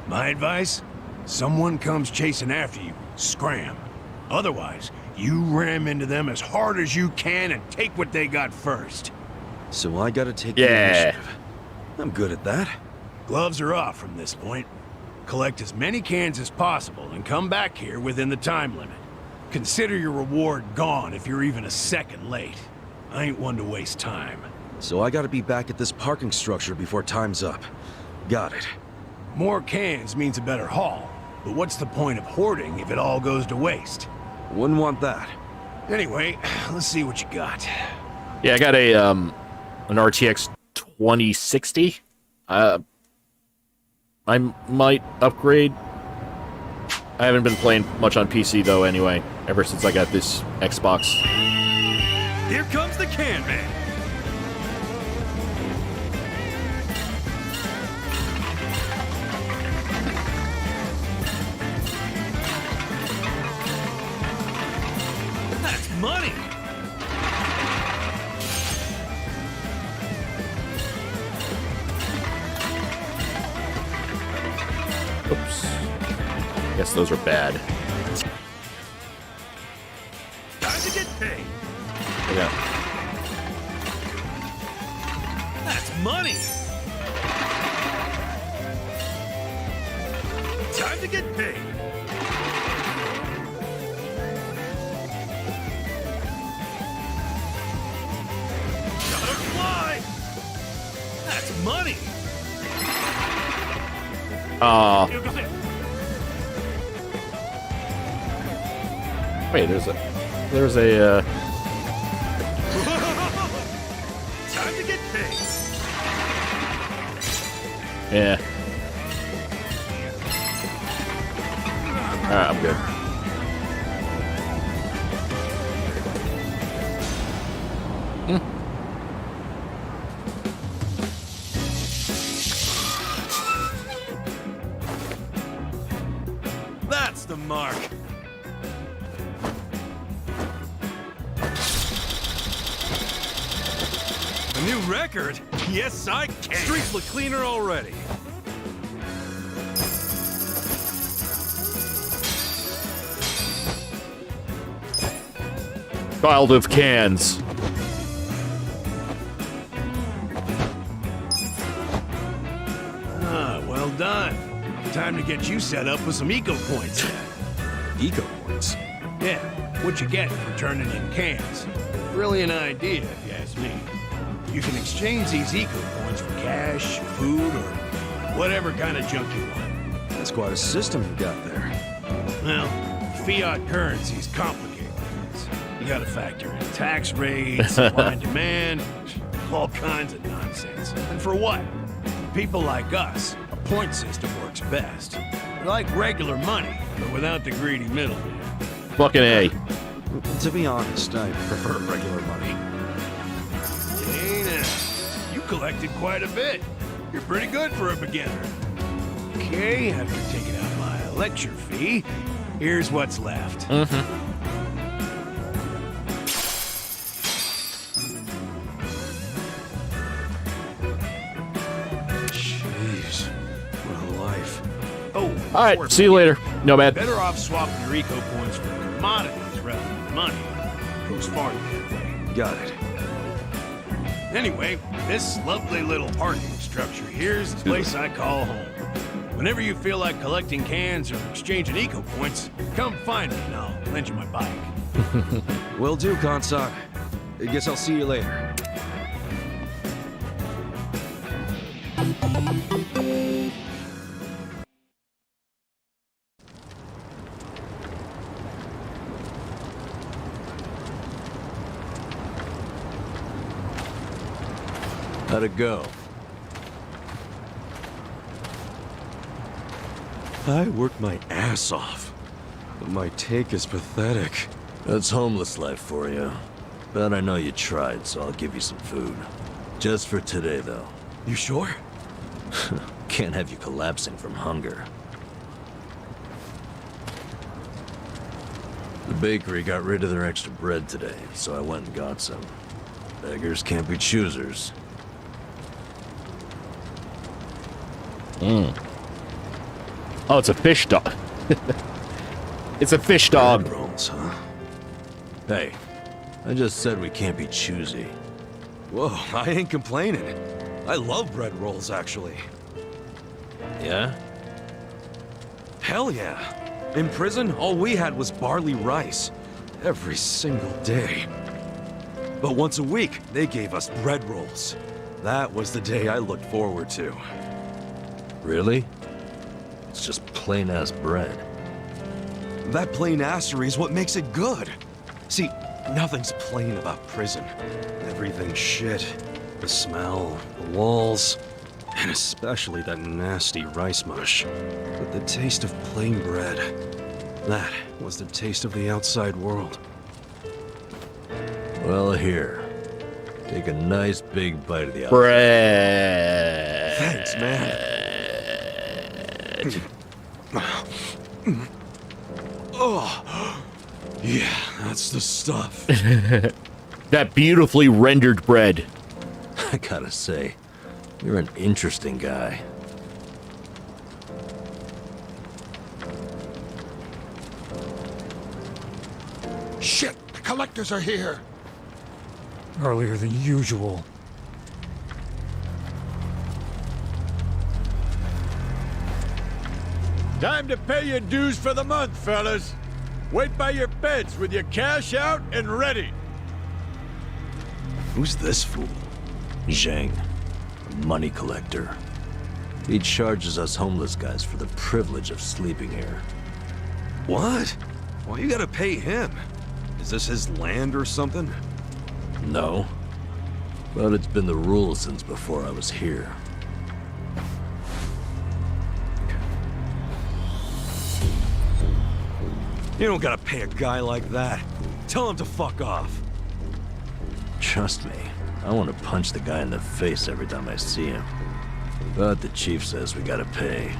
S18: My advice? Someone comes chasing after you, scram. Otherwise, you ram into them as hard as you can and take what they got first.
S9: So I gotta take the initiative. I'm good at that.
S18: Gloves are off from this point. Collect as many cans as possible and come back here within the time limit. Consider your reward gone if you're even a second late. I ain't one to waste time.
S9: So I gotta be back at this parking structure before time's up. Got it.
S18: More cans means a better haul, but what's the point of hoarding if it all goes to waste?
S9: Wouldn't want that.
S18: Anyway, let's see what you got.
S5: Yeah, I got a an RTX 2060. I might upgrade. I haven't been playing much on PC though anyway, ever since I got this Xbox.
S22: Here comes the can man. That's money.
S5: Oops. Guess those are bad.
S22: Time to get paid.
S5: Yeah.
S22: That's money. Time to get paid. Gotta fly. That's money.
S5: Wait, there's a
S22: Time to get paid.
S5: yeah. Alright, I'm good.
S22: That's the mark. A new record? Yes, I can. Streets look cleaner already.
S5: Child of cans.
S18: Ah, well done. Time to get you set up with some eco points.
S9: Eco points?
S18: Yeah, what you get for turning in cans. Brilliant idea, if you ask me. You can exchange these eco points for cash, food, or whatever kind of junk you want.
S9: That's quite a system you got there.
S18: Well, fiat currency's complicated. You gotta factor in tax rates, supply and demand, all kinds of nonsense. And for what? For people like us, a point system works best. Like regular money, but without the greedy middleman.
S5: Fucking A.
S9: To be honest, I prefer regular money.
S18: Hey now, you collected quite a bit. You're pretty good for a beginner. Okay, after taking out my lecture fee, here's what's left.
S9: Jeez, what a life.
S18: Oh,
S5: All right, see you later, Nomad.
S18: Better off swapping your eco points for commodities rather than money. Goes farther that way.
S9: Got it.
S18: Anyway, this lovely little parking structure here is the place I call home. Whenever you feel like collecting cans or exchanging eco points, come find me and I'll lend you my bike.
S9: Will do, Kansan. I guess I'll see you later.
S6: How'd it go?
S9: I worked my ass off, but my take is pathetic.
S6: That's homeless life for you. But I know you tried, so I'll give you some food. Just for today, though.
S9: You sure?
S6: Can't have you collapsing from hunger. The bakery got rid of their extra bread today, so I went and got some. Beggars can't be choosers.
S5: Oh, it's a fish dog. It's a fish dog.
S9: Rolls, huh?
S6: Hey, I just said we can't be choosy.
S9: Whoa, I ain't complaining. I love bread rolls, actually.
S6: Yeah?
S9: Hell yeah. In prison, all we had was barley rice. Every single day. But once a week, they gave us bread rolls. That was the day I looked forward to.
S6: Really? It's just plain-ass bread.
S9: That plain-assery is what makes it good. See, nothing's plain about prison. Everything's shit. The smell, the walls, and especially that nasty rice mush. But the taste of plain bread, that was the taste of the outside world.
S6: Well, here. Take a nice big bite of the
S5: bread.
S9: Thanks, man. Oh, yeah, that's the stuff.
S5: That beautifully rendered bread.
S6: I gotta say, you're an interesting guy.
S11: Shit, the collectors are here.
S13: Earlier than usual.
S2: Time to pay your dues for the month, fellas. Wait by your beds with your cash out and ready.
S9: Who's this fool?
S6: Zhang, a money collector. He charges us homeless guys for the privilege of sleeping here.
S9: What? Why you gotta pay him? Is this his land or something?
S6: No. But it's been the rule since before I was here.
S9: You don't gotta pay a guy like that. Tell him to fuck off.
S6: Trust me, I want to punch the guy in the face every time I see him. But the chief says we gotta pay.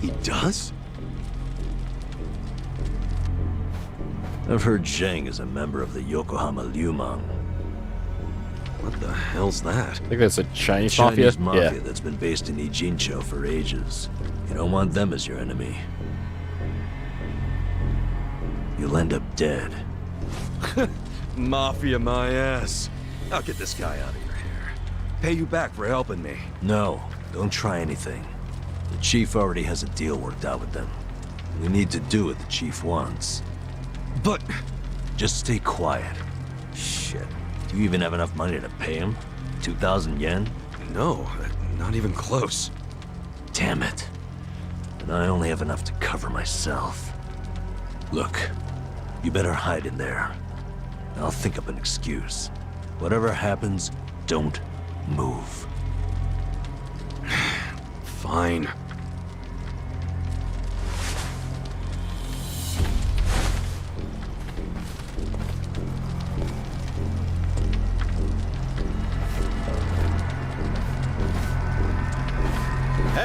S9: He does?
S6: I've heard Zhang is a member of the Yokohama Liumang.
S9: What the hell's that?
S5: I think that's a Chinese
S6: mafia
S5: mafia.
S6: that's been based in Ijincho for ages. You don't want them as your enemy. You'll end up dead.
S9: Mafia my ass. I'll get this guy out of your hair. Pay you back for helping me.
S6: No, don't try anything. The chief already has a deal worked out with them. We need to do what the chief wants.
S9: But...
S6: just stay quiet. Shit. Do you even have enough money to pay him? 2,000 yen?
S9: No, not even close.
S6: Damn it. And I only have enough to cover myself. Look, you better hide in there. I'll think up an excuse. Whatever happens, don't move.
S9: Fine.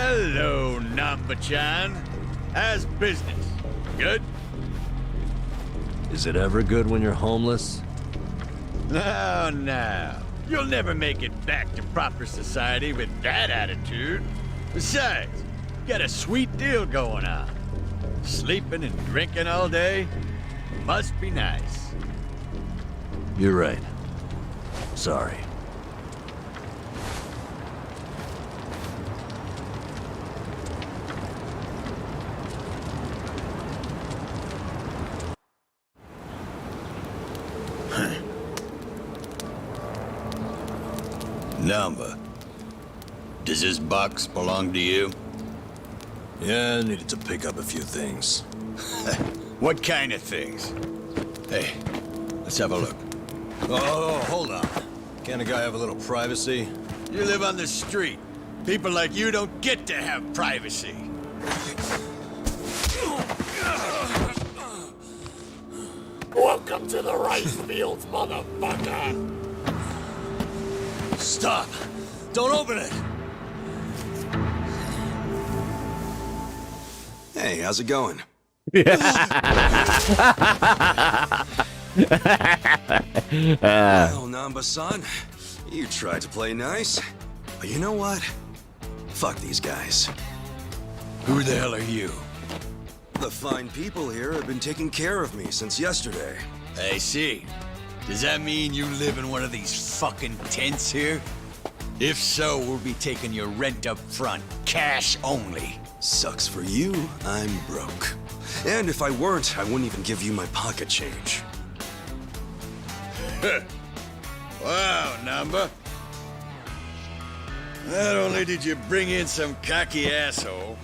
S2: Hello, Namba-chan. How's business? Good?
S6: Is it ever good when you're homeless?
S2: No, no. You'll never make it back to proper society with that attitude. Besides, you got a sweet deal going on. Sleeping and drinking all day must be nice.
S6: You're right. Sorry.
S2: Namba, does this box belong to you?
S6: Yeah, I needed to pick up a few things.
S2: What kind of things? Hey, let's have a look.
S6: Oh, hold on. Can't a guy have a little privacy?
S2: You live on the street. People like you don't get to have privacy.
S18: Welcome to the rice fields, motherfucker!
S6: Stop! Don't open it! Hey, how's it going? Well, Namba-san, you tried to play nice, but you know what? Fuck these guys.
S2: Who the hell are you?
S6: The fine people here have been taking care of me since yesterday.
S2: I see. Does that mean you live in one of these fucking tents here? If so, we'll be taking your rent up front, cash only.
S6: Sucks for you, I'm broke. And if I weren't, I wouldn't even give you my pocket change.
S2: Wow, Namba. Not only did you bring in some cocky asshole,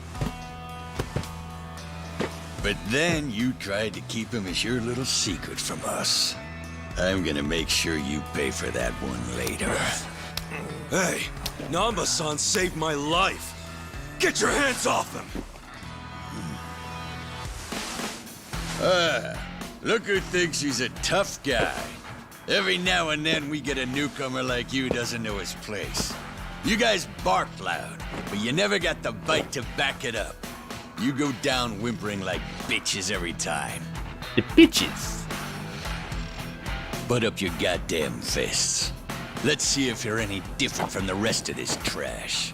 S2: but then you tried to keep him as your little secret from us. I'm gonna make sure you pay for that one later.
S6: Hey, Namba-san saved my life. Get your hands off him!
S2: Look who thinks he's a tough guy. Every now and then we get a newcomer like you who doesn't know his place. You guys bark loud, but you never got the bite to back it up. You go down whimpering like bitches every time.
S5: The bitches.
S2: Put up your goddamn fists. Let's see if you're any different from the rest of this trash.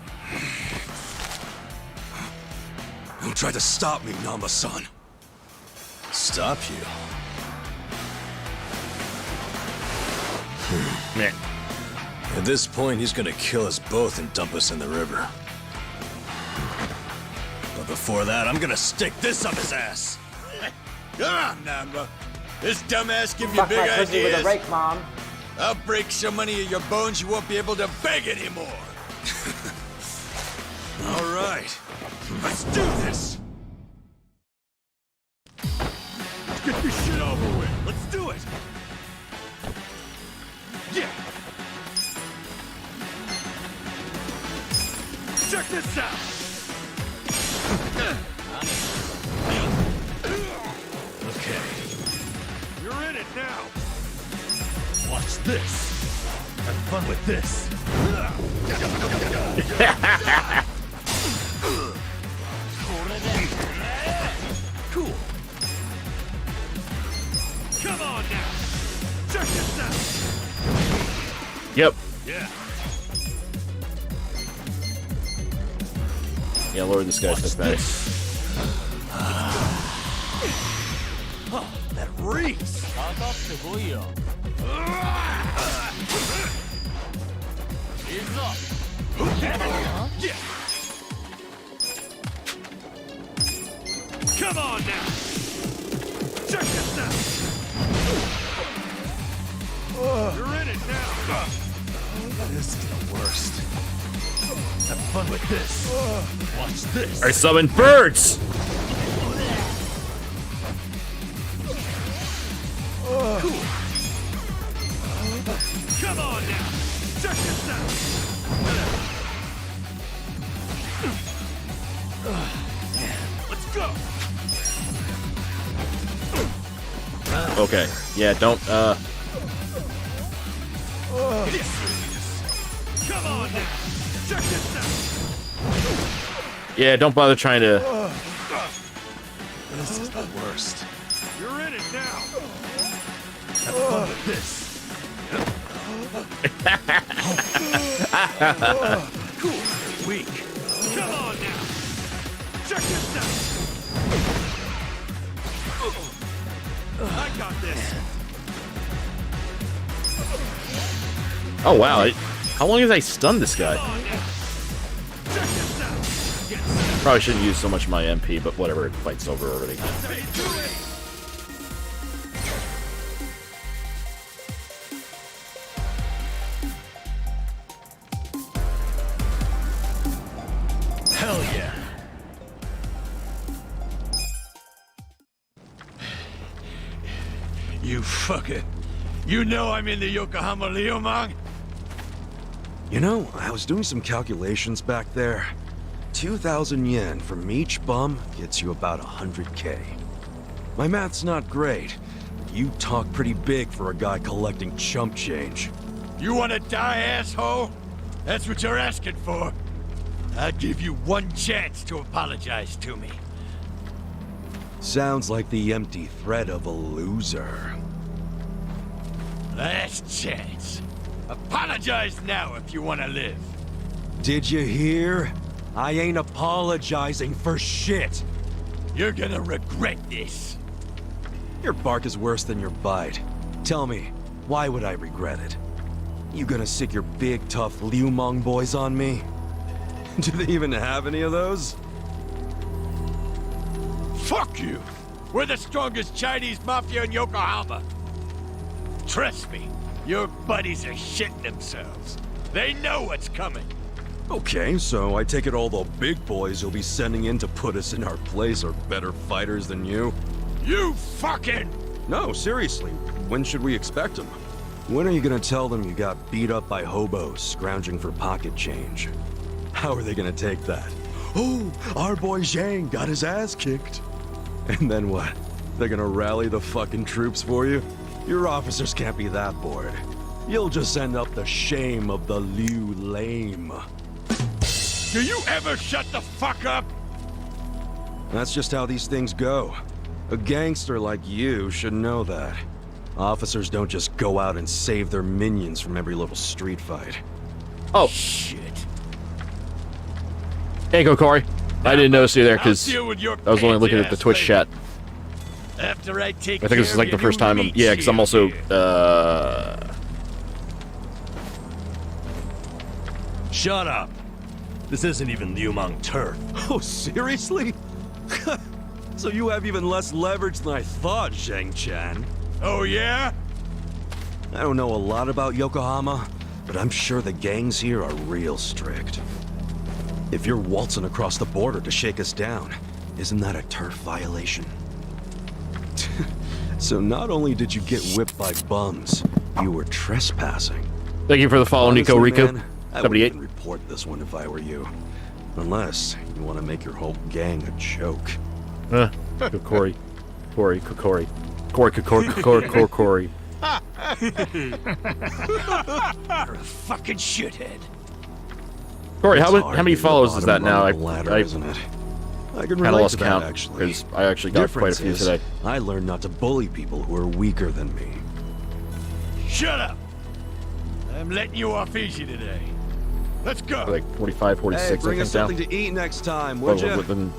S6: Don't try to stop me, Namba-san. Stop you?
S5: Man.
S6: At this point, he's gonna kill us both and dump us in the river. But before that, I'm gonna stick this up his ass.
S2: Come on, Namba. This dumbass give you
S3: Fuck
S2: big
S3: my pussy with a
S2: ideas.
S3: rake, Mom.
S2: I'll break so many of your bones you won't be able to beg anymore.
S6: All right, let's do this.
S2: Let's get this shit over with.
S6: Let's do it.
S2: Yeah.
S6: Check this out. Okay.
S18: You're in it now! Watch this! Have fun with this! Cool! Come on now! Check this out!
S5: Yep.
S18: Yeah.
S5: Yeah, lower this guy's pathetic.
S18: Oh, that reeks! Yeah. Come on now! Check this out! You're in it now!
S6: This is the worst.
S18: Have fun with this! Watch this!
S5: I summon birds!
S18: Cool! Come on now! Check this out! Let's go!
S5: Okay. Yeah, don't,
S18: Come on now! Check this out!
S5: Yeah, don't bother trying to.
S22: This is the worst. You're in it now. Have fun with this. Cool. Weak. Come on now. Check this out. I got this.
S5: Oh wow! How long has I stunned this guy? Probably shouldn't use so much of my MP, but whatever. It fight's over already.
S2: Hell yeah. You fucker. You know I'm in the Yokohama Liumang?
S9: You know, I was doing some calculations back there. 2,000 yen from each bum gets you about 100K. My math's not great, but you talk pretty big for a guy collecting chump change.
S2: You wanna die, asshole? That's what you're asking for. I'll give you one chance to apologize to me.
S9: Sounds like the empty threat of a loser.
S2: Last chance. Apologize now if you want to live.
S9: Did you hear? I ain't apologizing for shit.
S2: You're gonna regret this.
S9: Your bark is worse than your bite. Tell me, why would I regret it? You gonna sick your big, tough Liumang boys on me? Do they even have any of those?
S2: Fuck you! We're the strongest Chinese mafia in Yokohama. Trust me, your buddies are shitting themselves. They know what's coming.
S9: Okay, so I take it all the big boys you'll be sending in to put us in our place are better fighters than you?
S2: You fucking...
S9: No, seriously. When should we expect them? When are you gonna tell them you got beat up by hobos scrounging for pocket change? How are they gonna take that? Oh, our boy Zhang got his ass kicked. And then what? They're gonna rally the fucking troops for you? Your officers can't be that bored. You'll just end up the shame of the Liu Lame.
S2: Do you ever shut the fuck up?
S9: That's just how these things go. A gangster like you should know that. Officers don't just go out and save their minions from every little street fight.
S5: Oh.
S2: Shit.
S5: Hey, go, Corey. I didn't notice you there because
S2: I'll deal with your
S5: I was only looking at the
S2: pansy
S5: Twitch
S2: ass
S5: chat.
S2: After I take
S5: I think this is like the first time. Yeah, because I'm also.
S18: Shut up. This isn't even Liumang turf.
S9: Oh, seriously? So you have even less leverage than I thought, Zhang-chan.
S2: Oh, yeah?
S9: I don't know a lot about Yokohama, but I'm sure the gangs here are real strict. If you're waltzing across the border to shake us down, isn't that a turf violation? So not only did you get whipped by bums, you were trespassing.
S5: Thank you for the follow,
S9: Honestly,
S5: Nico Rico.
S9: man, I
S5: 78.
S9: wouldn't report this one if I were you. Unless you want to make your whole gang a joke.
S5: Corey. Corey. Corey. Corey. Corey.
S2: You're a fucking shithead.
S5: Corey,
S9: It's
S5: how
S9: hard
S5: many
S9: being the
S5: follows is that
S9: bottom
S5: now?
S9: rung of the ladder, isn't it? I can
S5: kinda
S9: relate
S5: lost
S9: to
S5: count
S9: that, actually.
S5: because I actually got quite a few
S9: Difference is,
S5: today.
S9: I learned not to bully people who are weaker than me.
S2: Shut up. I'm letting you off easy today. Let's go.
S5: Like 45, 46,
S9: Hey, bring
S5: I
S9: us
S5: think
S9: something
S5: now.
S9: to eat next time, would
S5: Well,
S9: you?
S5: within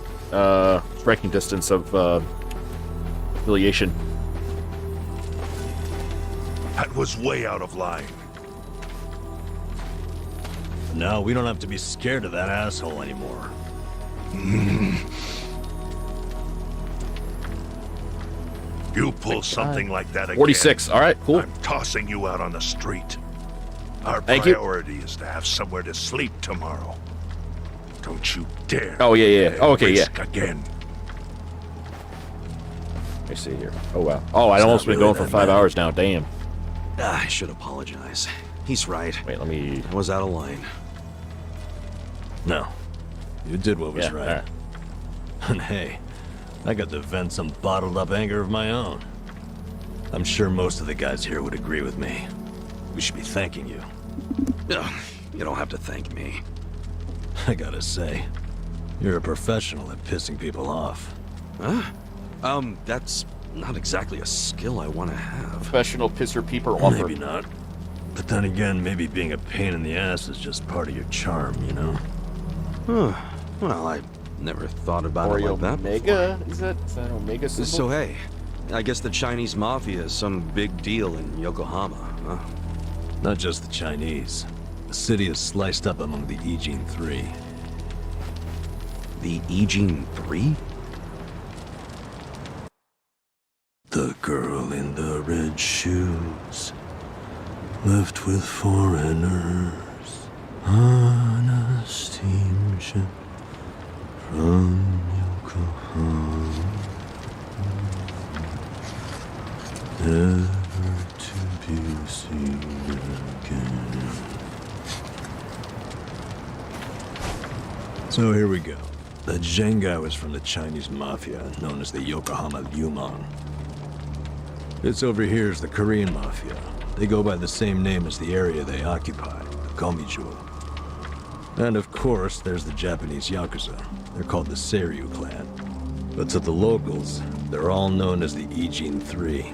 S5: striking distance of affiliation.
S15: That was way out of line.
S21: Now we don't have to be scared of that asshole anymore.
S15: You pull something like that again.
S5: 46. All right, cool.
S15: I'm tossing you out on the street. Our
S5: Thank you.
S15: priority is to have somewhere to sleep tomorrow. Don't you dare.
S5: Oh, yeah. Oh, okay,
S15: risk again.
S5: Let me see here. Oh, wow. Oh, I'd almost been
S9: really
S5: going for
S9: that
S5: 5
S9: bad.
S5: hours now. Damn.
S9: I should apologize. He's right.
S5: Wait, let me...
S9: I was out of line.
S21: No. You did what was
S5: Yeah,
S21: right.
S5: alright.
S21: And hey, I got to vent some bottled up anger of my own. I'm sure most of the guys here would agree with me. We should be thanking you.
S9: Ugh, you don't have to thank me.
S21: I gotta say, You're a professional at pissing people off.
S17: Huh? That's not exactly a skill I want to have.
S5: Professional pisser peeper offer.
S21: Maybe not. But then again, maybe being a pain in the ass is just part of your charm, you know?
S17: Huh. Well, I never thought about it like that
S5: Omega?
S17: before.
S5: Is that Omega symbol?
S17: So hey, I guess the Chinese mafia is some big deal in Yokohama, huh?
S21: Not just the Chinese. The city is sliced up among the Ijin Three.
S17: The Ijin Three?
S21: The girl in the red shoes left with foreigners on a steamship from Yokohama, never to be seen again. So here we go. The Zheng guy was from the Chinese mafia, known as the Yokohama Yumon. This over here is the Korean mafia. They go by the same name as the area they occupy, the Gomijo. And of course, there's the Japanese yakuza. They're called the Seiryu clan. But to the locals, they're all known as the Ijin Three.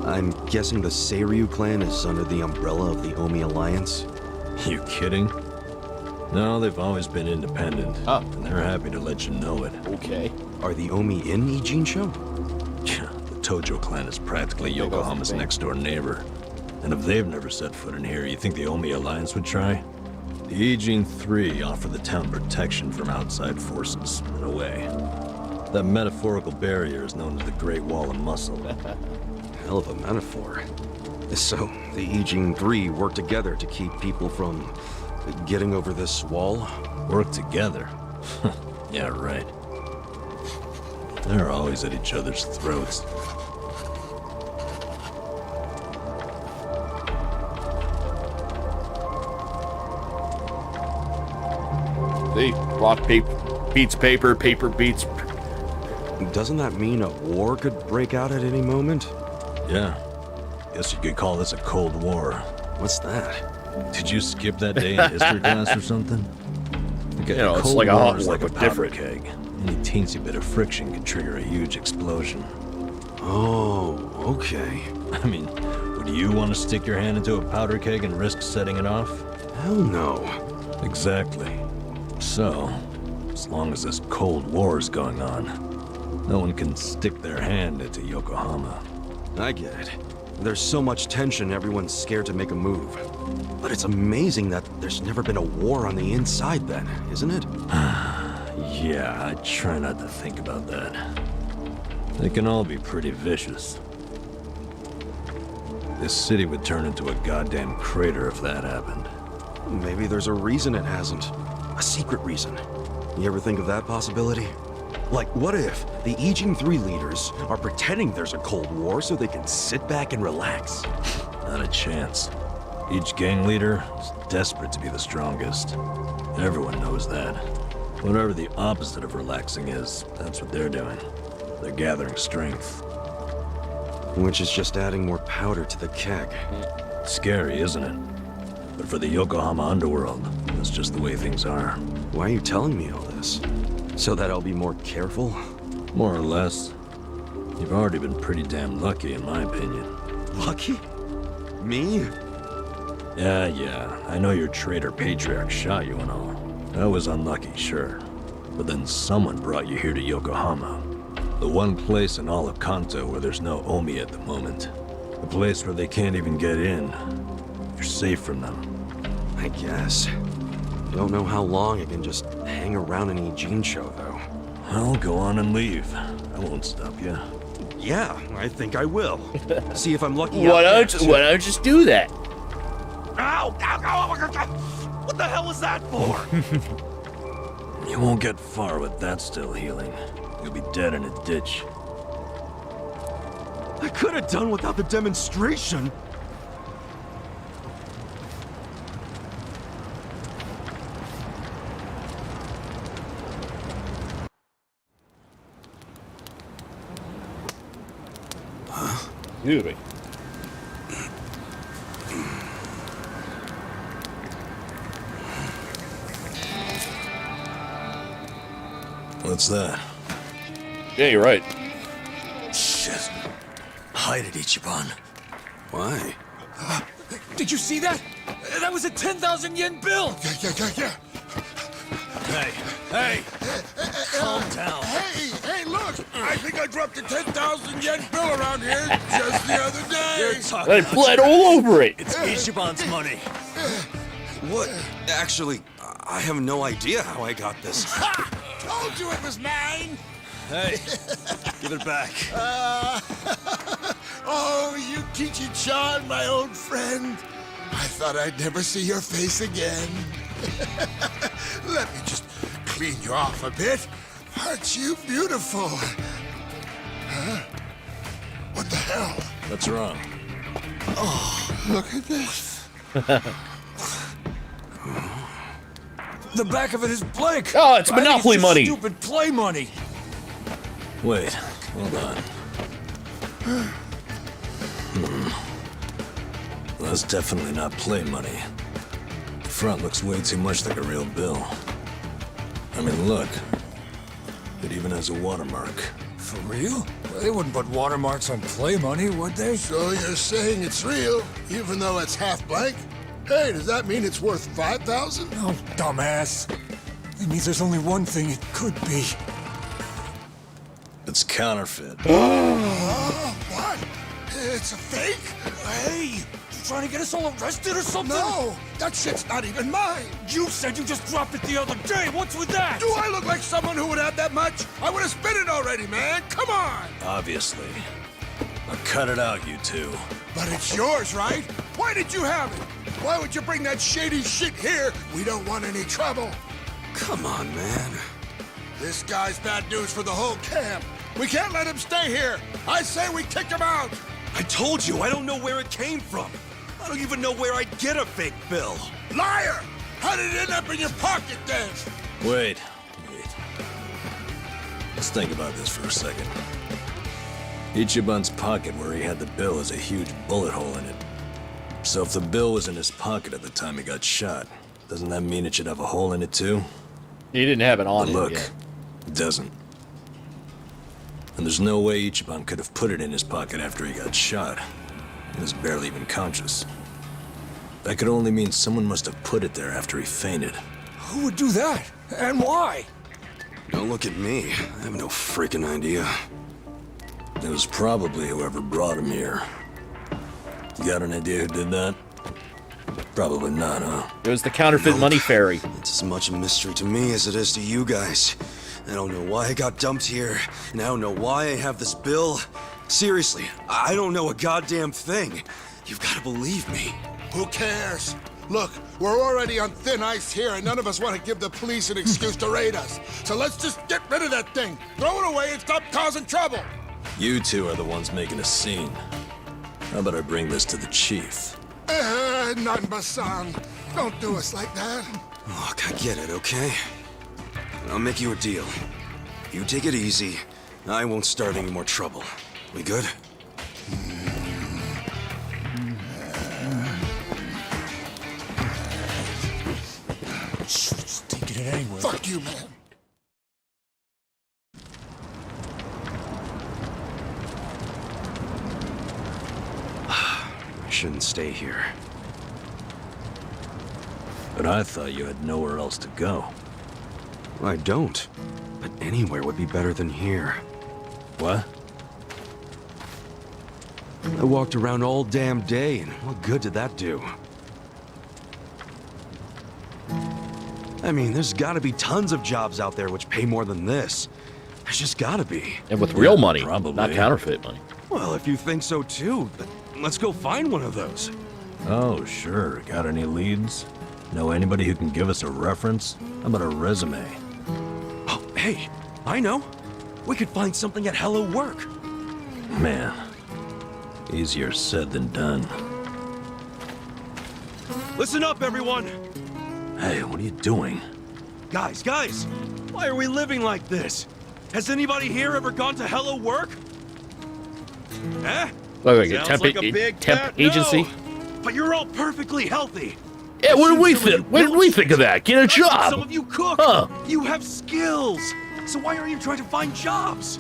S17: I'm guessing the Seiryu clan is under the umbrella of the Omi Alliance?
S21: You kidding? No, they've always been independent. And they're happy to let you know it.
S5: Okay.
S17: Are the Omi in Ijincho?
S21: The Tojo clan is practically Yokohama's next-door neighbor. And if they've never set foot in here, you think the Omi Alliance would try? The Ijin Three offer the town protection from outside forces, in a way. That metaphorical barrier is known as the Great Wall of Muscle.
S17: Hell of a metaphor. So, the Ijin Three work together to keep people from getting over this wall?
S21: Work together? Yeah, right. They're always at each other's throats.
S5: See, rock beats paper, paper beats.
S17: Doesn't that mean a war could break out at any moment?
S21: Yeah. Guess you could call this a Cold War.
S17: What's that?
S21: Did you skip that day in history class or something?
S5: It's like a hot war, but different.
S21: Keg. Any teensy bit of friction can trigger a huge explosion.
S17: Oh, okay.
S21: I mean, would you want to stick your hand into a powder keg and risk setting it off?
S17: Hell no.
S21: Exactly. So, as long as this Cold War's going on, no one can stick their hand into Yokohama.
S17: I get it. There's so much tension, everyone's scared to make a move. But it's amazing that there's never been a war on the inside then, isn't it?
S21: Yeah, I try not to think about that. They can all be pretty vicious. This city would turn into a goddamn crater if that happened.
S17: Maybe there's a reason it hasn't. A secret reason. You ever think of that possibility? Like, what if the Ijin Three leaders are pretending there's a Cold War so they can sit back and relax?
S21: Not a chance. Each gang leader is desperate to be the strongest. Everyone knows that. Whatever the opposite of relaxing is, that's what they're doing. They're gathering strength.
S17: Which is just adding more powder to the keg.
S21: Scary, isn't it? But for the Yokohama underworld, that's just the way things are.
S17: Why are you telling me all this? So that I'll be more careful?
S21: More or less. You've already been pretty damn lucky, in my opinion.
S17: Lucky? Me?
S21: Yeah. I know your traitor patriarch shot you and all. That was unlucky, sure. But then someone brought you here to Yokohama. The one place in all of Kanto where there's no Omi at the moment. A place where they can't even get in. You're safe from them.
S17: I guess. Don't know how long I can just hang around in Ijincho, though.
S21: Well, go on and leave. I won't stop you.
S17: Yeah, I think I will. See if I'm lucky.
S5: Why don't you just do that?
S17: Ow! What the hell was that for?
S21: You won't get far with that still healing. You'll be dead in a ditch.
S17: I could have done without the demonstration.
S5: Excuse me.
S6: What's that?
S5: Yeah, you're right.
S6: Shit. Hide it, Ichiban. Why?
S18: Did you see that? That was a 10,000 yen bill!
S11: Yeah.
S18: Hey, calm down.
S11: Hey, look! I think I dropped a 10,000 yen bill around here just the other day.
S5: I bled all over it.
S9: It's Ichiban's money. What? Actually, I have no idea how I got this.
S11: Ha! Told you it was mine!
S9: Hey, give it back.
S11: Oh, Yukichi-chan, my old friend. I thought I'd never see your face again. Let me just clean you off a bit. Aren't you beautiful? Huh? What the hell?
S6: What's wrong?
S11: Oh, look at this.
S18: The back of it is blank.
S5: Oh, it's
S18: I think
S5: Monopoly
S18: just
S5: money.
S18: Stupid play money.
S6: Wait, hold on. Well, that's definitely not play money. The front looks way too much like a real bill. I mean, look. It even has a watermark.
S18: For real? They wouldn't put watermarks on play money, would they?
S11: So you're saying it's real, even though it's half blank? Hey, does that mean it's worth 5,000?
S18: Oh, dumbass. It means there's only one thing it could be.
S6: It's counterfeit.
S11: What? It's a fake?
S18: Hey, you trying to get us all arrested or something?
S11: No, that shit's not even mine.
S18: You said you just dropped it the other day. What's with that?
S11: Do I look like someone who would have that much? I would have spent it already, man. Come on.
S6: Obviously. Now cut it out, you two.
S11: But it's yours, right? Why did you have it? Why would you bring that shady shit here? We don't want any trouble.
S9: Come on, man.
S11: This guy's bad news for the whole camp. We can't let him stay here. I say we kick him out.
S9: I told you, I don't know where it came from. I don't even know where I'd get a fake bill.
S11: Liar! How did it end up in your pocket then?
S6: Wait. Let's think about this for a second. Ichiban's pocket where he had the bill has a huge bullet hole in it. So if the bill was in his pocket at the time he got shot, doesn't that mean it should have a hole in it too?
S5: He didn't have it on
S6: But
S5: him
S6: look,
S5: yet.
S6: it doesn't. And there's no way Ichiban could have put it in his pocket after he got shot. He was barely even conscious. That could only mean someone must have put it there after he fainted.
S18: Who would do that? And why?
S9: Don't look at me. I have no freaking idea.
S6: It was probably whoever brought him here. You got an idea who did that? Probably not, huh?
S5: It was the counterfeit money fairy.
S9: It's as much a mystery to me as it is to you guys. I don't know why I got dumped here, and I don't know why I have this bill. Seriously, I don't know a goddamn thing. You've got to believe me.
S11: Who cares? Look, we're already on thin ice here, and none of us want to give the police an excuse to raid us. So let's just get rid of that thing. Throw it away and stop causing trouble.
S6: You two are the ones making a scene. How about I bring this to the chief?
S11: Nanba-san, don't do us like that.
S9: Look, I get it, okay? I'll make you a deal. You take it easy, I won't start any more trouble. We good?
S18: Just taking it anyway.
S11: Fuck you, man.
S9: I shouldn't stay here.
S6: But I thought you had nowhere else to go.
S9: I don't. But anywhere would be better than here.
S6: What?
S9: I walked around all damn day, and what good did that do? I mean, there's gotta be tons of jobs out there which pay more than this. There's just gotta be.
S5: And with real money,
S6: probably.
S5: not counterfeit money.
S9: Well, if you think so too, then let's go find one of those.
S6: Oh, sure. Got any leads? Know anybody who can give us a reference? How about a resume?
S9: Oh, hey, I know. We could find something at Hello Work.
S6: Man, easier said than done.
S9: Listen up, everyone!
S6: Hey, what are you doing?
S9: Guys, why are we living like this? Has anybody here ever gone to Hello Work? Eh?
S5: Like a
S9: Sounds
S5: temp,
S9: like a big
S5: temp
S9: fat
S5: agency?
S9: no. But you're all perfectly healthy.
S5: Yeah, what did we think? What did we think of that? Get a job.
S9: Some of you cook.
S5: Huh.
S9: You have skills. So why aren't you trying to find jobs?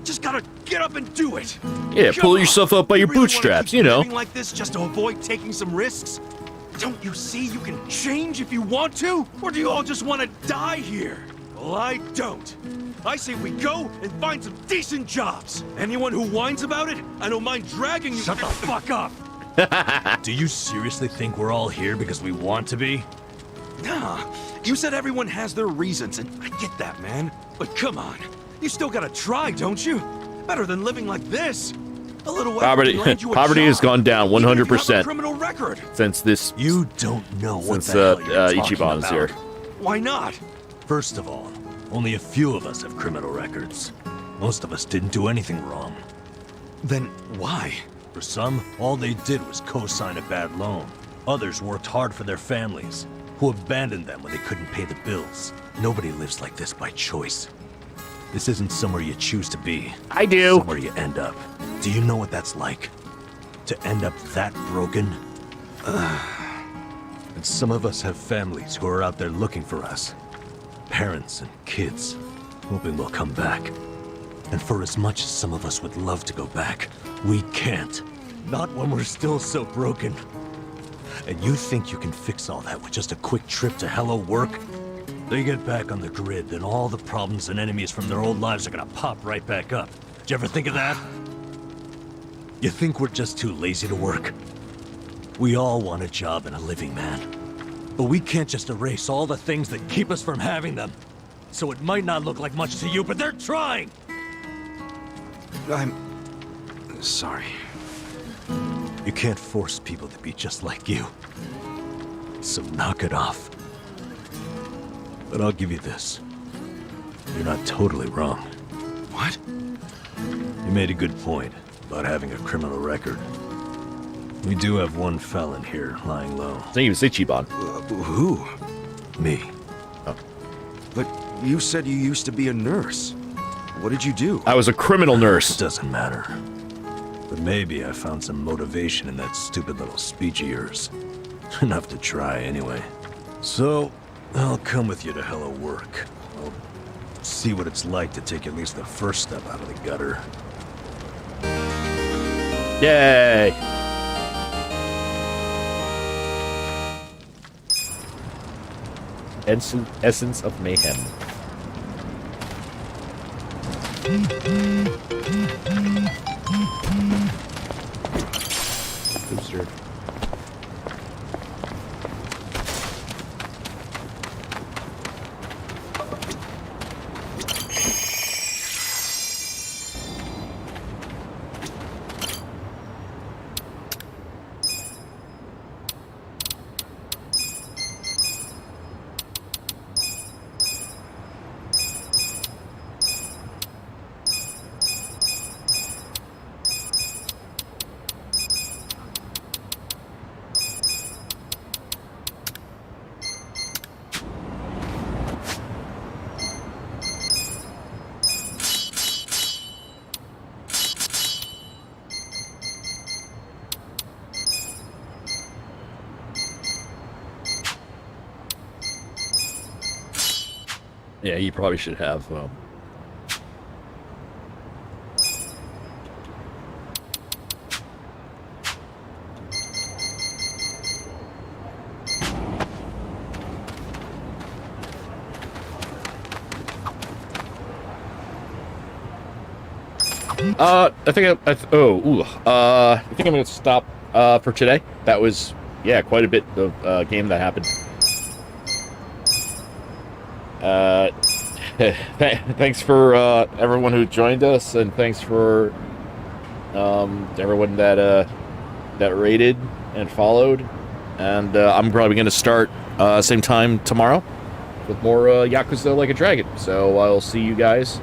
S9: Just gotta get up and do it.
S5: Yeah, pull yourself up by your
S9: really wanna
S5: bootstraps,
S9: keep
S5: you know.
S9: living like this just to avoid taking some risks? Don't you see you can change if you want to? Or do you all just want to die here? Well, I don't. I say we go and find some decent jobs. Anyone who whines about it, I don't mind dragging you.
S6: Shut the fuck up. Do you seriously think we're all here because we want to be?
S9: Nah, you said everyone has their reasons, and I get that, man. But come on, you still gotta try, don't you? Better than living like this. A little
S5: Poverty, poverty has gone down 100%
S9: criminal record.
S5: since this.
S6: You don't know what
S5: since
S6: the hell you're talking
S5: Ichiban is here.
S9: Why not?
S6: First of all, only a few of us have criminal records. Most of us didn't do anything wrong.
S9: Then why?
S6: For some, all they did was co-sign a bad loan. Others worked hard for their families, who abandoned them when they couldn't pay the bills. Nobody lives like this by choice. This isn't somewhere you choose to be.
S5: I do.
S6: Somewhere you end up. Do you know what that's like? To end up that broken? And some of us have families who are out there looking for us. Parents and kids, hoping we'll come back. And for as much as some of us would love to go back, we can't. Not when we're still so broken. And you think you can fix all that with just a quick trip to Hello Work? They get back on the grid, then all the problems and enemies from their old lives are gonna pop right back up. Did you ever think of that? You think we're just too lazy to work? We all want a job and a living, man. But we can't just erase all the things that keep us from having them. So it might not look like much to you, but they're trying!
S9: I'm sorry.
S6: You can't force people to be just like you. So knock it off. But I'll give you this. You're not totally wrong.
S9: What?
S6: You made a good point about having a criminal record. We do have one felon here lying low.
S5: His name is Ichiban.
S9: Who?
S6: Me.
S5: Oh.
S9: But you said you used to be a nurse. What did you do?
S5: I was a criminal nurse.
S6: Doesn't matter. But maybe I found some motivation in that stupid little speech of yours. Enough to try, anyway. So, I'll come with you to Hello Work. I'll see what it's like to take at least the first step out of the gutter.
S5: Yay! Essence of mayhem. Booster. Yeah, you probably should have. I think I think I'm gonna stop for today. That was, yeah, quite a bit of game that happened. Thanks for everyone who joined us, and thanks for everyone that that rated and followed. And I'm probably gonna start same time tomorrow with more Yakuza Like a Dragon. So I'll see you guys.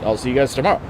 S5: I'll see you guys tomorrow.